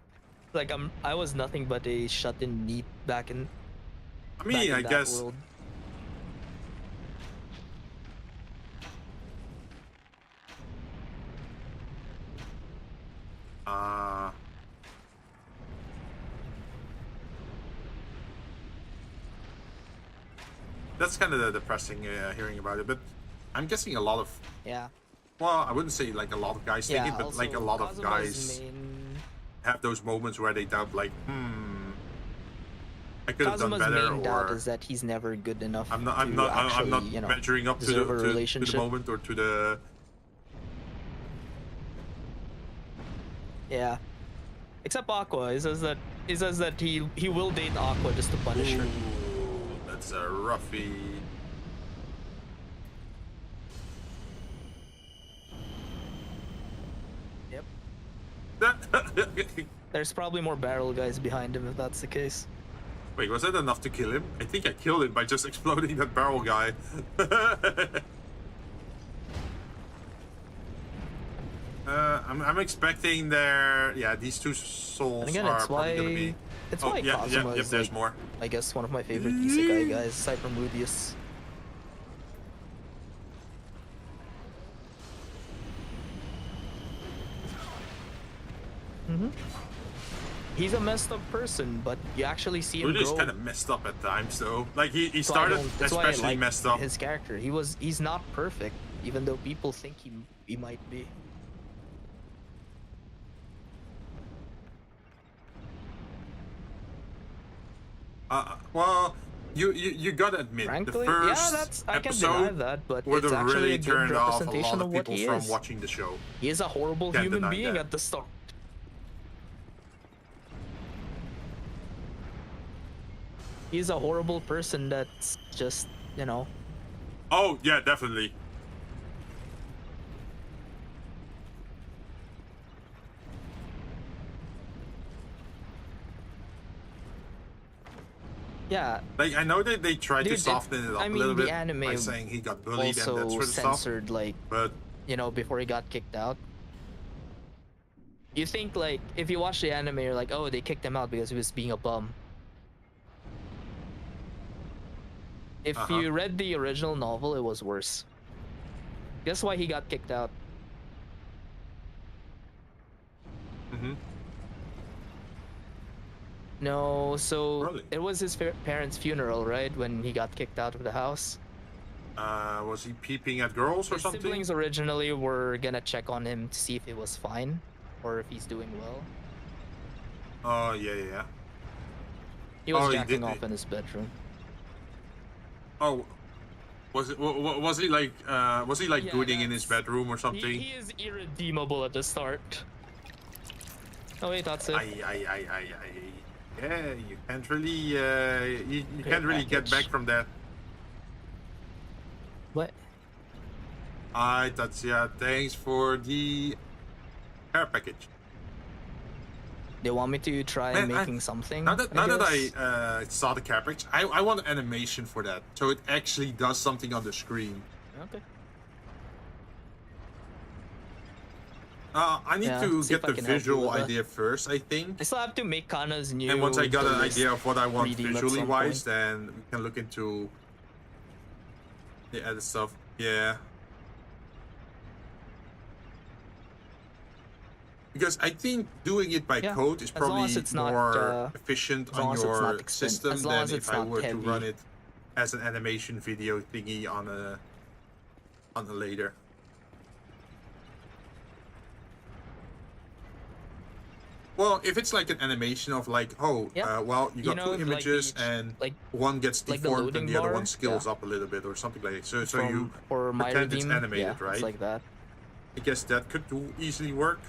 like I was nothing but a shut-in neat back in. I back mean, in I that guess. world. That's kind of depressing hearing about it, but I'm guessing a lot of. Yeah. Well, I wouldn't say like a lot of guys think Yeah. it, but like a also, lot of Kazuma's guys have those moments where they doubt, like, I could have done Kazuma's better, main doubt or is that he's never good enough. I'm not actually, you know, measuring up to deserve a the relationship. moment or to the. Yeah. Except Aqua, he says that he will date Aqua just to punish her. Ooh, that's a roughie. Yep. There's probably more barrel guys behind him if that's the case. Wait, was that enough to kill him? I think I killed him by just exploding that barrel guy. I'm expecting these two souls And again, are it's probably why gonna be. Kazuma is there's like, more. I guess one of my favorite isekai guys, aside from Rudius. He's a messed up person, but you actually see him Rudy's grow. kind of messed up at times, though. Like he That's why I started don't- that's why I especially like messed up. His character, he's not perfect, even though people think he might be. Well, you gotta admit, Frankly, the first yeah, I can't episode deny that, but would it's have actually really a good turned off a lot representation of of what people he from is. watching the show. He is a horrible Can't human deny being that. at the start. He's a horrible person that's just, you know. Oh yeah, definitely. Yeah. Like I know that they tried to Dude, soften it up I a mean, little the bit anime by saying he got bullied and that also sort of stuff. censored, like, But you know, before he got kicked out. You think, like, if you watch the anime, you're like, oh, they kicked him out because he was being a bum. If you read the original novel, it was worse. Guess why he got kicked out? No, so Really? it was his parents' funeral, right? When he got kicked out of the house. was he peeping at girls or His something? siblings originally were gonna check on him to see if he was fine or if he's doing well. Oh yeah. He was Oh, he jacking did- off in his bedroom. Oh, was he like Yeah, gooning in his that's- bedroom or something? He is irredeemable at the start. Oh wait, that's it. I. Yeah, you can't really you Great can't really get package. back from that. What? Tatsuya, thanks for the care package. They want me to try Man, making something. Now that guess. I saw the caprics, I want an animation for that, so it actually does something on the screen. Okay. I need Yeah, to see get if I the can help you visual with that. idea first, I think. I still have to make Kana's new. And once I got an list idea of what I want 3D at visually some wise, point. then we can look into the other stuff. Yeah. Because I think doing it by Yeah, code is as long probably as it's not, more efficient as long on as it's your not system as long than as if it's I not were to heavy. run it as an animation video thingy on a later. Well, if it's like an animation of like, oh, Yeah. well, you You got know, two like images the- and like- one gets like the deformed loading and the other bar, one scales yeah. up a little bit or something like that. So From, you or my pretend it's redeem, animated, yeah, right? It's like that. I guess that could easily work.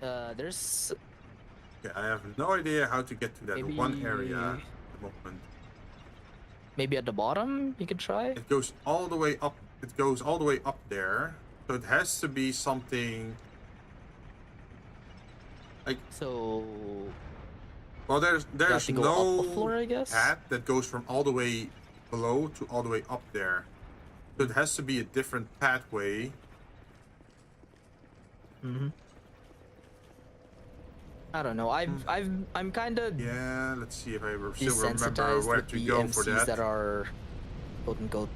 There's Yeah, I have no idea how to get to that one area Maybe- at the moment. maybe at the bottom you could try. It goes all the way up. It goes all the way up there. So it has to be something like. So Well, there's you have to go no up the floor, I guess. path that goes from all the way below to all the way up there. So it has to be a different pathway. I don't know. I'm kind of Yeah, let's see if I still remember desensitized where with to the go MCs for that. that are quote unquote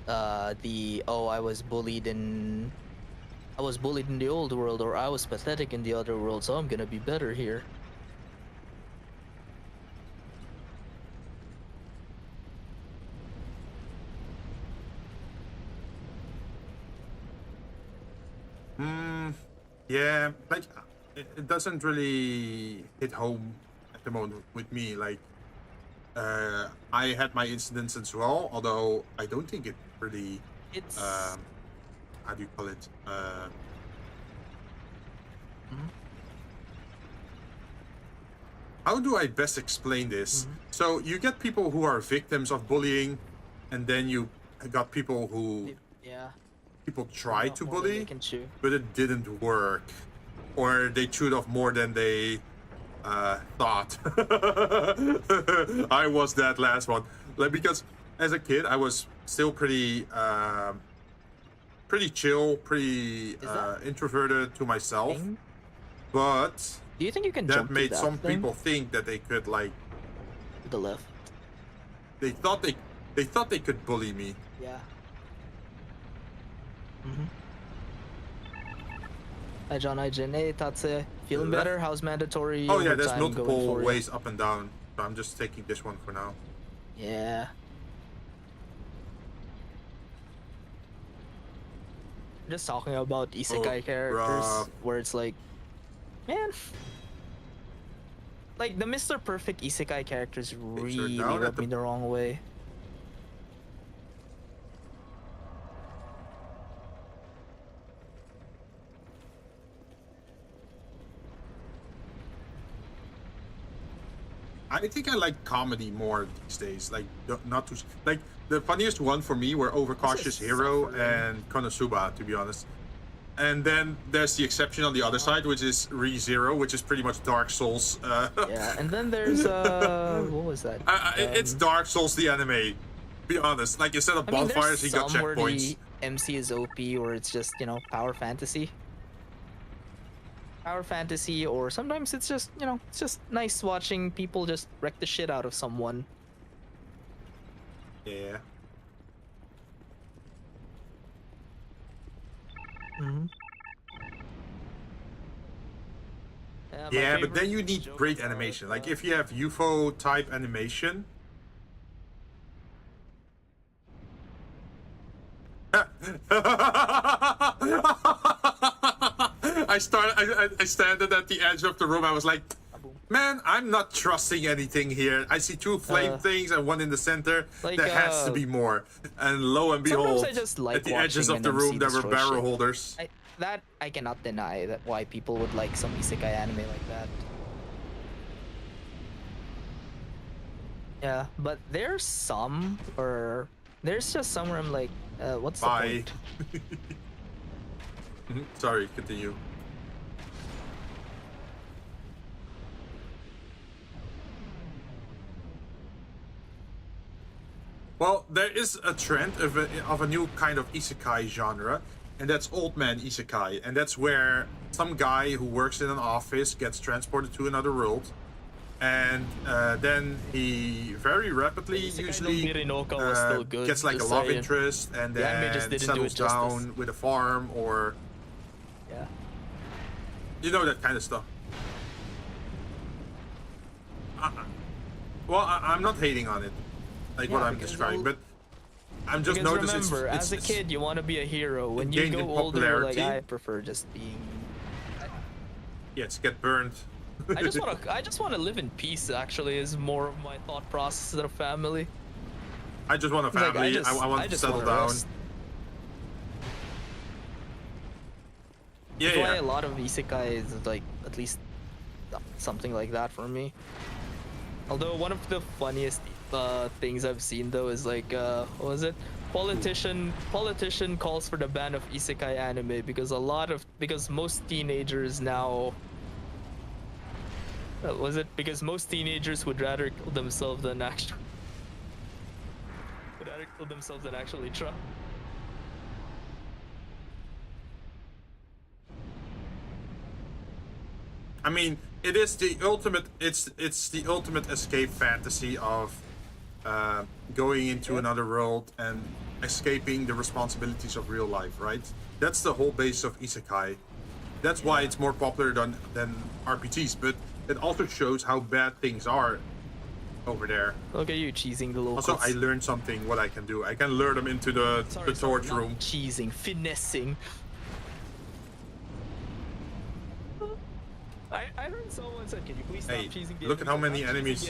I was bullied in the old world, or I was pathetic in the other world, so I'm gonna be better here. Yeah, like it doesn't really hit home at the moment with me. Like, I had my incidents as well, although I don't think it really. It's How do you call it? How do I best explain this? So you get people who are victims of bullying, and then you got people who yeah. people try Not to more than they bully, can chew. but it didn't work, or they chewed off more than they thought. I was that last one, like, because as a kid I was still pretty chill, pretty that introverted to myself, Thing? but Do you think you can that jump made to that some thing? people think that they could, like, To the left? they thought they could bully me. Yeah. Hi John, hi Jinn. Hey Tatse. Feeling Left? better? How's mandatory Oh yeah, there's overtime going multiple for you? ways up and down, so I'm just taking this one for now. Yeah. Just talking about isekai characters, bruh. where it's like, man, like the Mr. Perfect isekai characters really down at rub the- me the wrong way. I think I like comedy more these days. Like, not too like the funniest one for me were Overcautious Hero and Konosuba, to be honest. And then there's the exception on the other side, which is ReZero, which is pretty much Dark Souls. Yeah, and then there's what was that? It's Dark Souls the anime. Be honest, like, instead of I mean, bonfires, there's you got some where checkpoints. the MC is OP, or it's just, you know, power fantasy. Power fantasy, or sometimes it's just, you know, it's just nice watching people just wreck the shit out of someone. Yeah. My Yeah, but then favorite you need jokes great are, animation. Like, if you have UFO type animation. I standed at the edge of the room. I was like, man, I'm not trusting anything here. I see two flame things and one in the center. like, there has to be more. And lo and sometimes behold, I just like at the edges watching of the an room, MC there were destroy barrel shit. holders. That I cannot deny that why people would like some isekai anime like that. Yeah, but there's some, or there's just some where I'm like, What's Bye. the point? Sorry, continue. Well, there is a trend of a new kind of isekai genre, and that's old man isekai, and that's where some guy who works in an office gets transported to another world, and then he very rapidly usually gets like a love interest, and then settles down with a farm or you know, that kind of stuff. Well, I'm not hating on it, like what I'm describing, but I'm just noticing. Remember, as a kid, you want to be a hero. When you go older, like I prefer just being. Yes, get burned. I just want to live in peace. Actually, is more of my thought process of family. I just want a family. Like, I want to settle down. Rest. Yeah, That's why a lot of isekai is like at least something like that for me. Although one of the funniest things I've seen though is like what was it? Politician calls for the ban of isekai anime because most teenagers now because most teenagers would rather kill themselves than actually try. I mean, it is the ultimate. It's the ultimate escape fantasy of going into another world and escaping the responsibilities of real life, right? That's the whole base of isekai. That's why it's more popular than RPGs, but it also shows how bad things are over there. Look at you cheesing the locals. Also, I learned something what I can do. I can lure them into the torch room. Not cheesing, finessing. I heard someone said, "Can you please stop cheesing the look at how many enemies.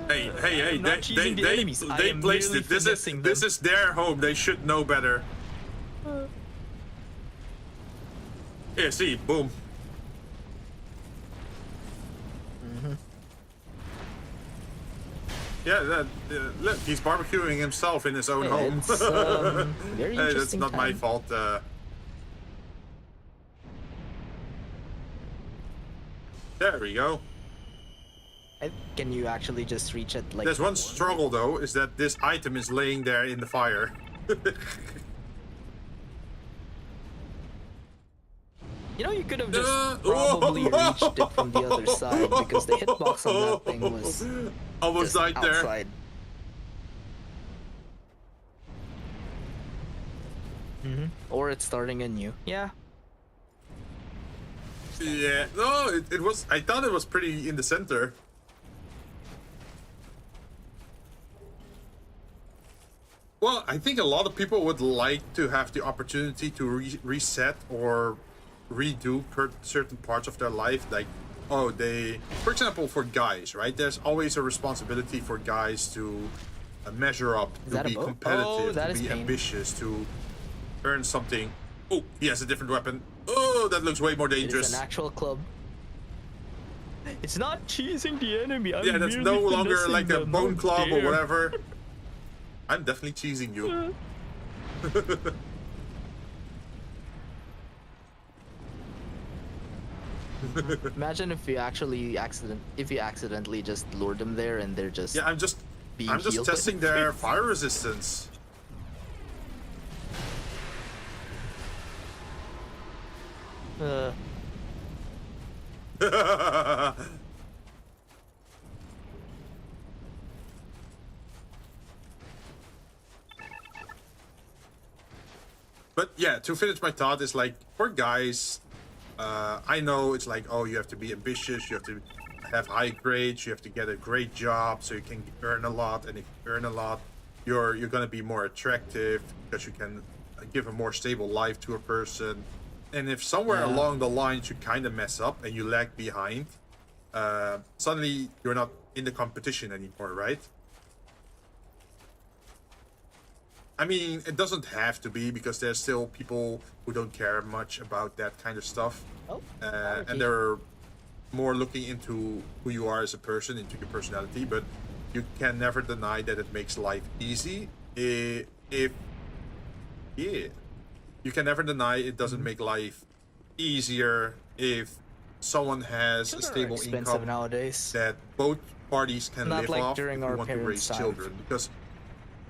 Hey! They placed it. This is their home. They should know better. Here, see, boom. Yeah, look, he's barbecuing himself in his own home. It's, very hey, interesting that's not my fault. There we go. Can you actually just reach it like... There's one struggle though, is that this item is laying there in the fire. You know, you could have just probably reached it from the other side because the hitbox on that thing was almost just died there. Outside. Or it's starting anew. Yeah. Yeah. No, it was. I thought it was pretty in the center. Well, I think a lot of people would like to have the opportunity to reset or redo certain parts of their life. Like, oh, for example, for guys, right? There's always a responsibility for guys to measure up, to be competitive, to be ambitious, to earn something. Oh, he has a different weapon. Oh, that looks way more dangerous. It's an actual club. It's not cheesing the enemy. Yeah, that's no longer like a bone club or whatever. I'm definitely cheesing you. Imagine if you accidentally just lured them there and they're just I'm just testing their fire resistance. But yeah, to finish my thought is like, for guys, I know it's like, oh, you have to be ambitious, you have to have high grades, you have to get a great job so you can earn a lot, and if you earn a lot, you're gonna be more attractive because you can give a more stable life to a person. And if somewhere along the line you kind of mess up and you lag behind, suddenly you're not in the competition anymore, right? I mean, it doesn't have to be, because there's still people who don't care much about that kind of stuff. And there are more looking into who you are as a person, into your personality, but you can never deny that it makes life easy. If yeah, you can never deny it doesn't make life easier if someone has a Children are stable expensive income nowadays. that both parties can Not live like off if during you our want to parents' raise time. children. Because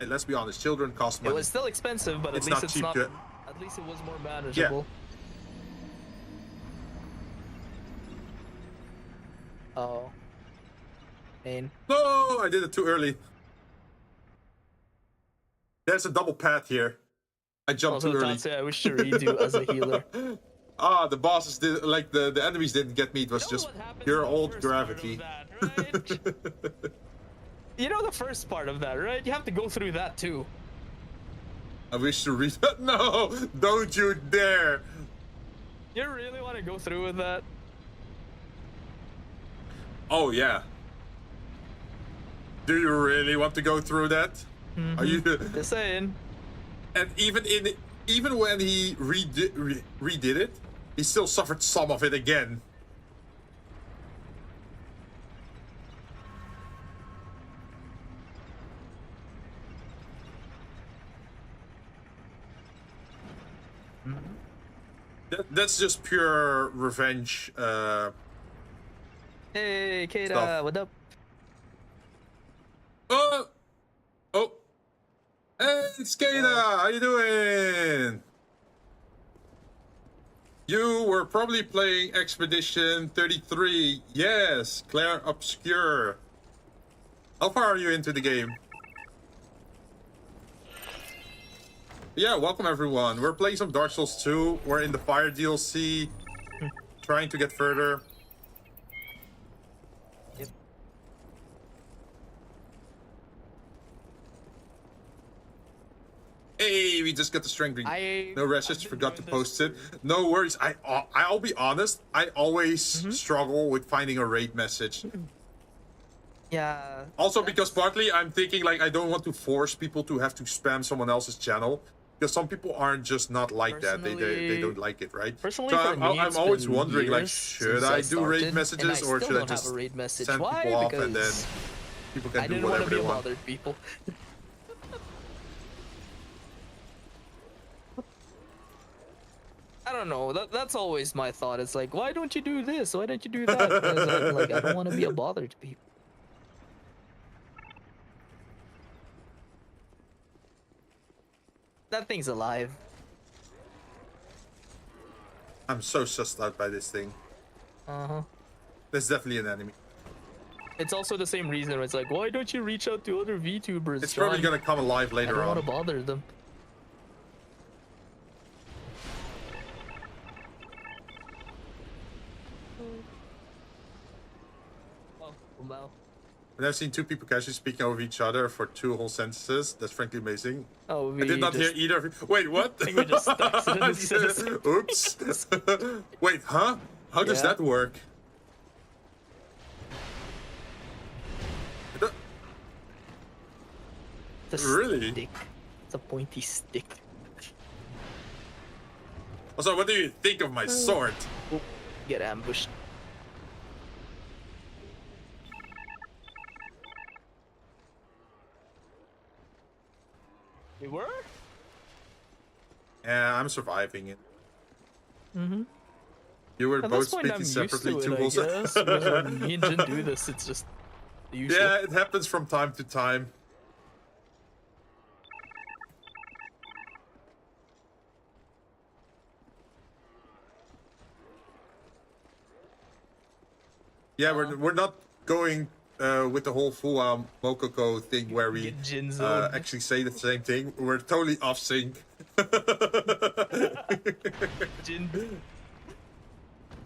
let's be honest, children cost It money. was still expensive, but It's at least not it's cheap not. to- At least it was more manageable. Oh. Pain. No, I did it too early. There's a double path here. I jumped Also, too early. Tatsu, I wish to redo as a healer. The bosses did like the enemies didn't get me. It was just pure old gravity. You know the first part of that, right? You have to go through that too. I wish to read. No, don't you dare! You really want to go through with that? Oh yeah. Do you really want to go through that? Are you? Just saying. And even when he redid it, he still suffered some of it again. That's just pure revenge. Hey, Kata, Stuff. what up? Oh, hey, it's Kata. How you doing? You were probably playing Expedition 33. Yes, Claire Obscure. How far are you into the game? Yeah, welcome everyone. We're playing some Dark Souls 2. We're in the Fire DLC, trying to get further. Yep. Hey, we just got the strength ring. No rest, I've just been forgot to doing post this it. No worries. I'll be honest. I always Mm-hmm. struggle with finding a raid message. Yeah. Also, because partly I'm thinking like I don't want to force people to have to spam someone else's channel. Because some people aren't just not like that. They Personally- don't like it, right? Personally, So for I'm me, it's always been wondering like, years should since I I do raid started, messages and I or still should I don't have just a raid message. send Why? people off and then Because people can I do didn't want whatever to be they a want? bothered people. I don't know. That's always my thought. It's like, why don't you do this? Why don't you do that? Because I'm like, I don't want to be a bother to people. That thing's alive. I'm so sussed out by this thing. Uh-huh. That's definitely an enemy. It's also the same reason where it's like, why don't you reach out to other VTubers? It's probably John? gonna come alive I later don't on. want to bother them. Oh, wow. And I've seen two people casually speaking over each other for 2 whole sentences. That's frankly amazing. Oh, we I did not hear just- either of you. Wait, what? I think we just accidentally said the same Oops. Wait, huh? How does Yeah. that work? It's a Really? stick. It's a pointy stick. Also, what do you think of my sword? Oh, get ambushed. We were? Yeah, I'm surviving it. Mm-hmm. You were At both this point, speaking I'm used separately to it, 2 I whole guess. Because when me and Jinn do this, it's just the usual. Yeah, it happens from time to time. Yeah, we're not going with the whole full Mokoko thing where we Get Jinzou. actually say the same thing. We're totally off sync. Jinn.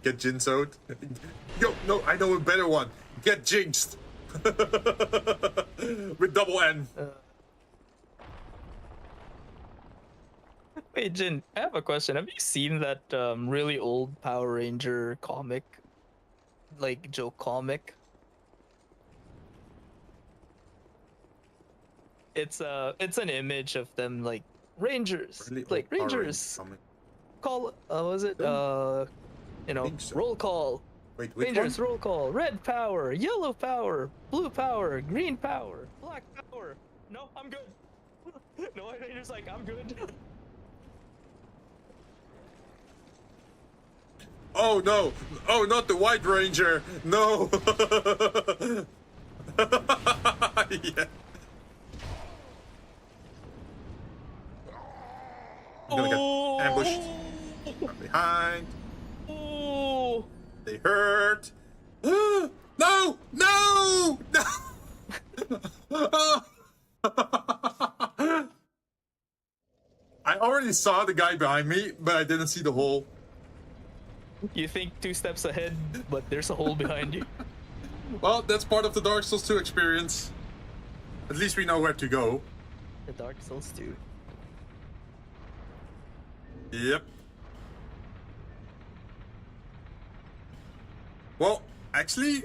Get Jinzou'd. Yo, no, I know a better one. Get jinxed. With double N. Wait, Jinn, I have a question. Have you seen that really old Power Ranger comic? Like, joke comic? It's an image of them like Rangers, Really like old Power Rangers. Rangers comic. Call, was it? You know, think so. roll call. Wait, which Rangers, one? roll call. Red power, yellow power, blue power, green power, black power. No, I'm good. No, Rangers like, I'm good. Oh no! Oh, not the White Ranger! No! Yeah. I'm gonna get ambushed from behind. Oh. They hurt. No! No! No! I already saw the guy behind me, but I didn't see the hole. You think 2 steps ahead, but there's a hole behind you. Well, that's part of the Dark Souls 2 experience. At least we know where to go. The Dark Souls 2. Yep. Well, actually,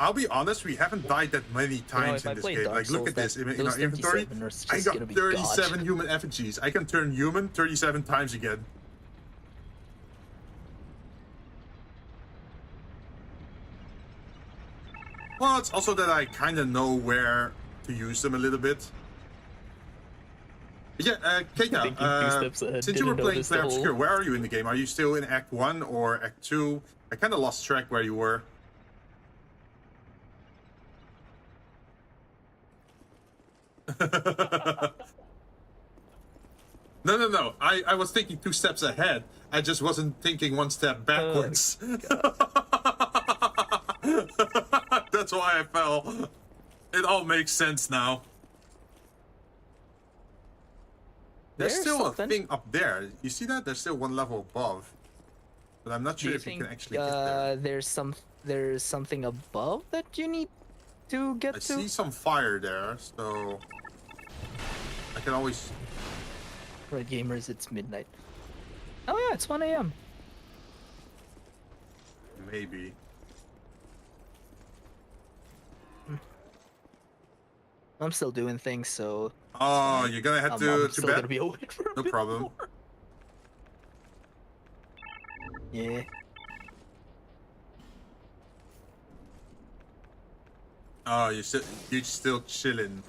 I'll be honest, we haven't died that many times if I in this play game. Dark Like, look Souls, at this. In our those inventory, 37 are just I got gonna be 37 God. human effigies. I can turn human 37 times again. Well, it's also that I kind of know where to use them a little bit. Yeah, Thinking 2 Keita, steps ahead, since you were didn't playing notice the Claire hole. Obscure, where are you in the game? Are you still in Act 1 or Act 2? I kind of lost track where you were. No. I was thinking 2 steps ahead. I just wasn't thinking 1 step backwards. That's why I fell. It all makes sense now. There's still something. a thing up there. You see that? There's still 1 level above. But I'm not Do sure you if you think can actually get there. there's something above that you need to get I to? see some fire there, so I can always. Right, gamers, it's midnight. Oh yeah, it's 1 a.m. Maybe. I'm still doing things, so Oh, you're gonna head I'm to still bed? gonna be awake for a No bit problem. more. Yeah. Oh, you're still chilling.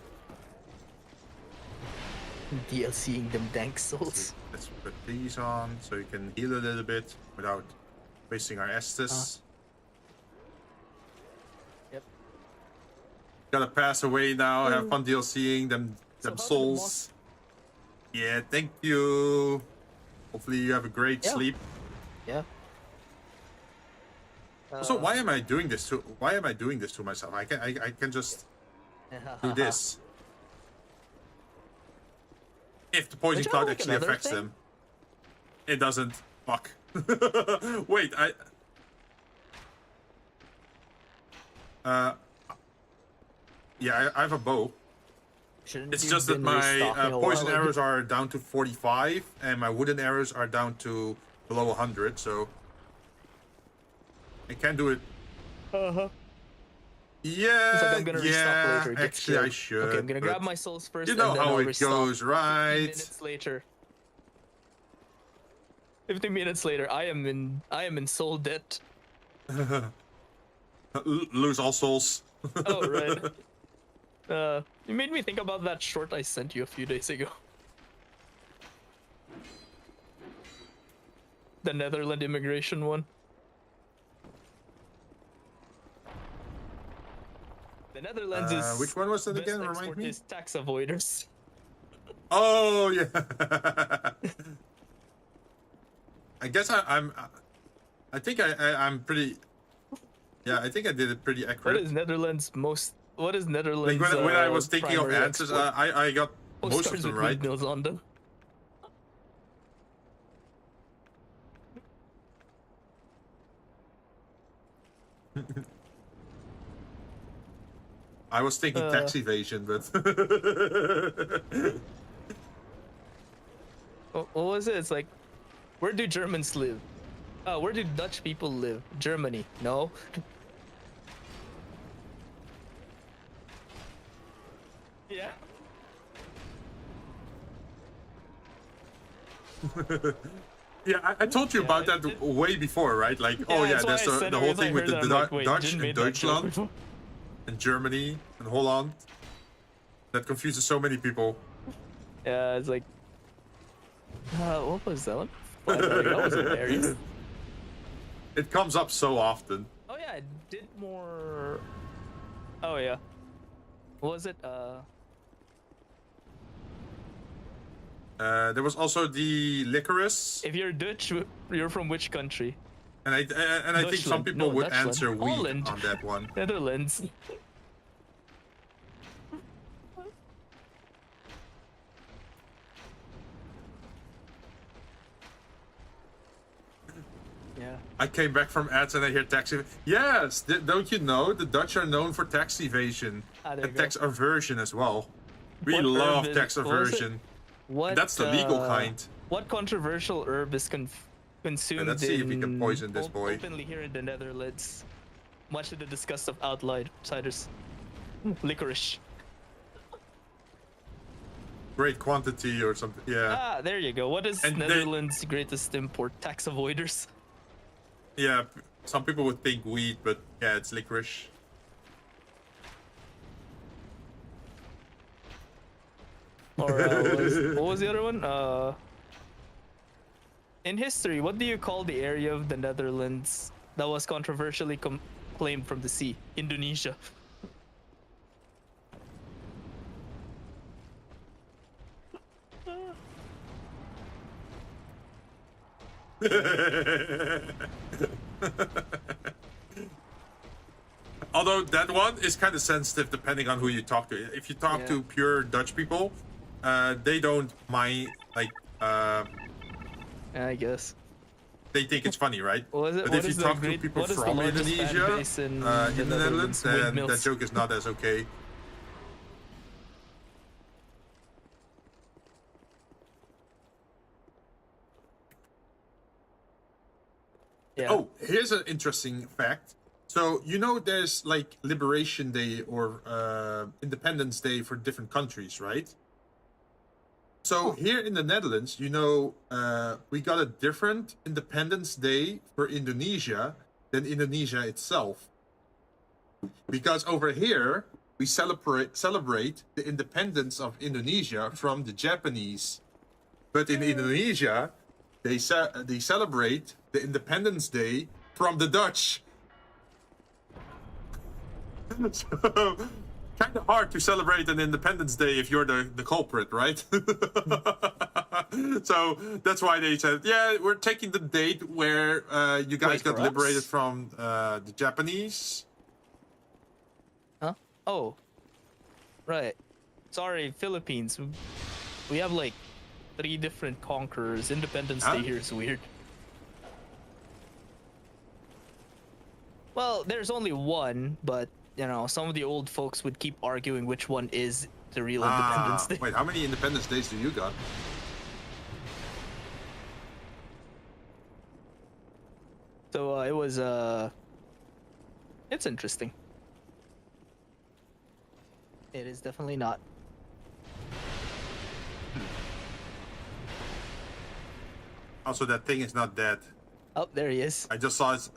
DLCing them dank souls. Let's put these on so you can heal a little bit without wasting our Estus. Yep. Gotta pass away now. Have fun DLCing them So how did the souls. Yeah, thank you. Hopefully you have a great Yeah. sleep. Yeah. So why am I doing this to? Why am I doing this to myself? I can just do this. If the poison Don't you cloud have, like, actually another affects thing? them, it doesn't. Fuck. Wait, yeah, I have a bow. Shouldn't It's you just that been my restocking a poison while ago? arrows are down to 45, and my wooden arrows are down to below 100, so I can't do it. Uh-huh. Yeah, It's like I'm gonna restock later. Get actually I scared. should. Okay, I'm gonna grab but my souls first. You know and then how I'll it restock goes, 15 right? minutes later. 15 minutes later, I am in soul debt. Lose all souls. Oh right. You made me think about that short I sent you a few days ago. The Netherlands immigration one. The Netherlands is Which one was that best again? Remind export me. is tax avoiders. Oh yeah. I guess I'm. I think I'm pretty. Yeah, I think I did it pretty What accurate. is Netherlands most? What is Netherlands? Like when I was thinking of primary answers, export? I got most of Postcards them with right. windmills on them. I was thinking tax evasion, but What was it? It's like, where do Germans live? Where do Dutch people live? Germany. No. Yeah. Yeah, I told you about that way before, right? Like, oh yeah, that's why there's I said the it, whole because I thing with heard the that, I'm like, wait, Dutch Jinn and made that joke Deutschland before. and Germany and Holland. That confuses so many people. Yeah, it's like, what was that one? Find that again. That was hilarious. It comes up so often. Oh yeah, I did more. Oh yeah, what was it? There was also the licorice, If you're Dutch, you're from which country? and I think some Deutschland. people No, would Dutchland. answer weed Holland. on that one. Netherlands. Yeah. I came back from ads and I hear tax. Yes, don't you know the Dutch are known for tax evasion Ah, there and you go. tax aversion as well. We What love herb is- tax what was it? aversion. What? That's the legal kind. What controversial herb is consumed let's see if we can in poison this boy. openly here in the Netherlands, much to the disgust of outsiders? Licorice. Great quantity or something. Yeah, Ah, there you go. What is And they- Netherlands' greatest import? Tax avoiders. yeah. Some people would think weed, but yeah, it's licorice. Or what was the other one? In history, what do you call the area of the Netherlands that was controversially claimed from the sea? Indonesia. Although that one is kind of sensitive depending on who you talk to. If you talk Yeah. to pure Dutch people, they don't mind. Like, I guess. they think it's funny, right? What is it? But What if you is the talk to great- people what is the from largest fan Indonesia, base in in the the Netherlands, then that Windmills. joke is not as okay. Yeah. Oh, here's an interesting fact. So you know, there's like Liberation Day or Independence Day for different countries, right? So here in the Netherlands, you know, we got a different Independence Day for Indonesia than Indonesia itself. Because over here, we celebrate the independence of Indonesia from the Japanese. But in Indonesia, they celebrate the Independence Day from the Dutch. So, kind of hard to celebrate an Independence Day if you're the culprit, right? So that's why they said, yeah, we're taking the date where you guys Wait, got for liberated us? from the Japanese. Huh? Oh. Right. Sorry, Philippines. We have like 3 different conquerors. Independence Huh? Day here is weird. Well, there's only one, but you know, some of the old folks would keep arguing which one is the real Independence Day. Wait, how many Independence Days do you got? So it was it's interesting. It is definitely not. Also, that thing is not dead. Oh, there he is. I just saw its.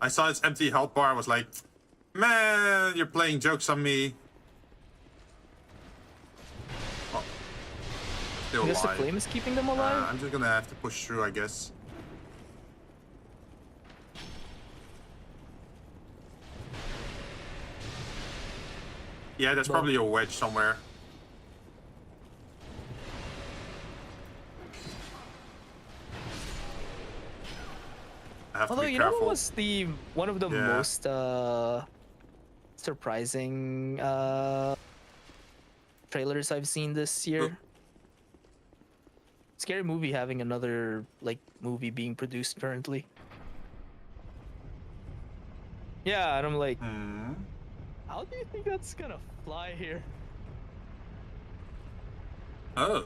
I saw its empty health bar. I was like, man, you're playing jokes on me. Oh, still I guess the alive. flame is keeping them alive. I'm just gonna have to push through, I guess. Yeah, there's probably a wedge somewhere. I have Although to be you know careful. what was the one of the Yeah. most surprising trailers I've seen this year? Scary Movie having another like movie being produced currently. Yeah, and I'm like, Hmm. how do you think that's gonna fly here? Oh.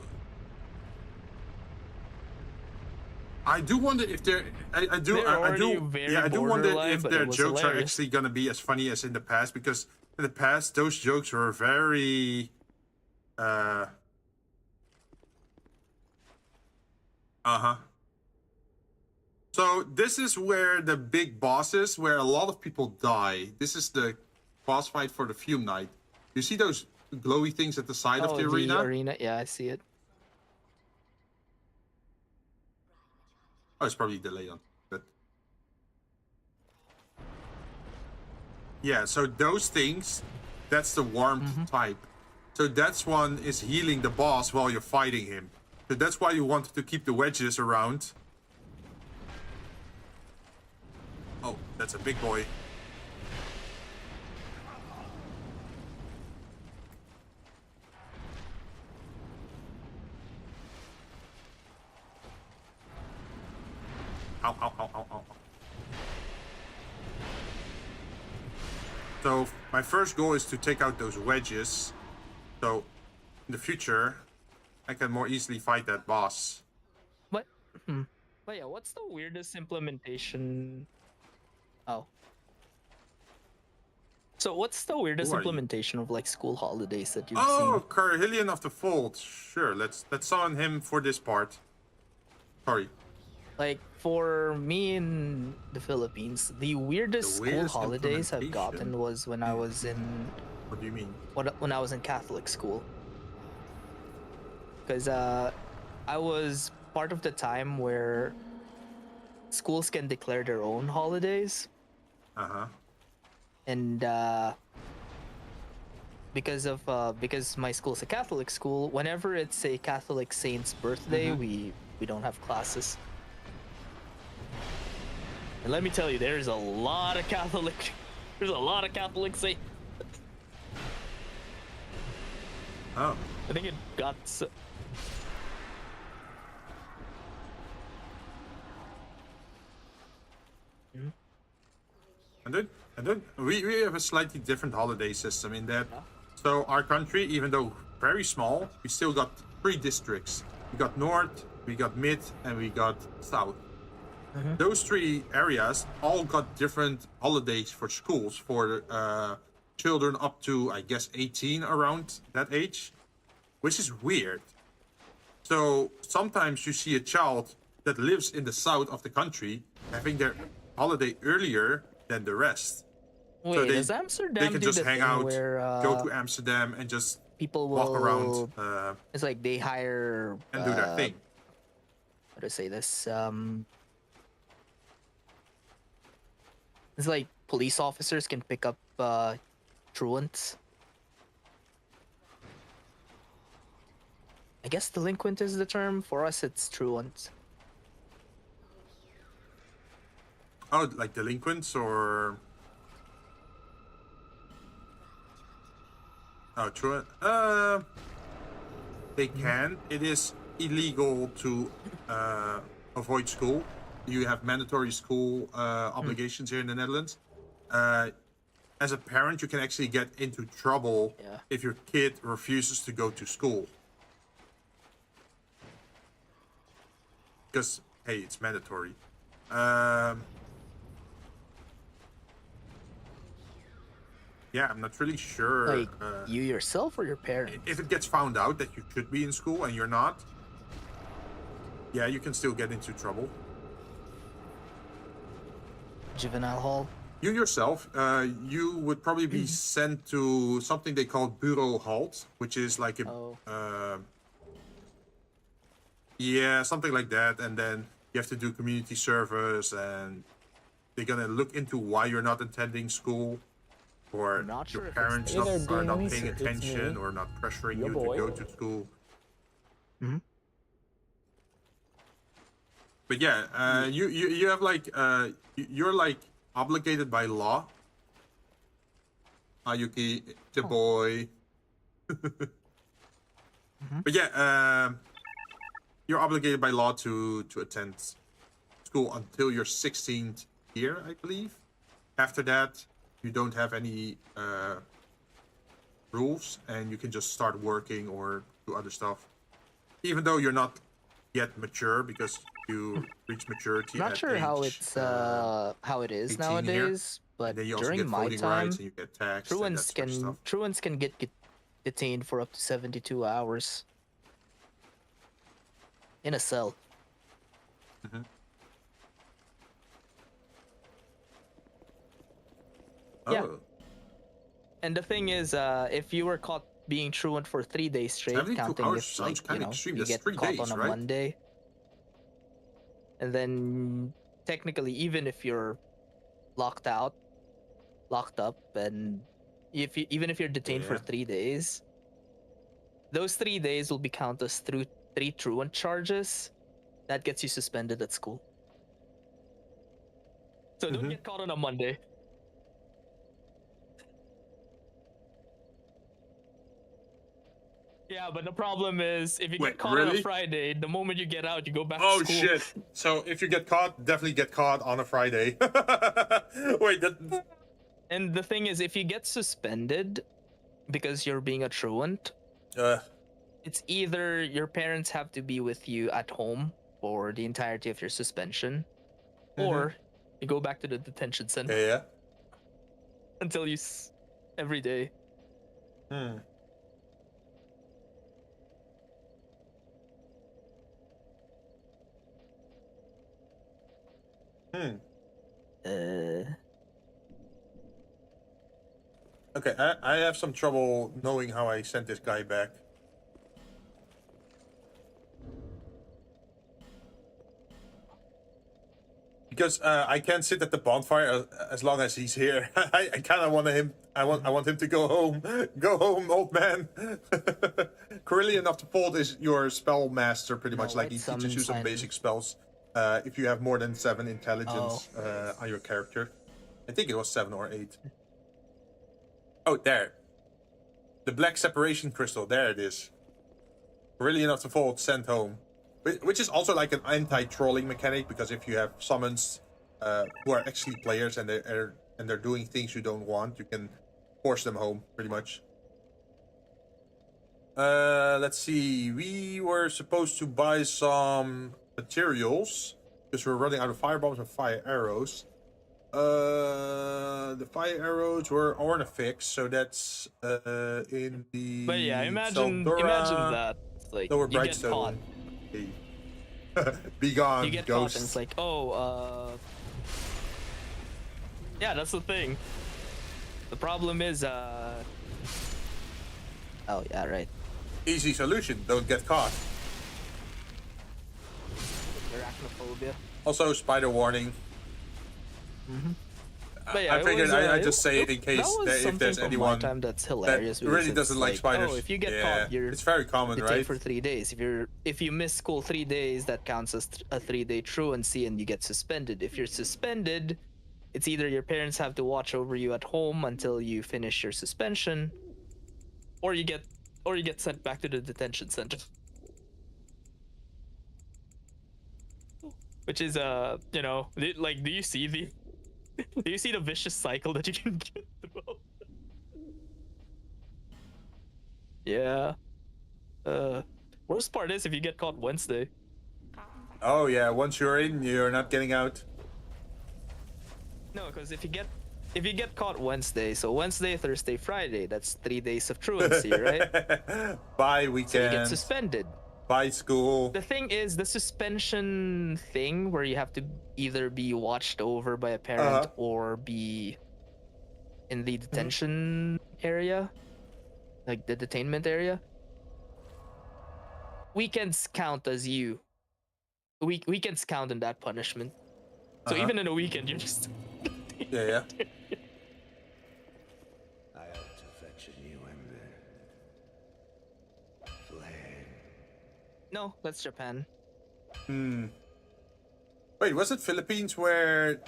I do wonder if they're. I do. They're I already do. very Yeah, I do wonder borderline, if but their it was jokes are hilarious. actually gonna be as funny as in the past, because in the past those jokes were very. Uh huh. So this is where the big boss is, where a lot of people die. This is the boss fight for the Fume Knight. You see those glowy things at the side of the arena? Yeah, I see it. Oh, it's probably delayed on, but yeah. So those things, that's the warmth type. So that's one is healing the boss while you're fighting him. So that's why you wanted to keep the wedges around. Oh, that's a big boy. Ow, ow, ow, ow, ow. So my first goal is to take out those wedges. So in the future, I can more easily fight that boss. What? But yeah, what's the weirdest implementation? Oh. So what's the weirdest Who are you? implementation of like school holidays that you've Oh, seen? Corhillion of the Fold. Sure, let's summon him for this part. Sorry. Like for me in the Philippines, the weirdest school weirdest holidays I've implementation? gotten was when I was in What do you mean? when I was in Catholic school. Because I was part of the time where schools can declare their own holidays, Uh-huh. and because my school's a Catholic school, whenever it's a Catholic saint's birthday, we don't have classes. And let me tell you, there's a lot of Catholic saints. Oh. I think it got so. And then we have a slightly different holiday system in that. So our country, even though very small, we still got 3 districts. We got North, we got Mid, and we got South. Those 3 areas all got different holidays for schools for children up to, I guess, 18, around that age, which is weird. So sometimes you see a child that lives in the south of the country having their holiday earlier than the rest. Wait, So does Amsterdam they can do just the hang thing out, where go to Amsterdam, and just people walk will around it's like they hire and do their thing. how to say this? It's like police officers can pick up truants. I guess delinquent is the term. For us, it's truant. Oh, like delinquents or... Oh, truant. They can. It is illegal to avoid school. You have mandatory school obligations here in the Netherlands. As a parent, you can actually get into trouble if your kid refuses to go to school. Because, hey, it's mandatory. Yeah, I'm not really sure. Like you yourself or your parents? If it gets found out that you should be in school and you're not, yeah, you can still get into trouble. Juvenile hall. You yourself, you would probably be sent to something they call bureau halt, which is like a, yeah, something like that. And then you have to do community service, and they're gonna look into why you're not attending school, or Not sure your if it's parents there, are not Dean. paying It's attention me. or not pressuring Your you boy. to go to school. Mhm. But yeah, you have like you're like obligated by law. Ayuki, the boy. But yeah, you're obligated by law to attend school until your 16th year, I believe. After that, you don't have any rules, and you can just start working or do other stuff. Even though you're not yet mature, because you reach maturity. Not at sure how age, it's how it is 18 here. nowadays, but And then you also during get my voting time, rights, and you get taxed, and that sort of stuff. truants can get detained for up to 72 hours in a cell. Yeah. Oh. And the thing is, if you were caught being truant for 3 days straight, 72 counting hours if sounds like kinda extreme. you That's get 3 caught days, on a right? Monday, and then technically, even if you're locked out, locked up, and even if you're detained for Yeah. 3 days, those 3 days will be counted as through 3 truant charges. That gets you suspended at school. So don't get caught on a Monday. Yeah, but the problem is if you Wait, get caught on a really? Friday, the moment you get out, you go back Oh to school. shit! So if you get caught, definitely get caught on a Friday. Wait, that. And the thing is, if you get suspended because you're being a truant, it's either your parents have to be with you at home for the entirety of your suspension, or you go back to the detention center Yeah. until every day. Okay, I have some trouble knowing how I sent this guy back. Because I can't sit at the bonfire as long as he's here. I kind of want him. I want him to go home. Go home, old man. Corellian of the Fold is your spell master, pretty much. Like he teaches you some basic spells. If you have more than 7 intelligence on your character, I think it was 7 or 8. Oh, there. The black separation crystal. There it is. Corellian of the Fold sent home. Which is also like an anti-trolling mechanic, because if you have summons who are actually players and they're doing things you don't want, you can force them home, pretty much. Let's see. We were supposed to buy some materials because we're running out of firebombs and fire arrows. The fire arrows were Ornifix, so that's in the. But yeah, imagine that. Like, Lower you get caught. Brightstone. Be gone, You get ghosts. caught and it's like, yeah, that's the thing. The problem is, oh yeah, right. Easy solution, don't get caught. Arachnophobia. Also, spider warning. But yeah, I figured I just say it in case that was if there's something from anyone my time that's hilarious. that really because doesn't it's like spiders. Oh, if you get Yeah, caught, you're it's very common, detained right? for 3 days. If you miss school 3 days, that counts as a 3-day truancy, and you get suspended. If you're suspended, it's either your parents have to watch over you at home until you finish your suspension, or you get sent back to the detention center. Which is like, do you see the vicious cycle that you can get through? Yeah. Worst part is if you get caught Wednesday. Oh yeah, once you're in, you're not getting out. No, because if you get caught Wednesday, so Wednesday, Thursday, Friday, that's 3 days of truancy, right? Bye weekend. So you get suspended. Bye school. The thing is, the suspension thing where you have to either be watched over by a parent or be in the detention area, like the detainment area. Weekends count as you. Weekends count in that punishment. So even in a weekend, you're just. Yeah. I hope to fetch a new ember. Flame. No, that's Japan. Wait, was it Philippines where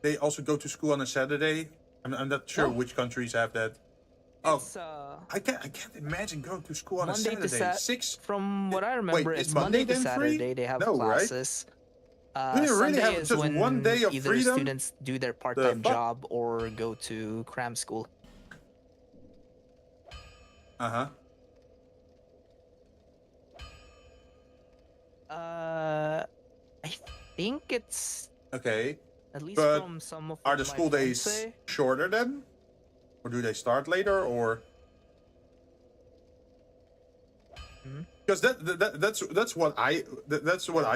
they also go to school on a Saturday? I'm not sure which countries have that. It's, I can't imagine going to school on Monday a Saturday. From what I remember, Wait, it's is Monday Monday to then free? Saturday. They have No, right? classes. Do they really Sunday have is just when one day of either freedom? students do their part-time fuck? job or go to cram school. Uh-huh. I think it's Okay. at least But from some of Are what the my school friends days say. shorter then? Or do they start later, or? Because that's what I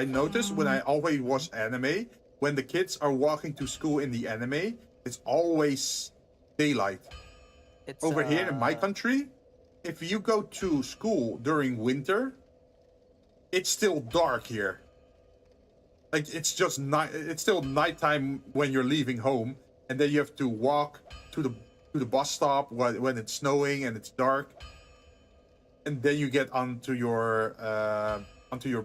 noticed when I always watch anime. When the kids are walking to school in the anime, it's always daylight. It's Over here in my country, if you go to school during winter, it's still dark here. Like it's just night. It's still nighttime when you're leaving home, and then you have to walk to the bus stop when it's snowing and it's dark, and then you get onto your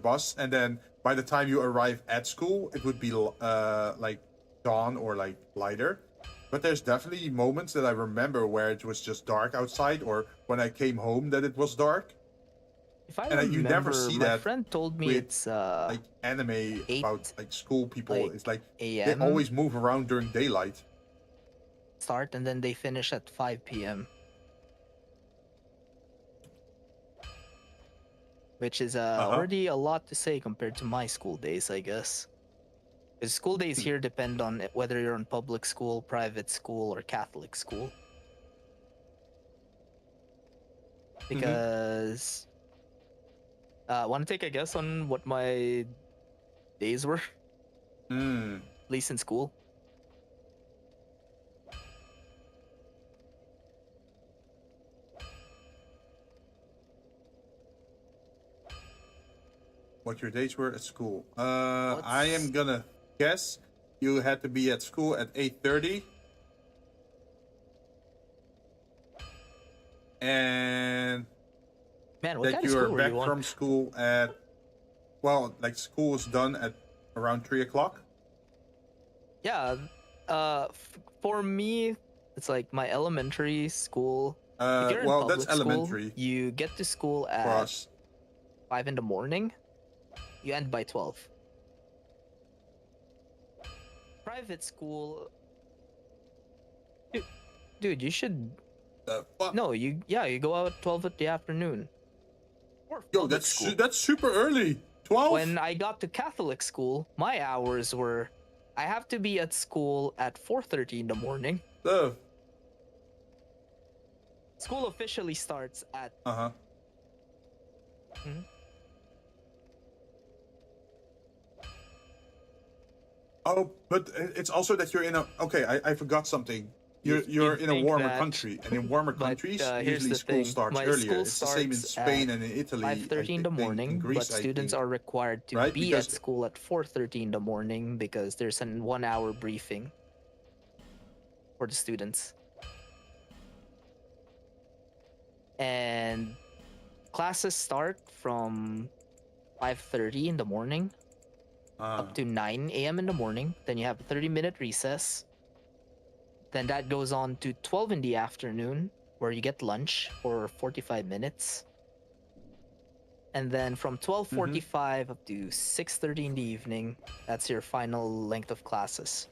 bus, and then by the time you arrive at school, it would be like dawn or like lighter. But there's definitely moments that I remember where it was just dark outside, or when I came home that it was dark. If I And remember, you never see my that friend told me with, it's like anime 8, about like school people. like, It's like they AM always move around during daylight. start and then they finish at 5 p.m. Which is already a lot to say compared to my school days, I guess. Because school days here depend on whether you're in public school, private school, or Catholic school. Because want to take a guess on what my days were? At least in school. What your days were at school? I am gonna guess you had to be at school at 8:30, and Man, what that kind of you school are were back you on? from school at, well, like school is done at around 3 o'clock. Yeah, for me, it's like my elementary school. If you're in Well, that's public school, elementary you get to school for at us. 5 in the morning. You end by 12. Private school, dude, you should. Fuck? No, you go out 12 at the afternoon. Or Yo, public school. that's super early. 12. When I got to Catholic school, my hours were, I have to be at school at 4:30 in the morning. School officially starts at. Oh, but it's also that you're in a. Okay, I forgot something. You're You'd in a think warmer that, country, and in warmer but, countries, here's usually the school thing. starts My earlier. school It's the same in starts Spain at and in Italy. 5:30 in the morning, in Greece, but students are required to Right? be Because- at school at 4:30 in the morning because there's an 1-hour briefing for the students. And classes start from 5:30 in the morning up to 9 a.m. in the morning. Then you have a 30-minute recess. Then that goes on to 12 in the afternoon, where you get lunch for 45 minutes. And then from 12:45 up to 6:30 in the evening, that's your final length of classes.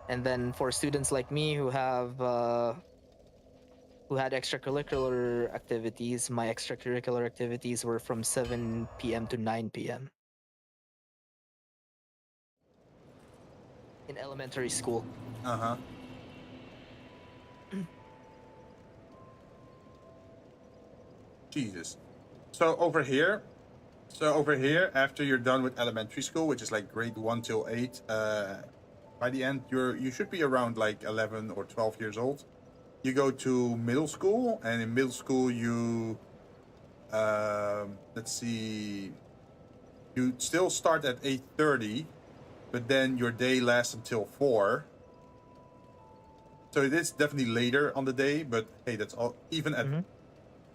And then for students like me who have who had extracurricular activities, my extracurricular activities were from 7 p.m. to 9 p.m. in elementary school. Jesus. So over here, after you're done with elementary school, which is like grade 1 till 8, by the end you should be around like 11 or 12 years old. You go to middle school, and in middle school you, let's see, you still start at 8:30, but then your day lasts until 4. So it is definitely later on the day, but hey, that's all. Even at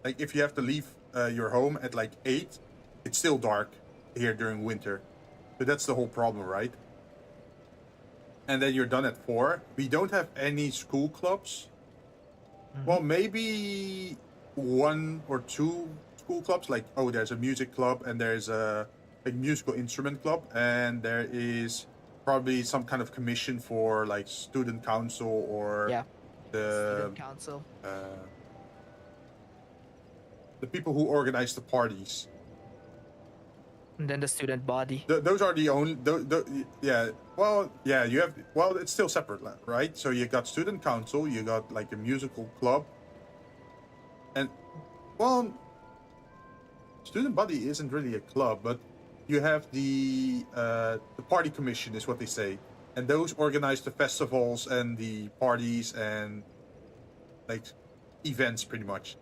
like if you have to leave your home at like 8, it's still dark here during winter. So that's the whole problem, right? And then you're done at 4. We don't have any school clubs. Well, maybe 1 or 2 school clubs. Like, oh, there's a music club, and there's a musical instrument club, and there is probably some kind of commission for like student council or the Student council. The people who organize the parties. And then the student body. Those are the only. Yeah. Well, yeah. You have. Well, it's still separate, right? So you got student council. You got like a musical club. And, well, student body isn't really a club, but you have the party commission, is what they say. and those organize the festivals and the parties and like events pretty much.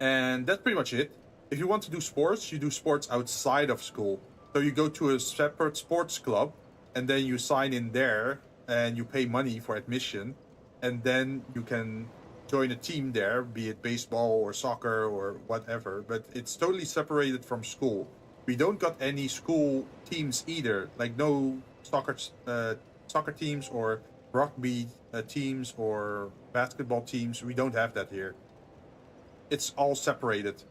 And that's pretty much it. If you want to do sports, you do sports outside of school. So you go to a separate sports club, and then you sign in there, and you pay money for admission, and then you can join a team there, be it baseball or soccer or whatever. But it's totally separated from school. We don't got any school teams either, like no soccer teams or rugby teams or basketball teams. We don't have that here. It's all separated.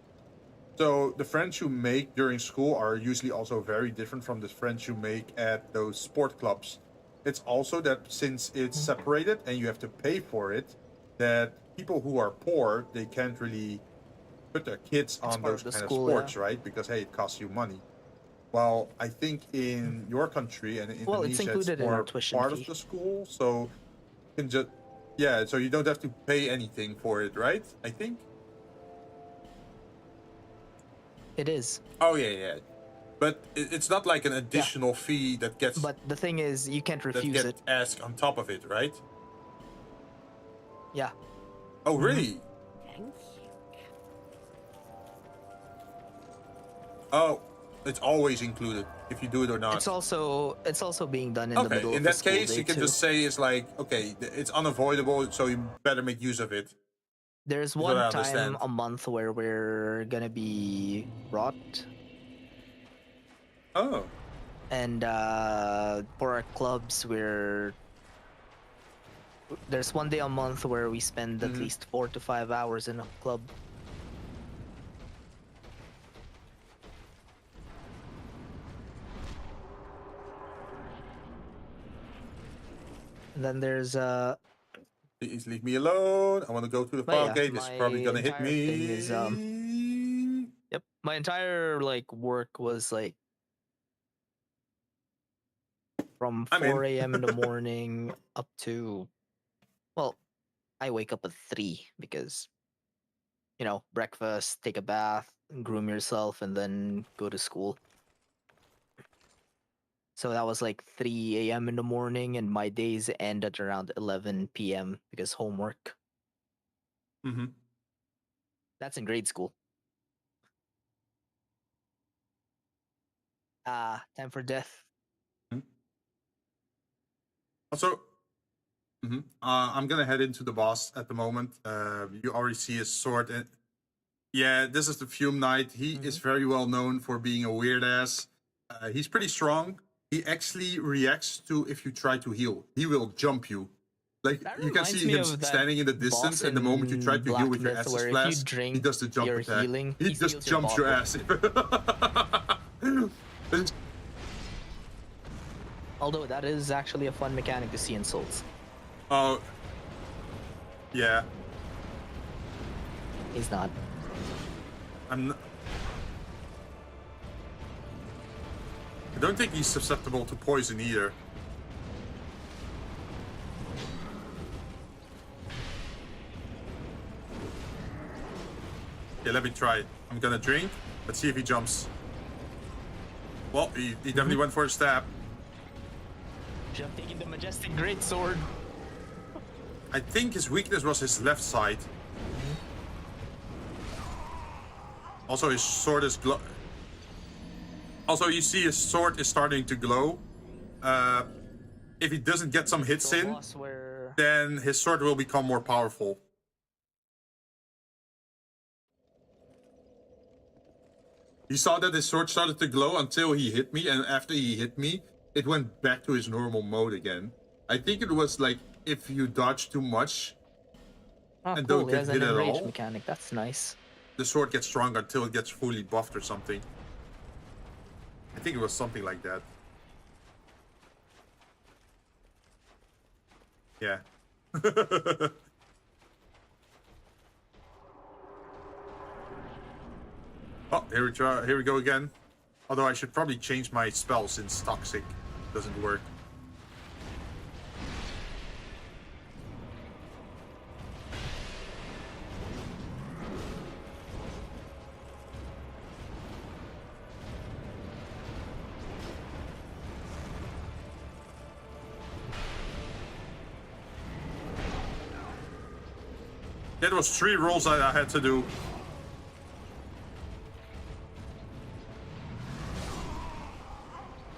So the friends you make during school are usually also very different from the friends you make at those sport clubs. It's also that since it's separated and you have to pay for it, that people who are poor, they can't really put their kids on those kind of sports, right? Because, hey, it costs you money. Well, I think in your country and in Indonesia, it's more part of the school. So you can just, yeah, so you don't have to pay anything for it, right? I think. It is. Oh, yeah. But it's not like an additional fee that gets... But the thing is, you can't refuse it. Asked on top of it, right? Yeah. Oh, really? Oh, it's always included if you do it or not. It's also being done in the middle of the school day. In that case, you can just say it's like, okay, it's unavoidable, so you better make use of it. There's one time a month where we're gonna be brought. Oh. And for our clubs, there's one day a month where we spend at least 4 to 5 hours in a club. And then there's Please leave me alone. I want to go to the file gate. It's probably gonna hit me. Yep, my entire work was from 4 a.m. in the morning up to, well, I wake up at 3 because, breakfast, take a bath, groom yourself, and then go to school. So that was 3 a.m. in the morning, and my days end at around 11 p.m. because homework. That's in grade school. Time for death. Also, I'm gonna head into the boss at the moment. You already see his sword. And yeah, this is the Fume Knight. He is very well known for being a weird ass. He's pretty strong. He actually reacts to if you try to heal. He will jump you. You can see him standing in the distance, and the moment you try to heal with your acid blast, he does the jump attack. He just jumps your ass. Although that is actually a fun mechanic to see in Souls. Oh. Yeah. He's not. I don't think he's susceptible to poison either. Okay, let me try it. I'm gonna drink. Let's see if he jumps. Well, he definitely went for a stab. I'm taking the majestic greatsword. I think his weakness was his left side. Also, his sword is glow. Also, you see his sword is starting to glow. If he doesn't get some hits in, then his sword will become more powerful. You saw that his sword started to glow until he hit me, and after he hit me, it went back to his normal mode again. I think it was if you dodge too much and don't get hit at all. Mechanic. That's nice. The sword gets stronger until it gets fully buffed or something. I think it was something like that. Yeah. Oh, here we go again. Although I should probably change my spell since Toxic doesn't work. That was 3 rolls I had to do.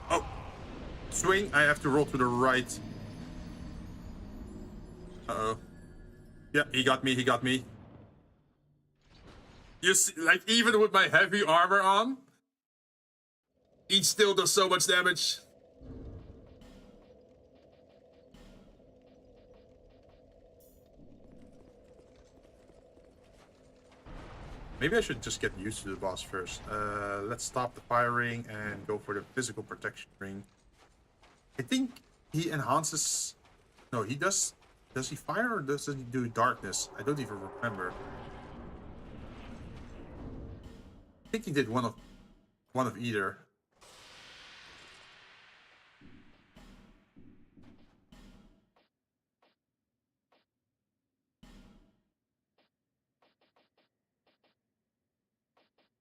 Oh, swing. I have to roll to the right. Uh-oh. Yeah, he got me. He got me. You see, like, even with my heavy armor on, he still does so much damage. Maybe I should just get used to the boss first. Let's stop the firing and go for the physical protection ring. I think he enhances... No, he does... Does he fire or does he do darkness? I don't even remember. I think he did one of either.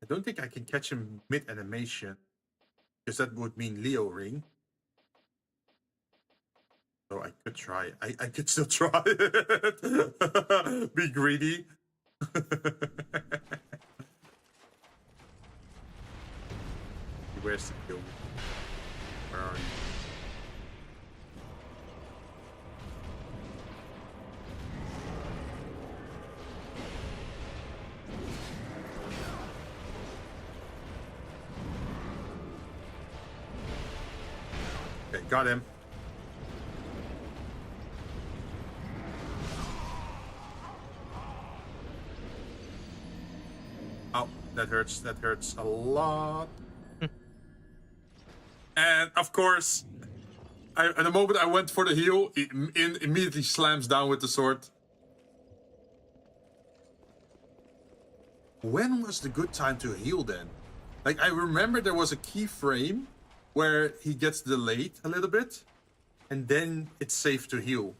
I don't think I can catch him mid-animation, because that would mean Leo ring. So I could try. I could still try. Be greedy. Where's the kill? Where are you? Okay, got him. Oh, that hurts. That hurts a lot. And of course, at the moment I went for the heal, it immediately slams down with the sword. When was the good time to heal then? Like, I remember there was a keyframe where he gets delayed a little bit, and then it's safe to heal.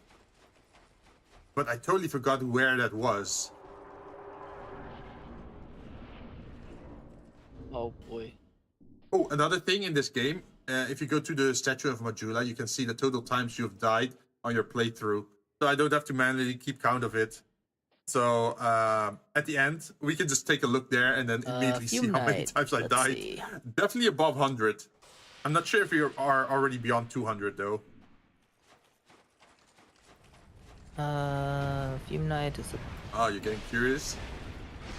But I totally forgot where that was. Oh boy. Oh, another thing in this game, if you go to the statue of Majula, you can see the total times you've died on your playthrough. So I don't have to manually keep count of it. So at the end, we can just take a look there and then immediately see how many times I died. See. Definitely above 100. I'm not sure if you are already beyond 200 though. Fume Knight is a... Oh, you're getting curious?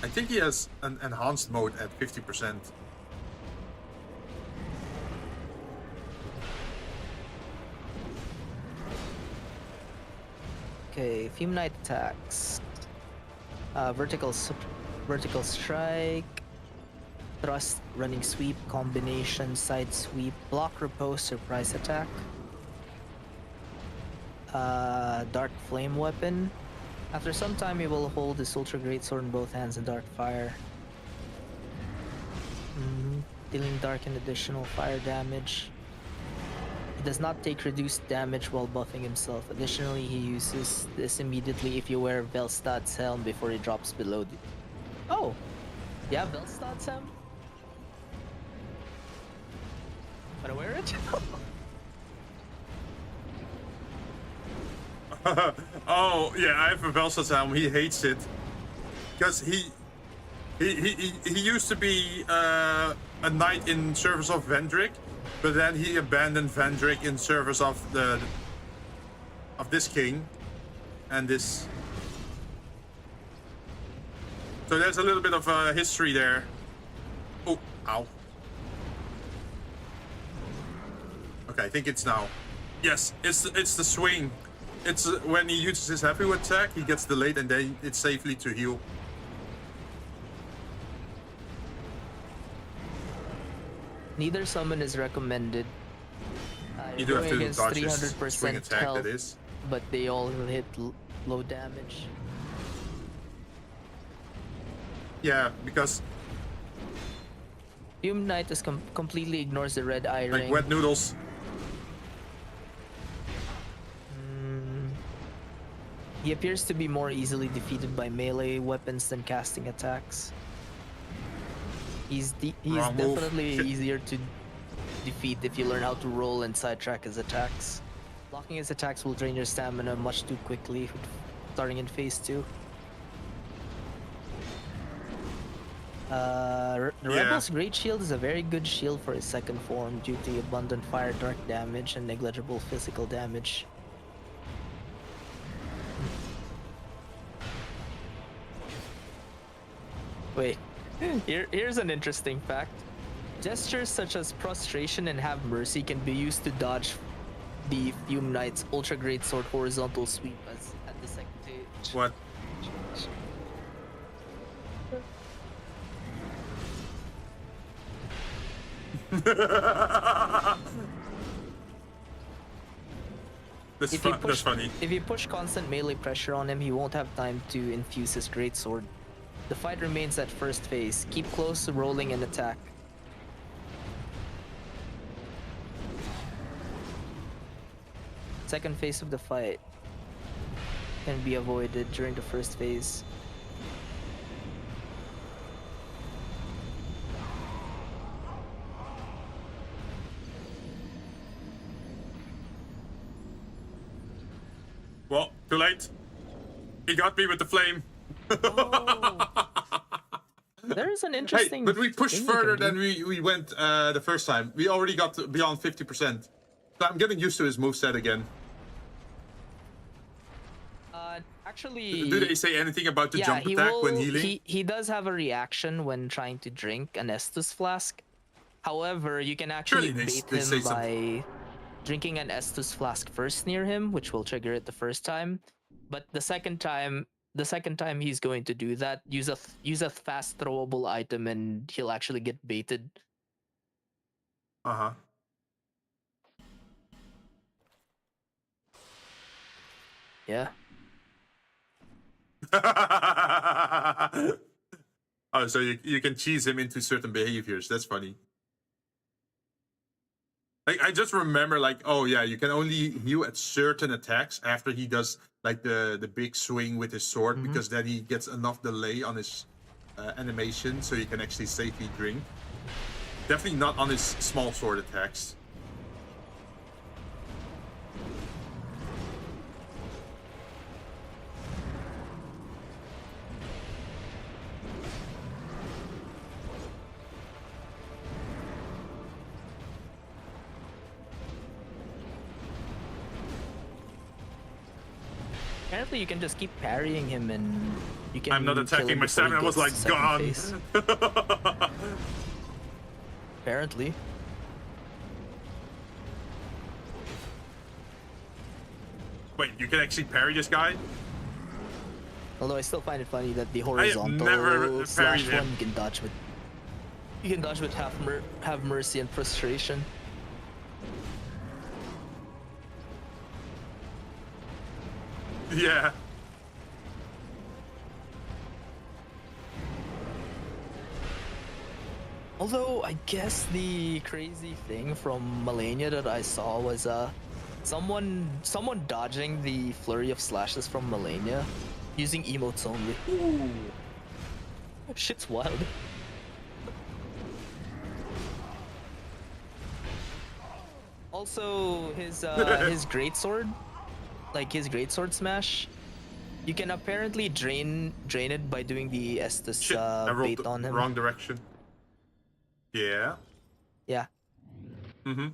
I think he has an enhanced mode at 50%. Okay, Fume Knight attacks. Vertical strike, thrust, running sweep, combination, side sweep, block, riposte, surprise attack. Dark flame weapon. After some time, you will hold this ultra great sword in both hands and dark fire. Dealing dark and additional fire damage. He does not take reduced damage while buffing himself. Additionally, he uses this immediately if you wear Velstad's helm before he drops below the... Oh! Yeah, Velstad's helm? Wanna wear it? Oh, yeah, I have a Velstad's helm. He hates it. Because he used to be a knight in service of Vendrick. But then he abandoned Vendrick in service of this king and this. So there's a little bit of history there. Oh, ow. Okay, I think it's now. Yes, it's the swing. It's when he uses his heavy attack, he gets delayed and then it's safely to heal. Neither summon is recommended. You do have to against dodge his 300% swing attack, health, that is. but they all hit low damage. Yeah, because Fume Knight is completely ignores the red eye like ring. wet noodles. He appears to be more easily defeated by melee weapons than casting attacks. He's Wrong move. definitely Shit. easier to defeat if you learn how to roll and sidetrack his attacks. Blocking his attacks will drain your stamina much too quickly, starting in phase 2. The Yeah. Rebel's Great Shield is a very good shield for his second form due to abundant fire dark damage and negligible physical damage. Wait, here's an interesting fact. Gestures such as prostration and have mercy can be used to dodge the Fume Knight's Ultra Great Sword horizontal sweep as at the second stage. What? That's, If you that's push, funny. if you push constant melee pressure on him, he won't have time to infuse his greatsword. The fight remains at first phase. Keep close, rolling, and attack. Second phase of the fight can be avoided during the first phase. Well, too late. He got me with the flame. There's an Hey, interesting. but we pushed thing you further can than we went the first time. We already got to beyond 50%. So I'm getting used to his moveset again. Actually, Do they say anything about the yeah, jump he attack will. when healing? He does have a reaction when trying to drink an Estus flask. However, you can actually Surely bait they say him by drinking an Estus flask first near him, which will trigger it the first time. But the second time he's going to do that, use a fast throwable item, and he'll actually get baited. Uh-huh. Yeah. Oh, so you can cheese him into certain behaviors. That's funny. Like, I just remember, like, oh yeah, you can only heal at certain attacks after he does like the big swing with his sword, because then he gets enough delay on his animation, so you can actually safely drink. Definitely not on his small sword attacks. Apparently, you can just keep parrying him, and you can. I'm not kill attacking. him My before he stamina was gets to like second gone. phase. Apparently. Wait, you can actually parry this guy? Although I still find it funny that the have horizontal never slash parried him. one you can dodge with. You can dodge with have mercy and frustration. Yeah. Although I guess the crazy thing from Malenia that I saw was someone dodging the flurry of slashes from Malenia using emotes only. Ooh. Shit's wild. Also, his greatsword, like his greatsword smash, you can apparently drain it by doing the Estus Shit, I rolled bait the on him. wrong direction. Yeah. Yeah, Mm-hmm.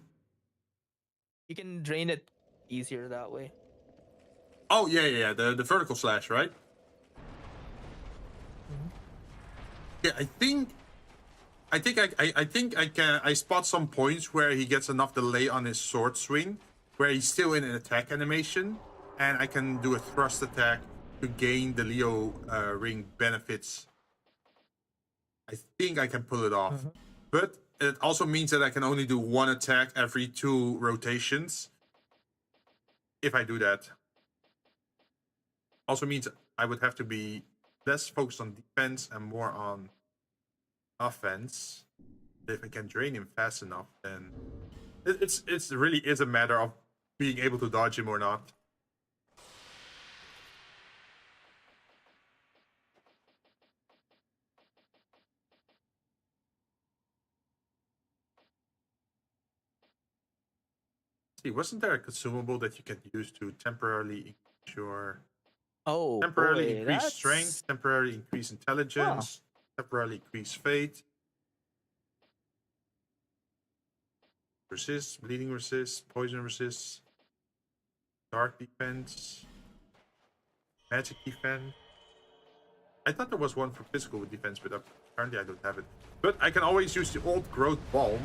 you can drain it easier that way. Oh yeah. The vertical slash, right? Yeah, I think I spot some points where he gets enough delay on his sword swing, where he's still in an attack animation, and I can do a thrust attack to gain the Leo ring benefits. I think I can pull it off, but it also means that I can only do one attack every 2 rotations. If I do that, also means I would have to be less focused on defense and more on offense. If I can drain him fast enough, then it's really is a matter of being able to dodge him or not. See, wasn't there a consumable that you can use to temporarily increase your Oh, temporarily boy, increase that's... strength, temporarily increase intelligence? Temporarily increase fate. Resist, bleeding resist, poison resist, dark defense, magic defense. I thought there was one for physical defense, but apparently I don't have it. But I can always use the old growth balm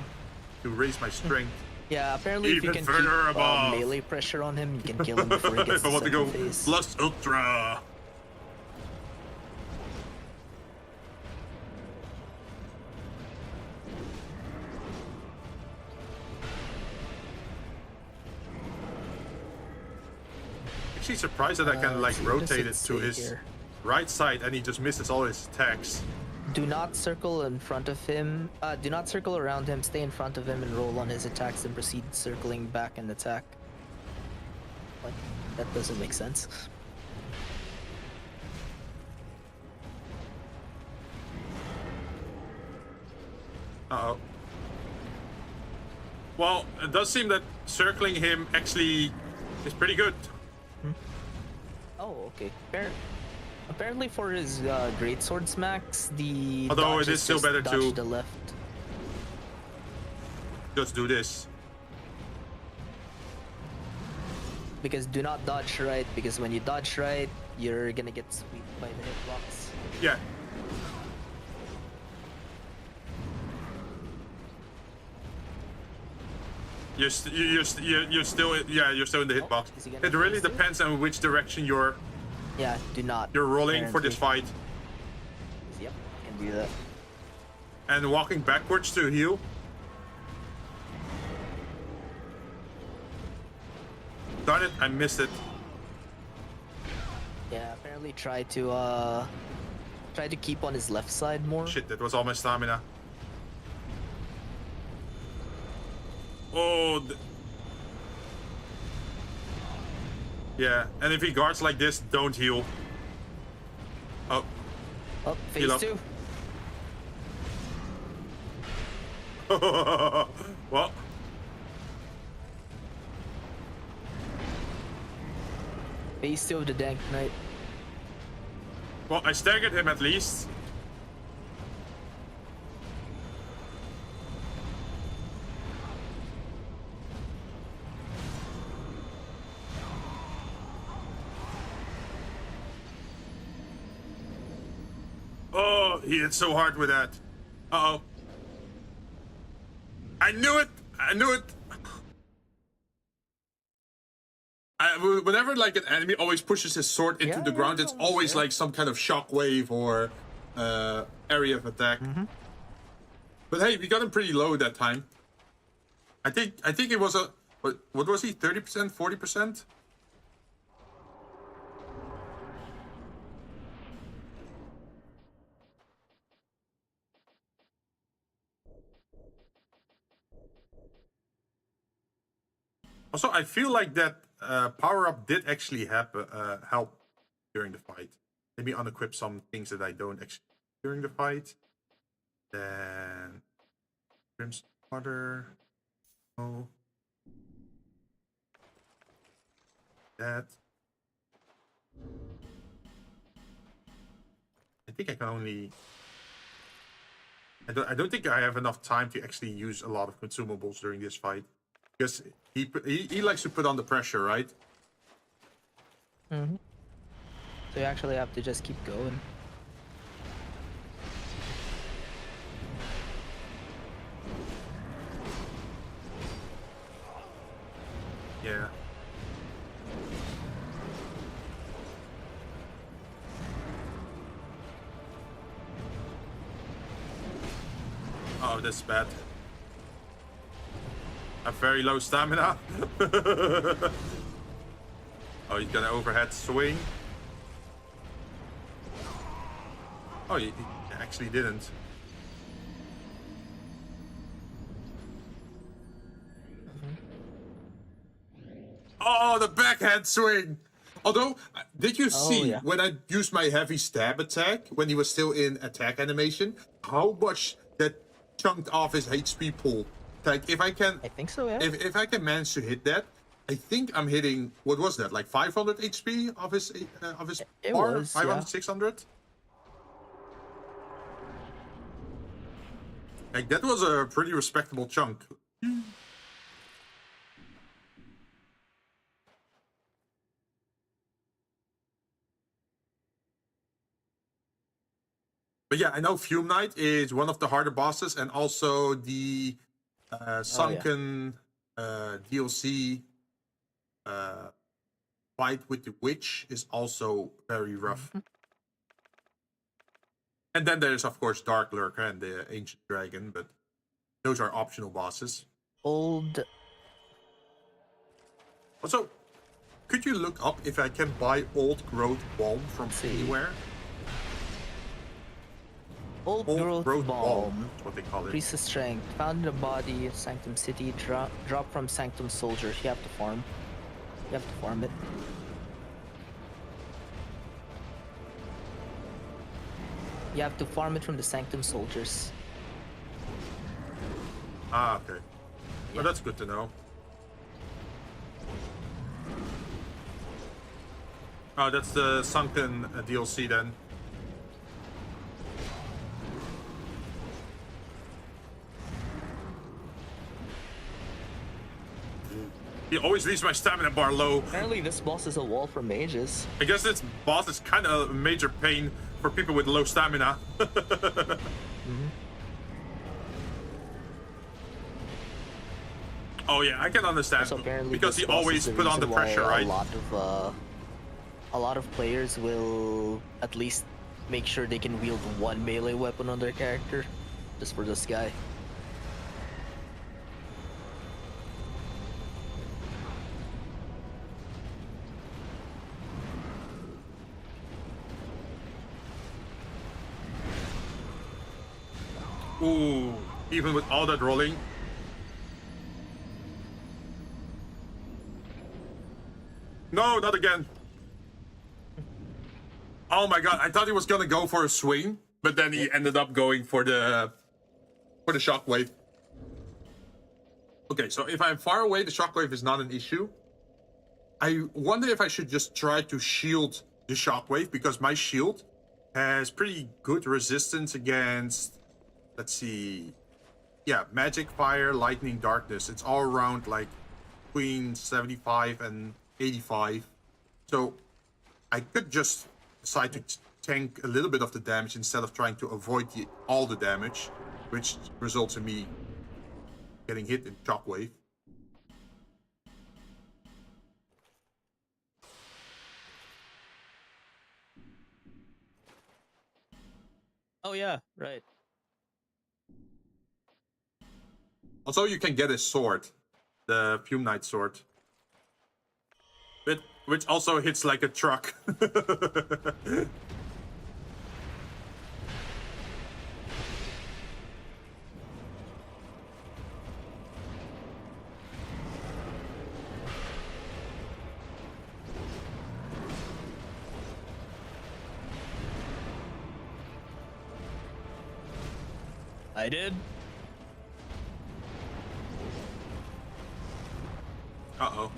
to raise my strength. Yeah, apparently if you Even can further keep above. melee pressure on him, you can kill him before he gets If I to want to go second phase. plus ultra. Actually surprised that I can like let's see, what does rotate it it to say his here? right side and he just misses all his attacks. Do not circle in front of him. Do not circle around him. Stay in front of him and roll on his attacks and proceed circling back and attack. What? That doesn't make sense. Uh-oh. Well, it does seem that circling him actually is pretty good. Oh, okay. Apparently for his great sword smacks, the Although dodge it is still just better dodge to- the left. Just do this. Because do not dodge right, because when you dodge right, you're gonna get swept by the hitbox. Yeah. You're still you're still in the hitbox. is he gonna It really face it? depends on which direction you're Yeah, do not. rolling for this apparently. fight. Yep, can do that. And walking backwards to heal. Darn it, I missed it. Yeah, apparently try to keep on his left side more. Shit, that was all my stamina. Oh. Yeah, and if he guards like this, don't heal. Oh. Oh, phase Heal up. 2. Well. Phase 2 of the Dank Knight. Well, I staggered him at least. Oh, he hit so hard with that. Uh-oh. I knew it! I knew it! Whenever like an enemy always pushes his sword into Yeah, the ground, yeah, it's almost always there. like some kind of shockwave or area of attack. But hey, we got him pretty low that time. I think it was a what was he? 30%, 40%? Also, I feel like that power up did actually help during the fight. Maybe unequip some things that I don't actually during the fight. Then crimson water. Oh, that. I think I can only. I don't think I have enough time to actually use a lot of consumables during this fight. Because he likes to put on the pressure, right? So you actually have to just keep going. Yeah. Oh, that's bad. A very low stamina. Oh, he's got an overhead swing. Oh, he actually didn't. Oh, the backhand swing! Although, did you see yeah. when I used my heavy stab attack, when he was still in attack animation, how much that chunked off his HP pool? Like, if I can... I think so, yeah. If I can manage to hit that, I think I'm hitting, what was that, like 500 HP of his It bar? was, 500, yeah. 600? Like, that was a pretty respectable chunk. But yeah, I know Fume Knight is one of the harder bosses, and also the Sunken DLC fight with the witch is also very rough. And then there's, of course, Dark Lurker and the Ancient Dragon, but those are optional bosses. Old. Also, could you look up if I can buy Old Growth Balm from anywhere? Old Growth Balm. That's what they call it. Increases strength. Found in the body of Sanctum City. Drop from Sanctum Soldier. You have to farm. You have to farm it. You have to farm it from the Sanctum Soldiers. Ah, okay. Well, that's good to know. Oh, that's the Sunken DLC then. He always leaves my stamina bar low. Apparently this boss is a wall for mages. I guess this boss is kind of a major pain for people with low stamina. Oh yeah, I can understand. So apparently because this he boss is always the put on the reason why pressure, right? A lot of players will at least make sure they can wield one melee weapon on their character, just for this guy. Ooh, even with all that rolling. No, not again. Oh my god, I thought he was gonna go for a swing, but then he ended up going for the shockwave. Okay, so if I'm far away, the shockwave is not an issue. I wonder if I should just try to shield the shockwave, because my shield has pretty good resistance against, let's see, yeah, magic, fire, lightning, darkness. It's all around like between 75 and 85. So I could just decide to tank a little bit of the damage instead of trying to avoid all the damage, which results in me getting hit in shockwave. Oh yeah, right. Also, you can get a sword, the Fume Knight sword, which also hits like a truck. I did. Uh-oh.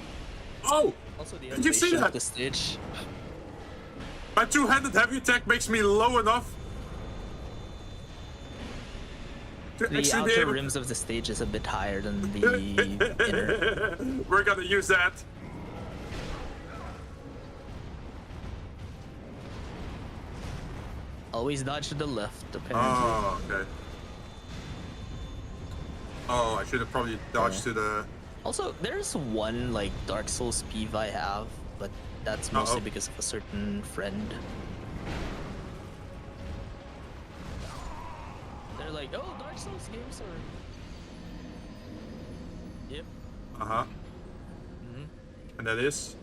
Oh! Also, the Did you see elevation that? of the stage. My two-handed heavy attack makes me low enough to The actually be outer able... rims of the stage is a bit higher than the inner. We're gonna use that. Always dodge to the left, apparently. Oh, okay. Oh, I should have probably dodged to the... Also, there's one like Dark Souls peeve I have, but that's mostly because of a certain friend. They're like, oh, Dark Souls games are... Yep. Uh-huh. And that is...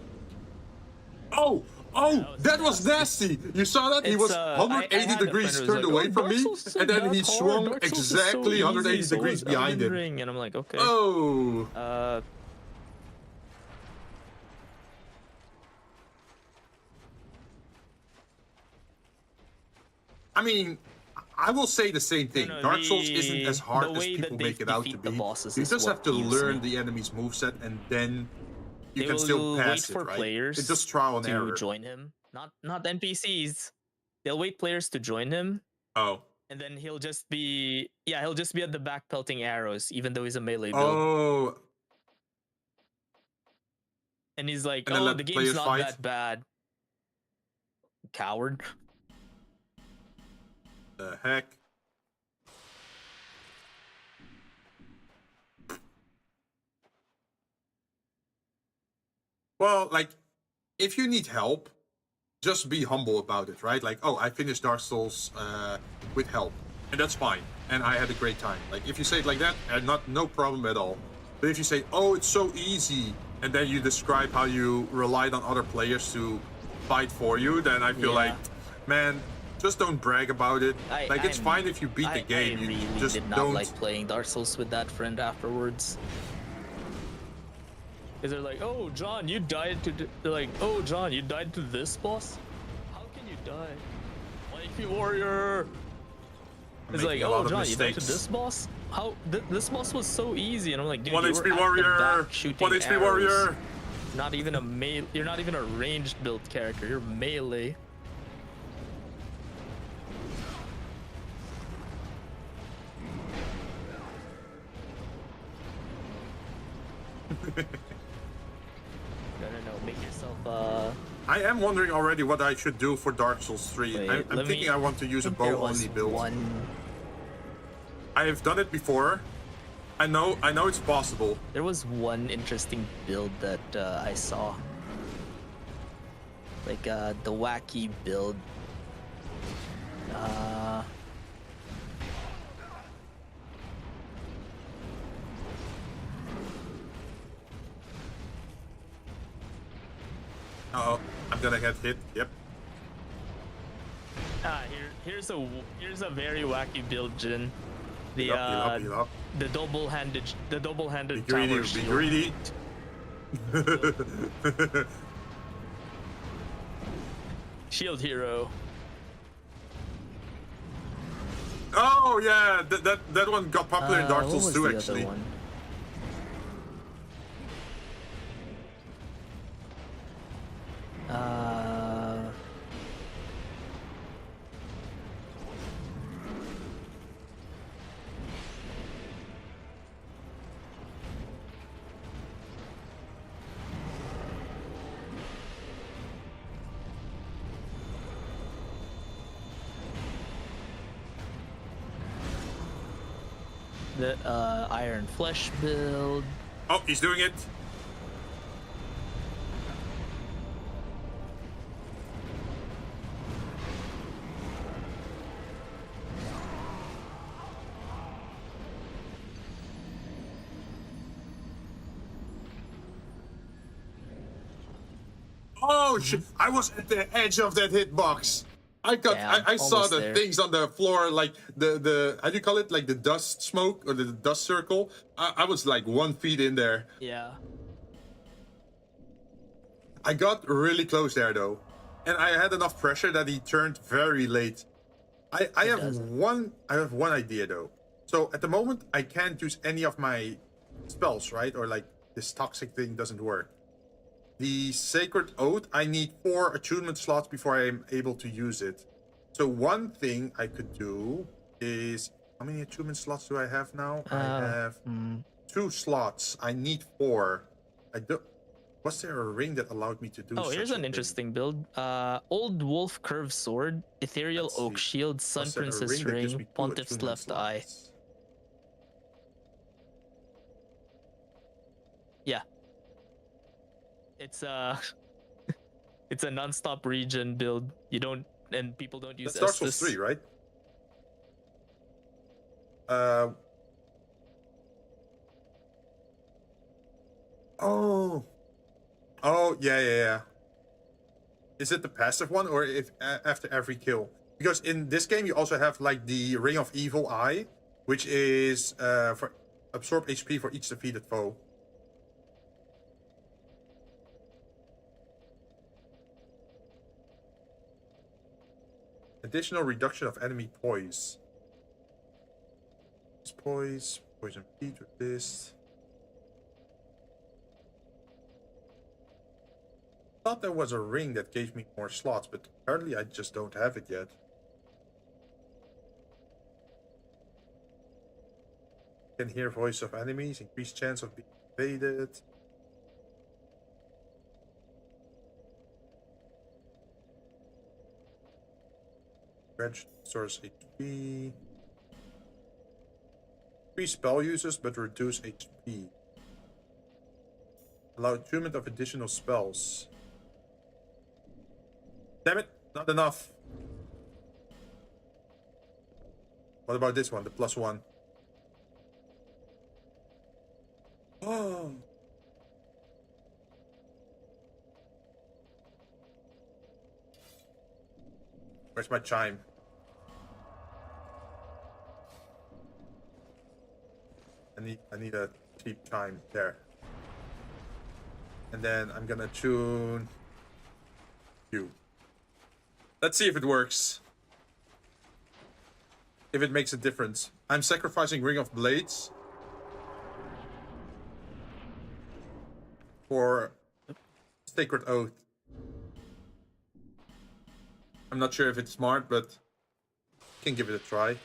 Oh! Oh! That was nasty! You saw that? He was I 180 had a degrees friend who was turned like, away "Oh, from Dark me, Souls isn't and then that he hard. swung Dark Souls is so exactly easy. 180 So degrees is behind Elden him. Ring." And I'm like, okay. Oh! I mean, I will say the same thing. No, Dark Souls isn't as hard the as way that people they make it out to defeat the be. bosses You is just what have to gives learn me. the enemy's moveset, and then you They can still will pass wait it, for right? players It's just trial and to error. join him, not NPCs. They'll wait players to join him, Oh. And then he'll just be at the back pelting arrows, even though he's a melee build. Oh, And he's like, and then "Oh, let the game's players not fight? that bad." Coward. the heck? Well, like, if you need help, just be humble about it, right? Like, oh, I finished Dark Souls with help, and that's fine, and I had a great time. Like, if you say it like that, no problem at all. But if you say, oh, it's so easy, and then you describe how you relied on other players to fight for you, then I feel like, man, just don't brag about it. It's fine if you beat the game. I really you just did not don't like playing Dark Souls with that friend afterwards. Because they're like, "Oh, John, you died to..." They're like, "Oh, John, you died to this boss? How can you die? Wifey warrior!" It's like, "Oh, John, you died to this boss? How? This boss was so easy." And I'm like, "Dude, One you HP were at warrior! the back shooting 1 HP arrows. warrior! Not even a You're not even a ranged build character. You're melee." No, make yourself I am wondering already what I should do for Dark Souls 3. Wait, I'm thinking I want to use a bow-only build. I have done it before. I know it's possible. There was one interesting build that I saw. Like the wacky build. Uh-oh, I'm gonna get hit. Yep. Here's a very wacky build, Jinn. The Heal up, heal up. the double-handed Be tower greedy, be shield. greedy. Shield hero. Oh yeah, that one got popular in Dark What Souls was 2 the actually. other one? The Iron Flesh build. Oh, he's doing it. Oh shit! I was at the edge of that hitbox. I saw almost the there. things on the floor, like the how do you call it, like the dust smoke or the dust circle. I was like 1 feet in there. Yeah. I got really close there though, and I had enough pressure that he turned very late. I have one idea though. So at the moment I can't use any of my spells, right? Or like this toxic thing doesn't work. The Sacred Oath, I need 4 attunement slots before I am able to use it. So one thing I could do is, how many attunement slots do I have now? I have 2 slots. I need 4. Was there a ring that allowed me to do? Oh, here's such a an thing? interesting build. Old Wolf Curved Sword, Ethereal Let's Oak see. Shield, Sun Was there a Princess that gives Ring, me 2 Pontiff's attunement Left Eye. slots? Yeah. It's it's a non-stop regen build. You don't, and people don't use That's Dark Souls Estus. 3, right? Oh, yeah. Is it the passive one, or if after every kill? Because in this game you also have like the Ring of Evil Eye, which is for absorb HP for each defeated foe. Additional reduction of enemy poise. Poise, poison feet with this. Thought there was a ring that gave me more slots, but apparently I just don't have it yet. Can hear voice of enemies, increased chance of being invaded. Restores HP. Increase spell uses but reduce HP. Allow attunement of additional spells. Damn it, not enough. What about this one, the +1? Oh. Where's my chime? I need a cheap chime there. And then I'm gonna tune you. Let's see if it works. If it makes a difference. I'm sacrificing Ring of Blades for Sacred Oath. I'm not sure if it's smart, but can give it a try.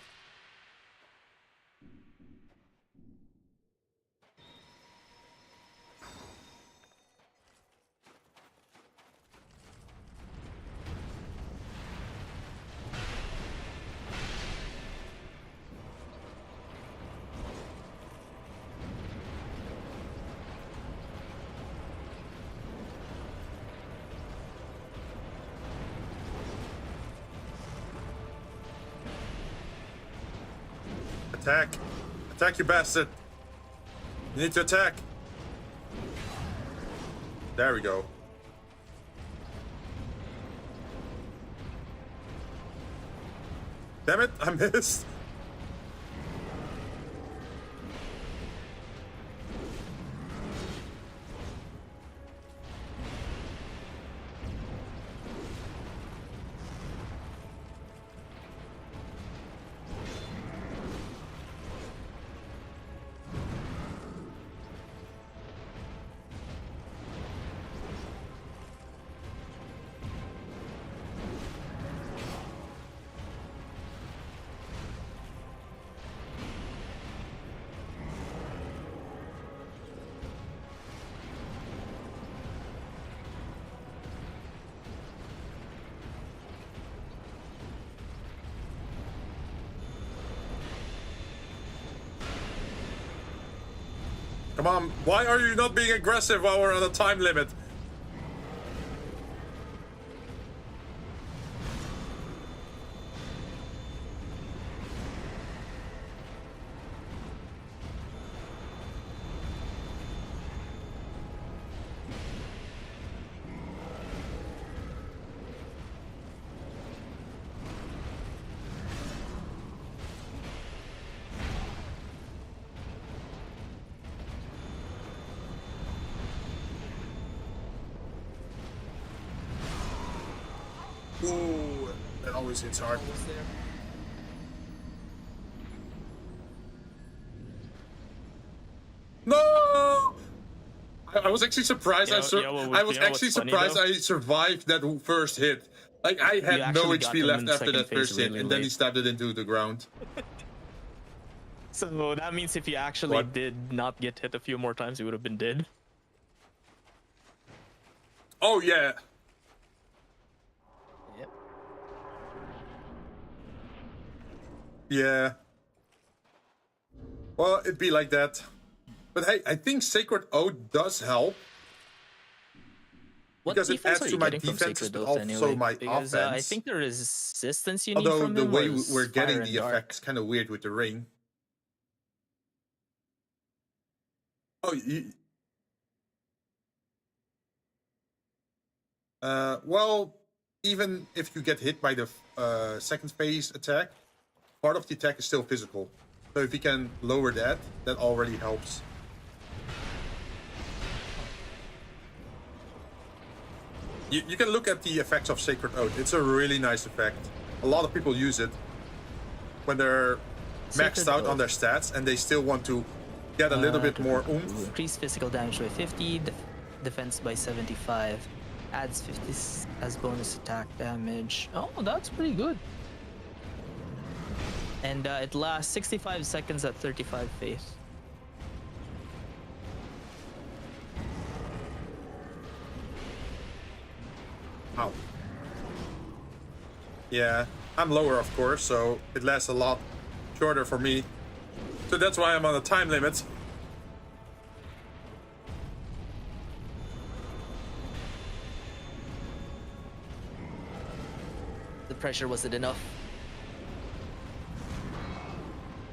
Attack! Attack, you bastard! You need to attack! There we go. Damn it, I missed! Come on, why are you not being aggressive while we're on a time limit? Ooh, that always hits hard. No! I was actually surprised. I was actually surprised I survived that first hit. Like I had no HP left after that first hit, and then he stabbed it into the ground. So that means if you actually did not get hit a few more times, you would have been dead. Oh yeah. Yep. Yeah. Well, it'd be like that. But hey, I think Sacred Oath does help. What because it defense adds are to you my getting from defenses, Sacred but Oath also anyway? my Because, offense. I think the resistance you need Although from the him way was we're getting fire the and dark. effect's kind of weird with the ring. Oh, well, even if you get hit by the second phase attack, part of the attack is still physical. So if you can lower that, that already helps. You can look at the effects of Sacred Oath. It's a really nice effect. A lot of people use it when they're maxed out on their stats and they still want to get a little bit more oomph. Increase physical damage by 50, defense by 75. Adds 50 as bonus attack damage. Oh, that's pretty good. And it lasts 65 seconds at 35 faith. Ow. Yeah, I'm lower, of course, so it lasts a lot shorter for me. So that's why I'm on a time limit. The pressure wasn't enough.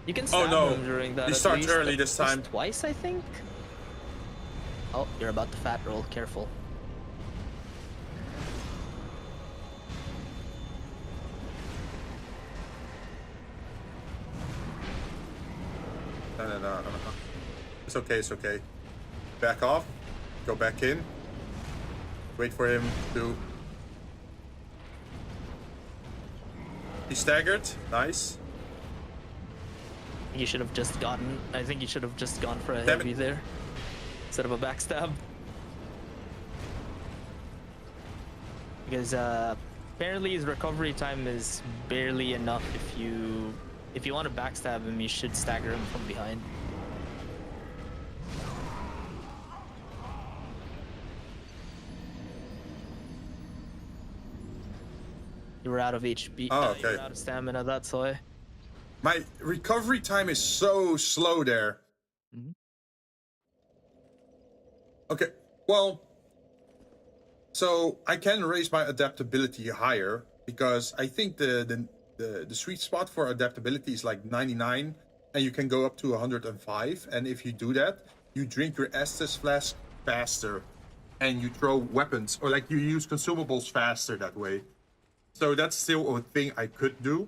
You can stab no. him during that. He at starts least, early but this time. just twice, I think. Oh, you're about to fat roll. Careful. No. It's okay, it's okay. Back off. Go back in. Wait for him to... He staggered. Nice. You should have just gotten. I think you should have just gone for a Damn heavy it. there instead of a backstab. Because apparently his recovery time is barely enough. If you want to backstab him, you should stagger him from behind. You were out of HP. Oh, You okay. were out of stamina. That's why. My recovery time is so slow there. Mhm. Okay, well, so I can raise my adaptability higher because I think the sweet spot for adaptability is like 99, and you can go up to 105. And if you do that, you drink your Estus flask faster, and you throw weapons or like you use consumables faster that way. So that's still a thing I could do.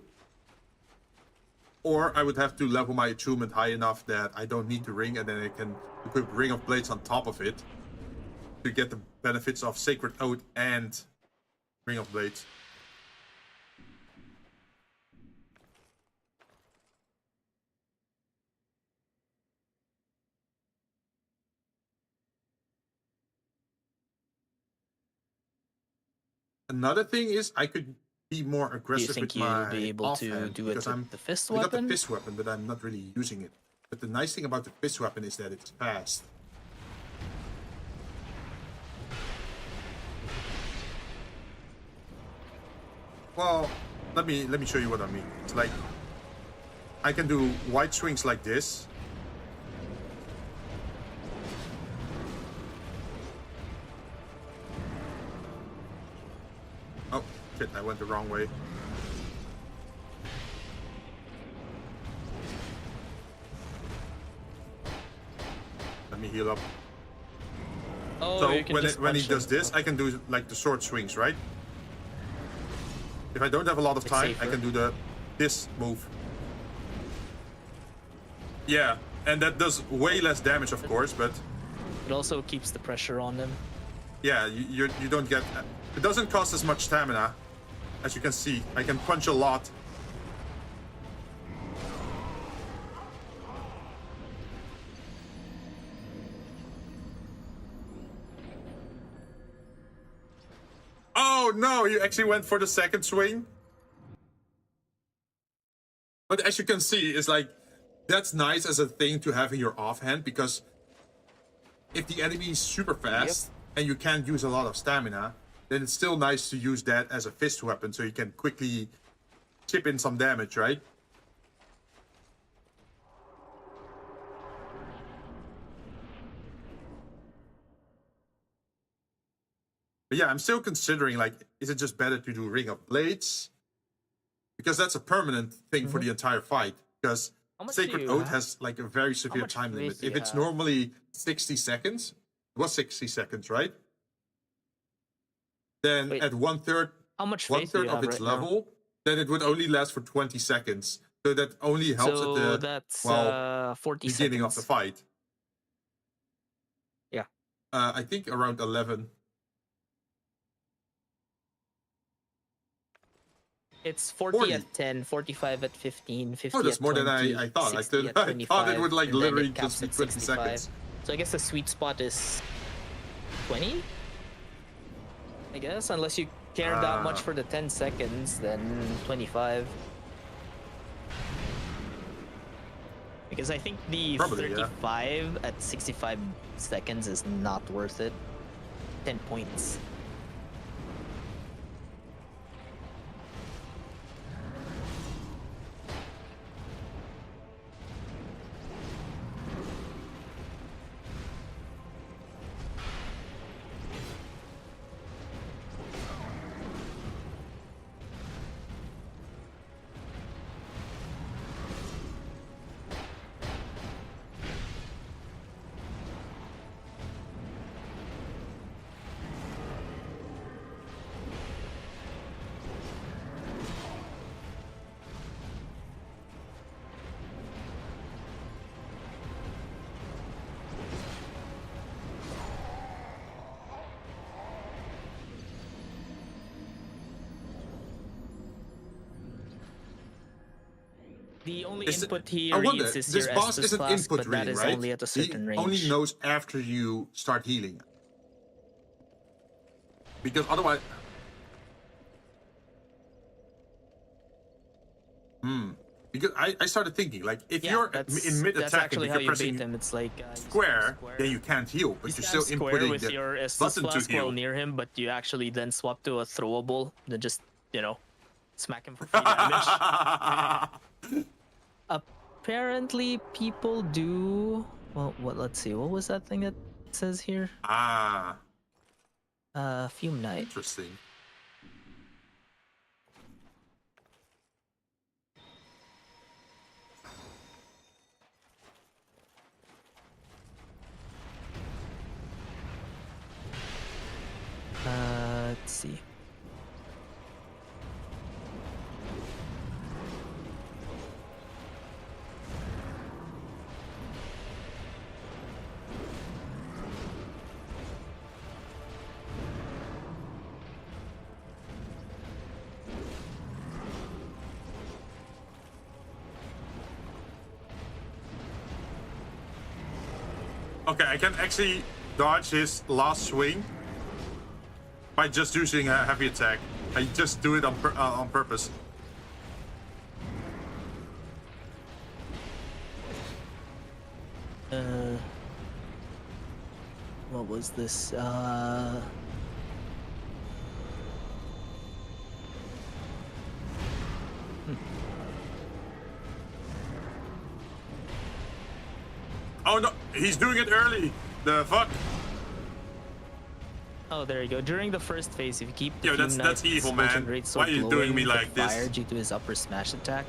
Or I would have to level my attunement high enough that I don't need the ring, and then I can equip Ring of Blades on top of it to get the benefits of Sacred Oath and Ring of Blades. Another thing is I could be more Do you aggressive think with you'll my be able to offhand do it because with the fist I got the weapon? fist weapon, but I'm not really using it. But the nice thing about the fist weapon is that it's fast. Well, let me show you what I mean. It's like I can do wide swings like this. Oh shit, I went the wrong way. Let me heal up. Oh, So you can just when he punch does them. this, I can do like the sword swings, right? If I don't have a lot of It's time, I safer. can do this move. Yeah, and that does way less damage, of course, but It also keeps the pressure on them. yeah, you don't get... It doesn't cost as much stamina. As you can see, I can punch a lot. Oh no, you actually went for the second swing. But as you can see, it's like, that's nice as a thing to have in your offhand, because if the enemy is super fast and you can't use a lot of stamina, then it's still nice to use that as a fist weapon so you can quickly chip in some damage, right? But yeah, I'm still considering, like, is it just better to do Ring of Blades? Because that's a permanent thing for the entire fight. Because How much do Sacred you Oath have? has like a very severe much time phase limit. do you If it's have? normally 60 seconds, it was 60 seconds, right? Then Wait, at one third How much faith do you of have its right now? level, then it would only last for 20 seconds. So that only helps So at the that's 40 40 beginning seconds. of the fight. Yeah. I think around 11. It's 40, 40. at 10, 45 at 15, 50 Oh, that's at more 20, than I thought. 60 at I 25, thought it would like and then literally it caps just be at 20 65. seconds. So I guess the sweet spot is 20? I guess, unless you care that much for the 10 seconds, then 25. Because I think the Probably, yeah. 35 at 65 seconds is not worth it. 10 points. The only Is it- input he I wonder, reads is this your boss Estus isn't flask, input but that reading, is right? only at a certain he range. only knows after you start healing. Because otherwise... Because I started thinking, like, if you're in mid-attack that's and actually how you're you pressing bait him. It's like you square, spam then you can't heal, but You you're spam still square inputting with the your Estus button to flask while heal. near him, but you actually then swap to a throwable, then just, you know, smack him for free damage. Apparently, people do. Well, let's see. What was that thing that it says here? Ah, Fume Knight. interesting. Let's see. Okay, I can actually dodge his last swing by just using a heavy attack. I just do it on purpose. What was this? Oh no, he's doing it early. The fuck? Oh, there you go. During the first phase, if you keep the Yo, Fume that's Knight's evil, Smoking man. Greatsword Why are you doing glowing me with like this? fire due to his upper smash attack,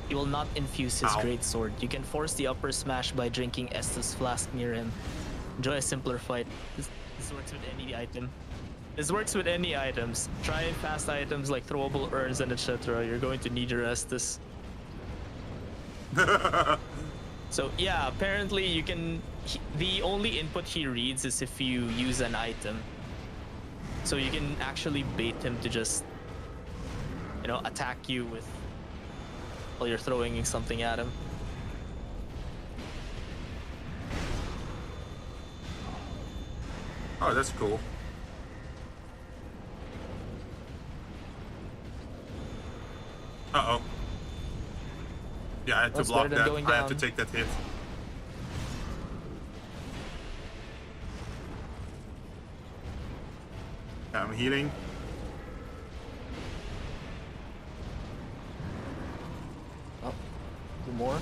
he will not infuse his Ow. Greatsword. You can force the upper smash by drinking Estus Flask near him. Enjoy a simpler fight. This works with any item. This works with any items. Try fast items like throwable urns and etc. You're going to need your Estus. So yeah, apparently you can. The only input he reads is if you use an item. So you can actually bait him to just, you know, attack you with while you're throwing something at him. Oh, that's cool. Uh-oh. Yeah, I had to That's block better than that. going I had to down. take that hit. Yeah, I'm healing. Oh, two more.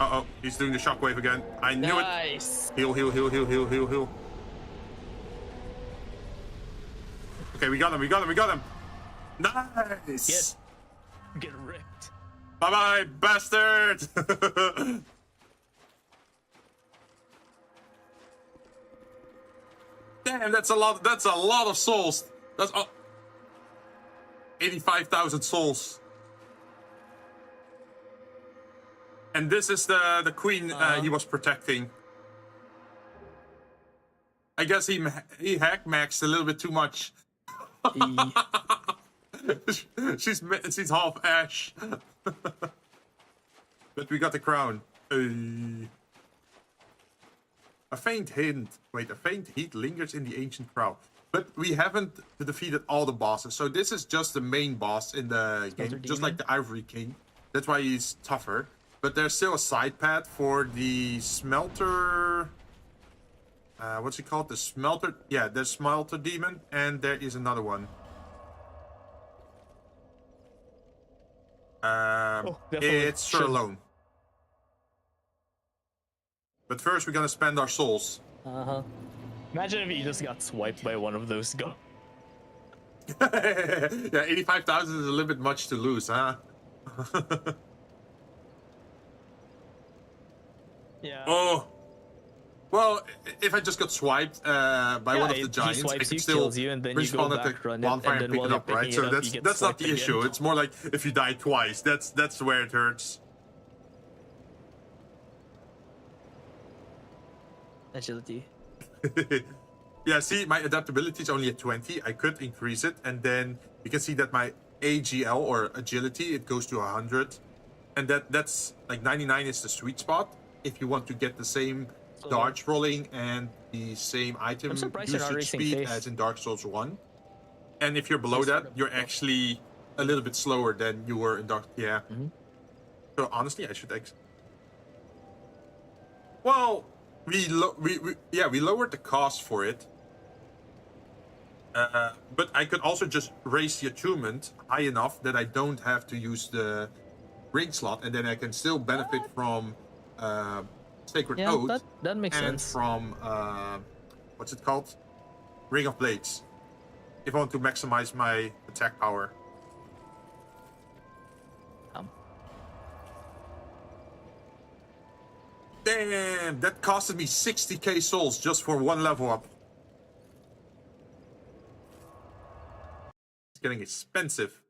Uh-oh, he's doing the shockwave again. I knew it. Nice. Heal, heal, heal, heal, heal, heal, heal. Okay, we got him, we got him, we got him. Nice. Get ripped. Bye-bye, bastard. Damn, that's a lot of souls. That's 85,000 souls. And this is the queen he was protecting. I guess he hack maxed a little bit too much. she's half ash. But we got the crown. A faint hint. Wait, a faint heat lingers in the ancient crowd. But we haven't defeated all the bosses. So this is just the main boss in the game. Just like the Ivory King. That's why he's tougher. But there's still a side path for the smelter... what's it called? The smelter... Yeah, the smelter demon. And there is another one. It's Sir Alone. But first we're gonna spend our souls. Imagine if you just got swiped by one of those go. Yeah, 85,000 is a little bit much to lose, huh? Yeah. Oh. Well, if I just got swiped by one of the giants, I swipes could you, still kills you, and then you go respawn at back, the run it, bonfire and and then pick while it you're up, right? picking So it up, you get that's not swiped the again. issue. It's more like if you die twice, that's where it hurts. Agility. Yeah, see, my adaptability is only at 20. I could increase it, and then you can see that my AGL or agility, it goes to 100. And that's like 99 is the sweet spot if you want to get the same dodge rolling and the same item I'm surprised you're not usage racing speed face. as in Dark Souls 1. And if you're below Just that, sort of you're below. actually a little bit slower than you were in Dark. Yeah. So honestly, I should. Well, we lowered the cost for it. But I could also just raise the attunement high enough that I don't have to use the ring slot, and then I can still benefit from Sacred Yeah, Oath that makes and sense. from what's it called? Ring of Blades. If I want to maximize my attack power. Damn, that costed me 60k souls just for one level up. It's getting expensive.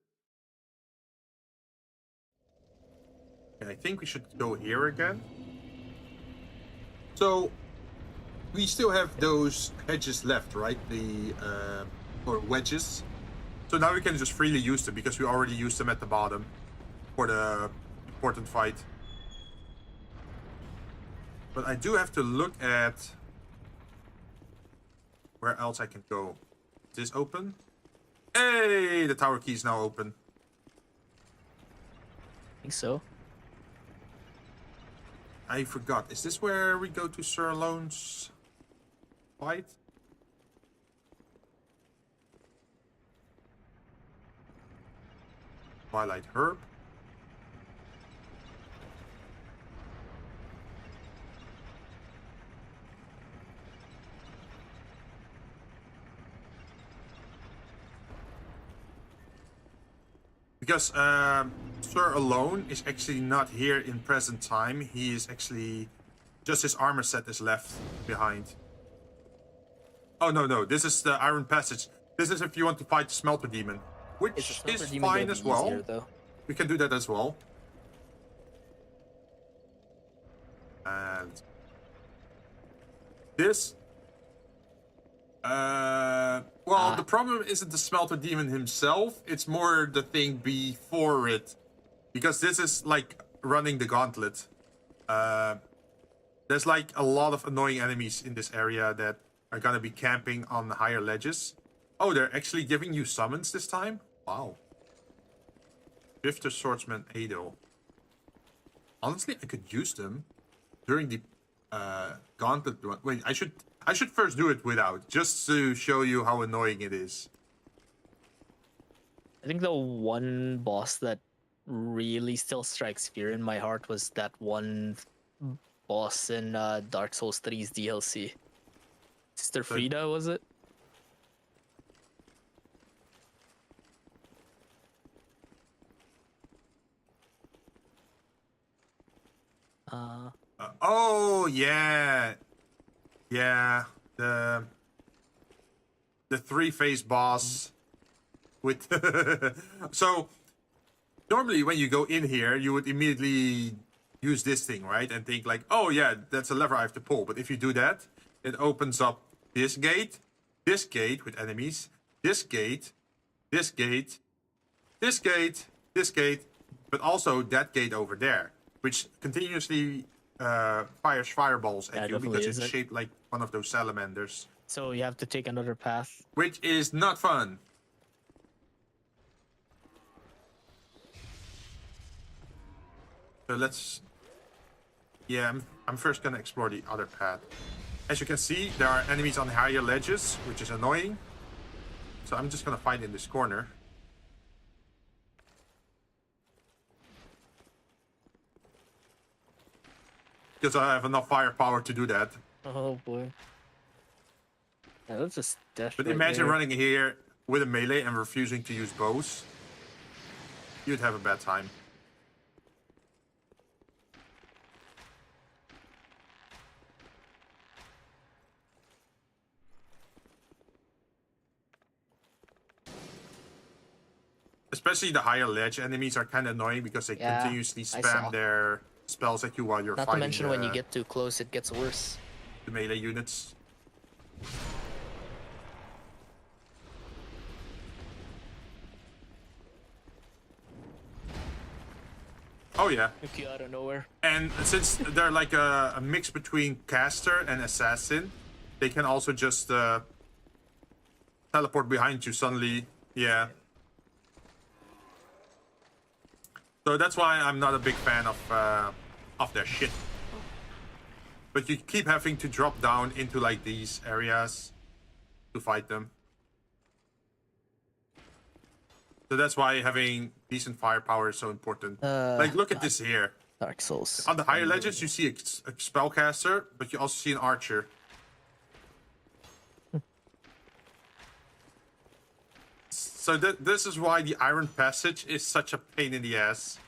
Okay, I think we should go here again. So, we still have those hedges left, right? The, or wedges. So now we can just freely use them because we already used them at the bottom for the important fight. But I do have to look at where else I can go. Is this open? Hey, the tower key is now open. I think so. I forgot. Is this where we go to Sir Alone's fight? Twilight Herb. Because Sir Alone is actually not here in present time. He is actually... just his armor set is left behind. Oh, no. This is the Iron Passage. This is if you want to fight the Smelter Demon. Which is fine as well. Easier, though. We can do that as well. And... this... well, the problem isn't the Smelter Demon himself, it's more the thing before it. Because this is like running the gauntlet. There's like a lot of annoying enemies in this area that are gonna be camping on the higher ledges. Oh, they're actually giving you summons this time? Wow. Drifter Swordsman Adel. Honestly, I could use them during the gauntlet one. Wait, I should first do it without, just to show you how annoying it is. I think the one boss that really still strikes fear in my heart was that one boss in Dark Souls 3's DLC. Sister Frida, was it? Oh, yeah. Yeah, the three-face boss with... So, normally when you go in here, you would immediately use this thing, right? And think like, oh yeah, that's a lever I have to pull. But if you do that, it opens up this gate with enemies, this gate, this gate, this gate, this gate, but also that gate over there, which continuously fires fireballs at you because it's shaped like one of those salamanders. So you have to take another path. Which is not fun. So let's... yeah, I'm first gonna explore the other path. As you can see, there are enemies on higher ledges, which is annoying. So I'm just gonna fight in this corner. Because I have enough firepower to do that. Oh boy. Yeah, that's just death. But right imagine there. running here with a melee and refusing to use bows. You'd have a bad time. Especially the higher ledge enemies are kind of annoying because they Yeah, continuously I spam saw. their spells at you while you're Not to fighting mention when you get too close, it gets worse. the melee units. Oh yeah. Took you out of nowhere. And since they're like a mix between caster and assassin, they can also just teleport behind you suddenly. Yeah. So that's why I'm not a big fan of their shit. But you keep having to drop down into like these areas to fight them. So that's why having decent firepower is so important. Like, look at this here. Dark Souls. On the higher legends, you see a spellcaster, but you also see an archer. So this is why the Iron Passage is such a pain in the ass.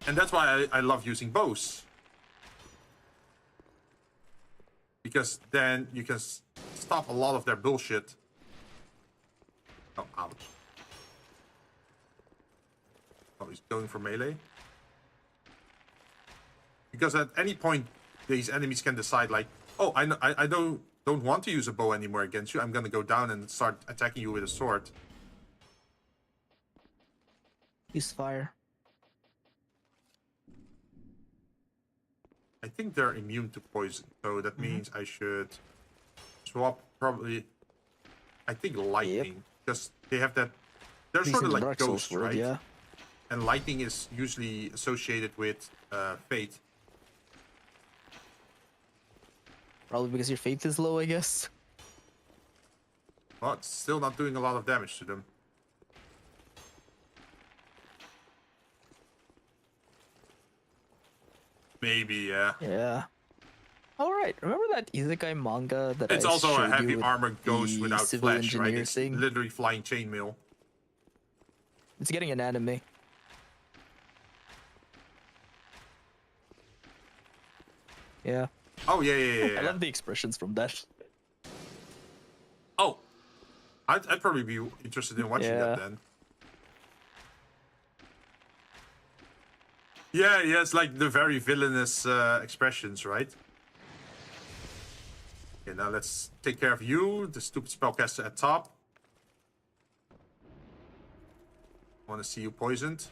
And that's why I love using bows. Because then you can stop a lot of their bullshit. Oh, ouch. Oh, he's going for melee. Because at any point, these enemies can decide like, oh, I don't want to use a bow anymore against you. I'm gonna go down and start attacking you with a sword. Use fire. I think they're immune to poison, so that means I should swap probably. I think lightning, because they have that. They're sort of like ghosts, right? Yeah. And lightning is usually associated with fate. Probably because your faith is low, I guess. Well, it's still not doing a lot of damage to them. Maybe, yeah. Yeah. All right. Remember that Isekai manga that It's I also a showed heavy you with armored ghost the without civil flesh, right? engineer It's thing? literally flying chainmail. It's getting an anime. Yeah. Oh, yeah. I love the expressions from that. Oh, I'd probably be interested in watching that Yeah. then. Yeah, it's like the very villainous expressions, right? Okay, now let's take care of you, the stupid spellcaster at top. I want to see you poisoned.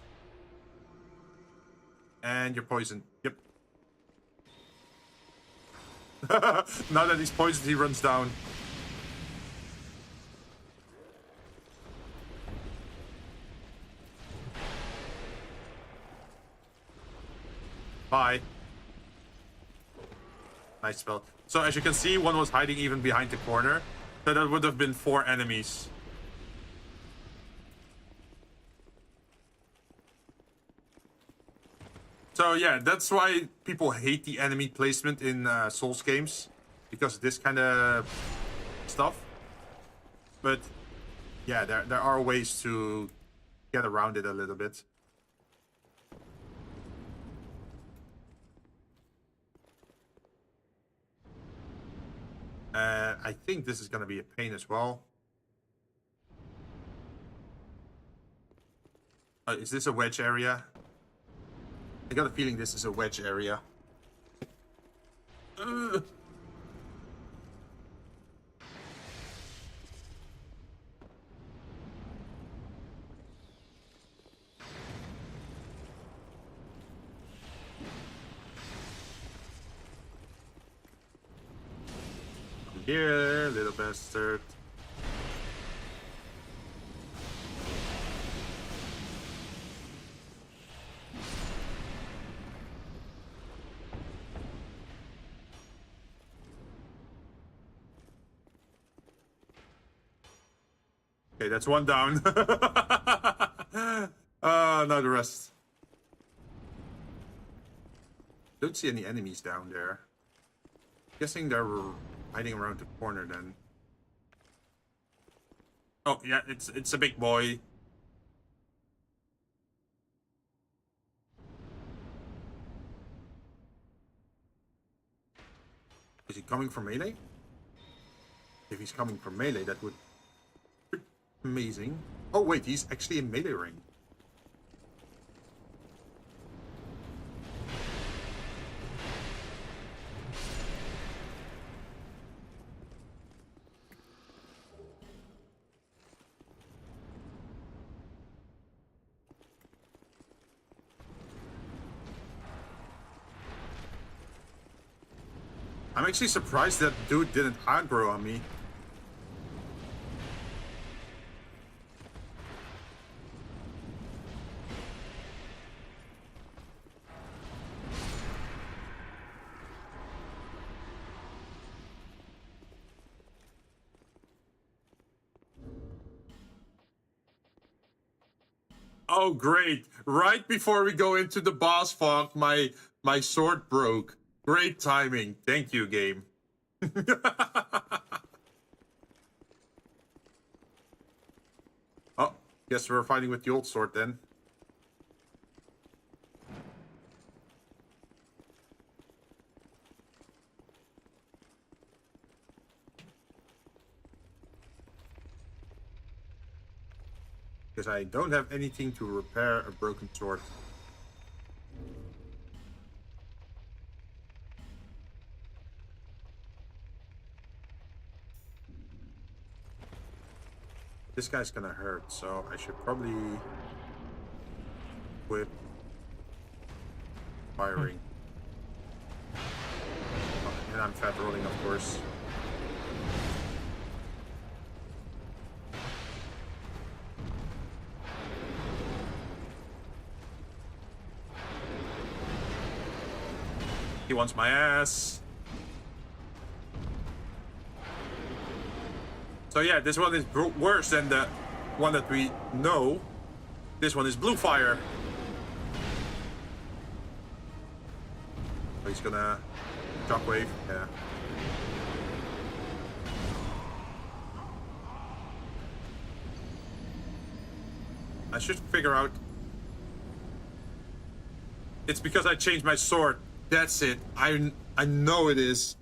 And you're poisoned. Yep. Now that he's poisoned, he runs down. Bye. Nice spell. So as you can see, one was hiding even behind the corner. So that would have been 4 enemies. So yeah, that's why people hate the enemy placement in Souls games. Because of this kind of stuff. But yeah, there are ways to get around it a little bit. I think this is going to be a pain as well. Is this a wedge area? I got a feeling this is a wedge area. Here, little bastard. Okay, that's one down. Now the rest. Don't see any enemies down there. Guessing they're hiding around the corner then. Oh yeah, it's a big boy. Is he coming from melee? If he's coming from melee, that would be amazing. Oh wait, he's actually in melee ring. I'm actually surprised that dude didn't aggro on me. Oh, great. Right before we go into the boss fog, my sword broke. Great timing. Thank you, game. Oh, guess we're fighting with the old sword then. Because I don't have anything to repair a broken sword. This guy's gonna hurt, so I should probably whip firing. Oh, and I'm fat rolling, of course. He wants my ass. So yeah, this one is worse than the one that we know. This one is blue fire. Oh, he's gonna shockwave. Yeah. I should figure out. It's because I changed my sword. That's it. I know it is.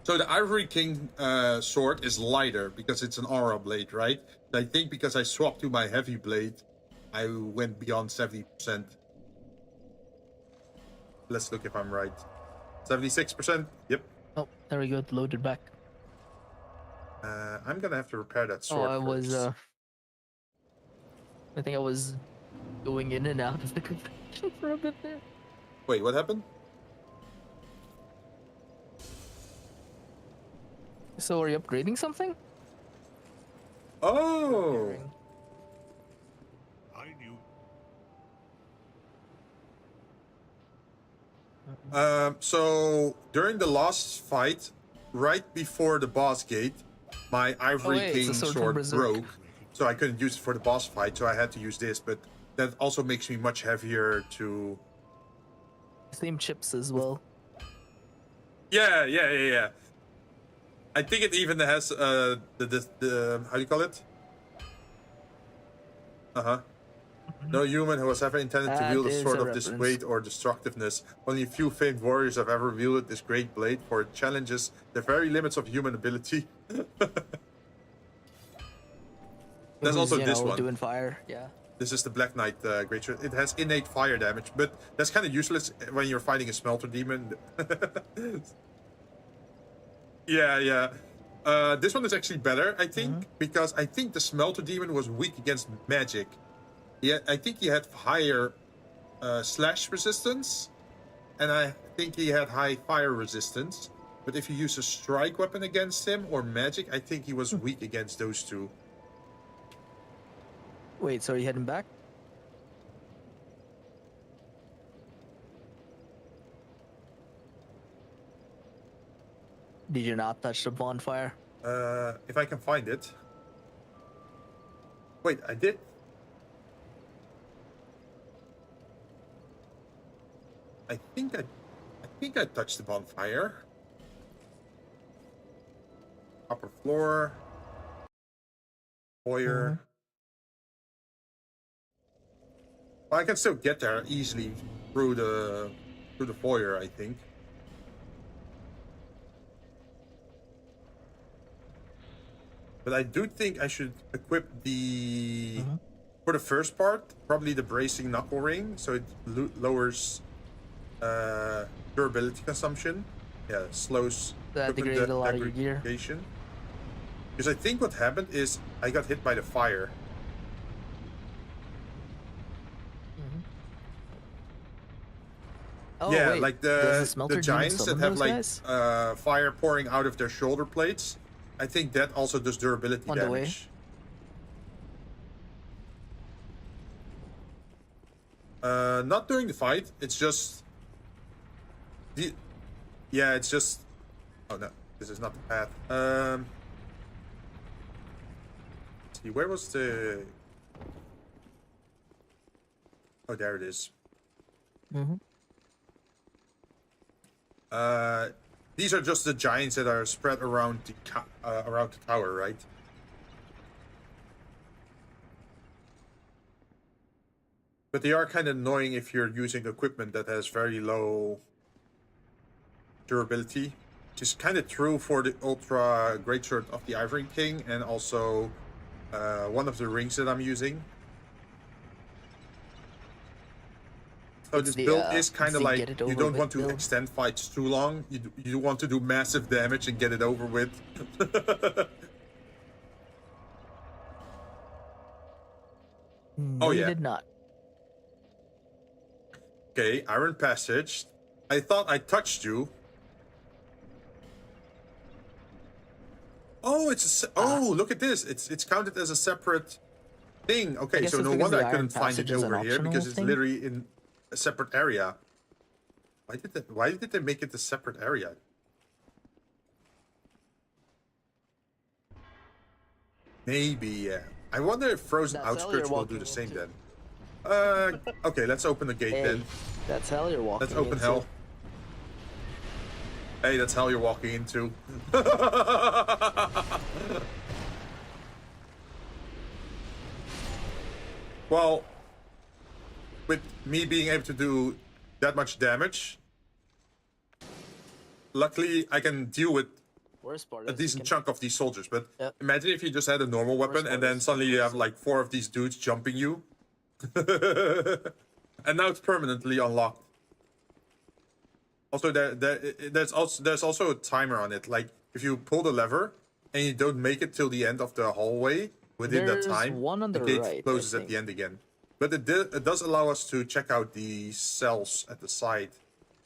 So the Ivory King sword is lighter because it's an aura blade, right? I think because I swapped to my heavy blade, I went beyond 70%. Let's look if I'm right. 76%? Yep. Oh, there we go. It loaded back. I'm gonna have to repair that Oh, sword I was, first. I think I was going in and out of the convention for a bit there. Wait, what happened? So are you upgrading something? Oh! I knew. So during the last fight, right before the boss gate, my Ivory Oh, it's a King sword from sword Berserk. broke, so I couldn't use it for the boss fight, so I had to use this, but that also makes me much heavier to... Same chips as well. Yeah. I think it even has the how do you call it? No human who has ever intended to That wield a is sword a of this reference. weight or destructiveness. Only a few famed warriors have ever wielded this great blade, for it challenges the very limits of human ability. There's also You this know, one. doing fire. Yeah. This is the Black Knight Great Sword. It has innate fire damage, but that's kind of useless when you're fighting a smelter demon. Yeah. This one is actually better, I think, because I think the smelter demon was weak against magic. Yeah, I think he had higher slash resistance, and I think he had high fire resistance. But if you use a strike weapon against him or magic, I think he was weak against those two. Wait, so are you heading back? Did you not touch the bonfire? If I can find it. Wait, I did. I think I touched the bonfire. Upper floor. Foyer. Well, I can still get there easily through the foyer, I think. But I do think I should equip the for the first part, probably the bracing knuckle ring, so it lowers durability consumption. Yeah, slows That degraded a lot of your gear. degradation. Because I think what happened is I got hit by the fire. Oh, yeah, wait. like Does the smelter demon giants that summon have those like guys? fire pouring out of their shoulder plates. I think that also does durability On the way. damage. Not during the fight. It's just yeah, it's just. Oh no, this is not the path. Let's see, where was the? Oh, there it is. Mm-hmm. These are just the giants that are spread around the tower, right? But they are kind of annoying if you're using equipment that has very low durability, which is kind of true for the Ultra Greatsword of the Ivory King and also one of the rings that I'm using. So this build is kind of like, you don't want to extend fights too long. You want to do massive damage and get it over with. No, Oh, you yeah. did not. Okay, Iron Passage. I thought I touched you. Oh, oh, look at this. It's counted as a separate thing. Okay, so no wonder I couldn't find it over here because it's literally in a separate area. Why did they make it a separate area? Maybe, yeah. I wonder if Frozen Outskirts will do the same then. Okay, let's open the gate then. That's hell you're walking Let's open into. hell. Hey, that's hell you're walking into. Well, with me being able to do that much damage, luckily I can deal with Worst part a is decent chunk of these soldiers. But Yep. imagine if you just had a normal weapon and then suddenly you have like 4 of these dudes jumping you. And now it's permanently unlocked. Also, there's also a timer on it. Like, if you pull the lever and you don't make it till the end of the hallway within that time, one on the the gate right, closes I at the think. end again. But it does allow us to check out the cells at the side.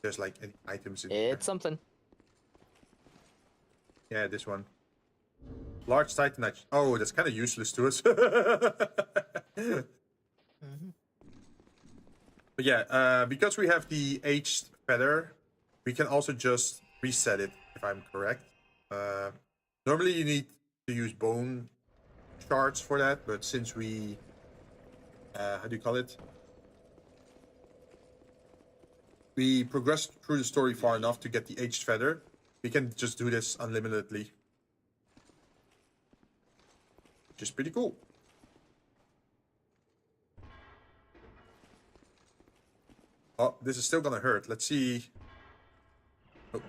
There's like any items in there. It's something. Yeah, this one. Large Titanite. Oh, that's kind of useless to us. But yeah, because we have the aged feather, we can also just reset it, if I'm correct. Normally you need to use bone shards for that, but since we... how do you call it? We progressed through the story far enough to get the aged feather. We can just do this unlimitedly. Which is pretty cool. Oh, this is still gonna hurt. Let's see. Oh.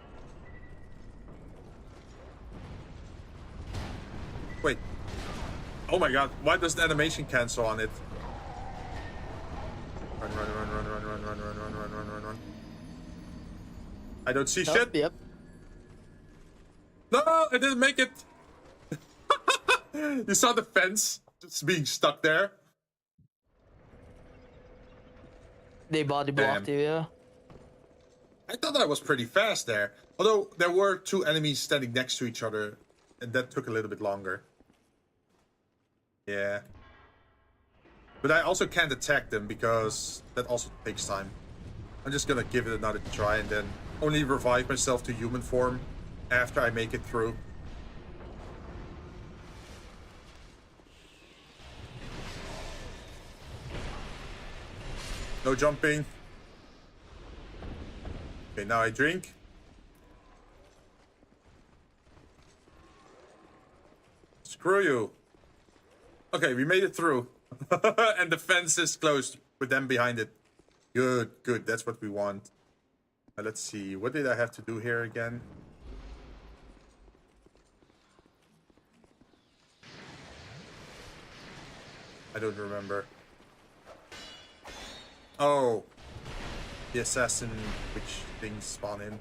Wait. Oh my god, why does the animation cancel on it? Run, run, run, run, run, run, run, run, run, run, run, run, run. I don't see shit. Yep. No, I didn't make it. You saw the fence just being stuck there. They body blocked you, yeah. I thought I was pretty fast there. Although there were 2 enemies standing next to each other, and that took a little bit longer. Yeah. But I also can't attack them because that also takes time. I'm just gonna give it another try and then only revive myself to human form after I make it through. No jumping. Okay, now I drink. Screw you. Okay, we made it through. And the fence is closed with them behind it. Good, good. That's what we want. Now, let's see. What did I have to do here again? I don't remember. Oh. The assassin, which things spawn in.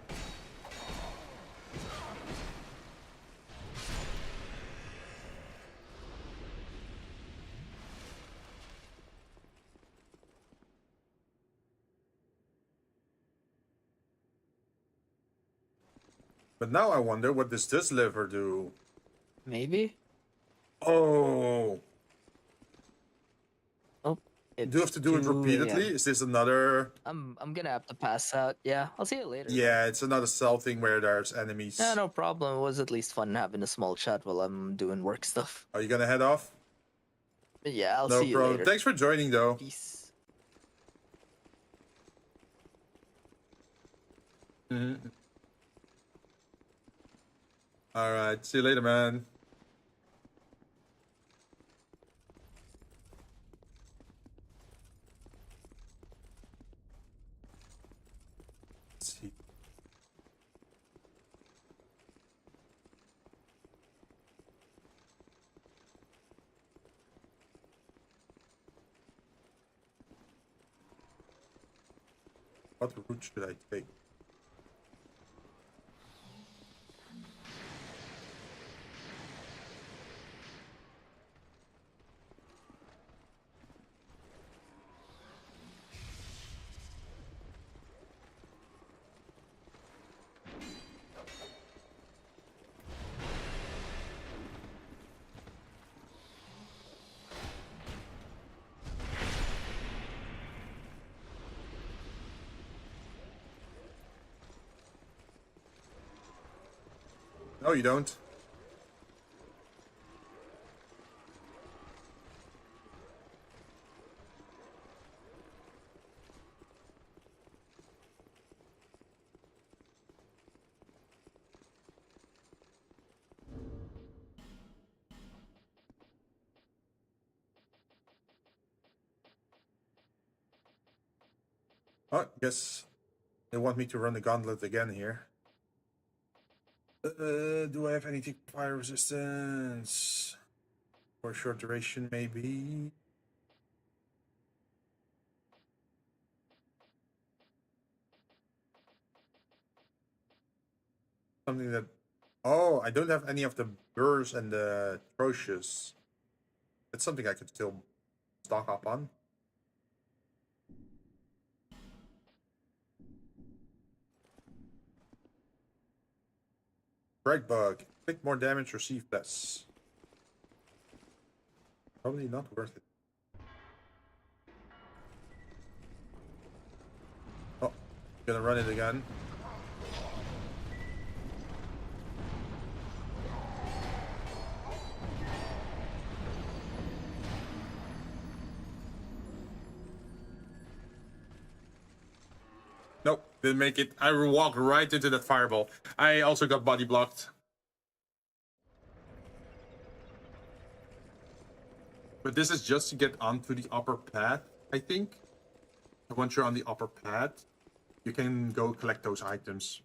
But now I wonder, what does this lever do? Maybe. Oh, Oh, you do have to do it 2 repeatedly? a.m. Is this another... I'm gonna have to pass out. Yeah, I'll see you later. Yeah, it's another cell thing where there's enemies. Yeah, no problem. It was at least fun having a small chat while I'm doing work stuff. Are you gonna head off? But yeah, I'll No see you problem. later. Thanks for joining, though. Peace. All right. See you later, man. Let's see. What route should I take? No, you don't. Oh, guess they want me to run the gauntlet again here. Do I have anything fire resistance? For a short duration, maybe. Something that... Oh, I don't have any of the burrs and the atrocious. That's something I could still stock up on. Break bug. Click more damage, receive less. Probably not worth it. Oh, gonna run it again. Nope, didn't make it. I walked right into that fireball. I also got body blocked. But this is just to get onto the upper path, I think. Once you're on the upper path, you can go collect those items.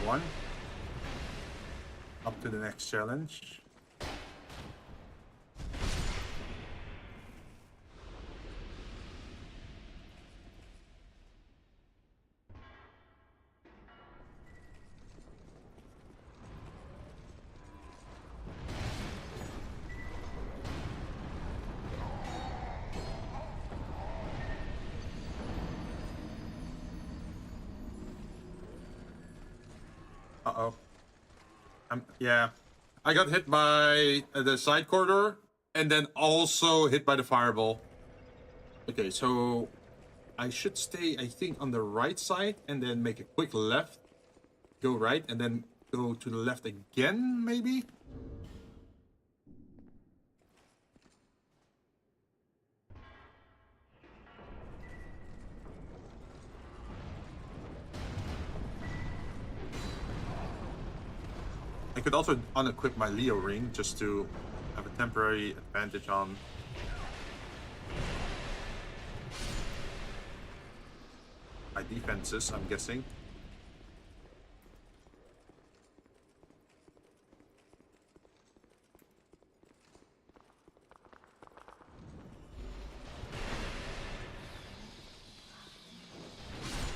One. Up to the next challenge. Uh-oh. Yeah. I got hit by the side corridor and then also hit by the fireball. Okay, so I should stay, I think, on the right side and then make a quick left. Go right and then go to the left again, maybe? I could also unequip my Leo ring just to have a temporary advantage on my defenses, I'm guessing.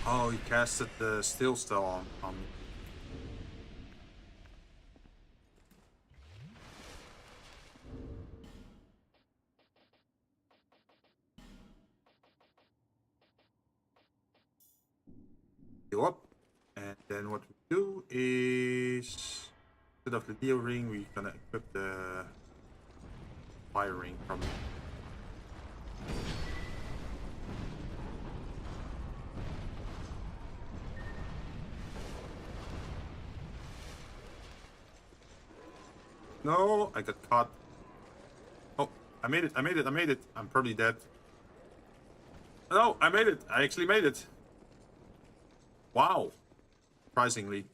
Oh, he casted the Steel Spell on me. Go up. And then what we do is, instead of the Leo ring, we're gonna equip the fire ring from No, I got caught. Oh, I made it, I made it, I made it. I'm probably dead. No, I made it. I actually made it. Wow. Surprisingly.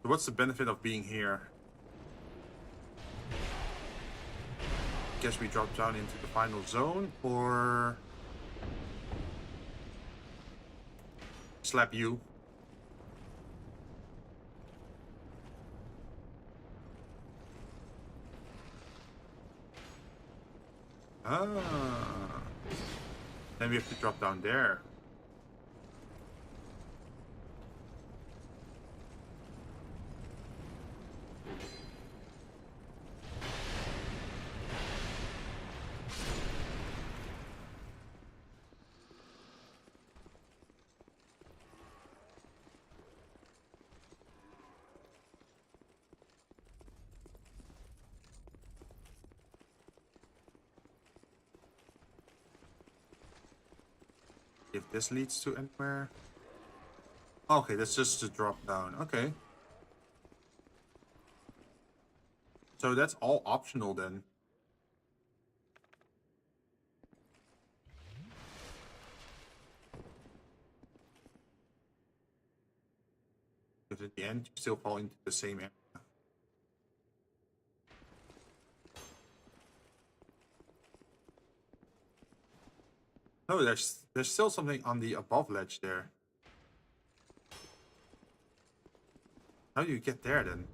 So what's the benefit of being here? Guess we drop down into the final zone, or slap you. Ah. Then we have to drop down there. If this leads to anywhere. Okay, that's just to drop down. Okay. So that's all optional then. Because at the end, you still fall into the same area. Oh, there's still something on the above ledge there. How do you get there then?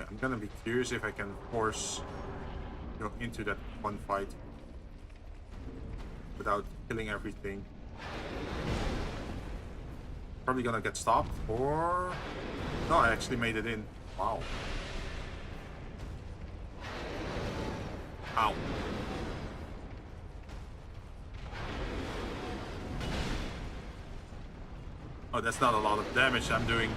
I'm gonna be curious if I can force go into that one fight without killing everything. Probably gonna get stopped, or no, I actually made it in. Wow. Ow. Oh, that's not a lot of damage I'm doing.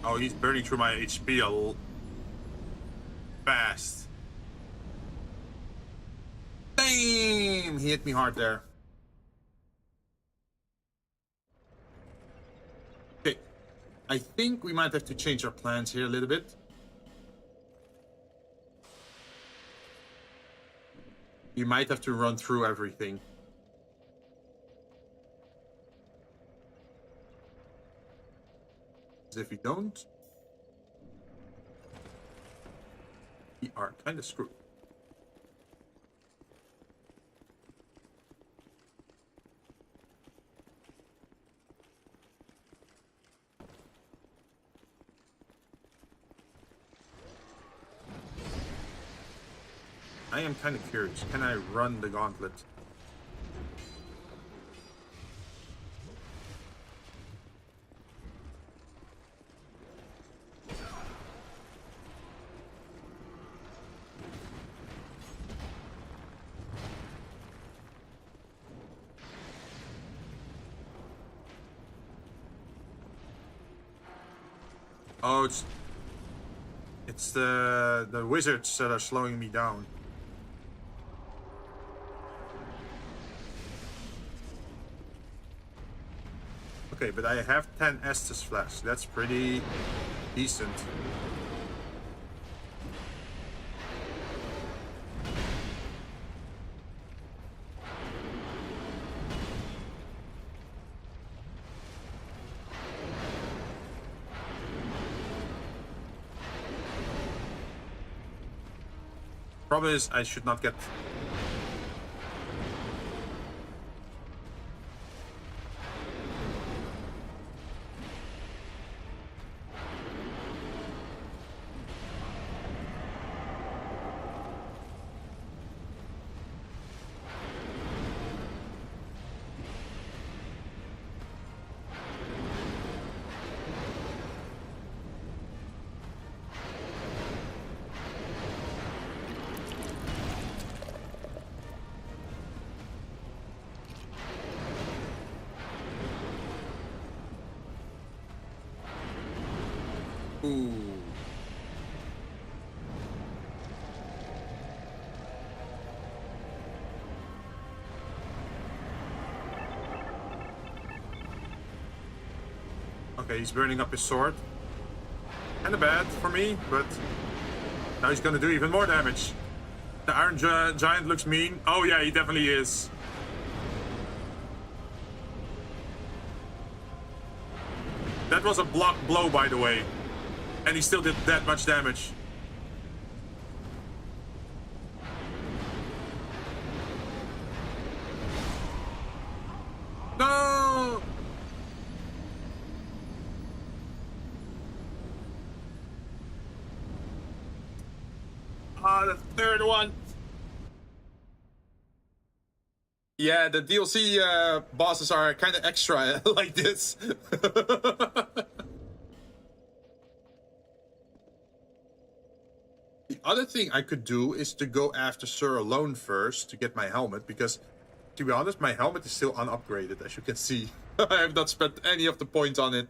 Oh, he's burning through my HP a little fast. Damn! He hit me hard there. Okay. I think we might have to change our plans here a little bit. We might have to run through everything. If we don't, we are kind of screwed. I am kind of curious. Can I run the gauntlet? Oh, it's the wizards that are slowing me down. Okay, but I have 10 Estus flasks. That's pretty decent. Problem is, I should not get... Ooh. Okay, he's burning up his sword. Kinda bad for me, but now he's gonna do even more damage. The Iron Giant looks mean. Oh yeah, he definitely is. That was a block blow, by the way. And he still did that much damage. No! Ah, the third one. Yeah, the DLC bosses are kind of extra like this. The other thing I could do is to go after Sir alone first to get my helmet, because, to be honest, my helmet is still unupgraded, as you can see. I have not spent any of the points on it.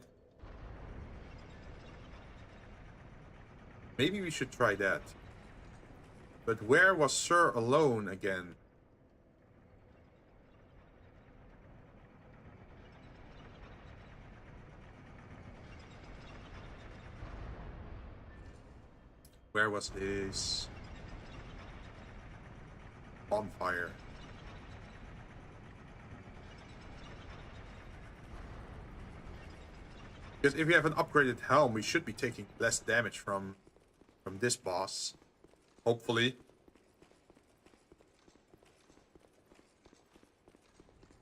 Maybe we should try that. But where was Sir alone again? Where was his bonfire? Because if we have an upgraded helm, we should be taking less damage from this boss. Hopefully.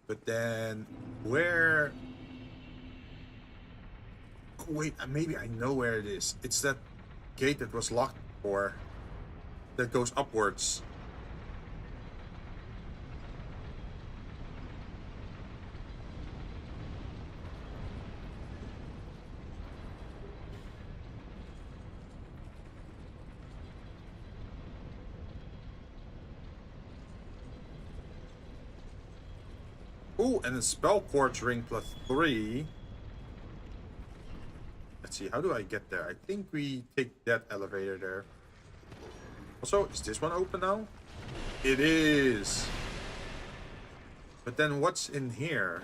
But then, where... Oh, wait, maybe I know where it is. It's that gate that was locked before, that goes upwards. Ooh, and a spell quartz ring +3. Let's see, how do I get there? I think we take that elevator there. Also, is this one open now? It is. But then what's in here?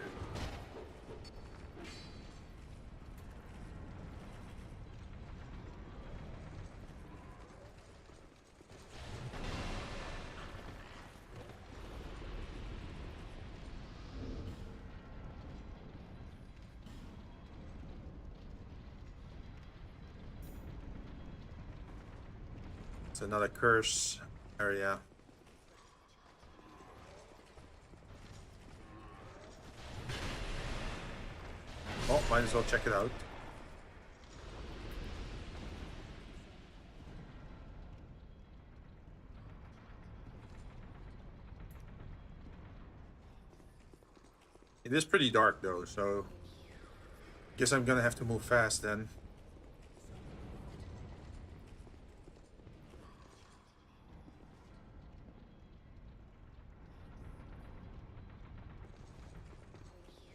It's another curse area. Oh, might as well check it out. It is pretty dark though, so guess I'm gonna have to move fast then.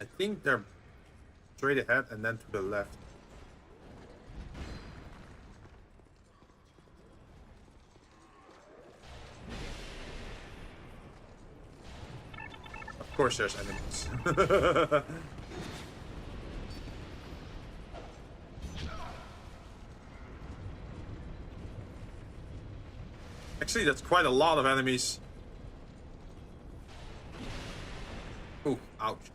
I think they're straight ahead and then to the left. Of course there's enemies. Actually, that's quite a lot of enemies. Ooh, ouch.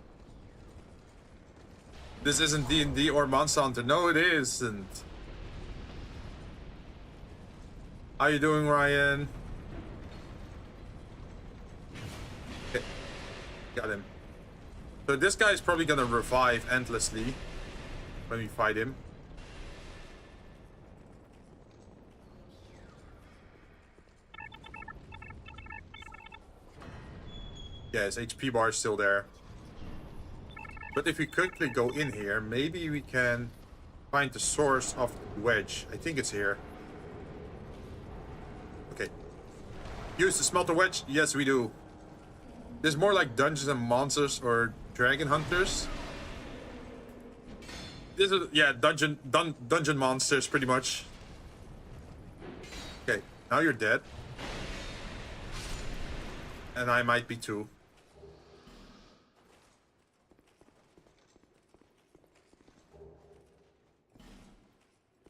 This isn't D&D or Monster Hunter. No, it isn't. How you doing, Ryan? Okay. Got him. So this guy is probably gonna revive endlessly when we fight him. Yeah, his HP bar is still there. But if we quickly go in here, maybe we can find the source of the wedge. I think it's here. Okay. Use the smelter wedge? Yes, we do. There's more like Dungeons and Monsters or Dragon Hunters. This is, yeah, dungeon monsters, pretty much. Okay, now you're dead. And I might be too.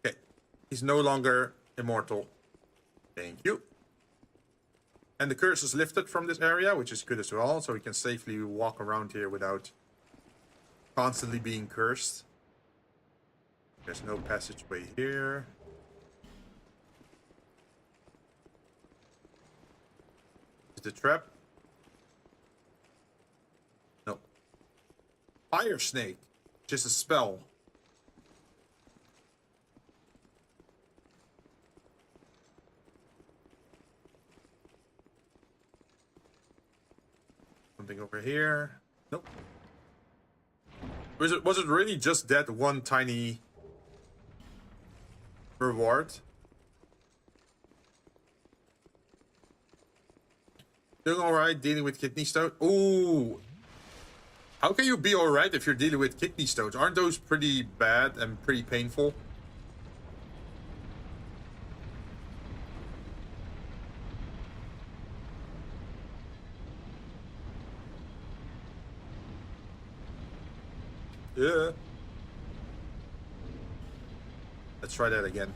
Okay, he's no longer immortal. Thank you. And the curse is lifted from this area, which is good as well, so we can safely walk around here without constantly being cursed. There's no passageway here. Is the trap? No. Fire snake. Just a spell. Something over here. Nope. Was it really just that one tiny reward? Doing alright dealing with kidney stones? Ooh. How can you be alright if you're dealing with kidney stones? Aren't those pretty bad and pretty painful? Yeah. Let's try that again.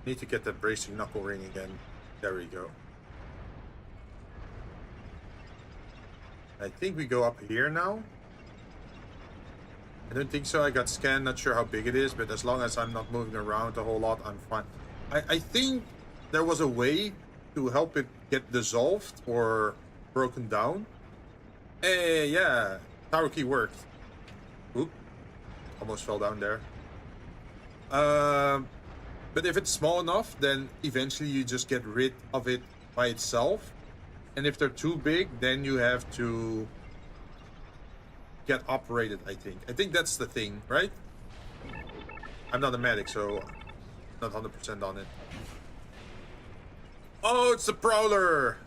Need to get the bracing knuckle ring again. There we go. I think we go up here now. I don't think so. I got scanned. Not sure how big it is, but as long as I'm not moving around a whole lot, I'm fine. I think there was a way to help it get dissolved or broken down. Hey, yeah. Tower key worked. Oop. Almost fell down there. But if it's small enough, then eventually you just get rid of it by itself. And if they're too big, then you have to get operated, I think. I think that's the thing, right? I'm not a medic, so not 100% on it. Oh, it's the Prowler!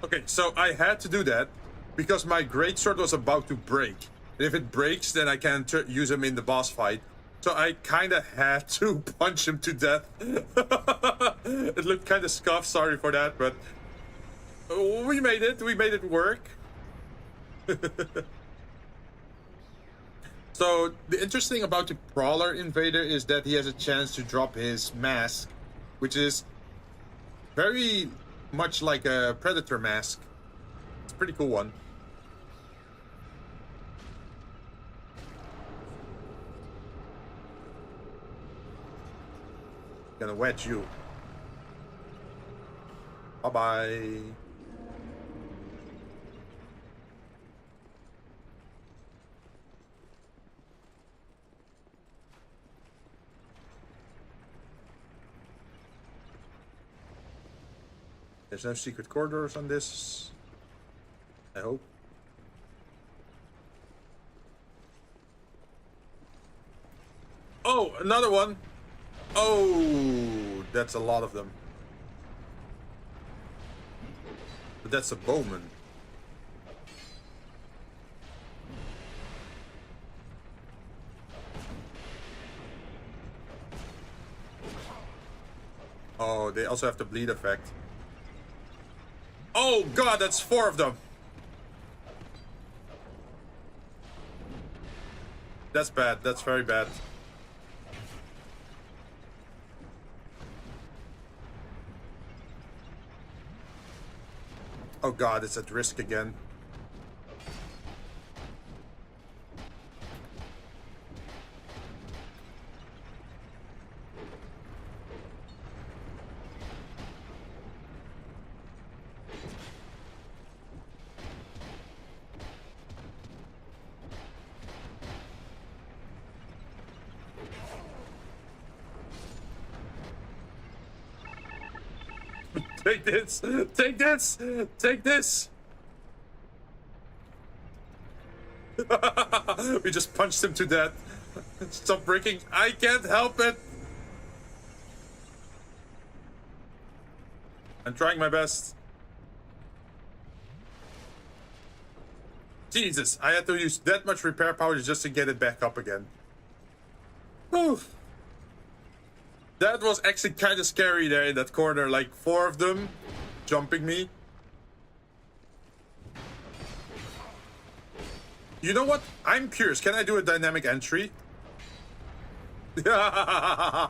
Okay, so I had to do that because my greatsword was about to break. And if it breaks, then I can use him in the boss fight. So I kind of had to punch him to death. It looked kind of scuffed, sorry for that, but we made it. We made it work. So the interesting about the Brawler Invader is that he has a chance to drop his mask, which is very much like a Predator mask. It's a pretty cool one. Gonna wedge you. Bye-bye. There's no secret corridors on this, I hope. Oh, another one. Oh, that's a lot of them. But that's a bowman. Oh, they also have the bleed effect. Oh god, that's 4 of them. That's bad. That's very bad. Oh god, it's at risk again. Take this! Take this! Take this! We just punched him to death. Stop breaking. I can't help it. I'm trying my best. Jesus, I had to use that much repair power just to get it back up again. Whew. That was actually kind of scary there in that corner, like 4 of them jumping me. You know what? I'm curious. Can I do a dynamic entry? I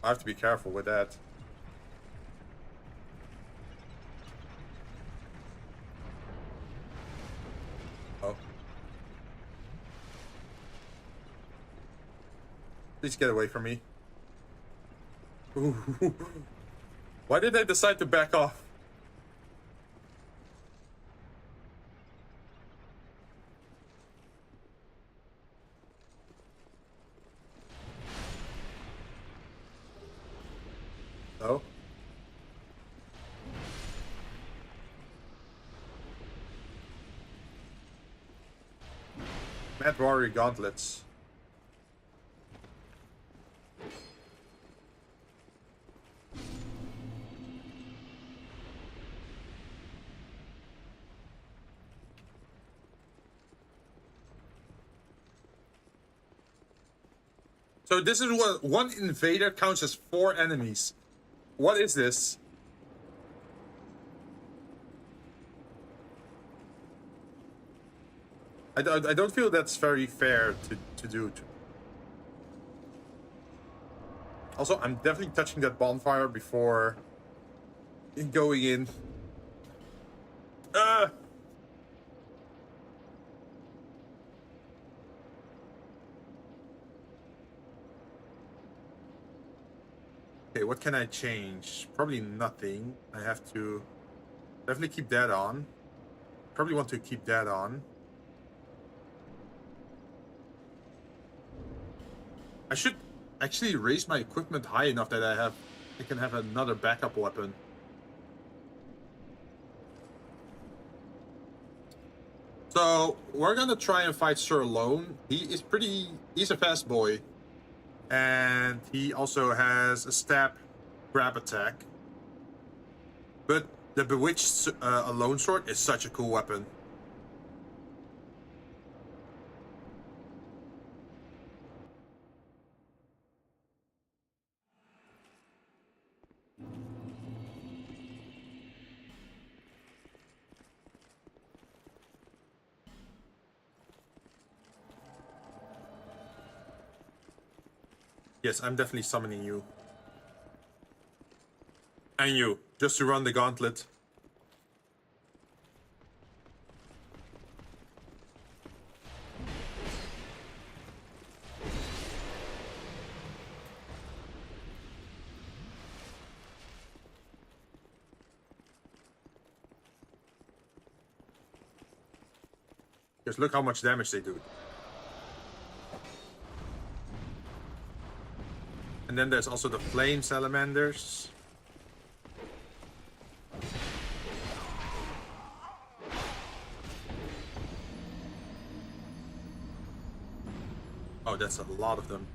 have to be careful with that. Oh. Please get away from me. Ooh. Why did I decide to back off? Oh. Mad Warrior Gauntlets. So this is what one invader counts as 4 enemies. What is this? I don't feel that's very fair to do. Also, I'm definitely touching that bonfire before going in. Okay, what can I change? Probably nothing. I have to definitely keep that on. Probably want to keep that on. I should actually raise my equipment high enough that I can have another backup weapon. So we're gonna try and fight Sir alone. He's a fast boy. And he also has a stab grab attack. But the Bewitched Alone Sword is such a cool weapon. Yes, I'm definitely summoning you. And you, just to run the gauntlet. Just look how much damage they do. And then there's also the flame salamanders. Oh, that's a lot of them.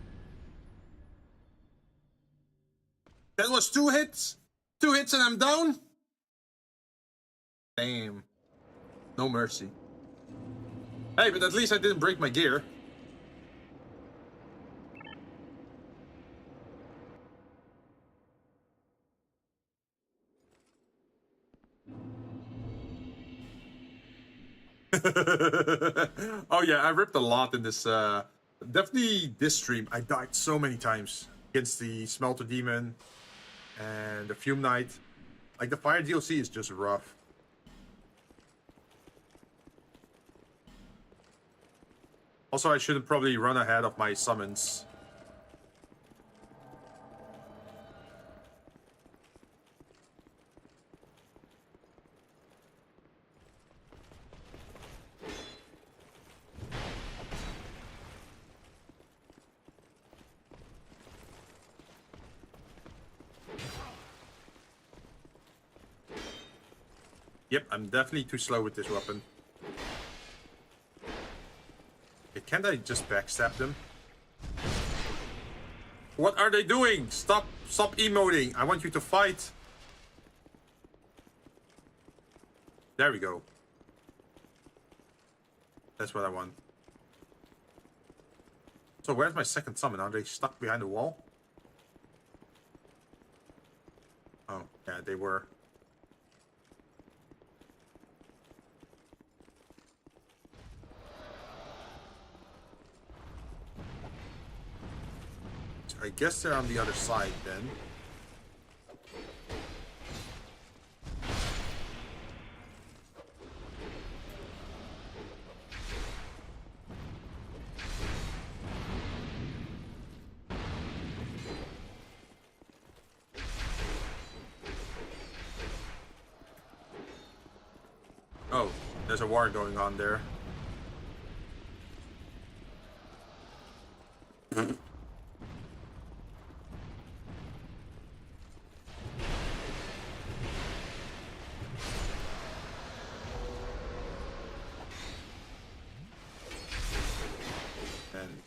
That was 2 hits? 2 hits and I'm down? Damn. No mercy. Hey, but at least I didn't break my gear. Oh yeah, I ripped a lot in this, definitely this stream. I died so many times against the Smelter Demon and the Fume Knight. Like, the Fire DLC is just rough. Also, I should probably run ahead of my summons. Yep, I'm definitely too slow with this weapon. Can't I just backstab them? What are they doing? Stop emoting. I want you to fight. There we go. That's what I want. So where's my second summon? Are they stuck behind the wall? Oh, yeah, they were. I guess they're on the other side then. Oh, there's a war going on there.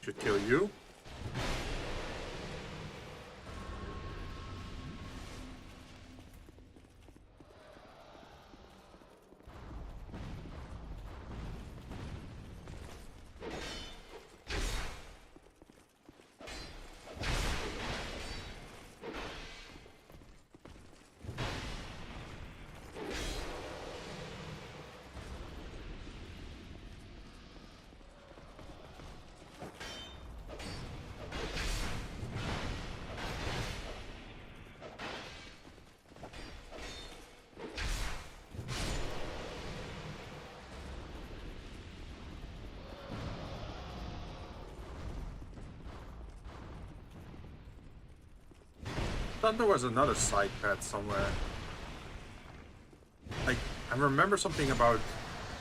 Should kill you. I thought there was another side path somewhere. Like, I remember something about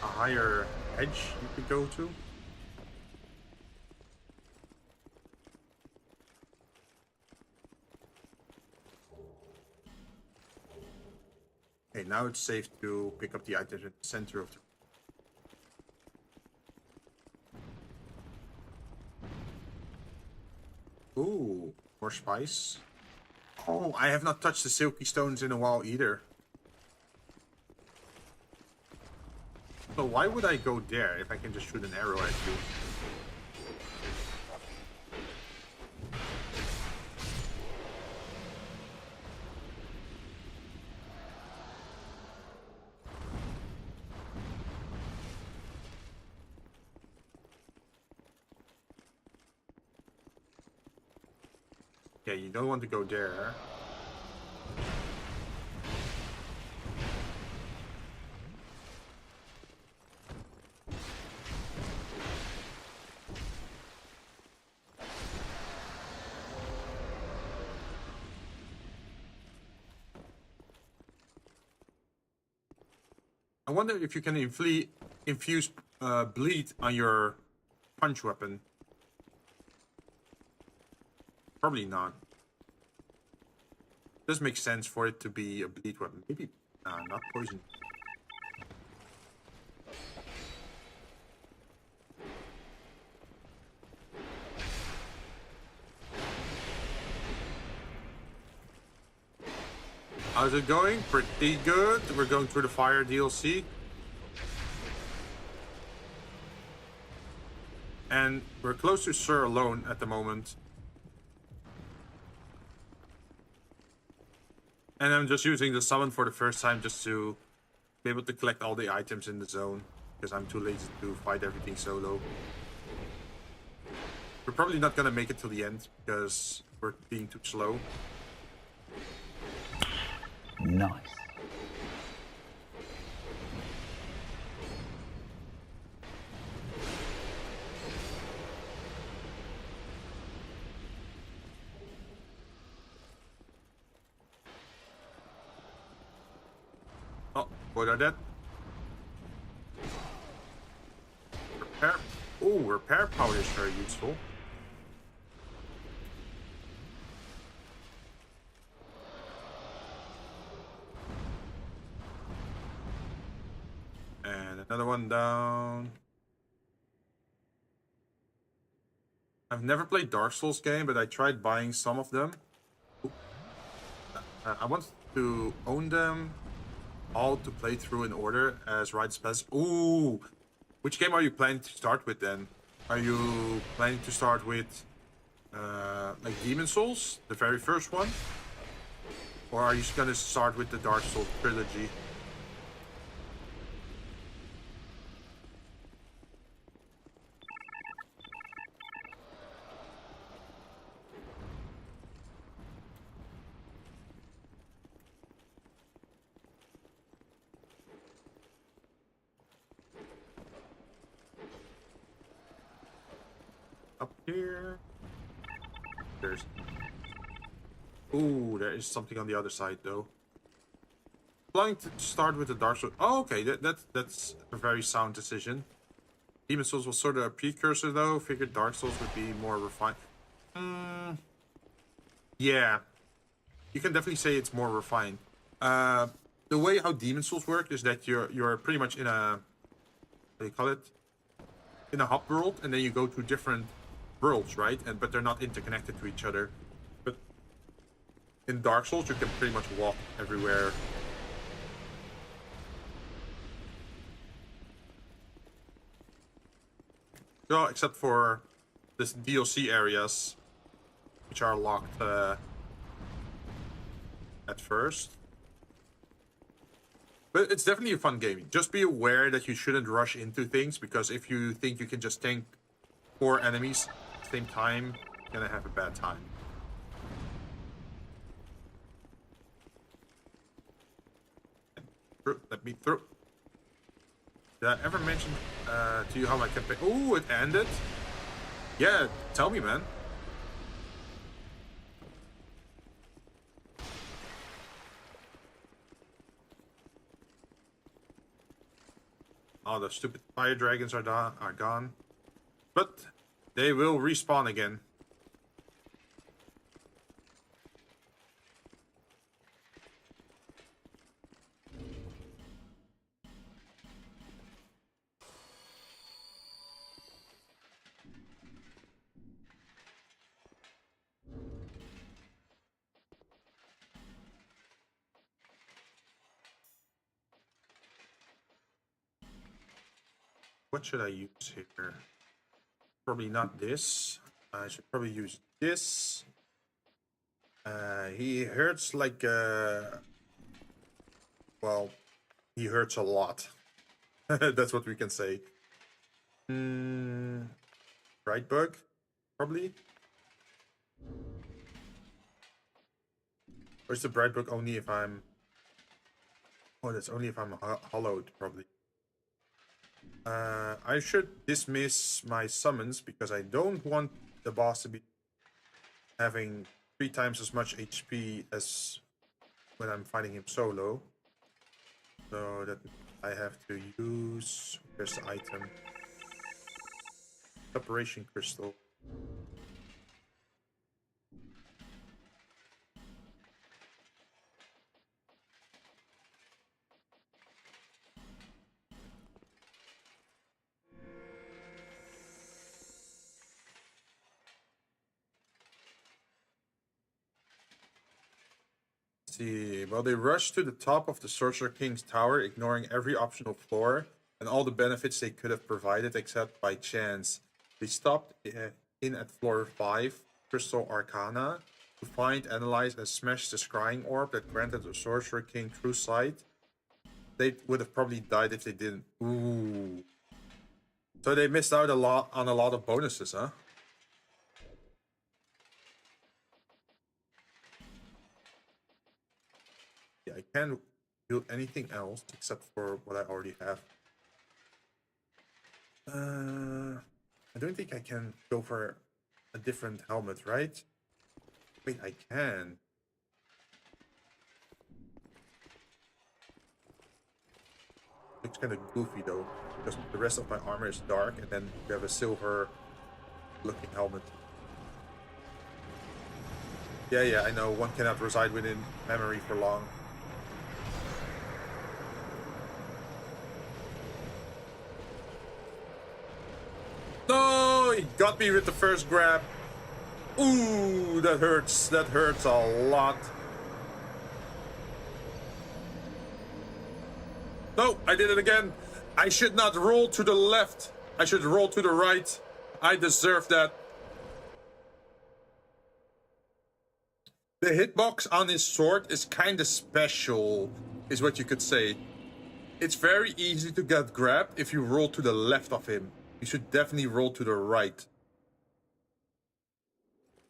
a higher edge you could go to. Okay, now it's safe to pick up the items at the center of the... Ooh, more spice. Oh, I have not touched the silky stones in a while either. So why would I go there if I can just shoot an arrow at you? Yeah, you don't want to go there. I wonder if you can infuse bleed on your punch weapon. Probably not. Does make sense for it to be a bleed weapon. Maybe not poison. How's it going? Pretty good. We're going through the fire DLC. And we're close to Sir alone at the moment. And I'm just using the summon for the first time just to be able to collect all the items in the zone. Because I'm too lazy to fight everything solo. We're probably not gonna make it till the end because we're being too slow. Nice. Oh, what are that? Repair. Oh, repair powder is very useful. And another one down. I've never played Dark Souls game, but I tried buying some of them. I want to own them all to play through in order as rites pass. Ooh, which game are you planning to start with then? Are you planning to start with like Demon Souls, the very first one? Or are you just gonna start with the Dark Souls trilogy? Up here. There's... Ooh, there is something on the other side though. Planning to start with the Dark Souls. Oh, okay, that's a very sound decision. Demon Souls was sort of a precursor though. Figured Dark Souls would be more refined. Yeah, you can definitely say it's more refined. The way how Demon Souls work is that you're pretty much in a, what do you call it? In a hub world, and then you go to different worlds, right? But they're not interconnected to each other. But in Dark Souls, you can pretty much walk everywhere. Well, except for this DLC areas, which are locked at first. But it's definitely a fun game. Just be aware that you shouldn't rush into things, because if you think you can just tank 4 enemies at the same time, you're gonna have a bad time. Let me through. Did I ever mention to you how my campaign... Oh, it ended? Yeah, tell me, man. Oh, the stupid fire dragons are gone. But they will respawn again. What should I use here? Probably not this. I should probably use this. He hurts like... well, he hurts a lot. That's what we can say. Right bug? Probably. Or is the bright book only if I'm... Oh, that's only if I'm hollowed, probably. I should dismiss my summons because I don't want the boss to be having 3 times as much HP as when I'm fighting him solo. So that I have to use... Where's the item? Separation crystal. See, well, they rushed to the top of the Sorcerer King's tower, ignoring every optional floor and all the benefits they could have provided except by chance. They stopped in at floor 5, Crystal Arcana, to find, analyze, and smash the scrying orb that granted the Sorcerer King true sight. They would have probably died if they didn't. Ooh. So they missed out on a lot of bonuses, huh? Yeah, I can't build anything else except for what I already have. I don't think I can go for a different helmet, right? Wait, I can. Looks kind of goofy though, because the rest of my armor is dark, and then you have a silver-looking helmet. Yeah, I know. One cannot reside within memory for long. No, he got me with the first grab. Ooh, that hurts. That hurts a lot. No, I did it again. I should not roll to the left. I should roll to the right. I deserve that. The hitbox on his sword is kind of special, is what you could say. It's very easy to get grabbed if you roll to the left of him. You should definitely roll to the right.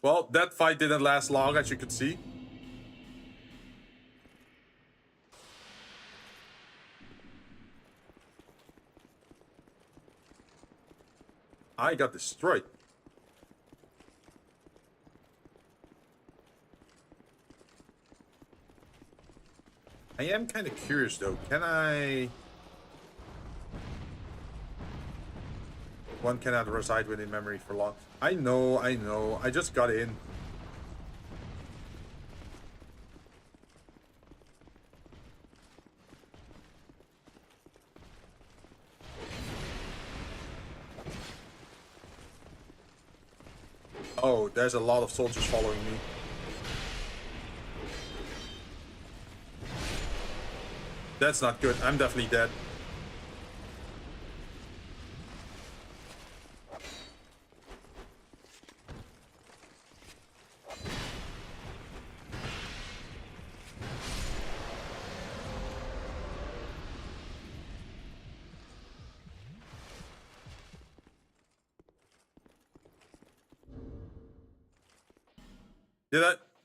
Well, that fight didn't last long, as you could see. I got destroyed. I am kind of curious though. Can I... One cannot reside within memory for long. I know. I just got in. Oh, there's a lot of soldiers following me. That's not good. I'm definitely dead.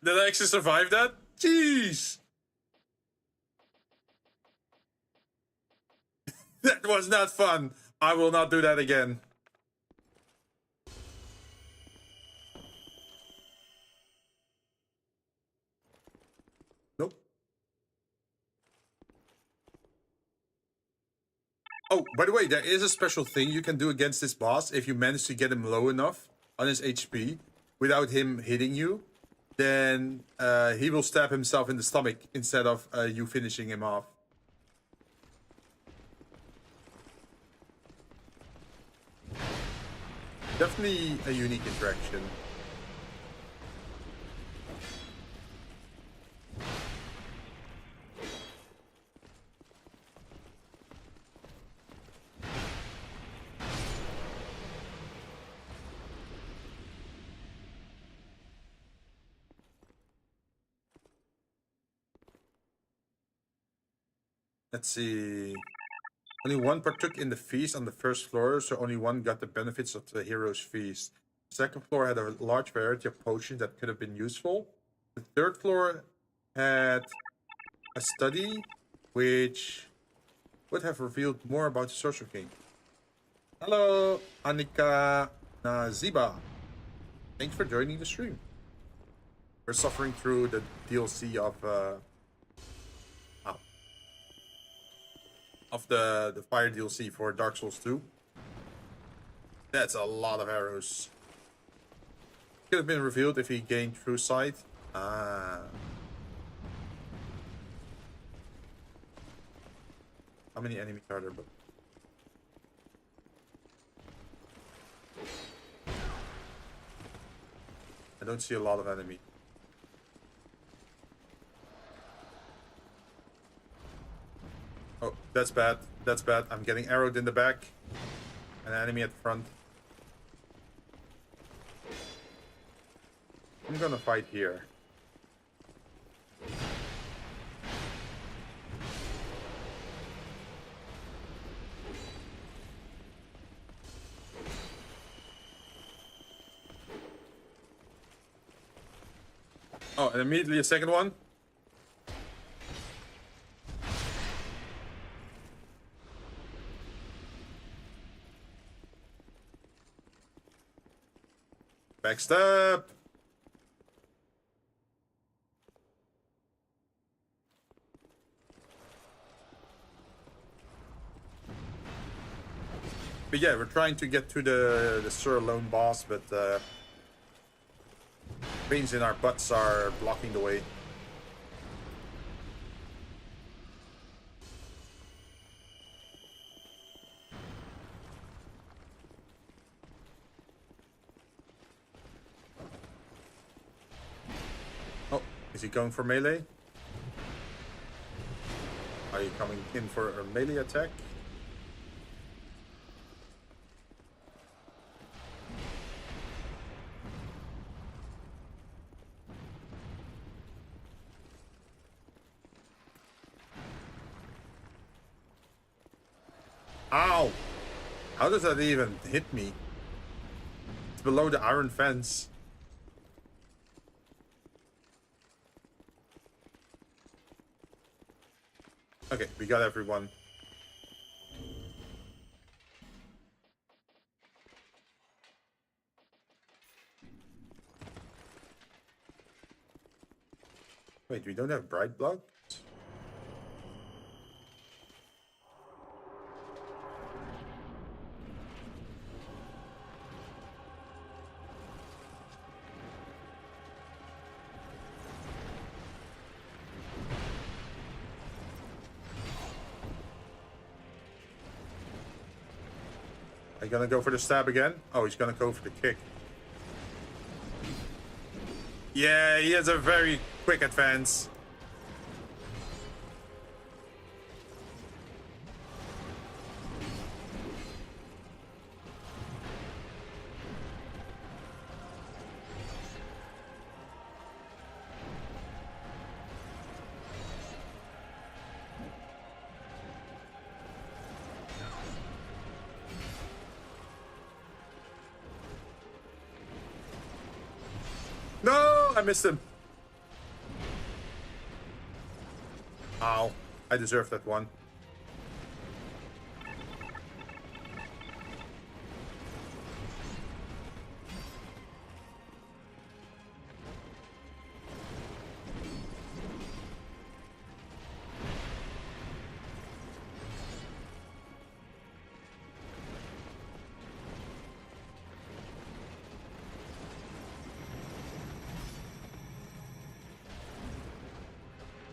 Did I actually survive that? Jeez! That was not fun. I will not do that again. Nope. Oh, by the way, there is a special thing you can do against this boss. If you manage to get him low enough on his HP without him hitting you, then he will stab himself in the stomach instead of you finishing him off. Definitely a unique interaction. Let's see. Only one partook in the feast on the first floor, so only one got the benefits of the hero's feast. The second floor had a large variety of potions that could have been useful. The third floor had a study which would have revealed more about the Sorcerer King. Hello, Annika Naziba. Thanks for joining the stream. We're suffering through the DLC of the Fire DLC for Dark Souls 2. That's a lot of arrows. Could have been revealed if he gained True Sight. Ah. How many enemies are there? I don't see a lot of enemies. Oh, that's bad. That's bad. I'm getting arrowed in the back. An enemy at the front. I'm gonna fight here. Oh, and immediately a second one. Backstab. But yeah, we're trying to get to the Sur Lone boss, but pains in our butts are blocking the way. Oh, is he going for melee? Are you coming in for a melee attack? Ow! How does that even hit me? It's below the iron fence. Okay, we got everyone. Wait, we don't have bright blood? Are you gonna go for the stab again? Oh, he's gonna go for the kick. Yeah, he has a very quick advance. No, I missed him. Ow, I deserve that one.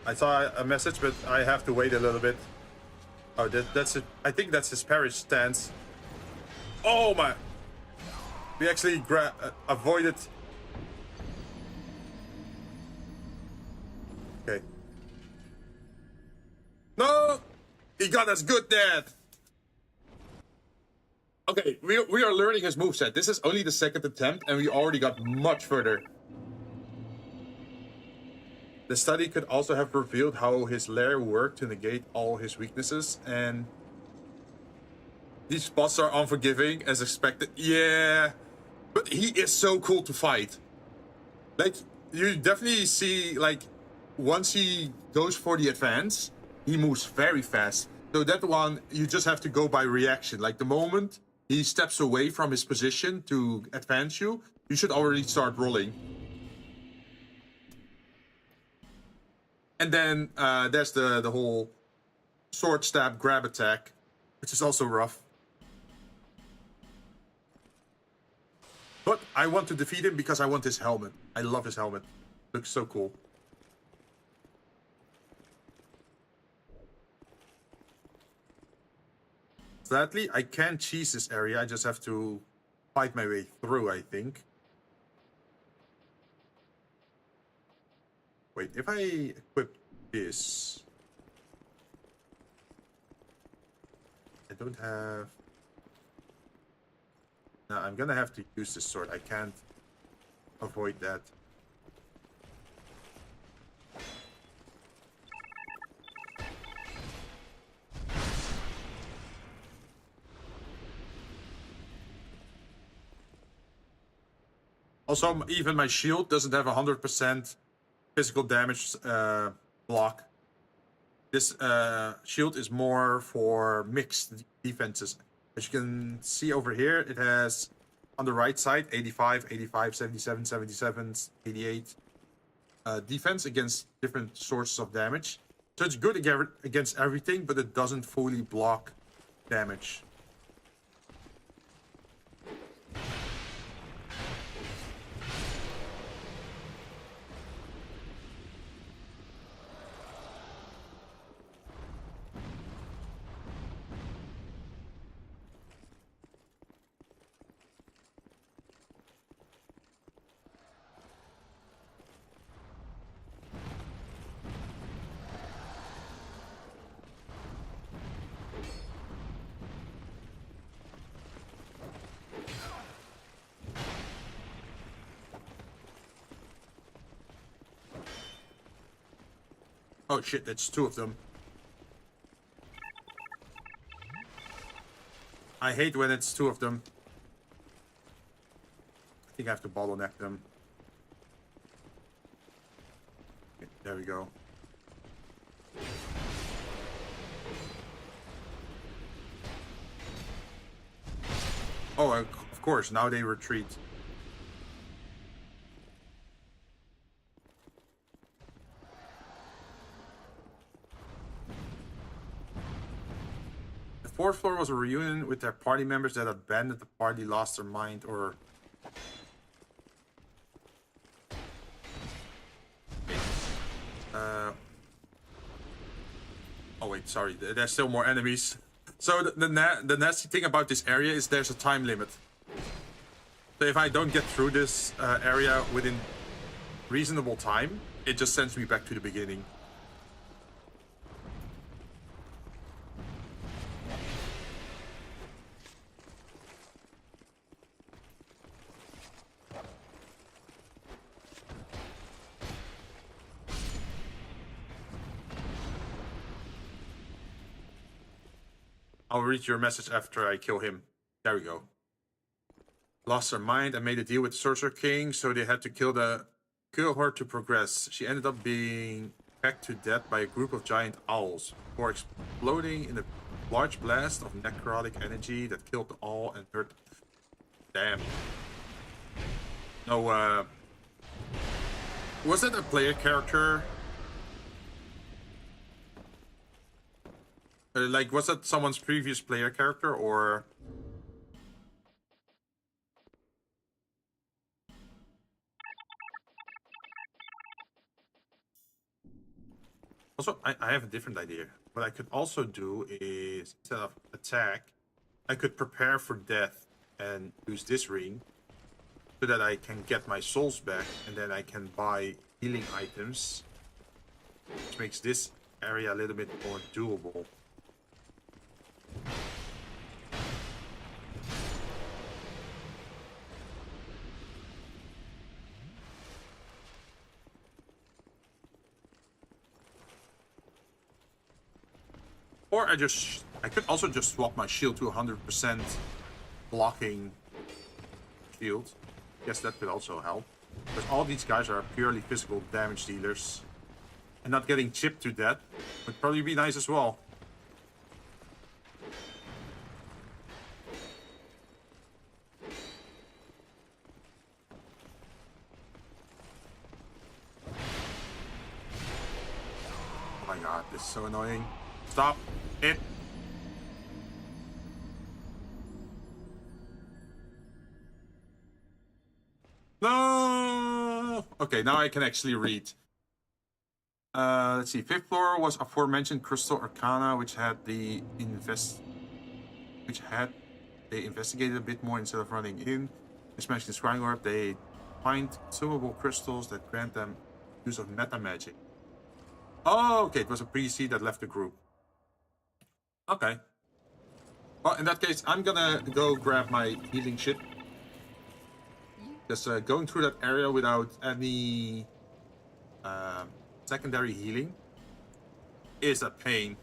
I saw a message, but I have to wait a little bit. Oh, that's it. I think that's his parish stance. Oh my! We actually avoided. Okay. No! He got us good, Dad! Okay, we are learning his moveset. This is only the second attempt, and we already got much further. The study could also have revealed how his lair worked to negate all his weaknesses, and these spots are unforgiving as expected. Yeah, but he is so cool to fight. Like, you definitely see, like, once he goes for the advance, he moves very fast. So that one, you just have to go by reaction. Like the moment he steps away from his position to advance you, you should already start rolling. And then there's the whole sword stab grab attack, which is also rough. But I want to defeat him because I want his helmet. I love his helmet. Looks so cool. Sadly, I can't cheese this area. I just have to fight my way through, I think. Wait, if I equip this... I don't have... No, I'm gonna have to use this sword. I can't avoid that. Also, even my shield doesn't have 100% physical damage block. This shield is more for mixed defenses. As you can see over here, it has on the right side 85, 85, 77, 77, 88 defense against different sources of damage. So it's good against everything, but it doesn't fully block damage. Oh shit, that's two of them. I hate when it's two of them. I think I have to bottleneck them. Okay, there we go. Oh, of course, now they retreat. The fourth floor was a reunion with their party members that abandoned the party, lost their mind, or... Oh wait, sorry, there's still more enemies. So the nasty thing about this area is there's a time limit. So if I don't get through this area within reasonable time, it just sends me back to the beginning. I'll read your message after I kill him. There we go. Lost her mind and made a deal with the Sorcerer King, so they had to kill her to progress. She ended up being pecked to death by a group of giant owls before exploding in a large blast of necrotic energy that killed all and hurt. Damn. No, was it a player character? Like, was that someone's previous player character, or... Also, I have a different idea. What I could also do is, instead of attack, I could prepare for death and use this ring so that I can get my souls back, and then I can buy healing items, which makes this area a little bit more doable. Or I could also just swap my shield to 100% blocking shield. Guess that could also help. Because all these guys are purely physical damage dealers. And not getting chipped to death would probably be nice as well. Oh my god, this is so annoying. Stop it. No! Okay, now I can actually read. Let's see. Fifth floor was aforementioned Crystal Arcana, which they investigated a bit more instead of running in. This mentioned Scrying Orb, they find consumable crystals that grant them use of meta magic. Oh, okay, it was a PC that left the group. Okay. Well, in that case, I'm gonna go grab my healing shit. Just going through that area without any secondary healing is a pain.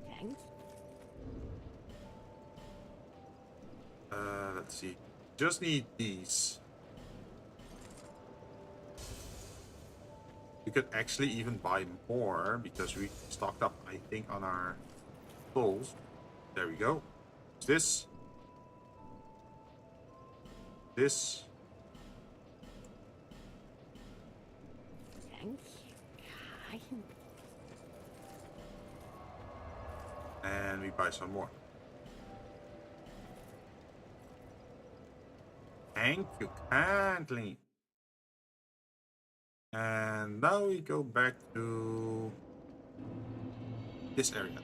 Thanks. Let's see. Just need these. We could actually even buy more because we stocked up, I think, on our souls. There we go. This. This. Thank you. And we buy some more. Thank you kindly. And now we go back to this area.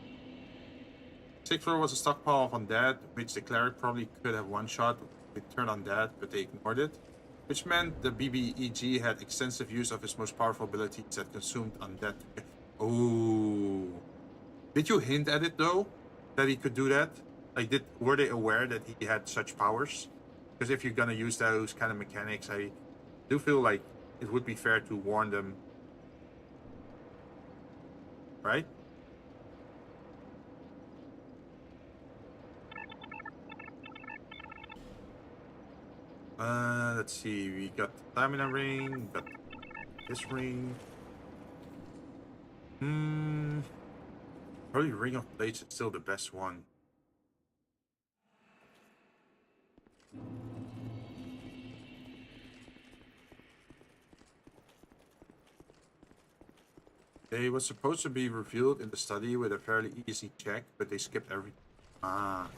Sixth floor was a stockpile of undead, which the cleric probably could have one-shot with turn undead, but they ignored it. Which meant the BBEG had extensive use of his most powerful abilities that consumed undead. Oh. Did you hint at it though? That he could do that? Like, were they aware that he had such powers? Because if you're gonna use those kind of mechanics, I do feel like it would be fair to warn them. Right? Let's see. We got the stamina ring, got this ring. Probably Ring of Blades is still the best one. They were supposed to be revealed in the study with a fairly easy check, but they skipped everything. Ah.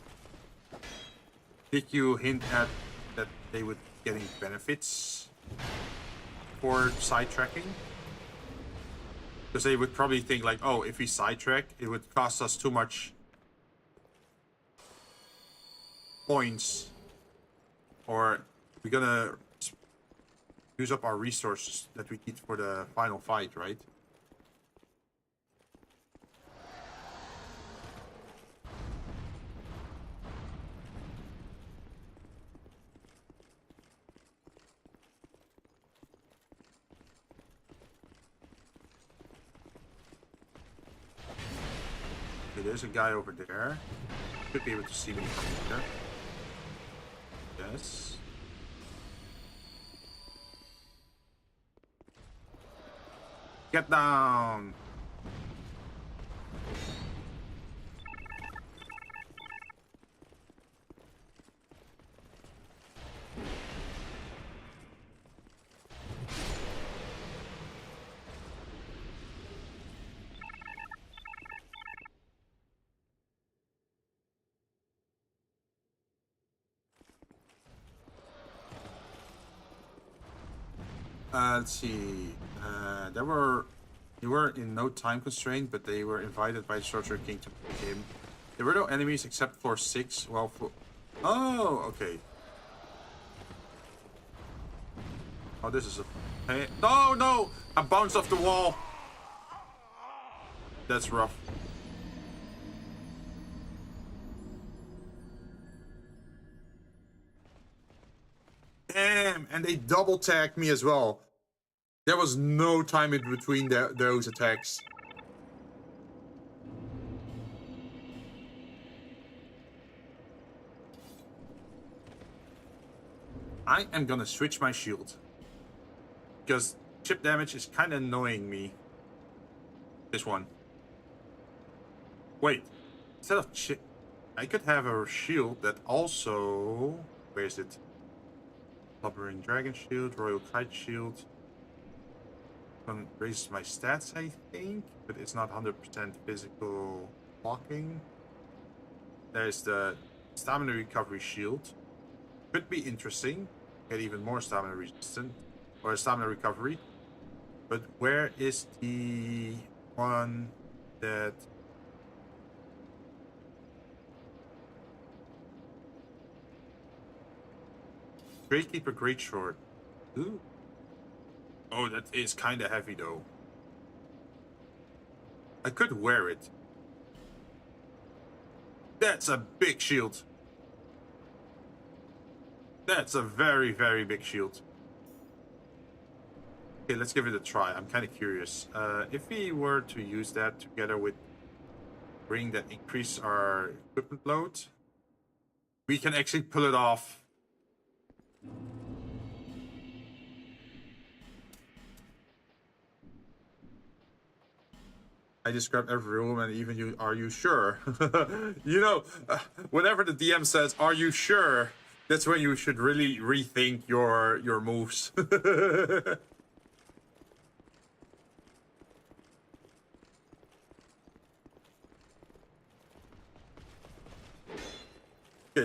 Did you hint at that they would be getting benefits for sidetracking? Because they would probably think like, oh, if we sidetrack, it would cost us too much points. Or we're gonna use up our resources that we need for the final fight, right? Okay, there's a guy over there. Should be able to see me from here. Yes. Get down! Let's see. They were in no time constraint, but they were invited by the Sorcerer King to meet him. There were no enemies except floor 6. Well, oh, okay. Oh, this is a... Hey, no, no! I bounced off the wall! That's rough. Damn, and they double tagged me as well. There was no time in between those attacks. I am gonna switch my shield. Because chip damage is kind of annoying me. This one. Wait. Instead of I could have a shield that also... Where is it? Blubbering Dragon Shield, Royal Kite Shield. One raises my stats, I think, but it's not 100% physical blocking. There's the Stamina Recovery Shield. Could be interesting. Get even more stamina resistant. Or stamina recovery. But where is the one that... Gratekeeper Greatsword. Ooh. Oh, that is kind of heavy though. I could wear it. That's a big shield. That's a very, very big shield. Okay, let's give it a try. I'm kind of curious. If we were to use that together with ring that increase our equipment load, we can actually pull it off. I described every room and even you, are you sure? You know, whenever the DM says, are you sure? That's when you should really rethink your moves. Okay,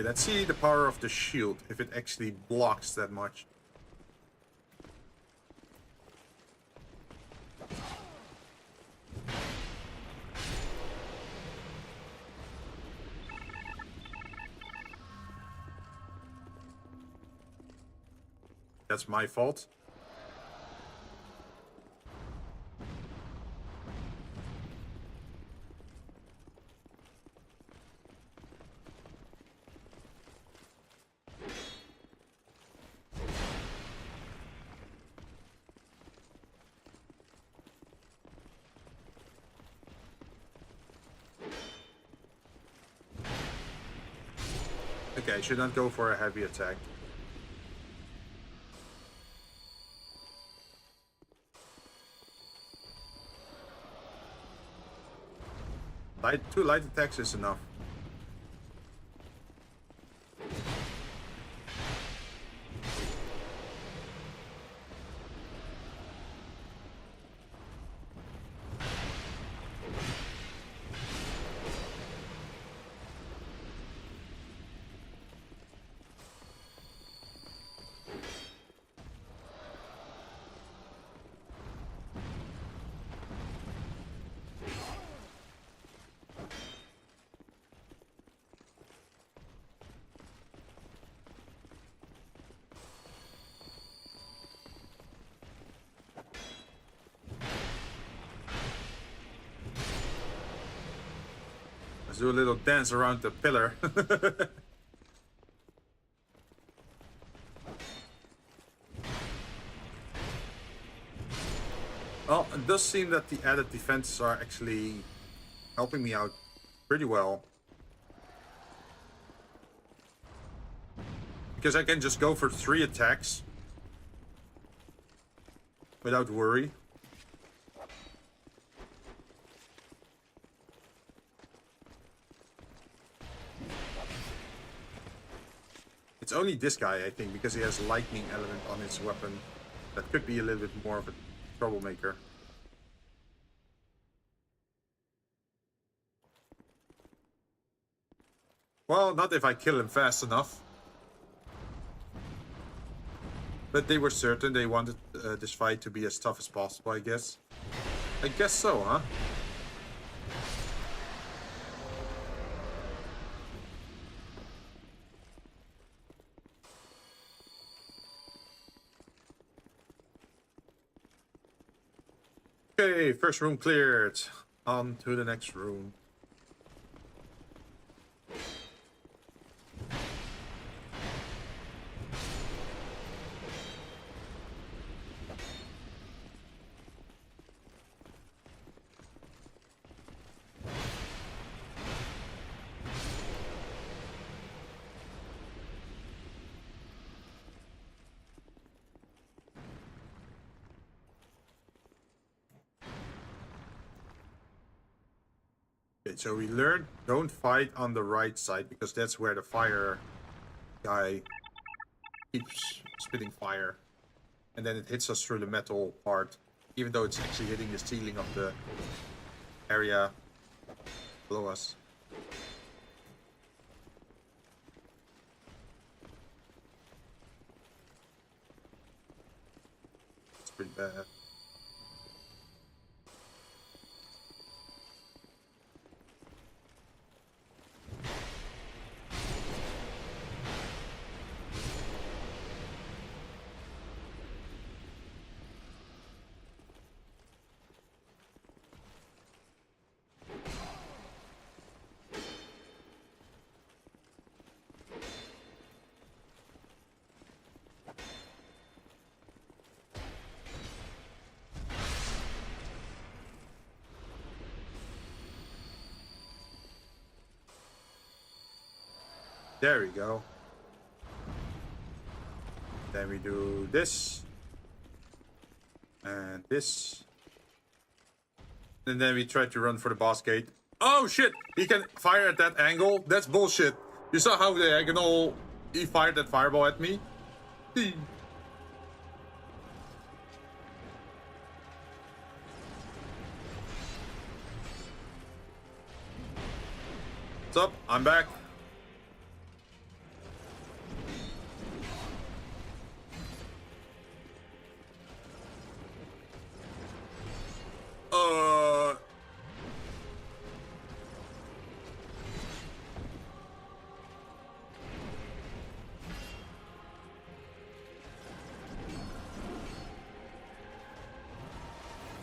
let's see the power of the shield, if it actually blocks that much. That's my fault. Okay, I should not go for a heavy attack. Two light attacks is enough. Let's do a little dance around the pillar. Well, it does seem that the added defenses are actually helping me out pretty well. Because I can just go for 3 attacks without worry. It's only this guy, I think, because he has lightning element on his weapon. That could be a little bit more of a troublemaker. Well, not if I kill him fast enough. But they were certain they wanted this fight to be as tough as possible, I guess. I guess so, huh? Okay, first room cleared. On to the next room. Okay, so we learned don't fight on the right side because that's where the fire guy keeps spitting fire. And then it hits us through the metal part, even though it's actually hitting the ceiling of the area below us. It's pretty bad. There we go. Then we do this. And this. And then we try to run for the boss gate. Oh shit! He can fire at that angle? That's bullshit. You saw how diagonal he fired that fireball at me? What's up? I'm back.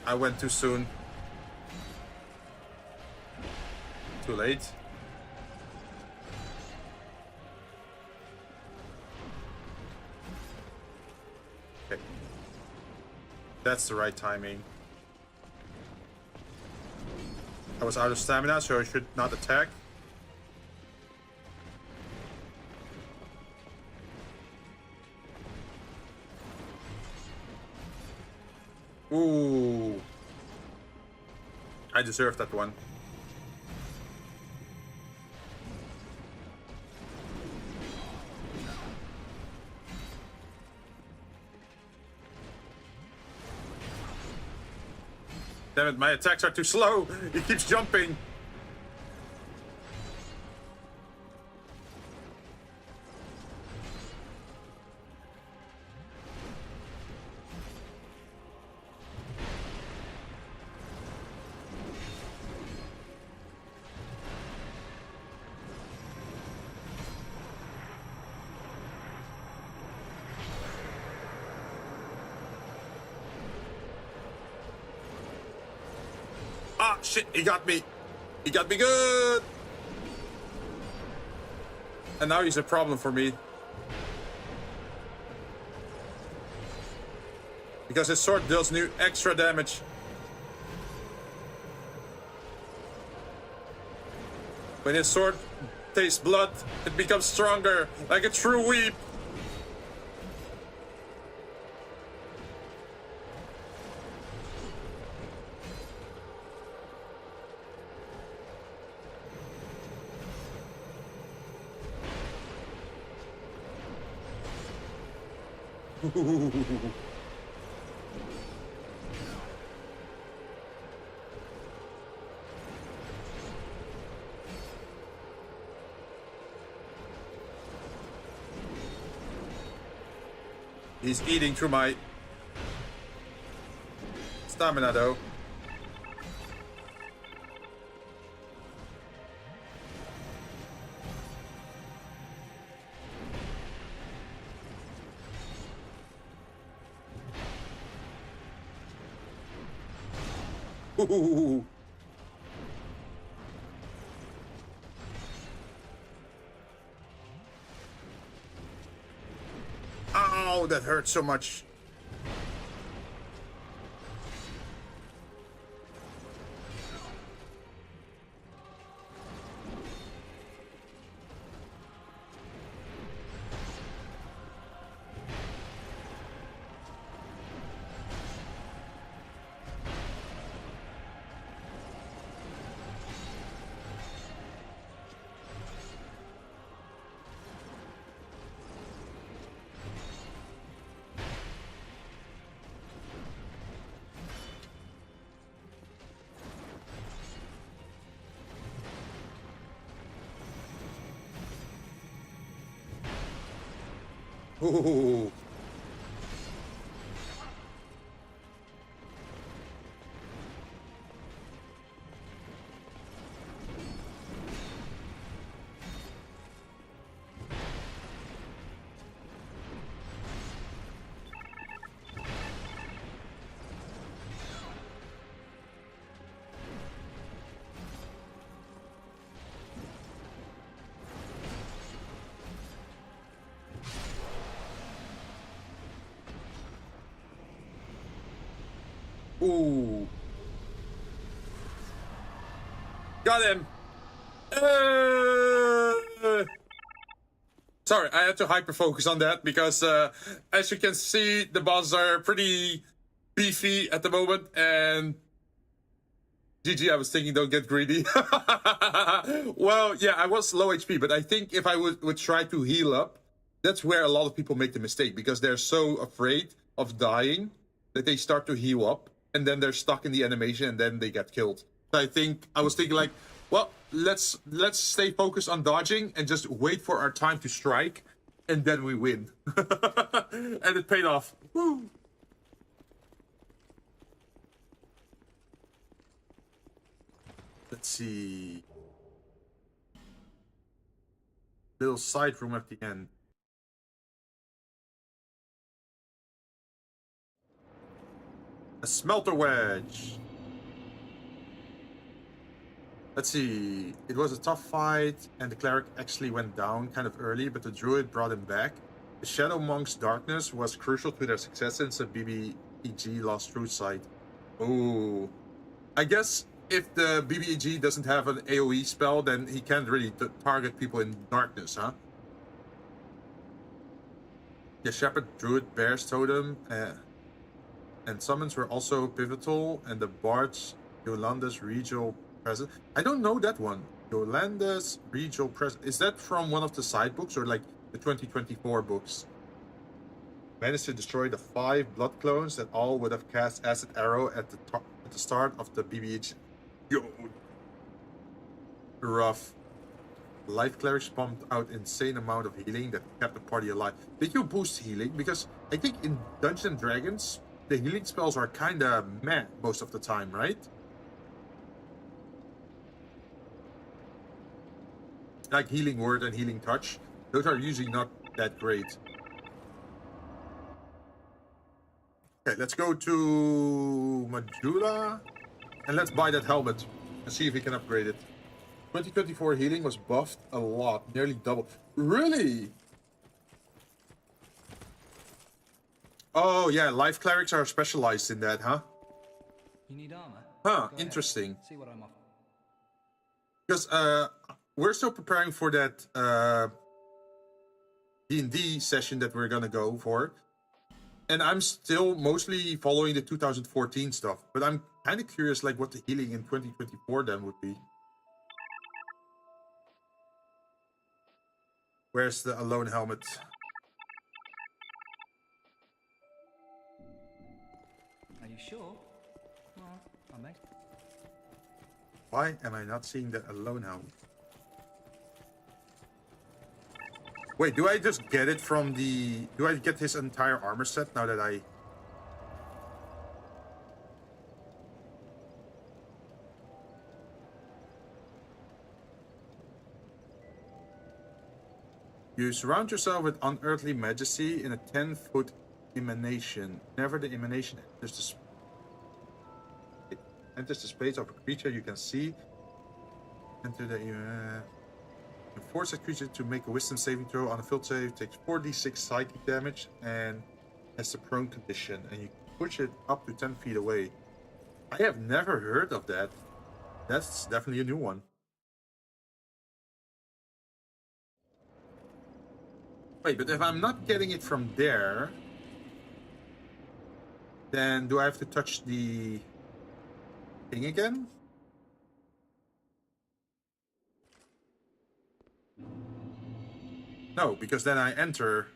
I went too soon. Too late. Okay. That's the right timing. I was out of stamina, so I should not attack. Ooh. I deserve that one. Damn it, my attacks are too slow. He keeps jumping. Ah, shit, he got me. He got me good. And now he's a problem for me. Because his sword deals new extra damage. When his sword tastes blood, it becomes stronger, like a true weep. He's eating through my stamina, though. Ooh. Ow, that hurts so much. Ooh. Ooh. Got him. Sorry, I had to hyper focus on that because, as you can see, the bosses are pretty beefy at the moment. And GG, I was thinking, don't get greedy. Well, yeah, I was low HP, but I think if I would try to heal up, that's where a lot of people make the mistake because they're so afraid of dying that they start to heal up and then they're stuck in the animation and then they get killed. So I was thinking like, well, let's stay focused on dodging and just wait for our time to strike and then we win. And it paid off. Woo! Let's see. Little side room at the end. A smelter wedge. Let's see. It was a tough fight, and the cleric actually went down kind of early, but the druid brought him back. The Shadow Monk's darkness was crucial to their success since the BBEG lost truth sight. Ooh. I guess if the BBEG doesn't have an AoE spell, then he can't really target people in darkness, huh? The Shepherd Druid Bear's Totem and summons were also pivotal, and the Bard's Yolanda's Regal Present. I don't know that one. Yolanda's Regal Present. Is that from one of the side books or like the 2024 books? Managed to destroy the 5 blood clones that all would have cast Acid Arrow at the start of the BBH. Yo, rough. Life clerics pumped out insane amount of healing that kept the party alive. Did you boost healing? Because I think in Dungeons and Dragons, the healing spells are kinda meh most of the time, right? Like Healing Word and Healing Touch. Those are usually not that great. Okay, let's go to Majula. And let's buy that helmet and see if we can upgrade it. 2024 healing was buffed a lot, nearly double. Really? Oh yeah, life clerics are specialized in that, huh? You need armor? Huh, Go interesting. ahead. See what I'm off. Because we're still preparing for that D&D session that we're gonna go for. And I'm still mostly following the 2014 stuff. But I'm kind of curious like what the healing in 2024 then would be. Where's the alone helmet? Are you sure? Well, I may. Why am I not seeing that alone helmet? Wait, do I just get it from the... Do I get his entire armor set now that I... You surround yourself with unearthly majesty in a 10-foot emanation. Whenever the emanation enters the space of a creature you can see, enter the... force that creature to make a wisdom saving throw on a field save, takes 4d6 psychic damage, and has the prone condition, and you can push it up to 10 feet away. I have never heard of that. That's definitely a new one. Wait, but if I'm not getting it from there, then do I have to touch the thing again? No, because then I enter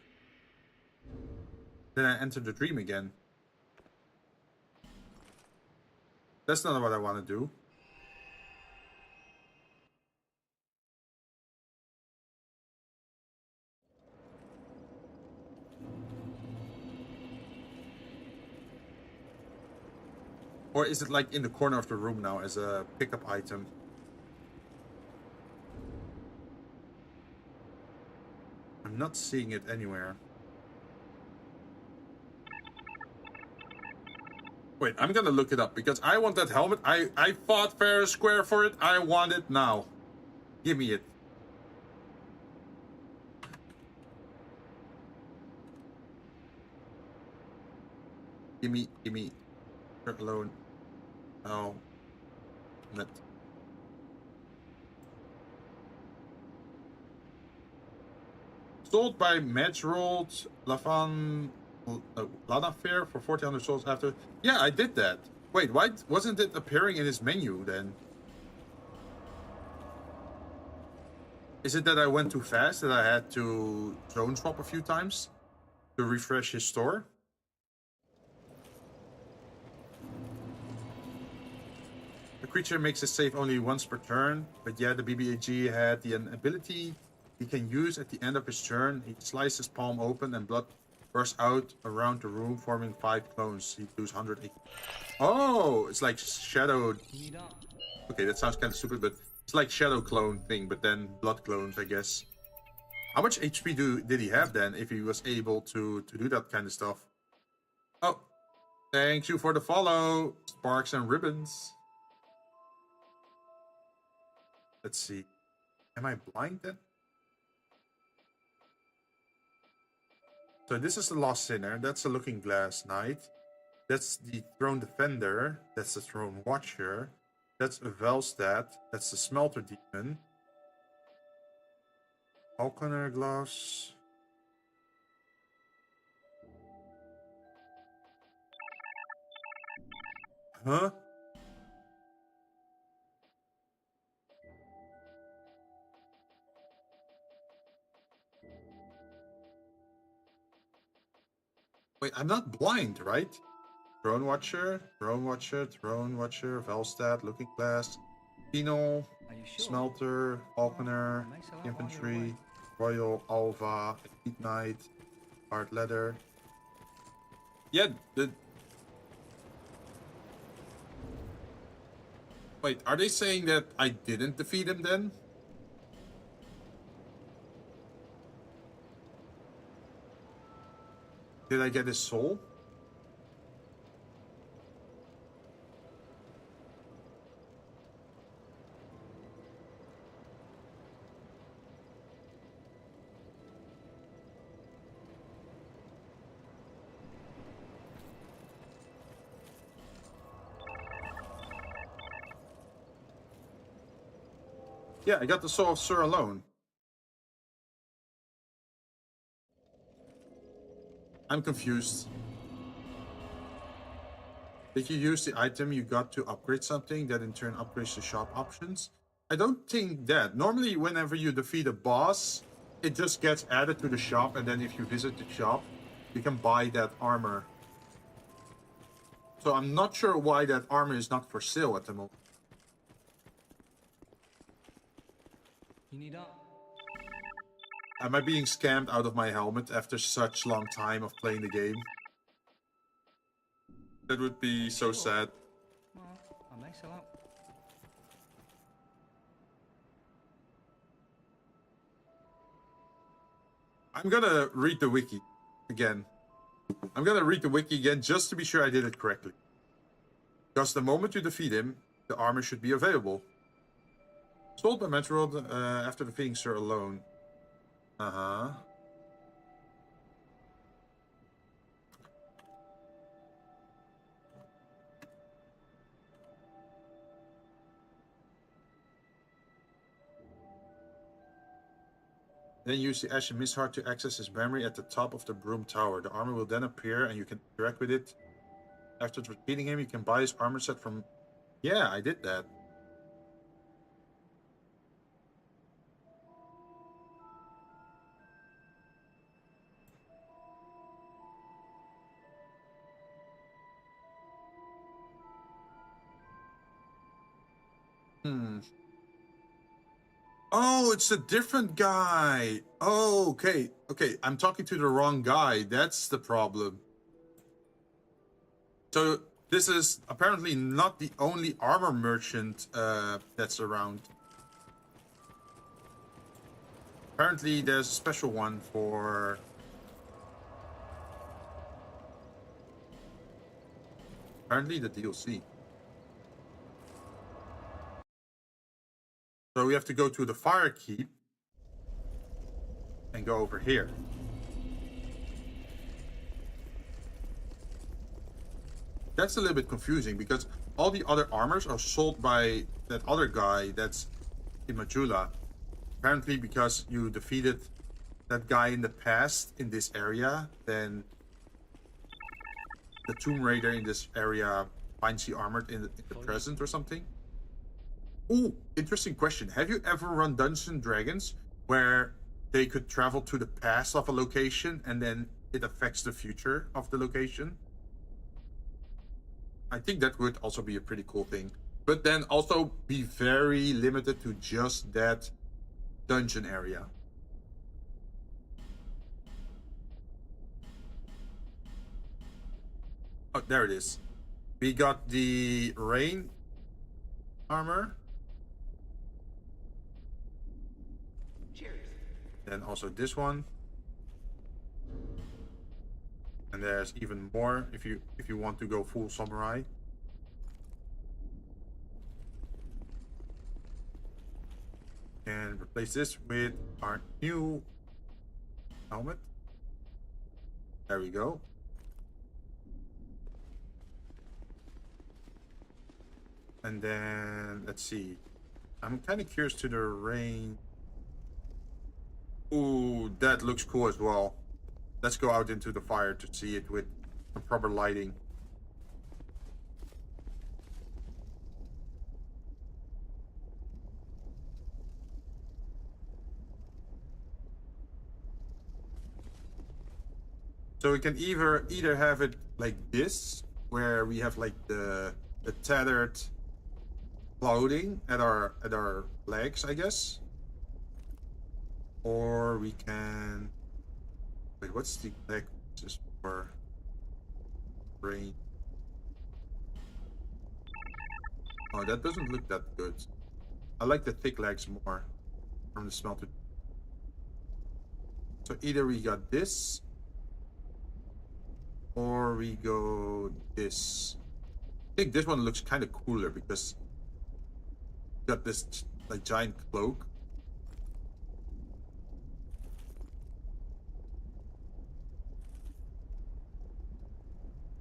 the dream again. That's not what I want to do. Or is it like in the corner of the room now as a pickup item? I'm not seeing it anywhere. Wait, I'm gonna look it up because I want that helmet. I fought fair and square for it. I want it now. Give me it. Give me. Shirt alone. Oh. Net. Sold by Matchrolled Lavan Lana Fair for 1400 souls after. Yeah, I did that. Wait, why wasn't it appearing in his menu then? Is it that I went too fast that I had to zone swap a few times to refresh his store? The creature makes a save only once per turn, but yeah, the BBAG had the ability he can use at the end of his turn. He slices his palm open and blood bursts out around the room, forming 5 clones. He loses 180. Oh, it's like shadow. Okay, that sounds kind of stupid, but it's like shadow clone thing, but then blood clones, I guess. How much HP did he have then, if he was able to do that kind of stuff? Oh, thank you for the follow, Sparks and Ribbons. Let's see. Am I blind then? So this is the Lost Sinner. That's the Looking Glass Knight. That's the Throne Defender. That's the Throne Watcher. That's a Velstad. That's the Smelter Demon. Falconer Gloves. Huh? Wait, I'm not blind, right? Throne Watcher, Velstad, Looking Glass, Phenol, Smelter, Falconer, Infantry, Royal, Alva, Elite Knight, Hard Leather. Yeah, Wait, are they saying that I didn't defeat him then? Did I get his soul? Yeah, I got the soul of Sir alone. I'm confused. Did you use the item you got to upgrade something that in turn upgrades the shop options? I don't think that. Normally, whenever you defeat a boss, it just gets added to the shop, and then if you visit the shop, you can buy that armor. So I'm not sure why that armor is not for sale at the moment. You need up. Am I being scammed out of my helmet after such long time of playing the game? That would be so sad. Well, I may sell out. I'm gonna read the wiki again. I'm gonna read the wiki again just to be sure I did it correctly. Because the moment you defeat him, the armor should be available. Sold by Metroid after defeating Sir alone. Uh-huh. Then use the Ash and Mist Heart to access his memory at the top of the Broom Tower. The armor will then appear and you can interact with it. After defeating him, you can buy his armor set from... Yeah, I did that. Oh, it's a different guy. Oh, okay. Okay, I'm talking to the wrong guy. That's the problem. So This is apparently not the only armor merchant that's around. Apparently there's a special one for... Apparently the DLC. So we have to go to the fire keep and go over here. That's a little bit confusing because all the other armors are sold by that other guy that's in Majula. Apparently because you defeated that guy in the past in this area, then the Tomb Raider in this area finds you armored in the present or something. Ooh, interesting question. Have you ever run Dungeons and Dragons where they could travel to the past of a location and then it affects the future of the location? I think that would also be a pretty cool thing. But then also be very limited to just that dungeon area. Oh, there it is. We got the rain armor. Then also this one. And there's even more if you want to go full samurai. And replace this with our new helmet. There we go. And then let's see. I'm kind of curious to the rain. Ooh, that looks cool as well. Let's go out into the fire to see it with some proper lighting. So we can either have it like this, where we have like the tethered clothing at our legs, I guess. Or we can... Wait, what's the leg just for rain? Oh, that doesn't look that good. I like the thick legs more from the smelter. So either we got this, or we go this. I think this one looks kind of cooler because got this like giant cloak.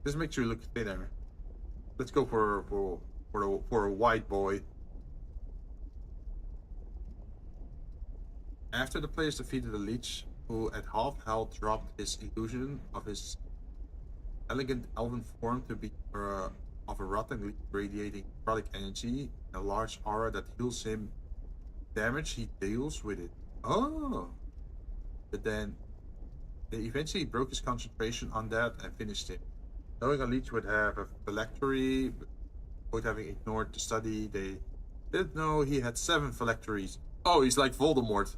This makes you look thinner. Let's go for a white boy. After the players defeated the leech, who at half health dropped his illusion of his elegant elven form to be of a rotten radiating necrotic energy, a large aura that heals him damage he deals with it. Oh! But then they eventually broke his concentration on that and finished him. Knowing a leech would have a phylactery, both having ignored the study, they didn't know he had 7 phylacteries. Oh, he's like Voldemort.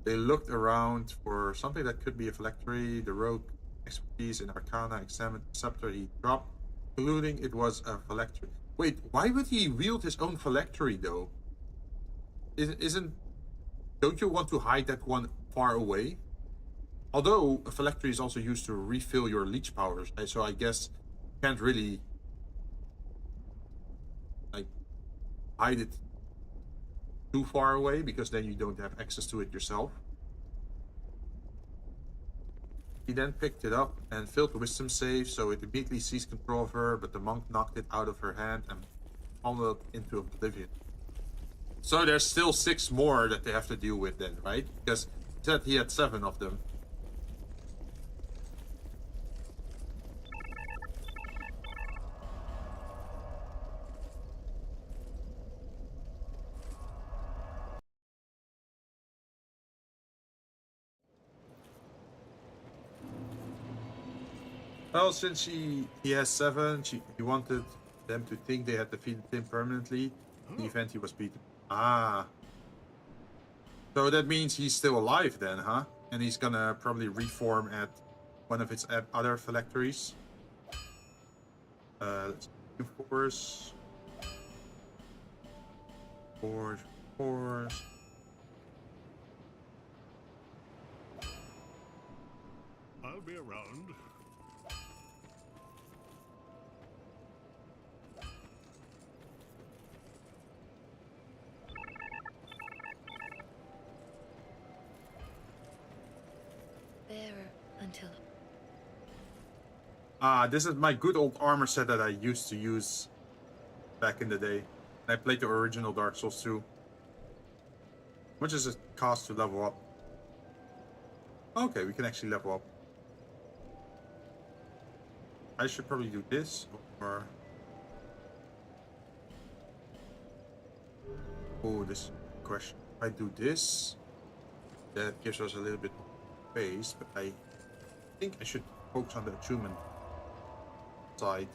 They looked around for something that could be a phylactery. The rogue expertise in Arcana examined the scepter he dropped, concluding it was a phylactery. Wait, why would he wield his own phylactery though? Don't you want to hide that one far away? Although a phylactery is also used to refill your leech powers, so I guess you can't really like hide it too far away because then you don't have access to it yourself. He then picked it up and failed the wisdom save, so it immediately seized control of her, but the monk knocked it out of her hand and followed into oblivion. So there's still 6 more that they have to deal with then, right? Because he said he had 7 of them. Well, since he has 7, he wanted them to think they had defeated him permanently. In the event he was beaten. Ah. So that means he's still alive then, huh? And he's gonna probably reform at one of its other phylacteries. Let's do force. Force. I'll be around. Bearer until This is my good old armor set that I used to use back in the day. I played the original Dark Souls 2. How much does it cost to level up? Okay, we can actually level up. I should probably do this, or... Oh, this question. If I do this, that gives us a little bit more space, but I think I should focus on the attunement side.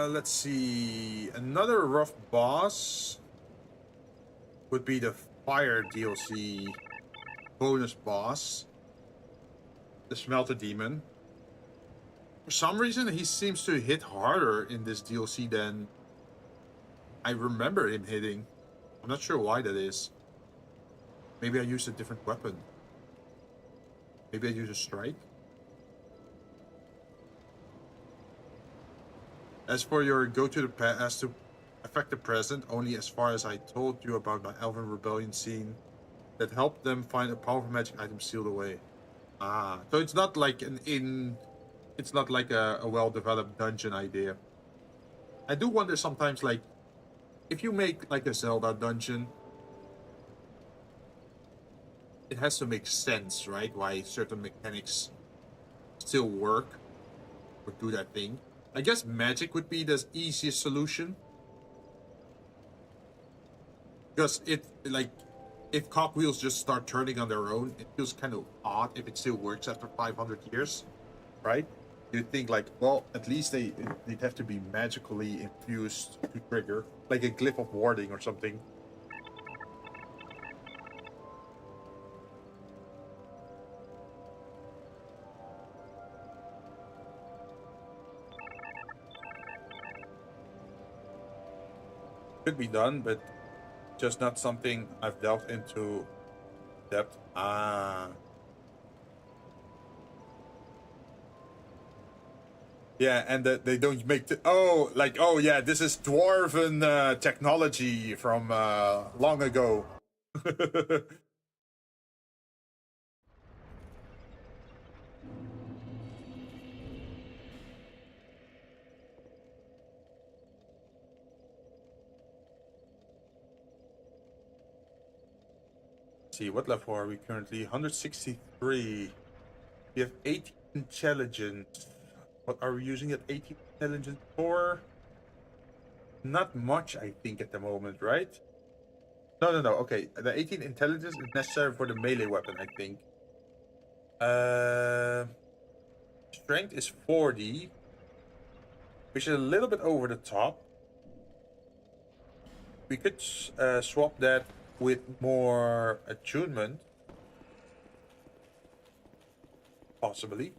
Let's see. Another rough boss would be the Fire DLC bonus boss, the Smelter Demon. For some reason, he seems to hit harder in this DLC than I remember him hitting. I'm not sure why that is. Maybe I used a different weapon. Maybe I used a strike. As for your go to the past to affect the present, only as far as I told you about my Elven Rebellion scene that helped them find a powerful magic item sealed away. So it's not like it's not like a well-developed dungeon idea. I do wonder sometimes, like, if you make like a Zelda dungeon, it has to make sense, right? Why certain mechanics still work or do that thing. I guess magic would be the easiest solution. Because if cogwheels just start turning on their own, it feels kind of odd if it still works after 500 years, right? You'd think like, well, at least they'd have to be magically infused to trigger, like a glyph of warding or something. Could be done, but just not something I've delved into depth. Yeah, and they don't make the oh yeah, this is dwarven technology from long ago. See, what level are we currently? 163. We have 18 intelligence. What are we using that 18 intelligence for? Not much, I think, at the moment, right? No. Okay, the 18 intelligence is necessary for the melee weapon, I think. Strength is 40, which is a little bit over the top. We could swap that with more attunement, possibly.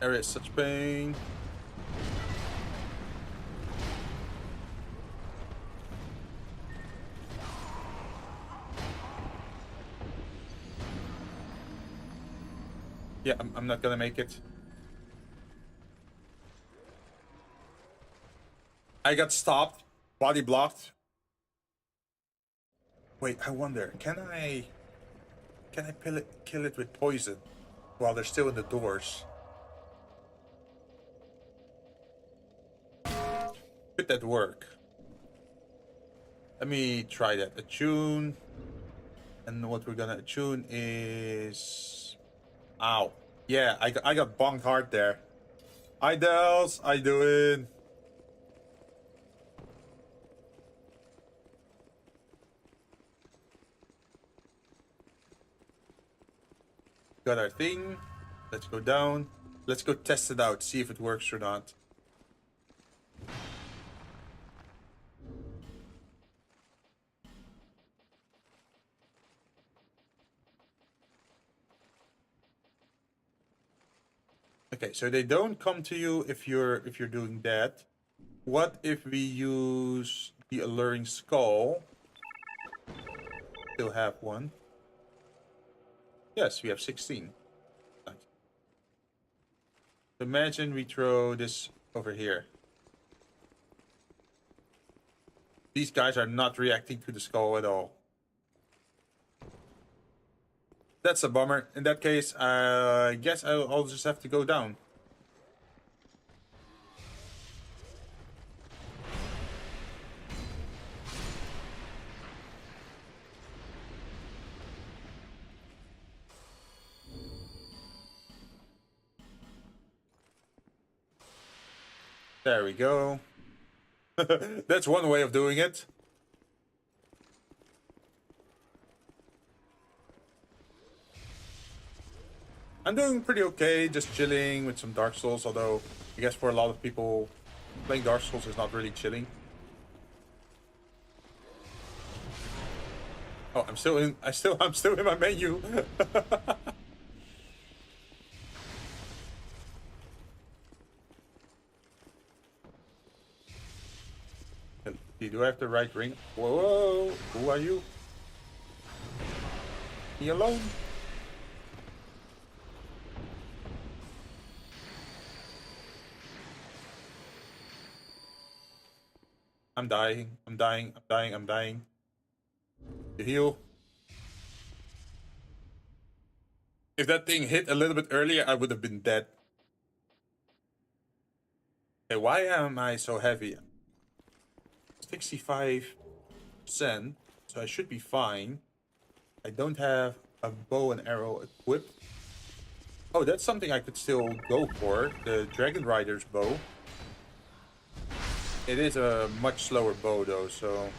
Area is such pain. Yeah, I'm not gonna make it. I got stopped, body blocked. Wait, I wonder, can I kill it with poison while they're still in the doors? Could that work? Let me try that. Attune. And what we're gonna attune is... Ow. Yeah, I got bonked hard there. Hi, Dels. How you doing? got our thing. Let's go down. Let's go test it out, see if it works or not. Okay, so they don't come to you if you're doing that. What if we use the alluring skull? Still have one. Yes, we have 16. Nice. Imagine we throw this over here. These guys are not reacting to the skull at all. That's a bummer. In that case, I guess I'll just have to go down. There we go. That's one way of doing it. I'm doing pretty okay, just chilling with some Dark Souls, although I guess for a lot of people playing Dark Souls is not really chilling. Oh, I'm still in my menu. Do I have the right ring? Whoa, who are you? Me alone? I'm dying. I'm dying. I'm dying. I'm dying. To heal. If that thing hit a little bit earlier, I would have been dead. Okay, why am I so heavy? 65%, so I should be fine. I don't have a bow and arrow equipped. Oh, that's something I could still go for. The Dragon Rider's bow. It is a much slower bow though, so...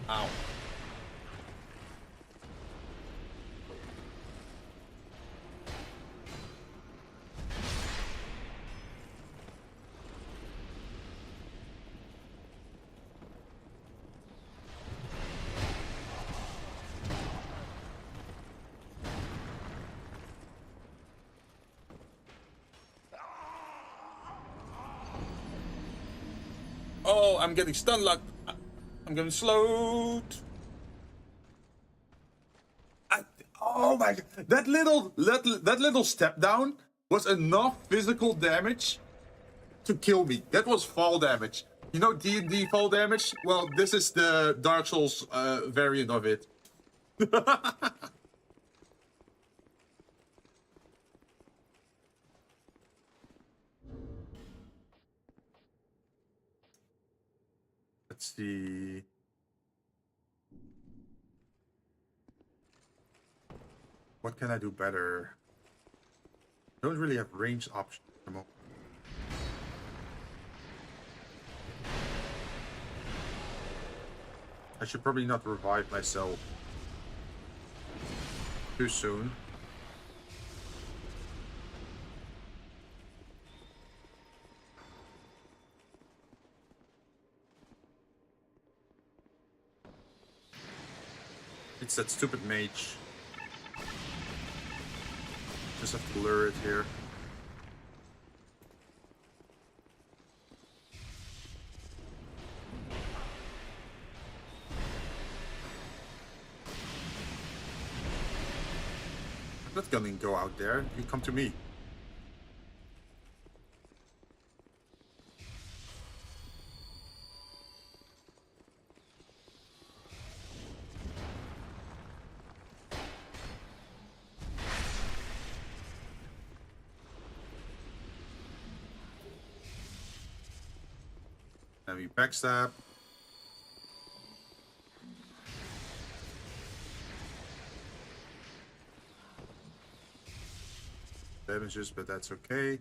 Ow. Oh, I'm getting stun locked. I'm getting slowed. Oh my god, that little step down was enough physical damage to kill me. That was fall damage. You know D&D fall damage? Well, this is the Dark Souls variant of it. Let's see. What can I do better? I don't really have range options at the moment. I should probably not revive myself too soon. It's that stupid mage. Just have to lure it here. I'm not gonna go out there. You come to me. And we backstab. Damages, but that's okay.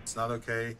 It's not okay.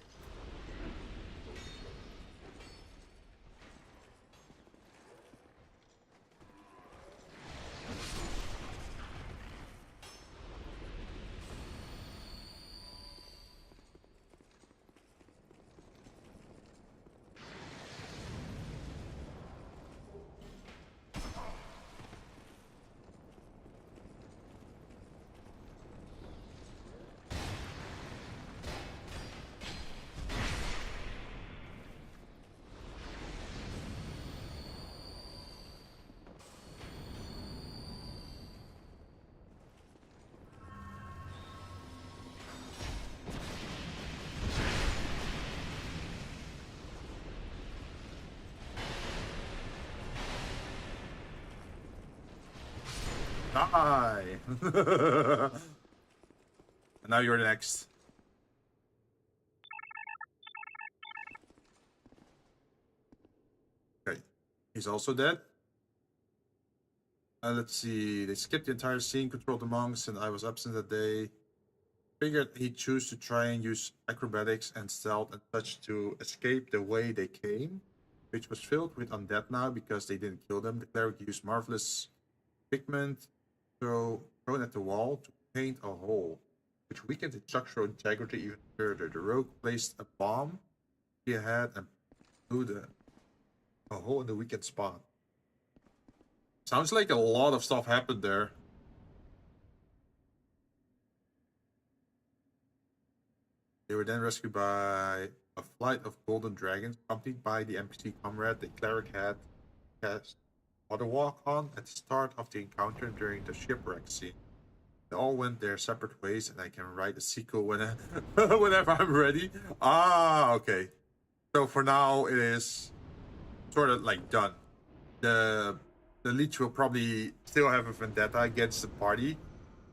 Die! And now you're the next. Okay, he's also dead. Let's see, they skipped the entire scene, controlled the monks, and I was absent that day. Figured he'd choose to try and use acrobatics and stealth and such to escape the way they came, which was filled with undead now because they didn't kill them. The cleric used marvelous pigment thrown at the wall to paint a hole, which weakened its structural integrity even further. The rogue placed a bomb he had and blew a hole in the weakened spot. Sounds like a lot of stuff happened there. They were then rescued by a flight of golden dragons, accompanied by the NPC comrade the cleric had cast Water Walk on at the start of the encounter during the shipwreck scene. They all went their separate ways, and I can write a sequel whenever I'm ready. Ah, okay. So for now, it is sort of like done. The Leech will probably still have a vendetta against the party,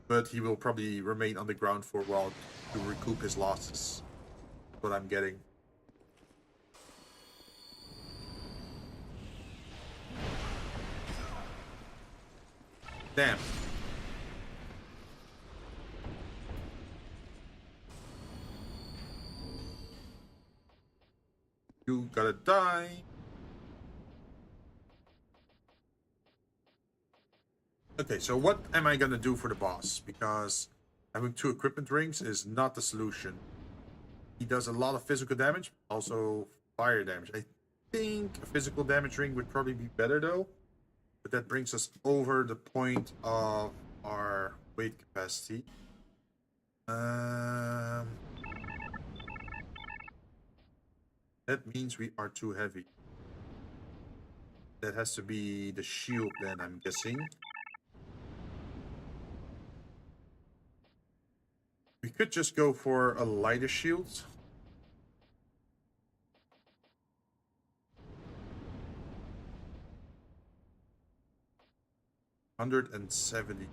but he will probably remain on the ground for a while to recoup his losses. That's what I'm getting. Damn. You gotta die. Okay, so what am I gonna do for the boss? Because having 2 equipment rings is not the solution. He does a lot of physical damage, also fire damage. I think a physical damage ring would probably be better though. But that brings us over the point of our weight capacity. That means we are too heavy. That has to be the shield then, I'm guessing. We could just go for a lighter shield. $170.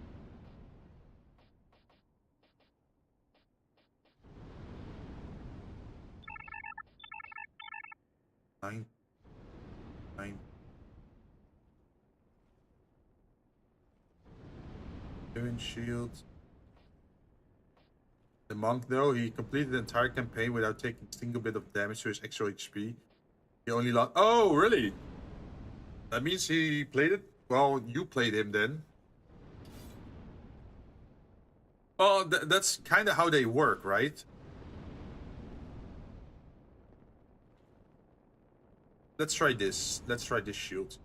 Nine. Doing shield. The monk, though, he completed the entire campaign without taking a single bit of damage to his actual HP. He only lost. Oh, really? That means he played it? Well, you played him then. Oh, that's kind of how they work, right? Let's try this. Let's try this shield.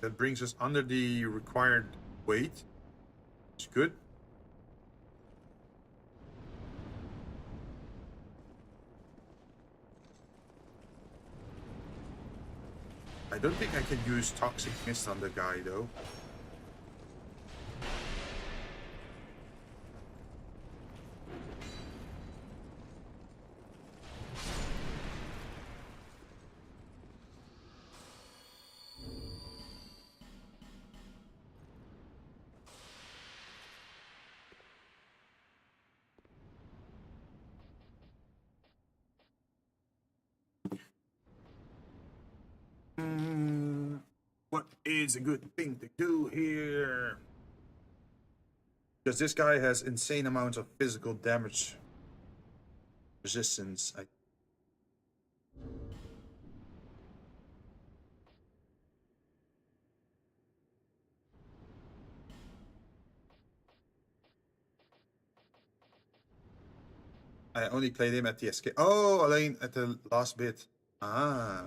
That brings us under the required weight. It's good. I don't think I can use Toxic Mist on the guy, though. What is a good thing to do here? Because this guy has insane amounts of physical damage resistance. I only played him at the escape. Oh, alleen at the last bit. Ah.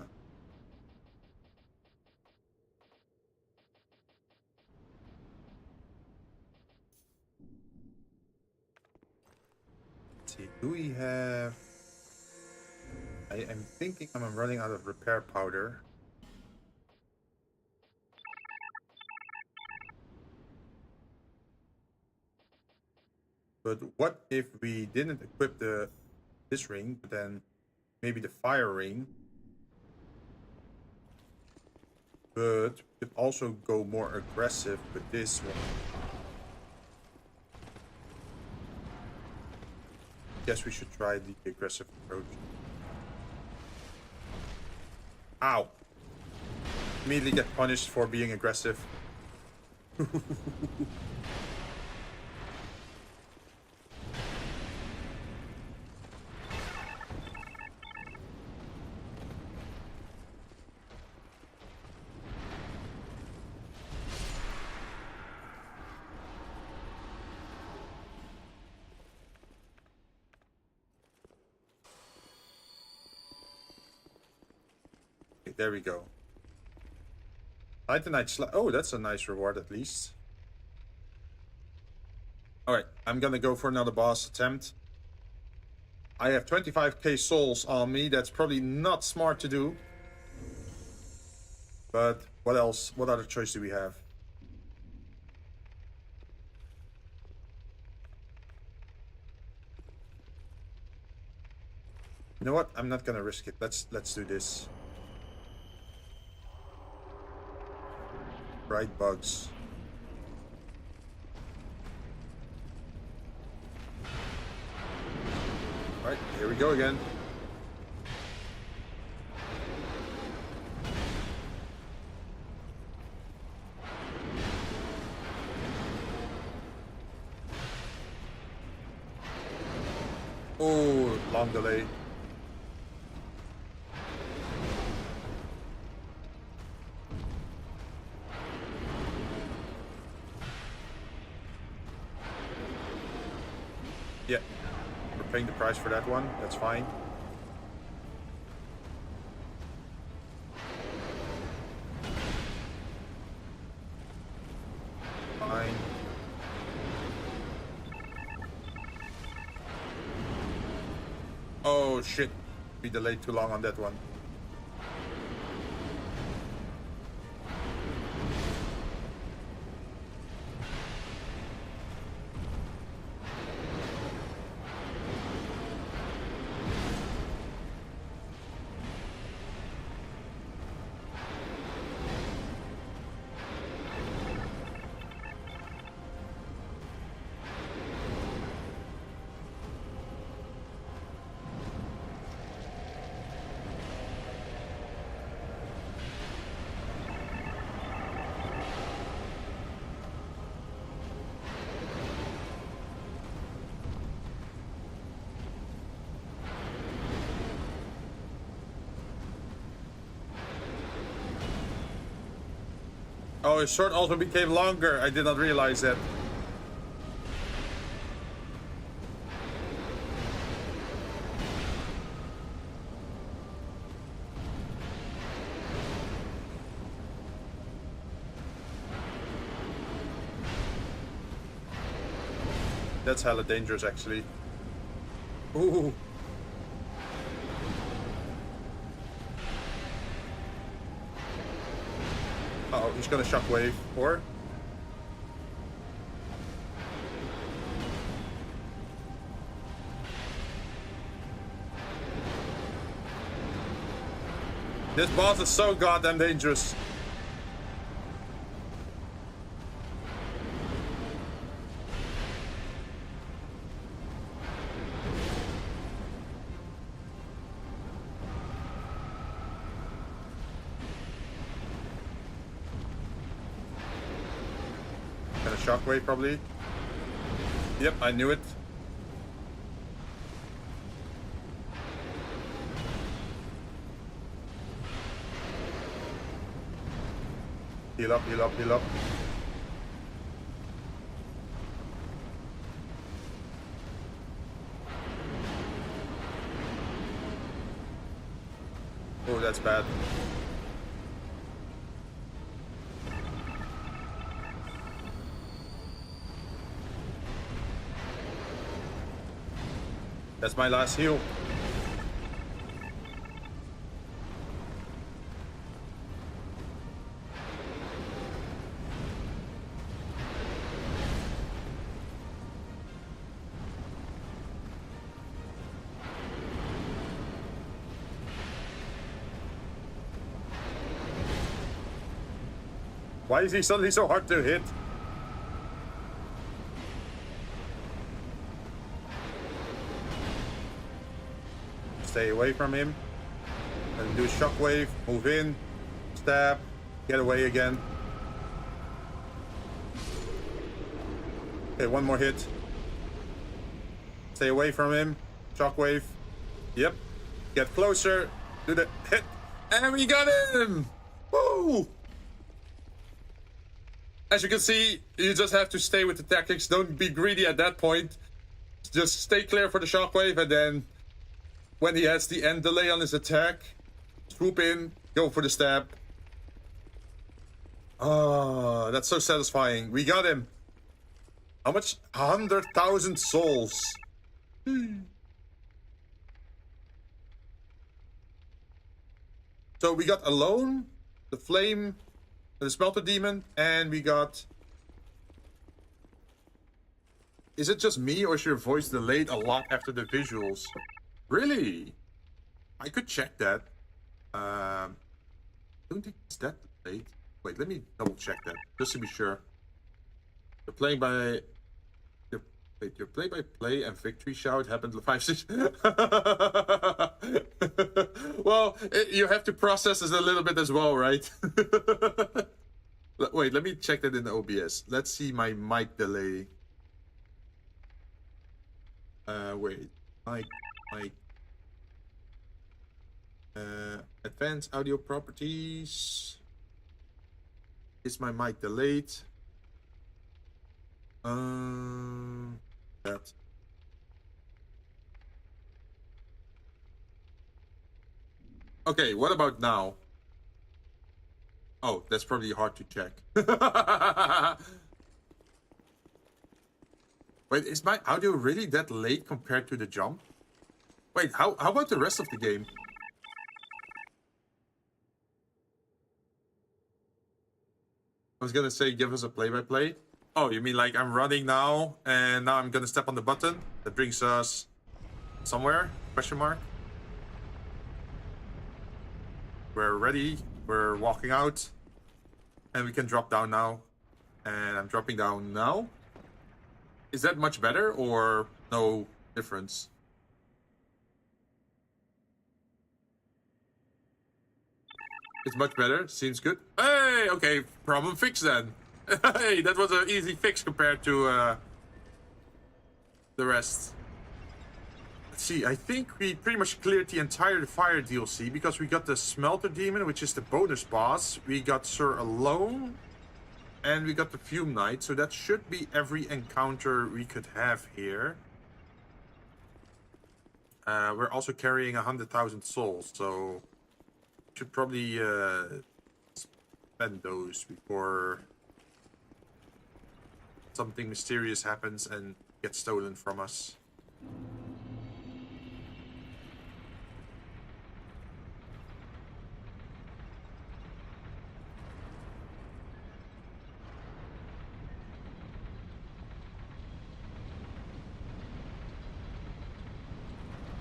Let's see, do we have... I am thinking I'm running out of repair powder. But what if we didn't equip this ring, but then maybe the fire ring? But we could also go more aggressive with this one. Guess we should try the aggressive approach. Ow! Immediately get punished for being aggressive. There we go. Titanite oh, that's a nice reward at least. Alright, I'm gonna go for another boss attempt. I have 25k souls on me. That's probably not smart to do. But what else? What other choice do we have? You know what? I'm not gonna risk it. Let's do this. Bright bugs. Alright, here we go again. Oh, long delay. Yeah, we're paying the price for that one. That's fine. Fine. Oh shit, we delayed too long on that one. Oh, his sword also became longer. I did not realize that. That's hella dangerous, actually. Ooh. Uh-oh, he's gonna shockwave. Or... This boss is so goddamn dangerous. Gonna shockwave probably. Yep, I knew it. Heal up, heal up, heal up. Oh, that's bad. That's my last heal. Why is he suddenly so hard to hit? Stay away from him. And do shockwave, move in, stab, get away again. Okay, one more hit. Stay away from him. Shockwave. Yep. Get closer. Do the hit. And we got him! Woo! As you can see, you just have to stay with the tactics. Don't be greedy at that point. Just stay clear for the shockwave, and then when he has the end delay on his attack, swoop in, go for the stab. Oh, that's so satisfying. We got him. How much? 100,000 souls. So we got Alone, the Flame, the Smelter Demon, and we got... Is it just me, or is your voice delayed a lot after the visuals? Really? I could check that. I don't think it's that delayed. Wait, let me double check that, just to be sure. You're playing by... Wait, your play-by-play and victory shout happened 5-6... Well, you have to process this a little bit as well, right? Wait, let me check that in the OBS. Let's see my mic delay. Wait. Mic. Advanced audio properties. Is my mic delayed? That. Okay, what about now? Oh, that's probably hard to check. Wait, is my audio really that late compared to the jump? Wait, how about the rest of the game? I was gonna say, give us a play-by-play. Oh, you mean like I'm running now, and now I'm gonna step on the button? That brings us somewhere? Question mark? We're ready. We're walking out. And we can drop down now. And I'm dropping down now. Is that much better, or no difference? It's much better. Seems good. Hey, okay. Problem fixed then. Hey, that was an easy fix compared to the rest. Let's see. I think we pretty much cleared the entire Fire DLC because we got the Smelter Demon, which is the bonus boss. We got Sir Alone. And we got the Fume Knight. So that should be every encounter we could have here. We're also carrying 100,000 souls. So should probably spend those before something mysterious happens and gets stolen from us.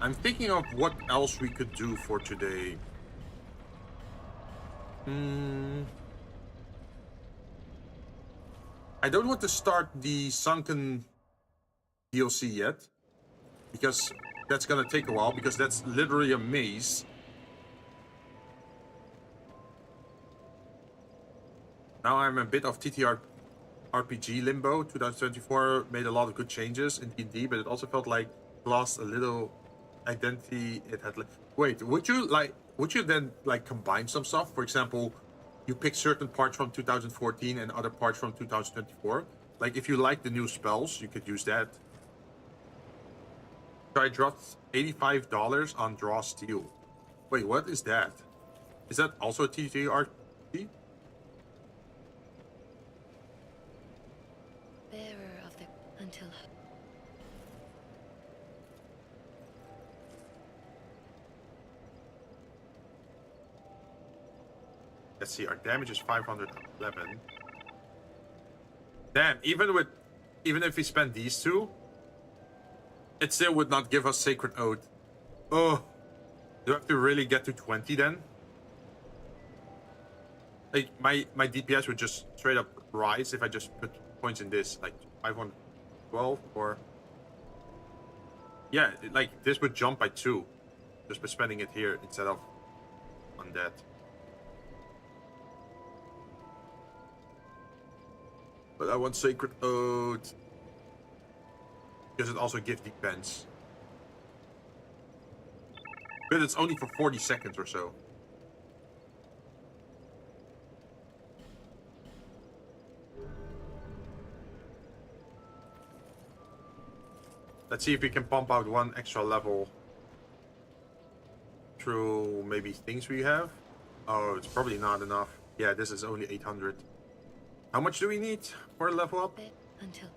I'm thinking of what else we could do for today. I don't want to start the Sunken DLC yet, because that's gonna take a while, because that's literally a maze. Now I'm a bit of TTR RPG limbo. 2024 made a lot of good changes in D&D, but it also felt like it lost a little identity it had. Wait, would you then like combine some stuff? For example, you pick certain parts from 2014 and other parts from 2024. Like if you like the new spells, you could use that. So I dropped $85 on Draw Steel. Wait, what is that? Is that also a TTRPG? Bearer of the until. Let's see, our damage is 511. Damn, even if we spend these two, it still would not give us Sacred Oath. Oh, do I have to really get to 20 then? Like, my DPS would just straight up rise if I just put points in this, like 512 or... Yeah, like, this would jump by 2, just by spending it here instead of on that. But I want Sacred Oath, because it also gives defense. But it's only for 40 seconds or so. Let's see if we can pump out one extra level through maybe things we have. Oh, it's probably not enough. Yeah, this is only 800. How much do we need for a level up? Until.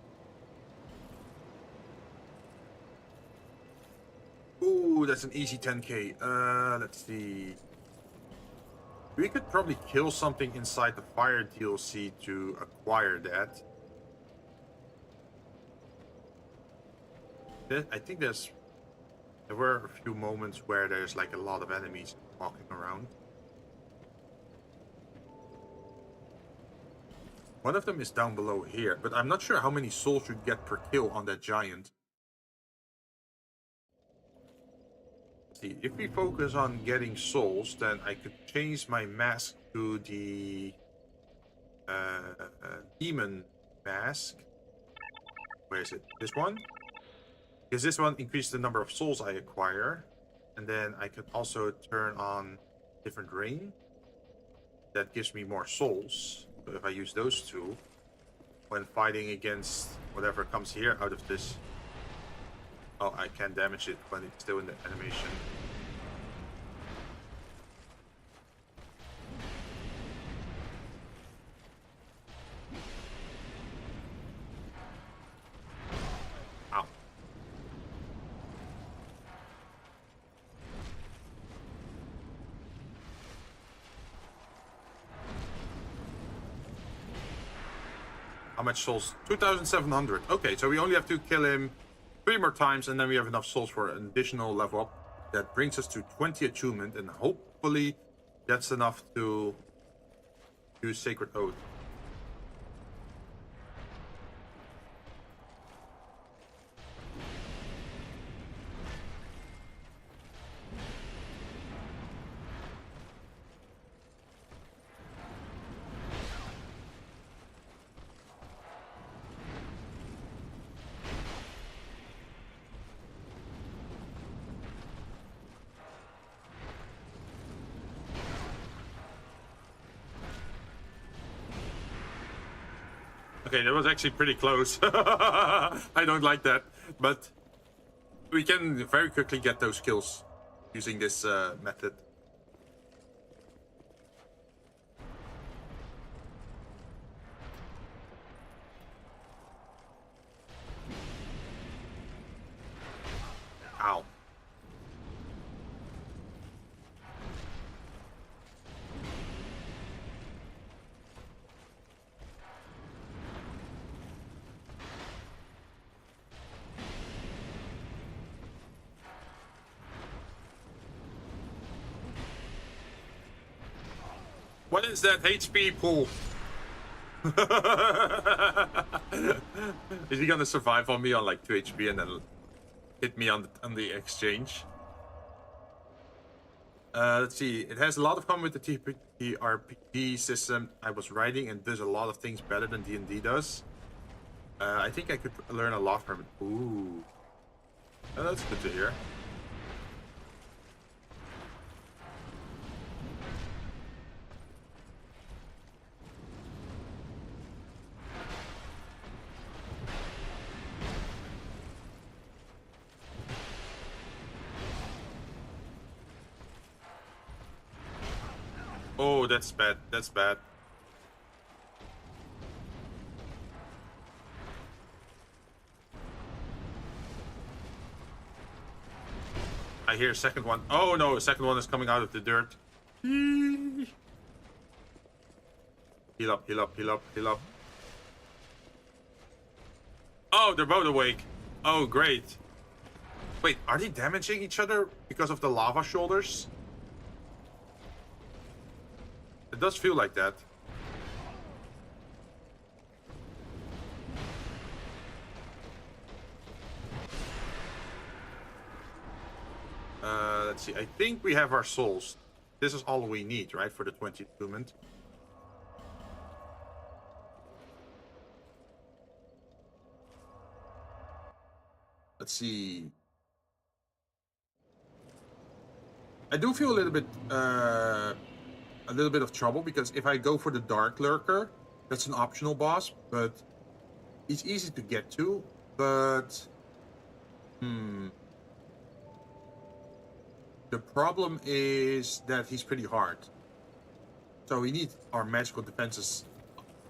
Ooh, that's an easy 10k. Let's see. We could probably kill something inside the fire DLC to acquire that. I think there were a few moments where there's like a lot of enemies walking around. One of them is down below here, but I'm not sure how many souls you get per kill on that giant. Let's see, if we focus on getting souls, then I could change my mask to the demon mask. Where is it? This one? Because this one increases the number of souls I acquire. And then I could also turn on different rain. That gives me more souls. So if I use those two, when fighting against whatever comes here out of this... Oh, I can't damage it when it's still in the animation. Ow. How much souls? 2,700. Okay, so we only have to kill him 3 more times, and then we have enough souls for an additional level up. That brings us to 20 attunement, and hopefully that's enough to use Sacred Oath. Okay, that was actually pretty close. I don't like that, but we can very quickly get those kills using this method. Ow. What is that HP pool? Is he gonna survive on me on like 2 HP and then hit me on the exchange? Let's see. It has a lot of common with the TRPG system I was writing, and does a lot of things better than D&D does. I think I could learn a lot from it. Ooh, that's good to hear. Oh, that's bad. That's bad. I hear a second one. Oh no, a second one is coming out of the dirt. Heal up, heal up, heal up, heal up. Oh, they're both awake. Oh, great. Wait, are they damaging each other because of the lava shoulders? It does feel like that. Let's see. I think we have our souls. This is all we need, right, for the 20 attunement. Let's see. I do feel a little bit of trouble, because if I go for the Dark Lurker, that's an optional boss, but he's easy to get to. But the problem is that he's pretty hard. So we need our magical defenses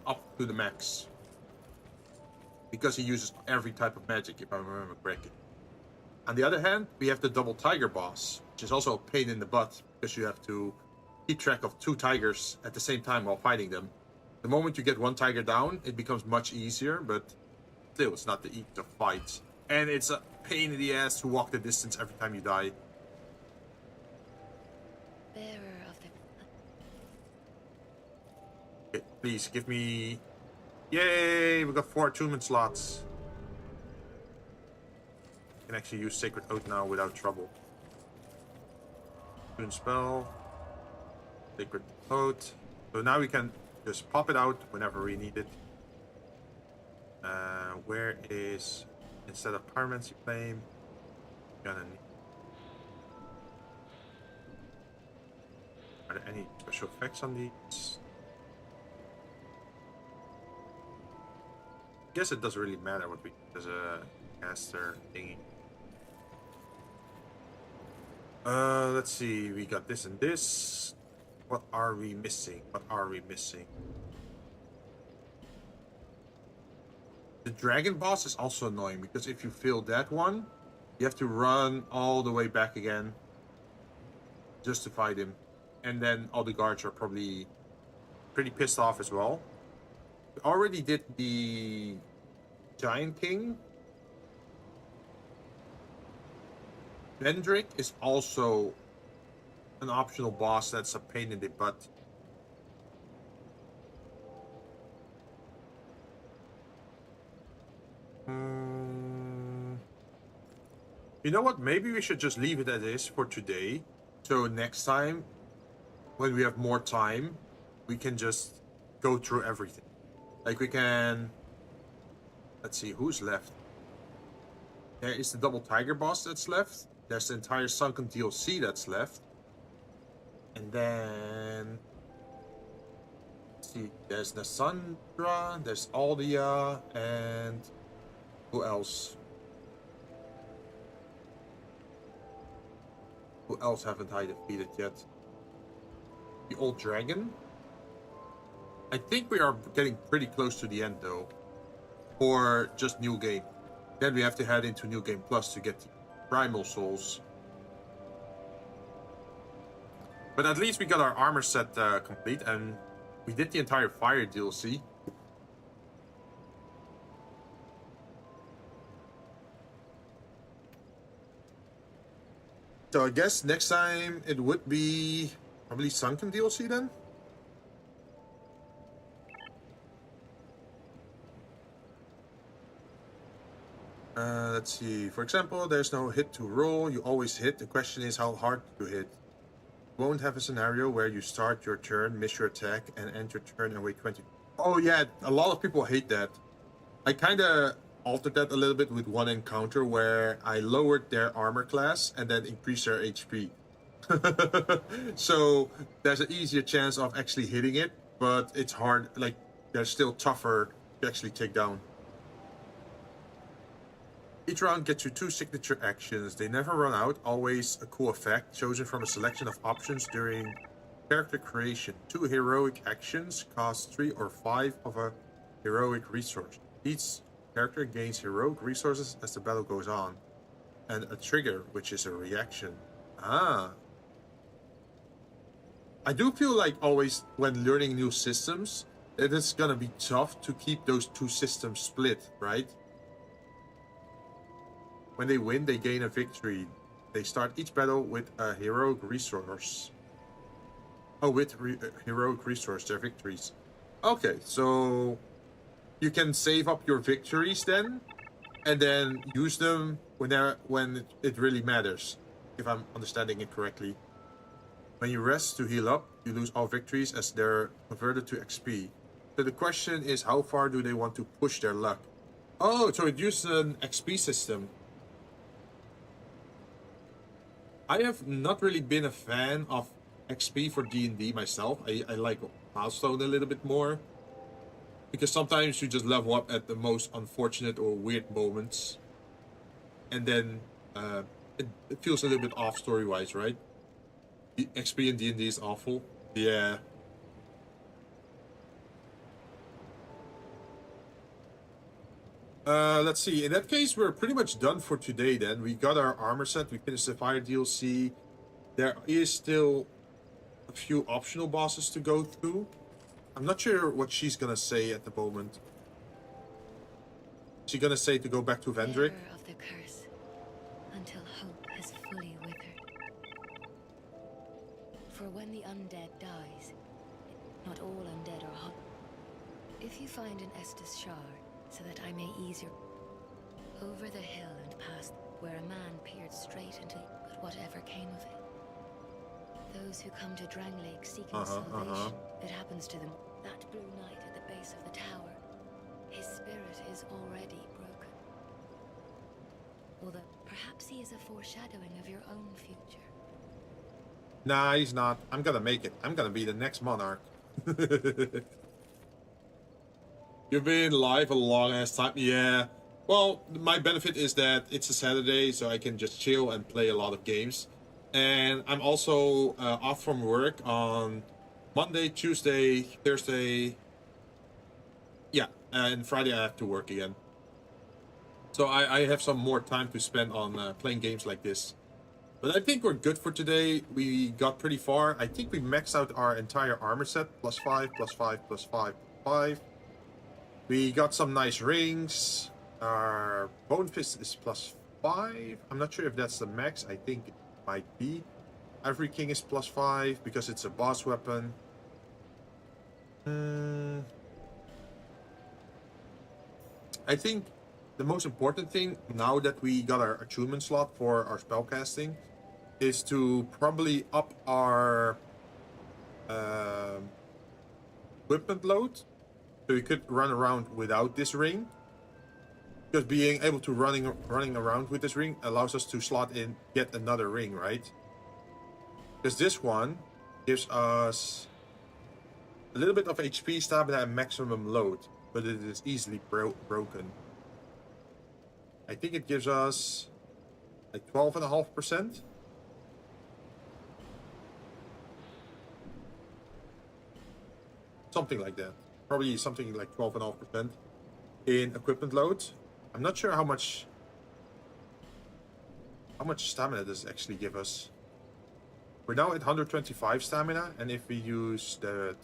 up to the max, because he uses every type of magic, if I remember correctly. On the other hand, we have the double tiger boss, which is also a pain in the butt, because you have to keep track of 2 tigers at the same time while fighting them. The moment you get 1 tiger down, it becomes much easier, but still, it's not the easy of fights. And it's a pain in the ass to walk the distance every time you die. Bearer of the... Okay, please, give me... Yay! We got 4 attunement slots. I can actually use Sacred Oath now without trouble. Attune spell. Sacred Oath. So now we can just pop it out whenever we need it. Where is... Instead of Pyromancy Flame, gonna need... Are there any special effects on these? I guess it doesn't really matter what we do as a caster thingy. Let's see, we got this and this. What are we missing? What are we missing? The dragon boss is also annoying, because if you fail that one, you have to run all the way back again just to fight him. And then all the guards are probably pretty pissed off as well. We already did the Giant King. Vendrick is also an optional boss that's a pain in the butt. You know what? Maybe we should just leave it as is for today. So next time, when we have more time, we can just go through everything. Like we can... Let's see, who's left? There is the double tiger boss that's left. There's the entire Sunken DLC that's left. And then... Let's see, there's Nassandra, there's Aldia, and... Who else? Who else haven't I defeated yet? The old dragon? I think we are getting pretty close to the end though. For just New Game. Then we have to head into New Game Plus to get the Primal Souls. But at least we got our armor set complete, and we did the entire Fire DLC. So I guess next time it would be probably Sunken DLC then? Let's see. For example, there's no hit to roll. You always hit. The question is how hard to hit. You won't have a scenario where you start your turn, miss your attack, and end your turn and wait 20. Oh yeah, a lot of people hate that. I kind of altered that a little bit with one encounter where I lowered their armor class and then increased their HP. So there's an easier chance of actually hitting it, but it's hard. Like, they're still tougher to actually take down. Each round gets you 2 signature actions. They never run out, always a cool effect, chosen from a selection of options during character creation. 2 heroic actions cost 3 or 5 of a heroic resource. Each character gains heroic resources as the battle goes on. And a trigger, which is a reaction. Ah. I do feel like always when learning new systems, it is gonna be tough to keep those 2 systems split, right? When they win, they gain a victory. They start each battle with a heroic resource. Oh, with heroic resource, their victories. Okay, so you can save up your victories then, and then use them when it really matters, if I'm understanding it correctly. When you rest to heal up, you lose all victories as they're converted to XP. So the question is, how far do they want to push their luck? Oh, so it uses an XP system. I have not really been a fan of XP for D&D myself. I like Milestone a little bit more. Because sometimes you just level up at the most unfortunate or weird moments. And then it feels a little bit off story-wise, right? The XP in D&D is awful. Yeah. Let's see. In that case, we're pretty much done for today then. We got our armor set. We finished the fire DLC. There is still a few optional bosses to go through. I'm not sure what she's gonna say at the moment. Is she gonna say to go back to Vendrick? Bearer of the curse, until hope has fully withered. For when the undead dies, not all undead are hot. If you find an Estus shard, so that I may ease your... Over the hill and past where a man peered straight into... But whatever came of it. Those who come to Drang Lake seeking salvation, it happens to them. That blue knight at the base of the tower, his spirit is already broken. Although perhaps he is a foreshadowing of your own future. Nah, he's not. I'm gonna make it. I'm gonna be the next monarch. You've been live a long ass time. Yeah. Well, my benefit is that it's a Saturday, so I can just chill and play a lot of games. And I'm also off from work on Monday, Tuesday, Thursday. Yeah, and Friday I have to work again. So I have some more time to spend on playing games like this. But I think we're good for today. We got pretty far. I think we maxed out our entire armor set. +5, +5, +5, +5. We got some nice rings. Our bone fist is +5. I'm not sure if that's the max. I think it might be. Ivory King is +5 because it's a boss weapon. I think the most important thing now that we got our attunement slot for our spellcasting is to probably up our equipment load. So we could run around without this ring. Because being able to running around with this ring allows us to slot in yet another ring, right? Because this one gives us a little bit of HP, stamina, and maximum load. But it is easily broken. I think it gives us like 12.5%. Something like that. Probably something like 12.5% in equipment load. I'm not sure how much stamina does it actually give us. We're now at 125 stamina, and if we use that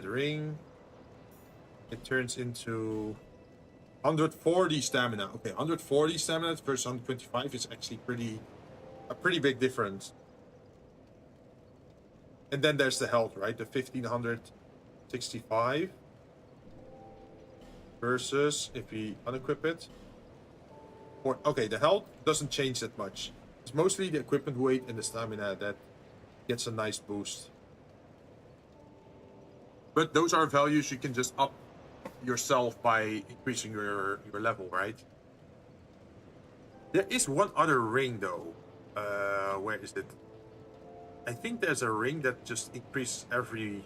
ring, it turns into 140 stamina. Okay, 140 stamina versus 125 is actually a pretty big difference. And then there's the health, right? The 1565 versus, if we unequip it, Or, okay, the health doesn't change that much. It's mostly the equipment weight and the stamina that gets a nice boost. But those are values you can just up yourself by increasing your level, right? There is one other ring though. Where is it? I think there's a ring that just increases every...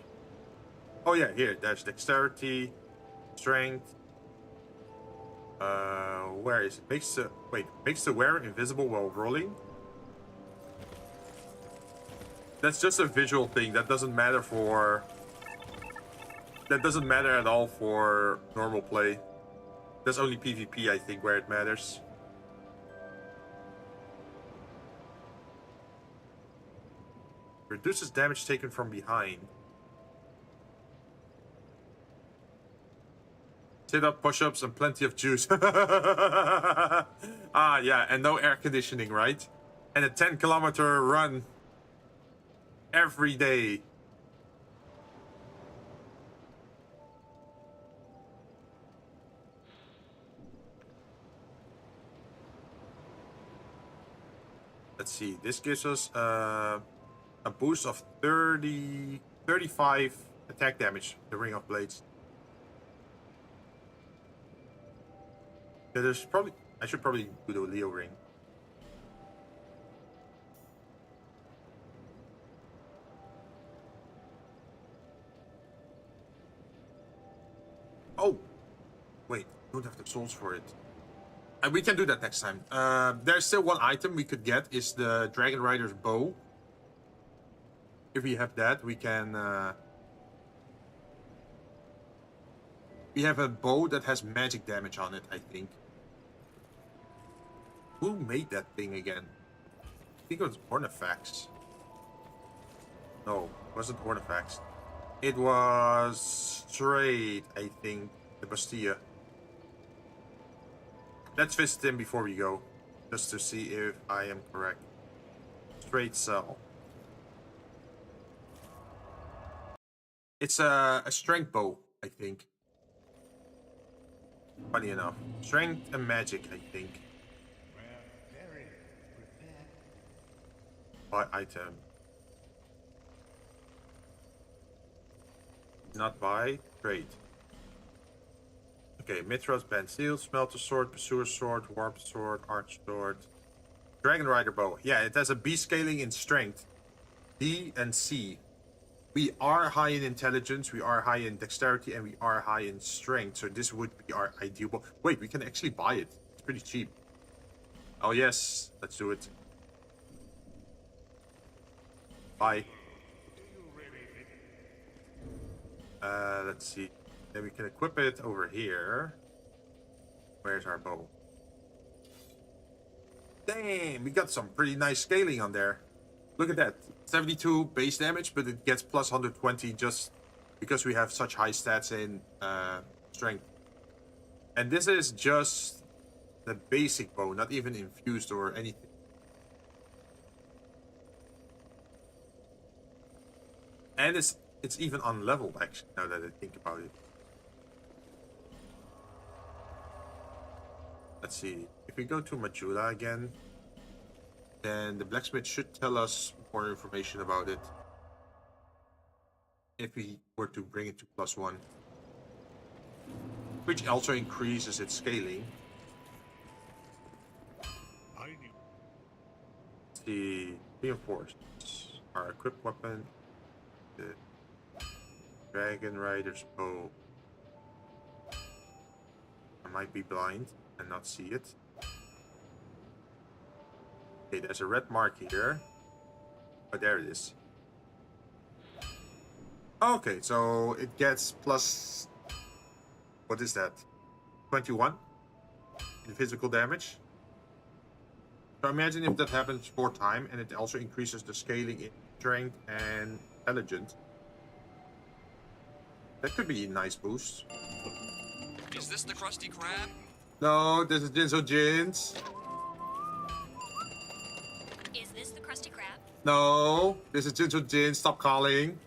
Oh yeah, here. There's dexterity, strength. Where is it? Makes the wearer invisible while rolling. That's just a visual thing. That doesn't matter for... That doesn't matter at all for normal play. That's only PvP, I think, where it matters. Reduces damage taken from behind. Sit-up, push-ups, and plenty of juice. Ah, yeah, and no air conditioning, right? And a 10-kilometer run every day. Let's see, this gives us a boost of 35 attack damage, the Ring of Blades. Yeah, there's probably... I should probably do the Leo ring. Oh! Wait, don't have the souls for it. We can do that next time. There's still one item we could get, is the Dragon Rider's bow. If we have that, we can... we have a bow that has magic damage on it, I think. Who made that thing again? I think it was Ornifex. No, it wasn't Ornifex. It was Straight, I think. The Bastille. Let's visit him before we go. Just to see if I am correct. Straight Cell. It's a strength bow, I think. Funny enough. Strength and magic, I think. Buy item. Not buy, trade. Okay, Mithras, Band Seal, Smelter Sword, Pursuer Sword, Warp Sword, Arch Sword. Dragon Rider Bow. Yeah, it has a B scaling in strength. D and C. We are high in intelligence, we are high in dexterity, and we are high in strength. So this would be our ideal bow. Wait, we can actually buy it. It's pretty cheap. Oh yes, let's do it. Bye. Let's see. Then we can equip it over here. Where's our bow? Damn, we got some pretty nice scaling on there. Look at that. 72 base damage, but it gets plus 120 just because we have such high stats in strength. And this is just the basic bow, not even infused or anything. And it's even unleveled, actually, now that I think about it. Let's see. If we go to Majula again, then the blacksmith should tell us more information about it. If we were to bring it to +1. Which also increases its scaling. Let's see. Reinforced. Our equipped weapon. The Dragon Rider's bow. I might be blind and not see it. Okay, there's a red mark here. Oh, there it is. Okay, so it gets plus... What is that? 21 in physical damage. So imagine if that happens 4 times, and it also increases the scaling in strength and intelligence. That could be a nice boost. Is this the Krusty Krab? No, this is Jinzou Jinns. Is this the Krusty Krab? No, this is Jinzou Jinn. Stop calling.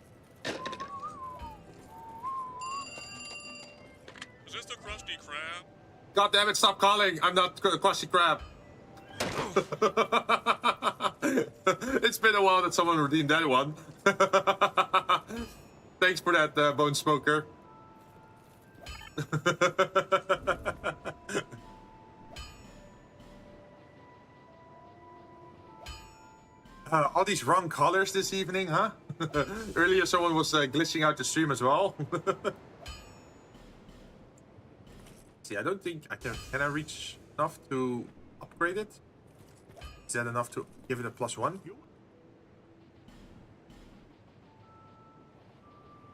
Is this the Krusty Krab? God damn it, stop calling! I'm not Krusty Krab. It's been a while that someone redeemed that one. Thanks for that, Bone Smoker. All these wrong colors this evening, huh? Earlier someone was glitching out the stream as well. See, I don't think I can. Can I reach enough to upgrade it? Is that enough to give it a +1?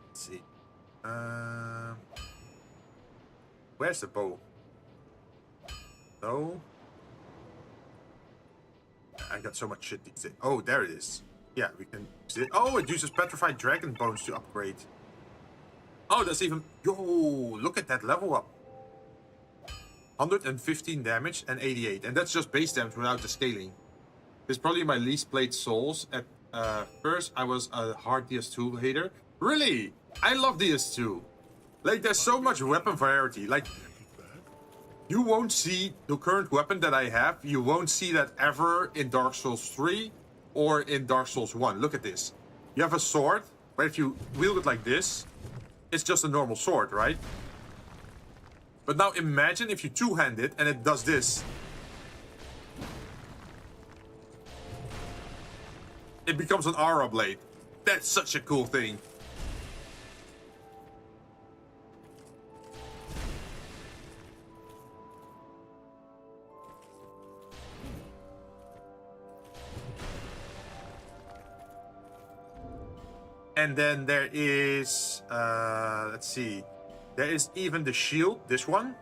Let's see. Where's the bow? No. I got so much shit these days. Oh, there it is. Yeah, we can use it. Oh, it uses petrified dragon bones to upgrade. Oh, that's even... Yo, look at that level up. 115 damage and 88. And that's just base damage without the scaling. This is probably my least played Souls. At first, I was a hard DS2 hater. Really? I love DS2. Like, there's so much weapon variety. Like, you won't see the current weapon that I have. You won't see that ever in Dark Souls 3 or in Dark Souls 1. Look at this. You have a sword, but if you wield it like this, it's just a normal sword, right? But now imagine if you two-hand it and it does this. It becomes an aura blade. That's such a cool thing. And then there is, let's see, there is even the shield, this one.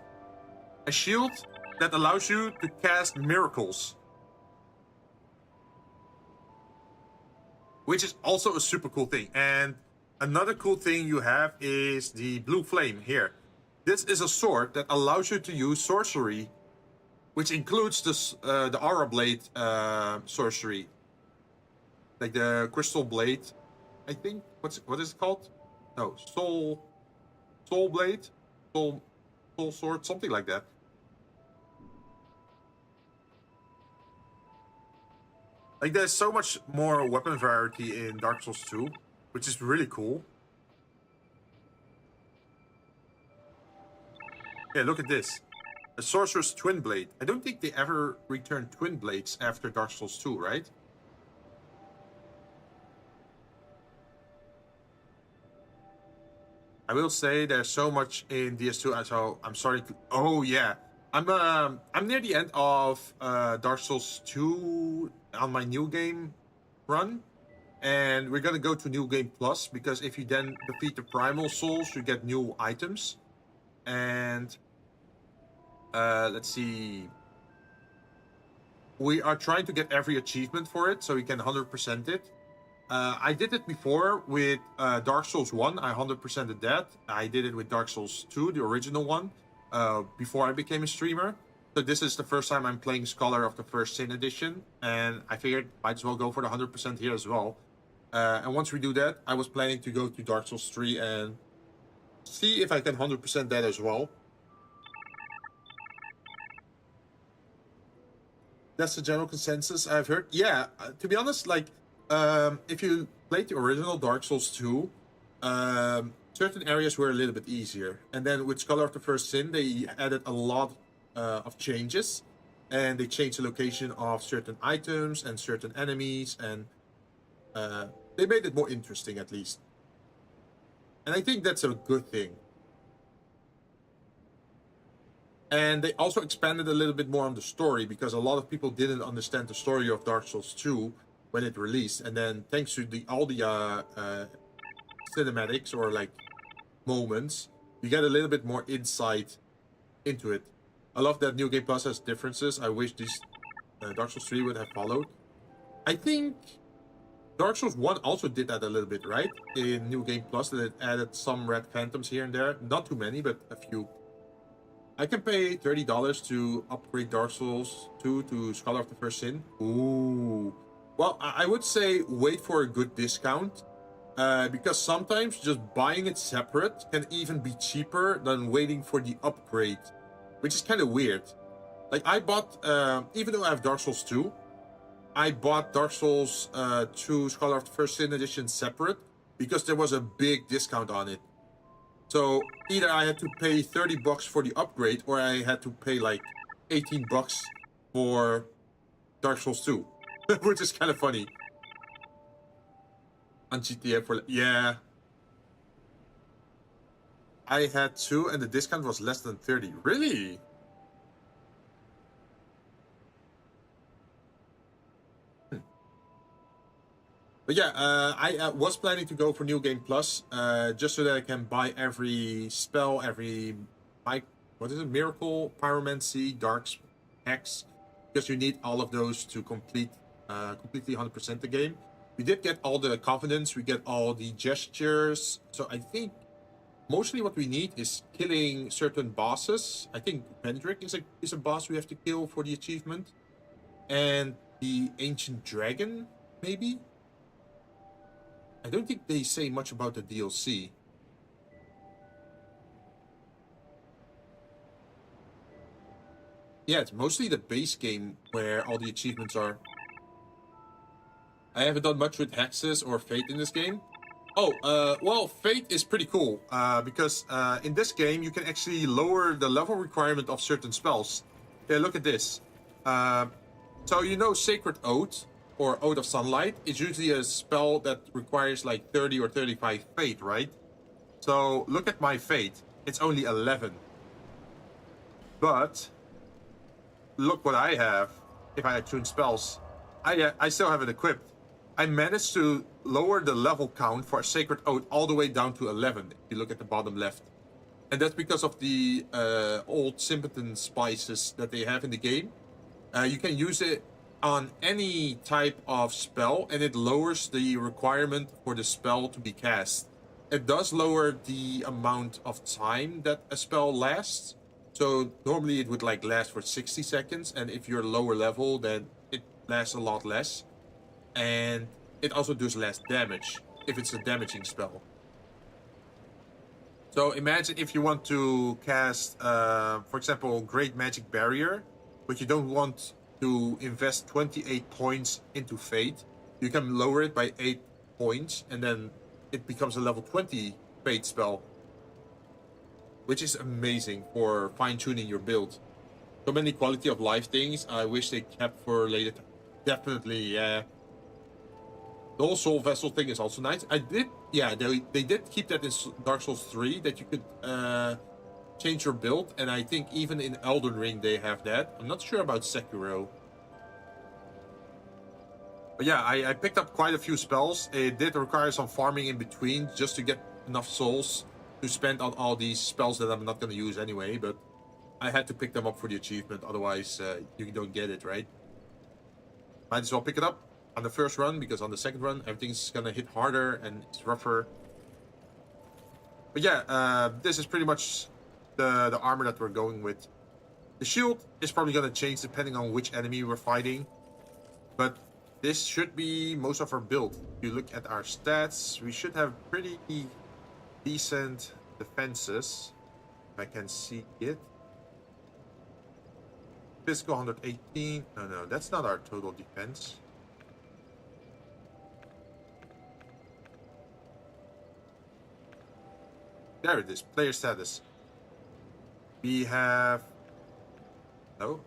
A shield that allows you to cast miracles. Which is also a super cool thing. And another cool thing you have is the blue flame here. This is a sword that allows you to use sorcery, which includes the aura blade sorcery. Like the crystal blade. I think what is it called? No, soul blade, soul sword, something like that. Like there's so much more weapon variety in Dark Souls 2, which is really cool. Yeah, look at this. A sorcerer's twin blade. I don't think they ever returned twin blades after Dark Souls 2, right? I will say there's so much in DS2, so I'm starting to... Oh, yeah. I'm near the end of Dark Souls 2 on my New Game run. And we're gonna go to New Game Plus, because if you then defeat the Primal Souls, you get new items. And... let's see... We are trying to get every achievement for it, so we can 100% it. I did it before with Dark Souls 1, I 100%ed that. I did it with Dark Souls 2, the original one, before I became a streamer. So this is the first time I'm playing Scholar of the First Sin Edition, and I figured might as well go for the 100% here as well. And once we do that, I was planning to go to Dark Souls 3 and see if I can 100% that as well. That's the general consensus I've heard. Yeah, to be honest, like... if you played the original Dark Souls 2, certain areas were a little bit easier. And then with Scholar of the First Sin, they added a lot of changes. And they changed the location of certain items and certain enemies. And they made it more interesting, at least. And I think that's a good thing. And they also expanded a little bit more on the story, because a lot of people didn't understand the story of Dark Souls 2 when it released, and then thanks to all the cinematics or like moments, you get a little bit more insight into it. I love that New Game Plus has differences. I wish this Dark Souls 3 would have followed. I think Dark Souls 1 also did that a little bit, right? In New Game Plus, that it added some red phantoms here and there. Not too many, but a few. I can pay $30 to upgrade Dark Souls 2 to Scholar of the First Sin. Ooh. Well, I would say wait for a good discount, because sometimes just buying it separate can even be cheaper than waiting for the upgrade which is kind of weird. Like, I bought, even though I have Dark Souls 2, I bought Dark Souls 2 Scholar of the First Sin Edition separate because there was a big discount on it. So either I had to pay $30 for the upgrade, or I had to pay like $18 for Dark Souls 2, which is kind of funny. On GTA for, yeah. I had 2 and the discount was less than 30. Really? But yeah, I was planning to go for New Game Plus, just so that I can buy every spell, every, what is it, Miracle, Pyromancy, Dark Hex, because you need all of those to complete, completely 100% the game. We did get all the Covenants, we get all the Gestures, so I think mostly what we need is killing certain bosses. I think Vendrick is a boss we have to kill for the achievement, and the Ancient Dragon, maybe? I don't think they say much about the DLC. Yeah, it's mostly the base game where all the achievements are. I haven't done much with Hexes or Fate in this game. Oh, well, Fate is pretty cool, because in this game you can actually lower the level requirement of certain spells. Yeah, look at this. So you know Sacred Oath, or Oath of Sunlight, is usually a spell that requires like 30 or 35 Fate, right? So look at my Fate. It's only 11. But look what I have if I attune spells. I still have it equipped. I managed to lower the level count for Sacred Oath all the way down to 11, if you look at the bottom left. And that's because of the old Simpleton spices that they have in the game. You can use it on any type of spell, and it lowers the requirement for the spell to be cast. It does lower the amount of time that a spell lasts. So normally it would like last for 60 seconds, and if you're lower level, then it lasts a lot less. And it also does less damage if it's a damaging spell. So imagine if you want to cast, for example, Great Magic Barrier, but you don't want to invest 28 points into Fate. You can lower it by 8 points, and then it becomes a level 20 Fate spell, which is amazing for fine-tuning your build. So many quality of life things I wish they kept for later. Definitely, yeah. The whole Soul Vessel thing is also nice. They did keep that in Dark Souls 3, that you could change your build, and I think even in Elden Ring they have that. I'm not sure about Sekiro. But yeah, I picked up quite a few spells. It did require some farming in between just to get enough souls to spend on all these spells that I'm not going to use anyway, but I had to pick them up for the achievement, otherwise you don't get it, right? Might as well pick it up on the first run, because on the second run everything's going to hit harder and it's rougher. But yeah, this is pretty much the armor that we're going with. The shield is probably going to change depending on which enemy we're fighting, but this should be most of our build. If you look at our stats, we should have pretty decent defenses, if I can see it. Physical 118. No, that's not our total defense. There it is, player status. We have... No.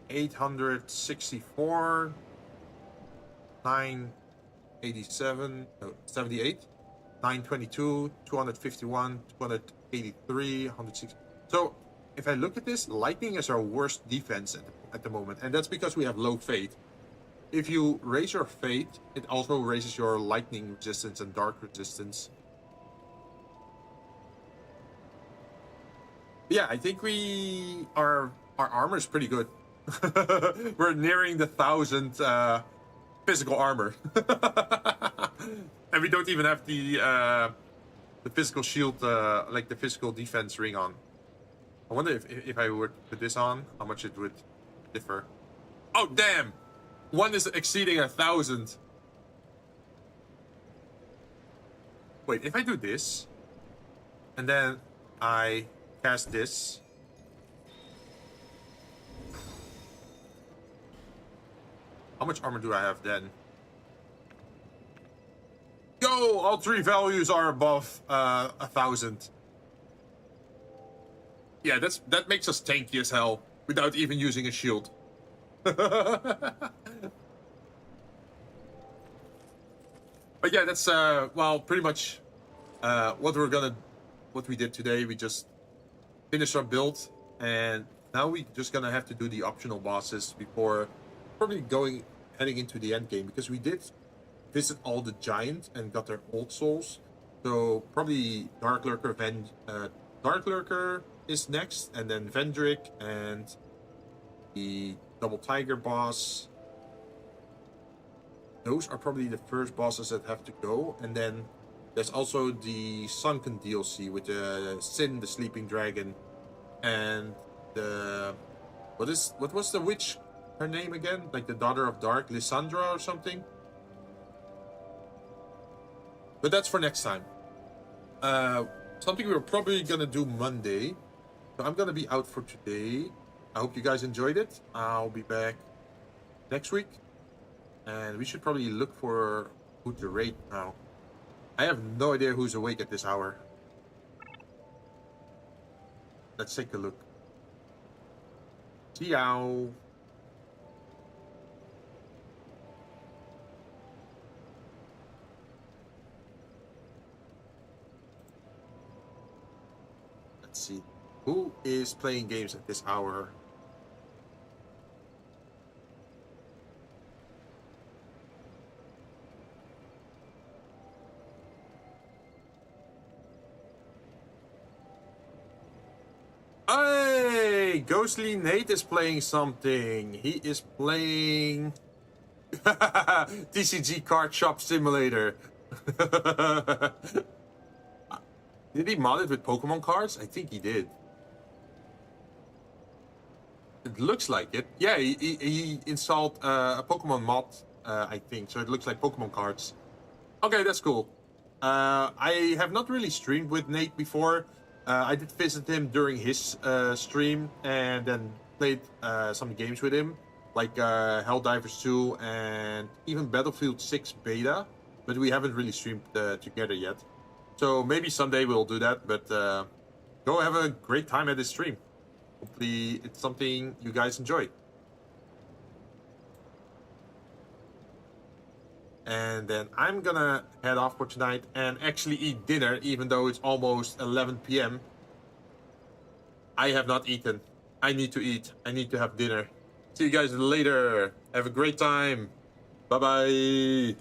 864, 987, no, 78, 922, 251, 283, 160. So if I look at this, lightning is our worst defense at the moment, and that's because we have low fate. If you raise your fate, it also raises your lightning resistance and dark resistance. Yeah, I think our armor is pretty good. We're nearing the 1,000 physical armor. And we don't even have the physical shield, like the physical defense ring on. I wonder if I were to put this on, how much it would differ. Oh, damn! One is exceeding 1,000. Wait, if I do this, and then I cast this. How much armor do I have then? Yo, all 3 values are above 1,000. Yeah, that makes us tanky as hell without even using a shield. But yeah, that's well, pretty much what we did today. We just finished our build, and now we just gonna have to do the optional bosses before probably heading into the end game, because we did visit all the giants and got their old souls. So probably Dark Lurker is next, and then Vendrick and the Double Tiger boss. Those are probably the first bosses that have to go, and then there's also the Sunken DLC with the Sin, the Sleeping Dragon, and the what was the witch? Her name again? Like the Daughter of Dark, Lysandra or something? But that's for next time. Something we're probably gonna do Monday. So I'm gonna be out for today. I hope you guys enjoyed it. I'll be back next week. And we should probably look for who to raid now. I have no idea who's awake at this hour. Let's take a look. Ciao. Let's see. Who is playing games at this hour? Hey, Ghostly Nate is playing something. He is playing TCG Card Shop Simulator. Did he mod it with Pokemon cards? I think he did. It looks like it. Yeah, he installed a Pokemon mod, I think. So it looks like Pokemon cards. Okay, that's cool. I have not really streamed with Nate before. I did visit him during his stream and then played some games with him, like Helldivers 2 and even Battlefield 6 beta, but we haven't really streamed together yet. So maybe someday we'll do that, but go have a great time at this stream. Hopefully it's something you guys enjoy. And then I'm gonna head off for tonight and actually eat dinner, even though it's almost 11 p.m. I have not eaten. I need to eat. I need to have dinner. See you guys later. Have a great time. Bye-bye.